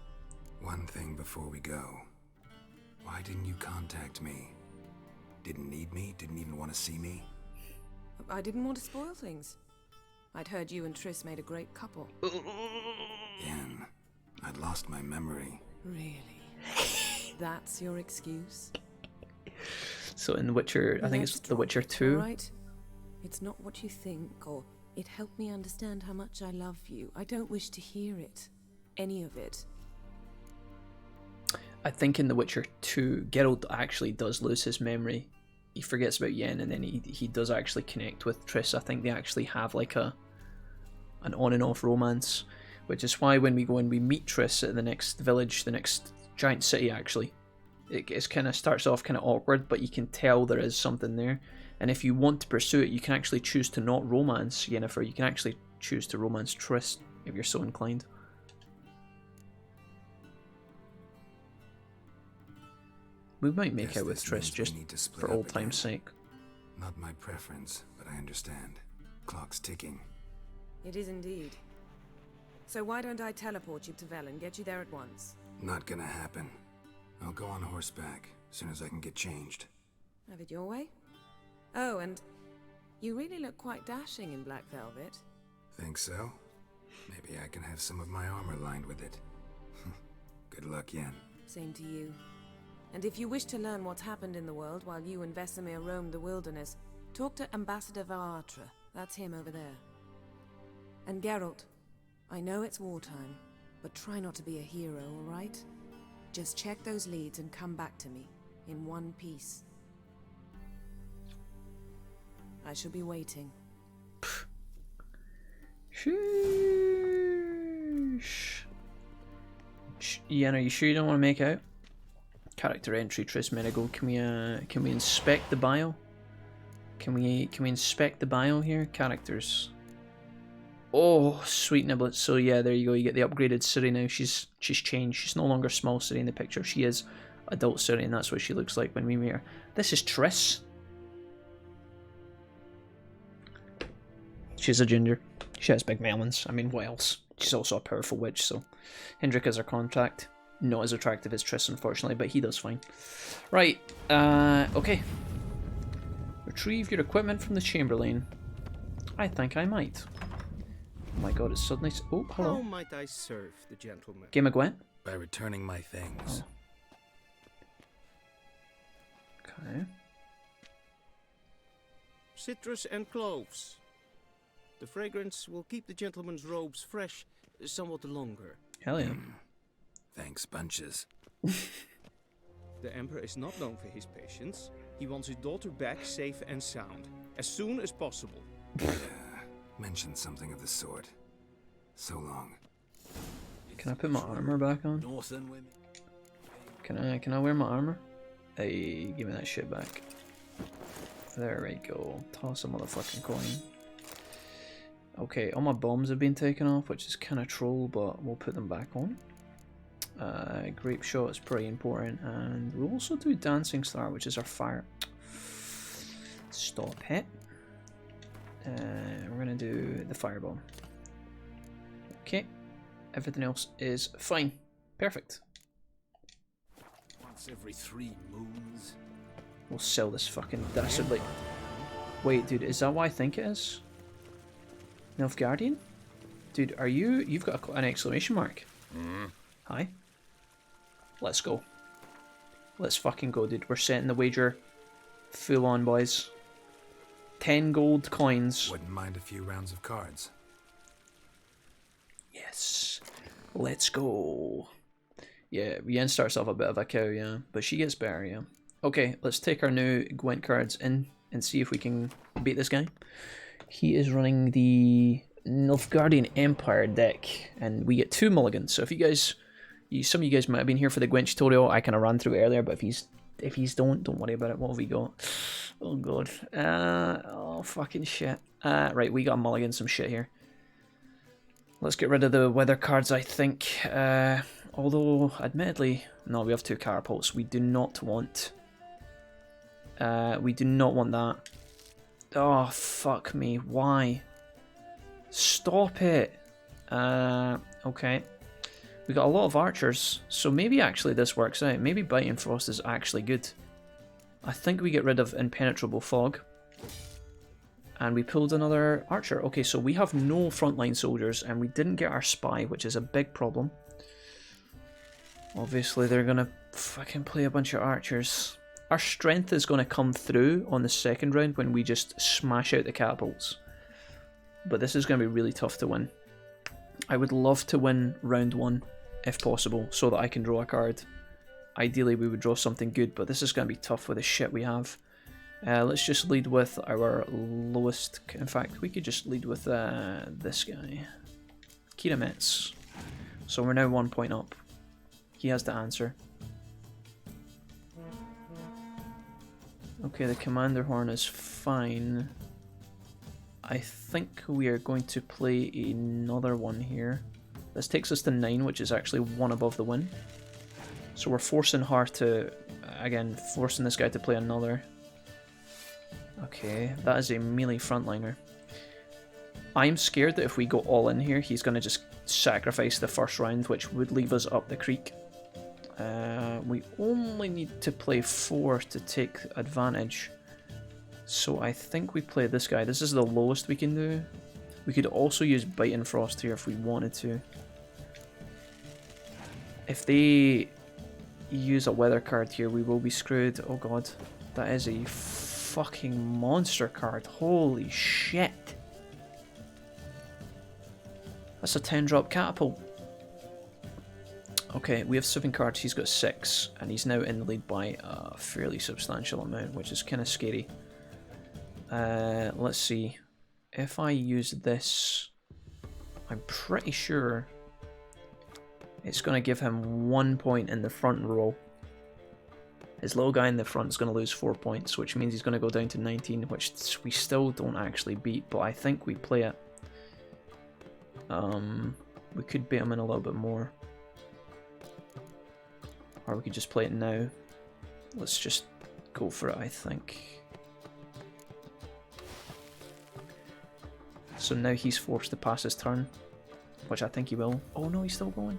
One thing before we go. Why didn't you contact me? Didn't need me? Didn't even want to see me? I didn't want to spoil things. I'd heard you and Triss made a great couple. Yen, I'd lost my memory. Really? That's your excuse? So in The Witcher, I think it's The Witcher 2. Right? It's not what you think, or it helped me understand how much I love you. I don't wish to hear it. Any of it. I think in The Witcher 2, Geralt actually does lose his memory. He forgets about Yen, and then he does actually connect with Triss. I think they actually have like an on and off romance, which is why when we go and we meet Triss at the next village, the next giant city actually, it kind of starts off kind of awkward, but you can tell there is something there. And if you want to pursue it, you can actually choose to not romance Yennefer. You can actually choose to romance Triss if you're so inclined. We might make out with Triss just for old time's sake. Not my preference, but I understand. Clock's ticking. It is indeed. So why don't I teleport you to Velen, get you there at once? Not gonna happen. I'll go on horseback, as soon as I can get changed. Have it your way? Oh, and you really look quite dashing in black velvet. Think so? Maybe I can have some of my armor lined with it. Good luck, Yen. Same to you. And if you wish to learn what's happened in the world while you and Vesemir roamed the wilderness, talk to Ambassador Varatra. That's him over there. And Geralt, I know it's wartime, but try not to be a hero, all right? Just check those leads and come back to me, in one piece. I shall be waiting. Sheesh. Yen, are you sure you don't want to make out? Character entry, Triss Merigold. Can we inspect the bio? Can we inspect the bio here? Characters. Oh, sweet niblets. So yeah, there you go. You get the upgraded Ciri now. She's changed. She's no longer small Ciri in the picture. She is adult Ciri, and that's what she looks like when we meet her. This is Triss. She's a ginger. She has big melons. I mean, what else? She's also a powerful witch, so Hendrik is her contact. not as attractive as Triss, unfortunately, but he does fine. Right, okay. Retrieve your equipment from the Chamberlain. I think I might. Oh my god, it's suddenly... Oh, hello. How might I serve the gentleman? Game of Gwent? By returning my things. Okay. Citrus and cloves. The fragrance will keep the gentleman's robes fresh somewhat longer. Hell yeah. Thanks, bunches. The Emperor is not known for his patience. He wants his daughter back safe and sound, as soon as possible. Mentioned something of the sort. So long. Can I put my armor back on? Can I wear my armor? Hey, give me that shit back. There we go. Toss a motherfucking coin. Okay, all my bombs have been taken off, which is kind of troll, but we'll put them back on. Grape shot is pretty important, and we'll also do Dancing Star, which is our fire. Stop it. We're gonna do the fireball. Okay, everything else is fine. Perfect. Once every 3 moons. We'll sell this fucking dastardly. Wait, dude, is that what I think it is? Nilfgaardian? Dude, are you... You've got an exclamation mark. Hi. Let's go. Let's fucking go, dude. We're setting the wager full on, boys. 10 gold coins. Wouldn't mind a few rounds of cards. Yes. Let's go. Yeah, Yen starts off a bit of a cow, yeah. But she gets better, yeah. Okay, let's take our new Gwent cards in and see if we can beat this guy. He is running the Nilfgaardian Empire deck, and we get 2 mulligans. So if you guys, some of you guys might have been here for the Gwent tutorial, I kind of ran through it earlier, but if he's don't worry about it. What have we got? Oh god. Oh fucking shit. Right, we got a mulligan some shit here. Let's get rid of the weather cards, I think. Although, admittedly, no, we have 2 catapults. We do not want. We do not want that. Oh, fuck me. Why? Stop it. Okay. We got a lot of archers, so maybe actually this works out. Maybe Biting Frost is actually good. I think we get rid of Impenetrable Fog. And we pulled another archer. Okay, so we have no frontline soldiers, and we didn't get our spy, which is a big problem. Obviously, they're going to fucking play a bunch of archers. Our strength is going to come through on the second round when we just smash out the catapults. But this is going to be really tough to win. I would love to win round 1, if possible, so that I can draw a card. Ideally, we would draw something good, but this is going to be tough with the shit we have. Let's just lead with our lowest... In fact, we could just lead with this guy. Kirametz. So we're now 1 point up. He has to answer. Okay, the Commander Horn is fine. I think we are going to play another one here. This takes us to 9, which is actually 1 above the win. So we're forcing her to... Again, forcing this guy to play another. Okay, that is a melee frontliner. I'm scared that if we go all in here, he's going to just sacrifice the first round, which would leave us up the creek. We only need to play 4 to take advantage. So I think we play this guy. This is the lowest we can do. We could also use Biting Frost here if we wanted to. If they use a weather card here, we will be screwed. Oh god, that is a fucking monster card. Holy shit. That's a 10-drop catapult. Okay, we have 7 cards, he's got 6, and he's now in the lead by a fairly substantial amount, which is kind of scary. Let's see. If I use this, I'm pretty sure it's going to give him 1 point in the front row. His little guy in the front is going to lose 4 points, which means he's going to go down to 19, which we still don't actually beat, but I think we play it. We could bait him in a little bit more. Or we could just play it now. Let's just go for it, I think. So now he's forced to pass his turn, which I think he will. Oh no, he's still going.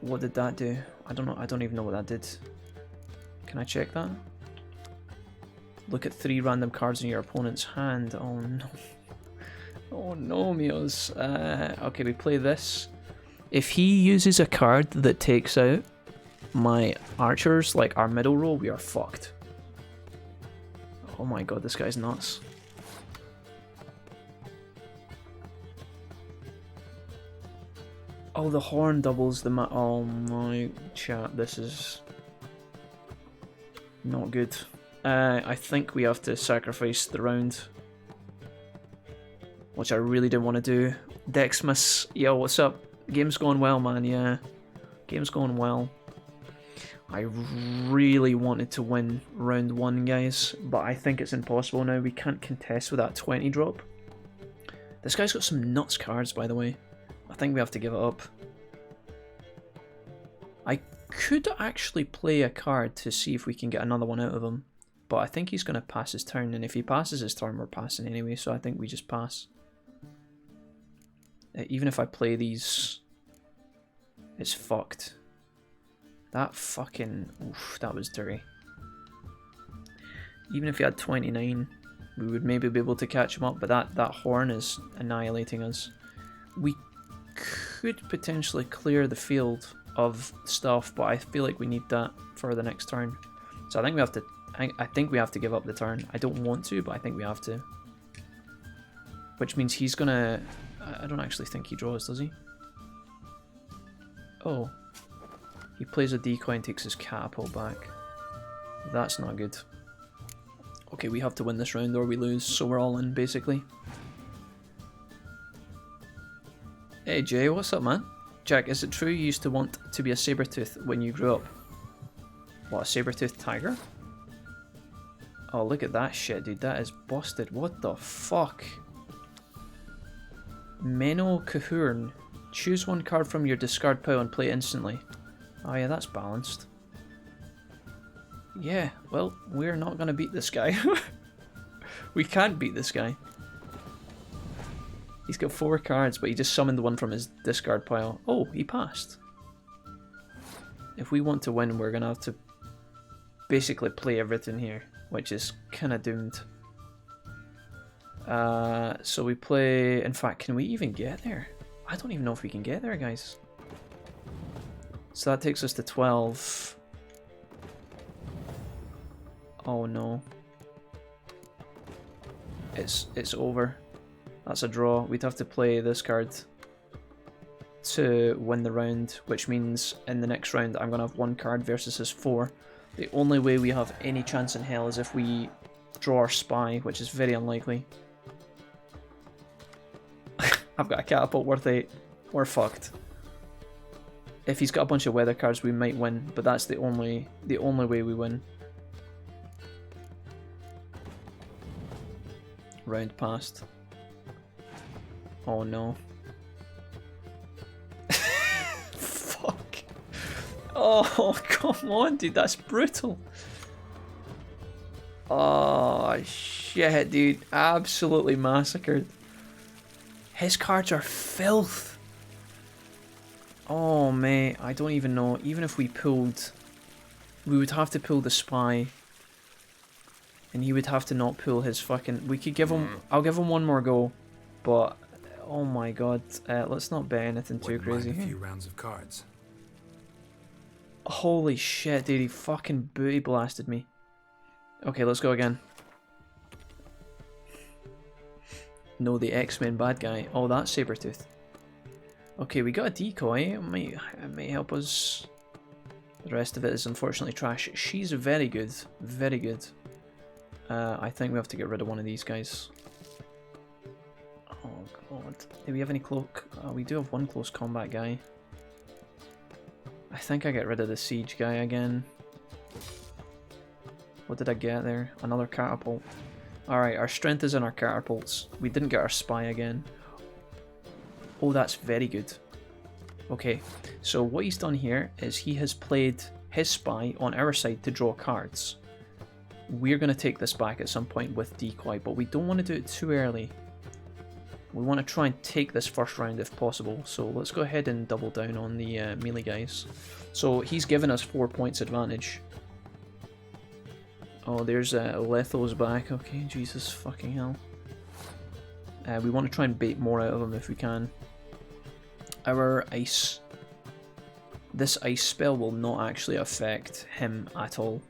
What did that do? I don't know. I don't even know what that did. Can I check that? Look at 3 random cards in your opponent's hand. Oh no. Oh no, Mios. Okay, we play this. If he uses a card that takes out my archers, like our middle row, we are fucked. Oh my god, this guy's nuts. Oh, the horn doubles the oh my chat, this is not good. I think we have to sacrifice the round, which I really didn't want to do. Dexmas, yo, what's up? Game's going well, man, yeah. Game's going well. I really wanted to win round 1, guys, but I think it's impossible now. We can't contest with that 20 drop. This guy's got some nuts cards, by the way. I think we have to give it up. I could actually play a card to see if we can get another one out of him, but I think he's going to pass his turn, and if he passes his turn, we're passing anyway, so I think we just pass. Even if I play these, it's fucked. That fucking... oof, that was dirty. Even if he had 29, we would maybe be able to catch him up, but that horn is annihilating us. We could potentially clear the field of stuff, but I feel like we need that for the next turn. So I think we have to... I think we have to give up the turn. I don't want to, but I think we have to. Which means he's gonna... I don't actually think he draws, does he? Oh. He plays a decoy and takes his catapult back. That's not good. Okay, we have to win this round or we lose, so we're all in, basically. Hey Jay, what's up, man? Jack, is it true you used to want to be a saber-tooth when you grew up? What, a saber-toothed tiger? Oh, look at that shit, dude. That is busted. What the fuck? Menno Cahurn. Choose one card from your discard pile and play instantly. Oh yeah, that's balanced. Yeah, well, we're not going to beat this guy. We can't beat this guy. He's got 4 cards, but he just summoned one from his discard pile. Oh, he passed. If we want to win, we're going to have to basically play everything here, which is kind of doomed. So we play... In fact, can we even get there? I don't even know if we can get there, guys. So that takes us to 12. Oh no. It's over. That's a draw. We'd have to play this card to win the round, which means in the next round I'm going to have 1 card versus his 4. The only way we have any chance in hell is if we draw our spy, which is very unlikely. I've got a catapult worth 8. We're fucked. If he's got a bunch of weather cards, we might win, but that's the only way we win. Round passed. Oh no. Fuck. Oh, come on, dude, that's brutal. Oh, shit, dude. Absolutely massacred. His cards are filth. Oh, mate, I don't even know. Even if we pulled... We would have to pull the spy. And he would have to not pull his fucking... We could give him... I'll give him one more go. But... Oh my god. Let's not bet anything too crazy. A few rounds of cards. Holy shit, dude. He fucking booty blasted me. Okay, let's go again. No, the X-Men bad guy. Oh, that's Sabretooth. Okay, we got a decoy. It may help us. The rest of it is unfortunately trash. She's very good. Very good. I think we have to get rid of one of these guys. Oh god. Do we have any cloak? We do have one close combat guy. I think I get rid of the siege guy again. What did I get there? Another catapult. Alright, our strength is in our catapults. We didn't get our spy again. Oh, that's very good. Okay, so what he's done here is he has played his spy on our side to draw cards. We're going to take this back at some point with decoy, but we don't want to do it too early. We want to try and take this first round if possible, so let's go ahead and double down on the melee guys. So he's given us 4 points advantage. Oh, there's Letho's back. Okay, Jesus fucking hell. We want to try and bait more out of him if we can. Our ice... This ice spell will not actually affect him at all.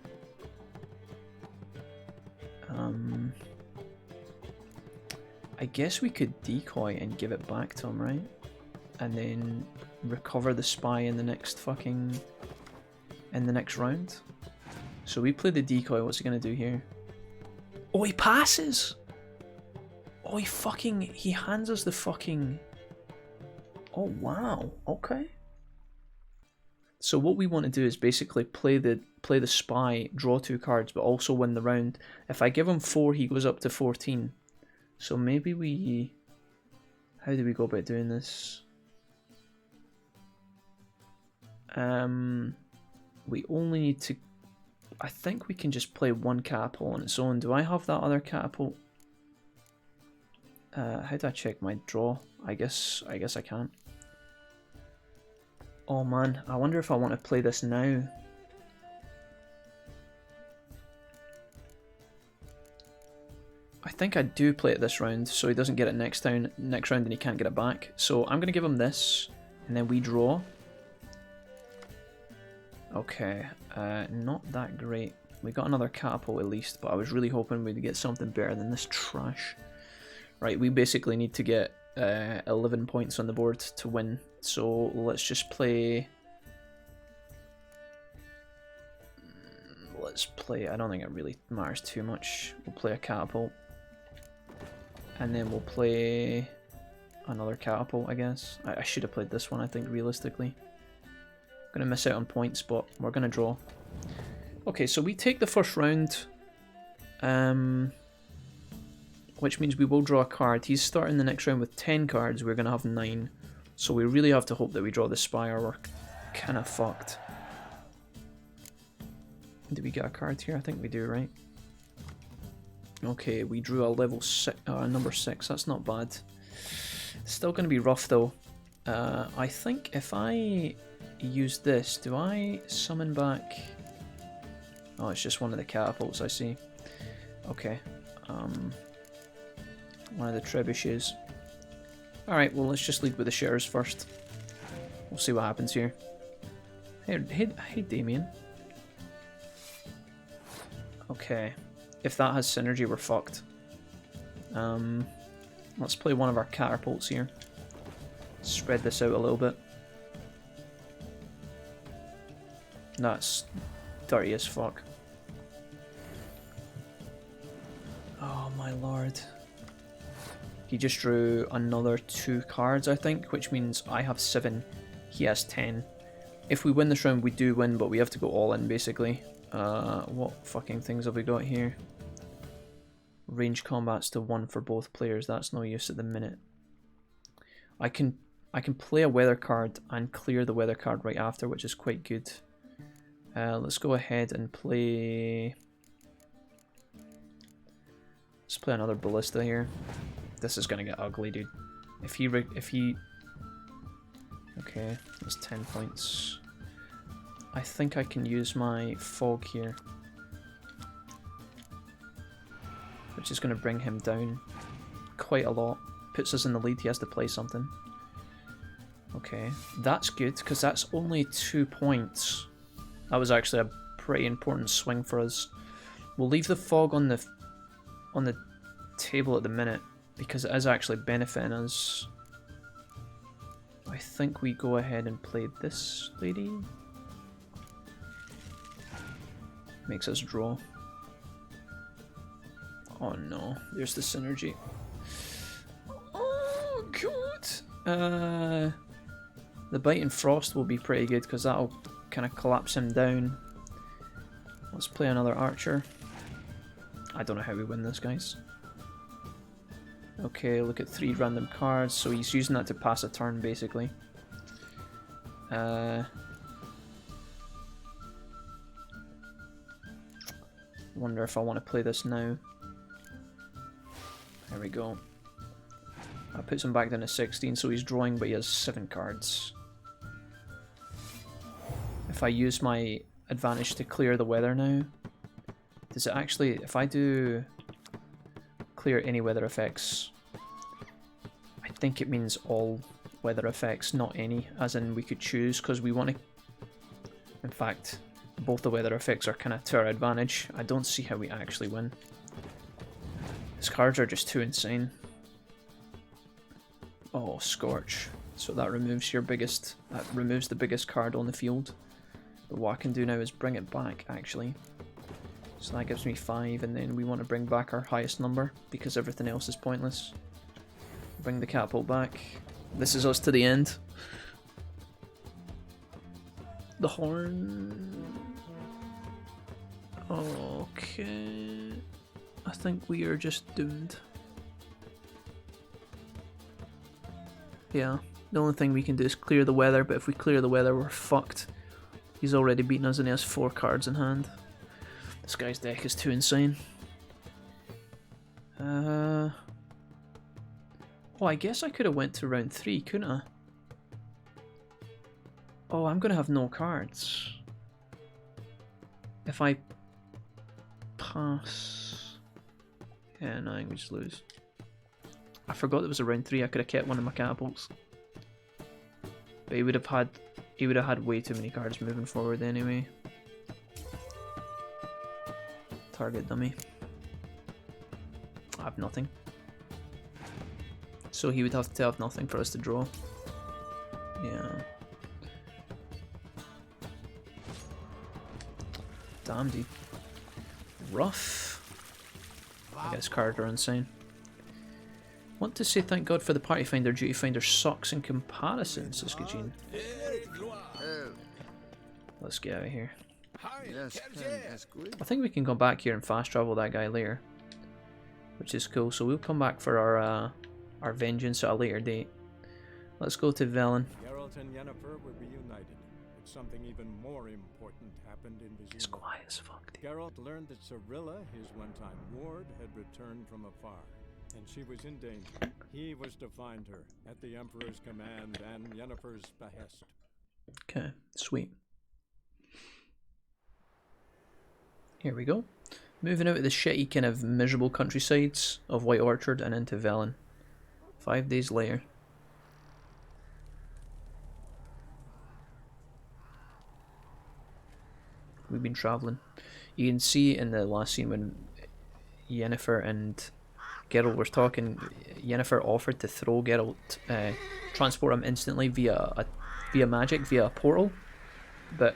I guess we could decoy and give it back to him, right? And then recover the spy in the next fucking... in the next round. So we play the decoy, what's he gonna do here? Oh, he passes! Oh, he hands us the fucking... Oh, wow, okay. So what we want to do is basically play the spy, draw 2 cards, but also win the round. If I give him 4, he goes up to 14. So maybe we... How do we go about doing this? We only need to... I think we can just play 1 catapult on its own. Do I have that other catapult? How do I check my draw? I guess I can't. Oh man, I wonder if I want to play this now. I think I do play it this round, so he doesn't get it next round and he can't get it back. So I'm going to give him this, and then we draw. Okay, not that great. We got another catapult at least, but I was really hoping we'd get something better than this trash. Right, we basically need to get 11 points on the board to win. So let's just play... Let's play... I don't think it really matters too much. We'll play a catapult. And then we'll play another catapult, I guess. I should have played this one, I think, realistically. Gonna miss out on points, but we're gonna draw. Okay, so we take the first round. Which means we will draw a card. He's starting the next round with 10 cards. We're gonna have 9. So we really have to hope that we draw the spy or we're kinda fucked. Do we get a card here? I think we do, right? Okay, we drew a level number 6. That's not bad. Still gonna be rough though. I think if I use this, do I summon back... Oh, it's just one of the catapults, I see. Okay. One of the trebuchets. Alright, well let's just lead with the shares first. We'll see what happens here. Hey Damien. Okay. If that has synergy, we're fucked. Let's play one of our catapults here. Spread this out a little bit. That's dirty as fuck. Oh my lord. He just drew another 2 cards, I think, which means I have 7, he has 10. If we win this round, we do win, but we have to go all in, basically. What fucking things have we got here? Range combat's to 1 for both players, that's no use at the minute. I can play a weather card and clear the weather card right after, which is quite good. Let's go ahead and play... Let's play another ballista here. This is gonna get ugly, dude. If he... Okay, that's 10 points. I think I can use my fog here. Which is gonna bring him down quite a lot. Puts us in the lead, he has to play something. Okay, that's good, because that's only 2 points. That was actually a pretty important swing for us. We'll leave the fog on the table at the minute, because it is actually benefiting us. I think we go ahead and play this lady. Makes us draw. Oh no, there's the synergy. Oh god! The Bite and Frost will be pretty good, because that'll kind of collapse him down. Let's play another archer. I don't know how we win this, guys. Okay, look at 3 random cards, so he's using that to pass a turn, basically. Wonder if I want to play this now. There we go. That puts him back down to 16, so he's drawing, but he has 7 cards. If I use my advantage to clear the weather now, does it actually, if I do clear any weather effects, I think it means all weather effects, not any, as in we could choose, because we want to, in fact, both the weather effects are kind of to our advantage. I don't see how we actually win. His cards are just too insane. Oh, Scorch. So that removes your biggest, that removes the biggest card on the field. But what I can do now is bring it back, actually. So that gives me 5, and then we want to bring back our highest number, because everything else is pointless. Bring the catapult back. This is us to the end. The horn. Okay. I think we are just doomed. Yeah, the only thing we can do is clear the weather, but if we clear the weather, we're fucked. He's already beaten us and he has 4 cards in hand. This guy's deck is too insane. Oh, I guess I could have went to round 3, couldn't I? Oh, I'm gonna have no cards. If I pass... Yeah, no, I think we just lose. I forgot there was a round 3, I could have kept one of my catapults. But he would have had way too many cards moving forward anyway. Target dummy. I have nothing. So he would have to have nothing for us to draw. Yeah. Damn, dude. Rough. I guess cards are insane. Want to say thank God for the Party Finder. Duty Finder sucks in comparison, Siskajin. Let's get out of here. I think we can go back here and fast travel that guy later, which is cool. So we'll come back for our vengeance at a later date. Let's go to Velen. Geralt and Yennefer were reunited, but something even more important happened in Vesemir. It's quiet as fuck, dude. Geralt learned that Cirilla, his one-time ward, had returned from afar, and she was in danger. He was to find her at the Emperor's command and Yennefer's behest. Okay, sweet. Here we go. Moving out of the shitty kind of miserable countrysides of White Orchard and into Velen. 5 days later. We've been travelling. You can see in the last scene when Yennefer and Geralt were talking, Yennefer offered to throw Geralt, transport him instantly via magic, via a portal, but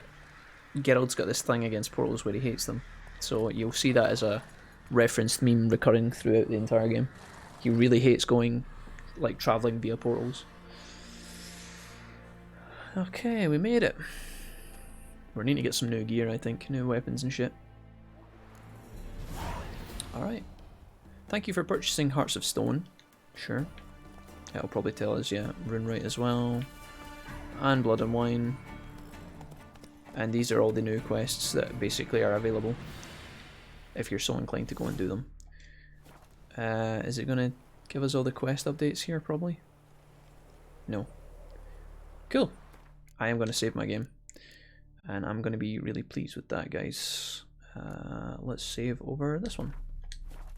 Geralt's got this thing against portals where he hates them. So you'll see that as a referenced meme recurring throughout the entire game. He really hates going, like, travelling via portals. Okay, we made it. We're needing to get some new gear, I think. New weapons and shit. Alright. Thank you for purchasing Hearts of Stone. Sure. It'll probably tell us, yeah, Rune Right as well. And Blood and Wine. And these are all the new quests that basically are available, if you're so inclined to go and do them. Is it going to give us all the quest updates here, probably? No. Cool. I am going to save my game. And I'm going to be really pleased with that, guys. Let's save over this one.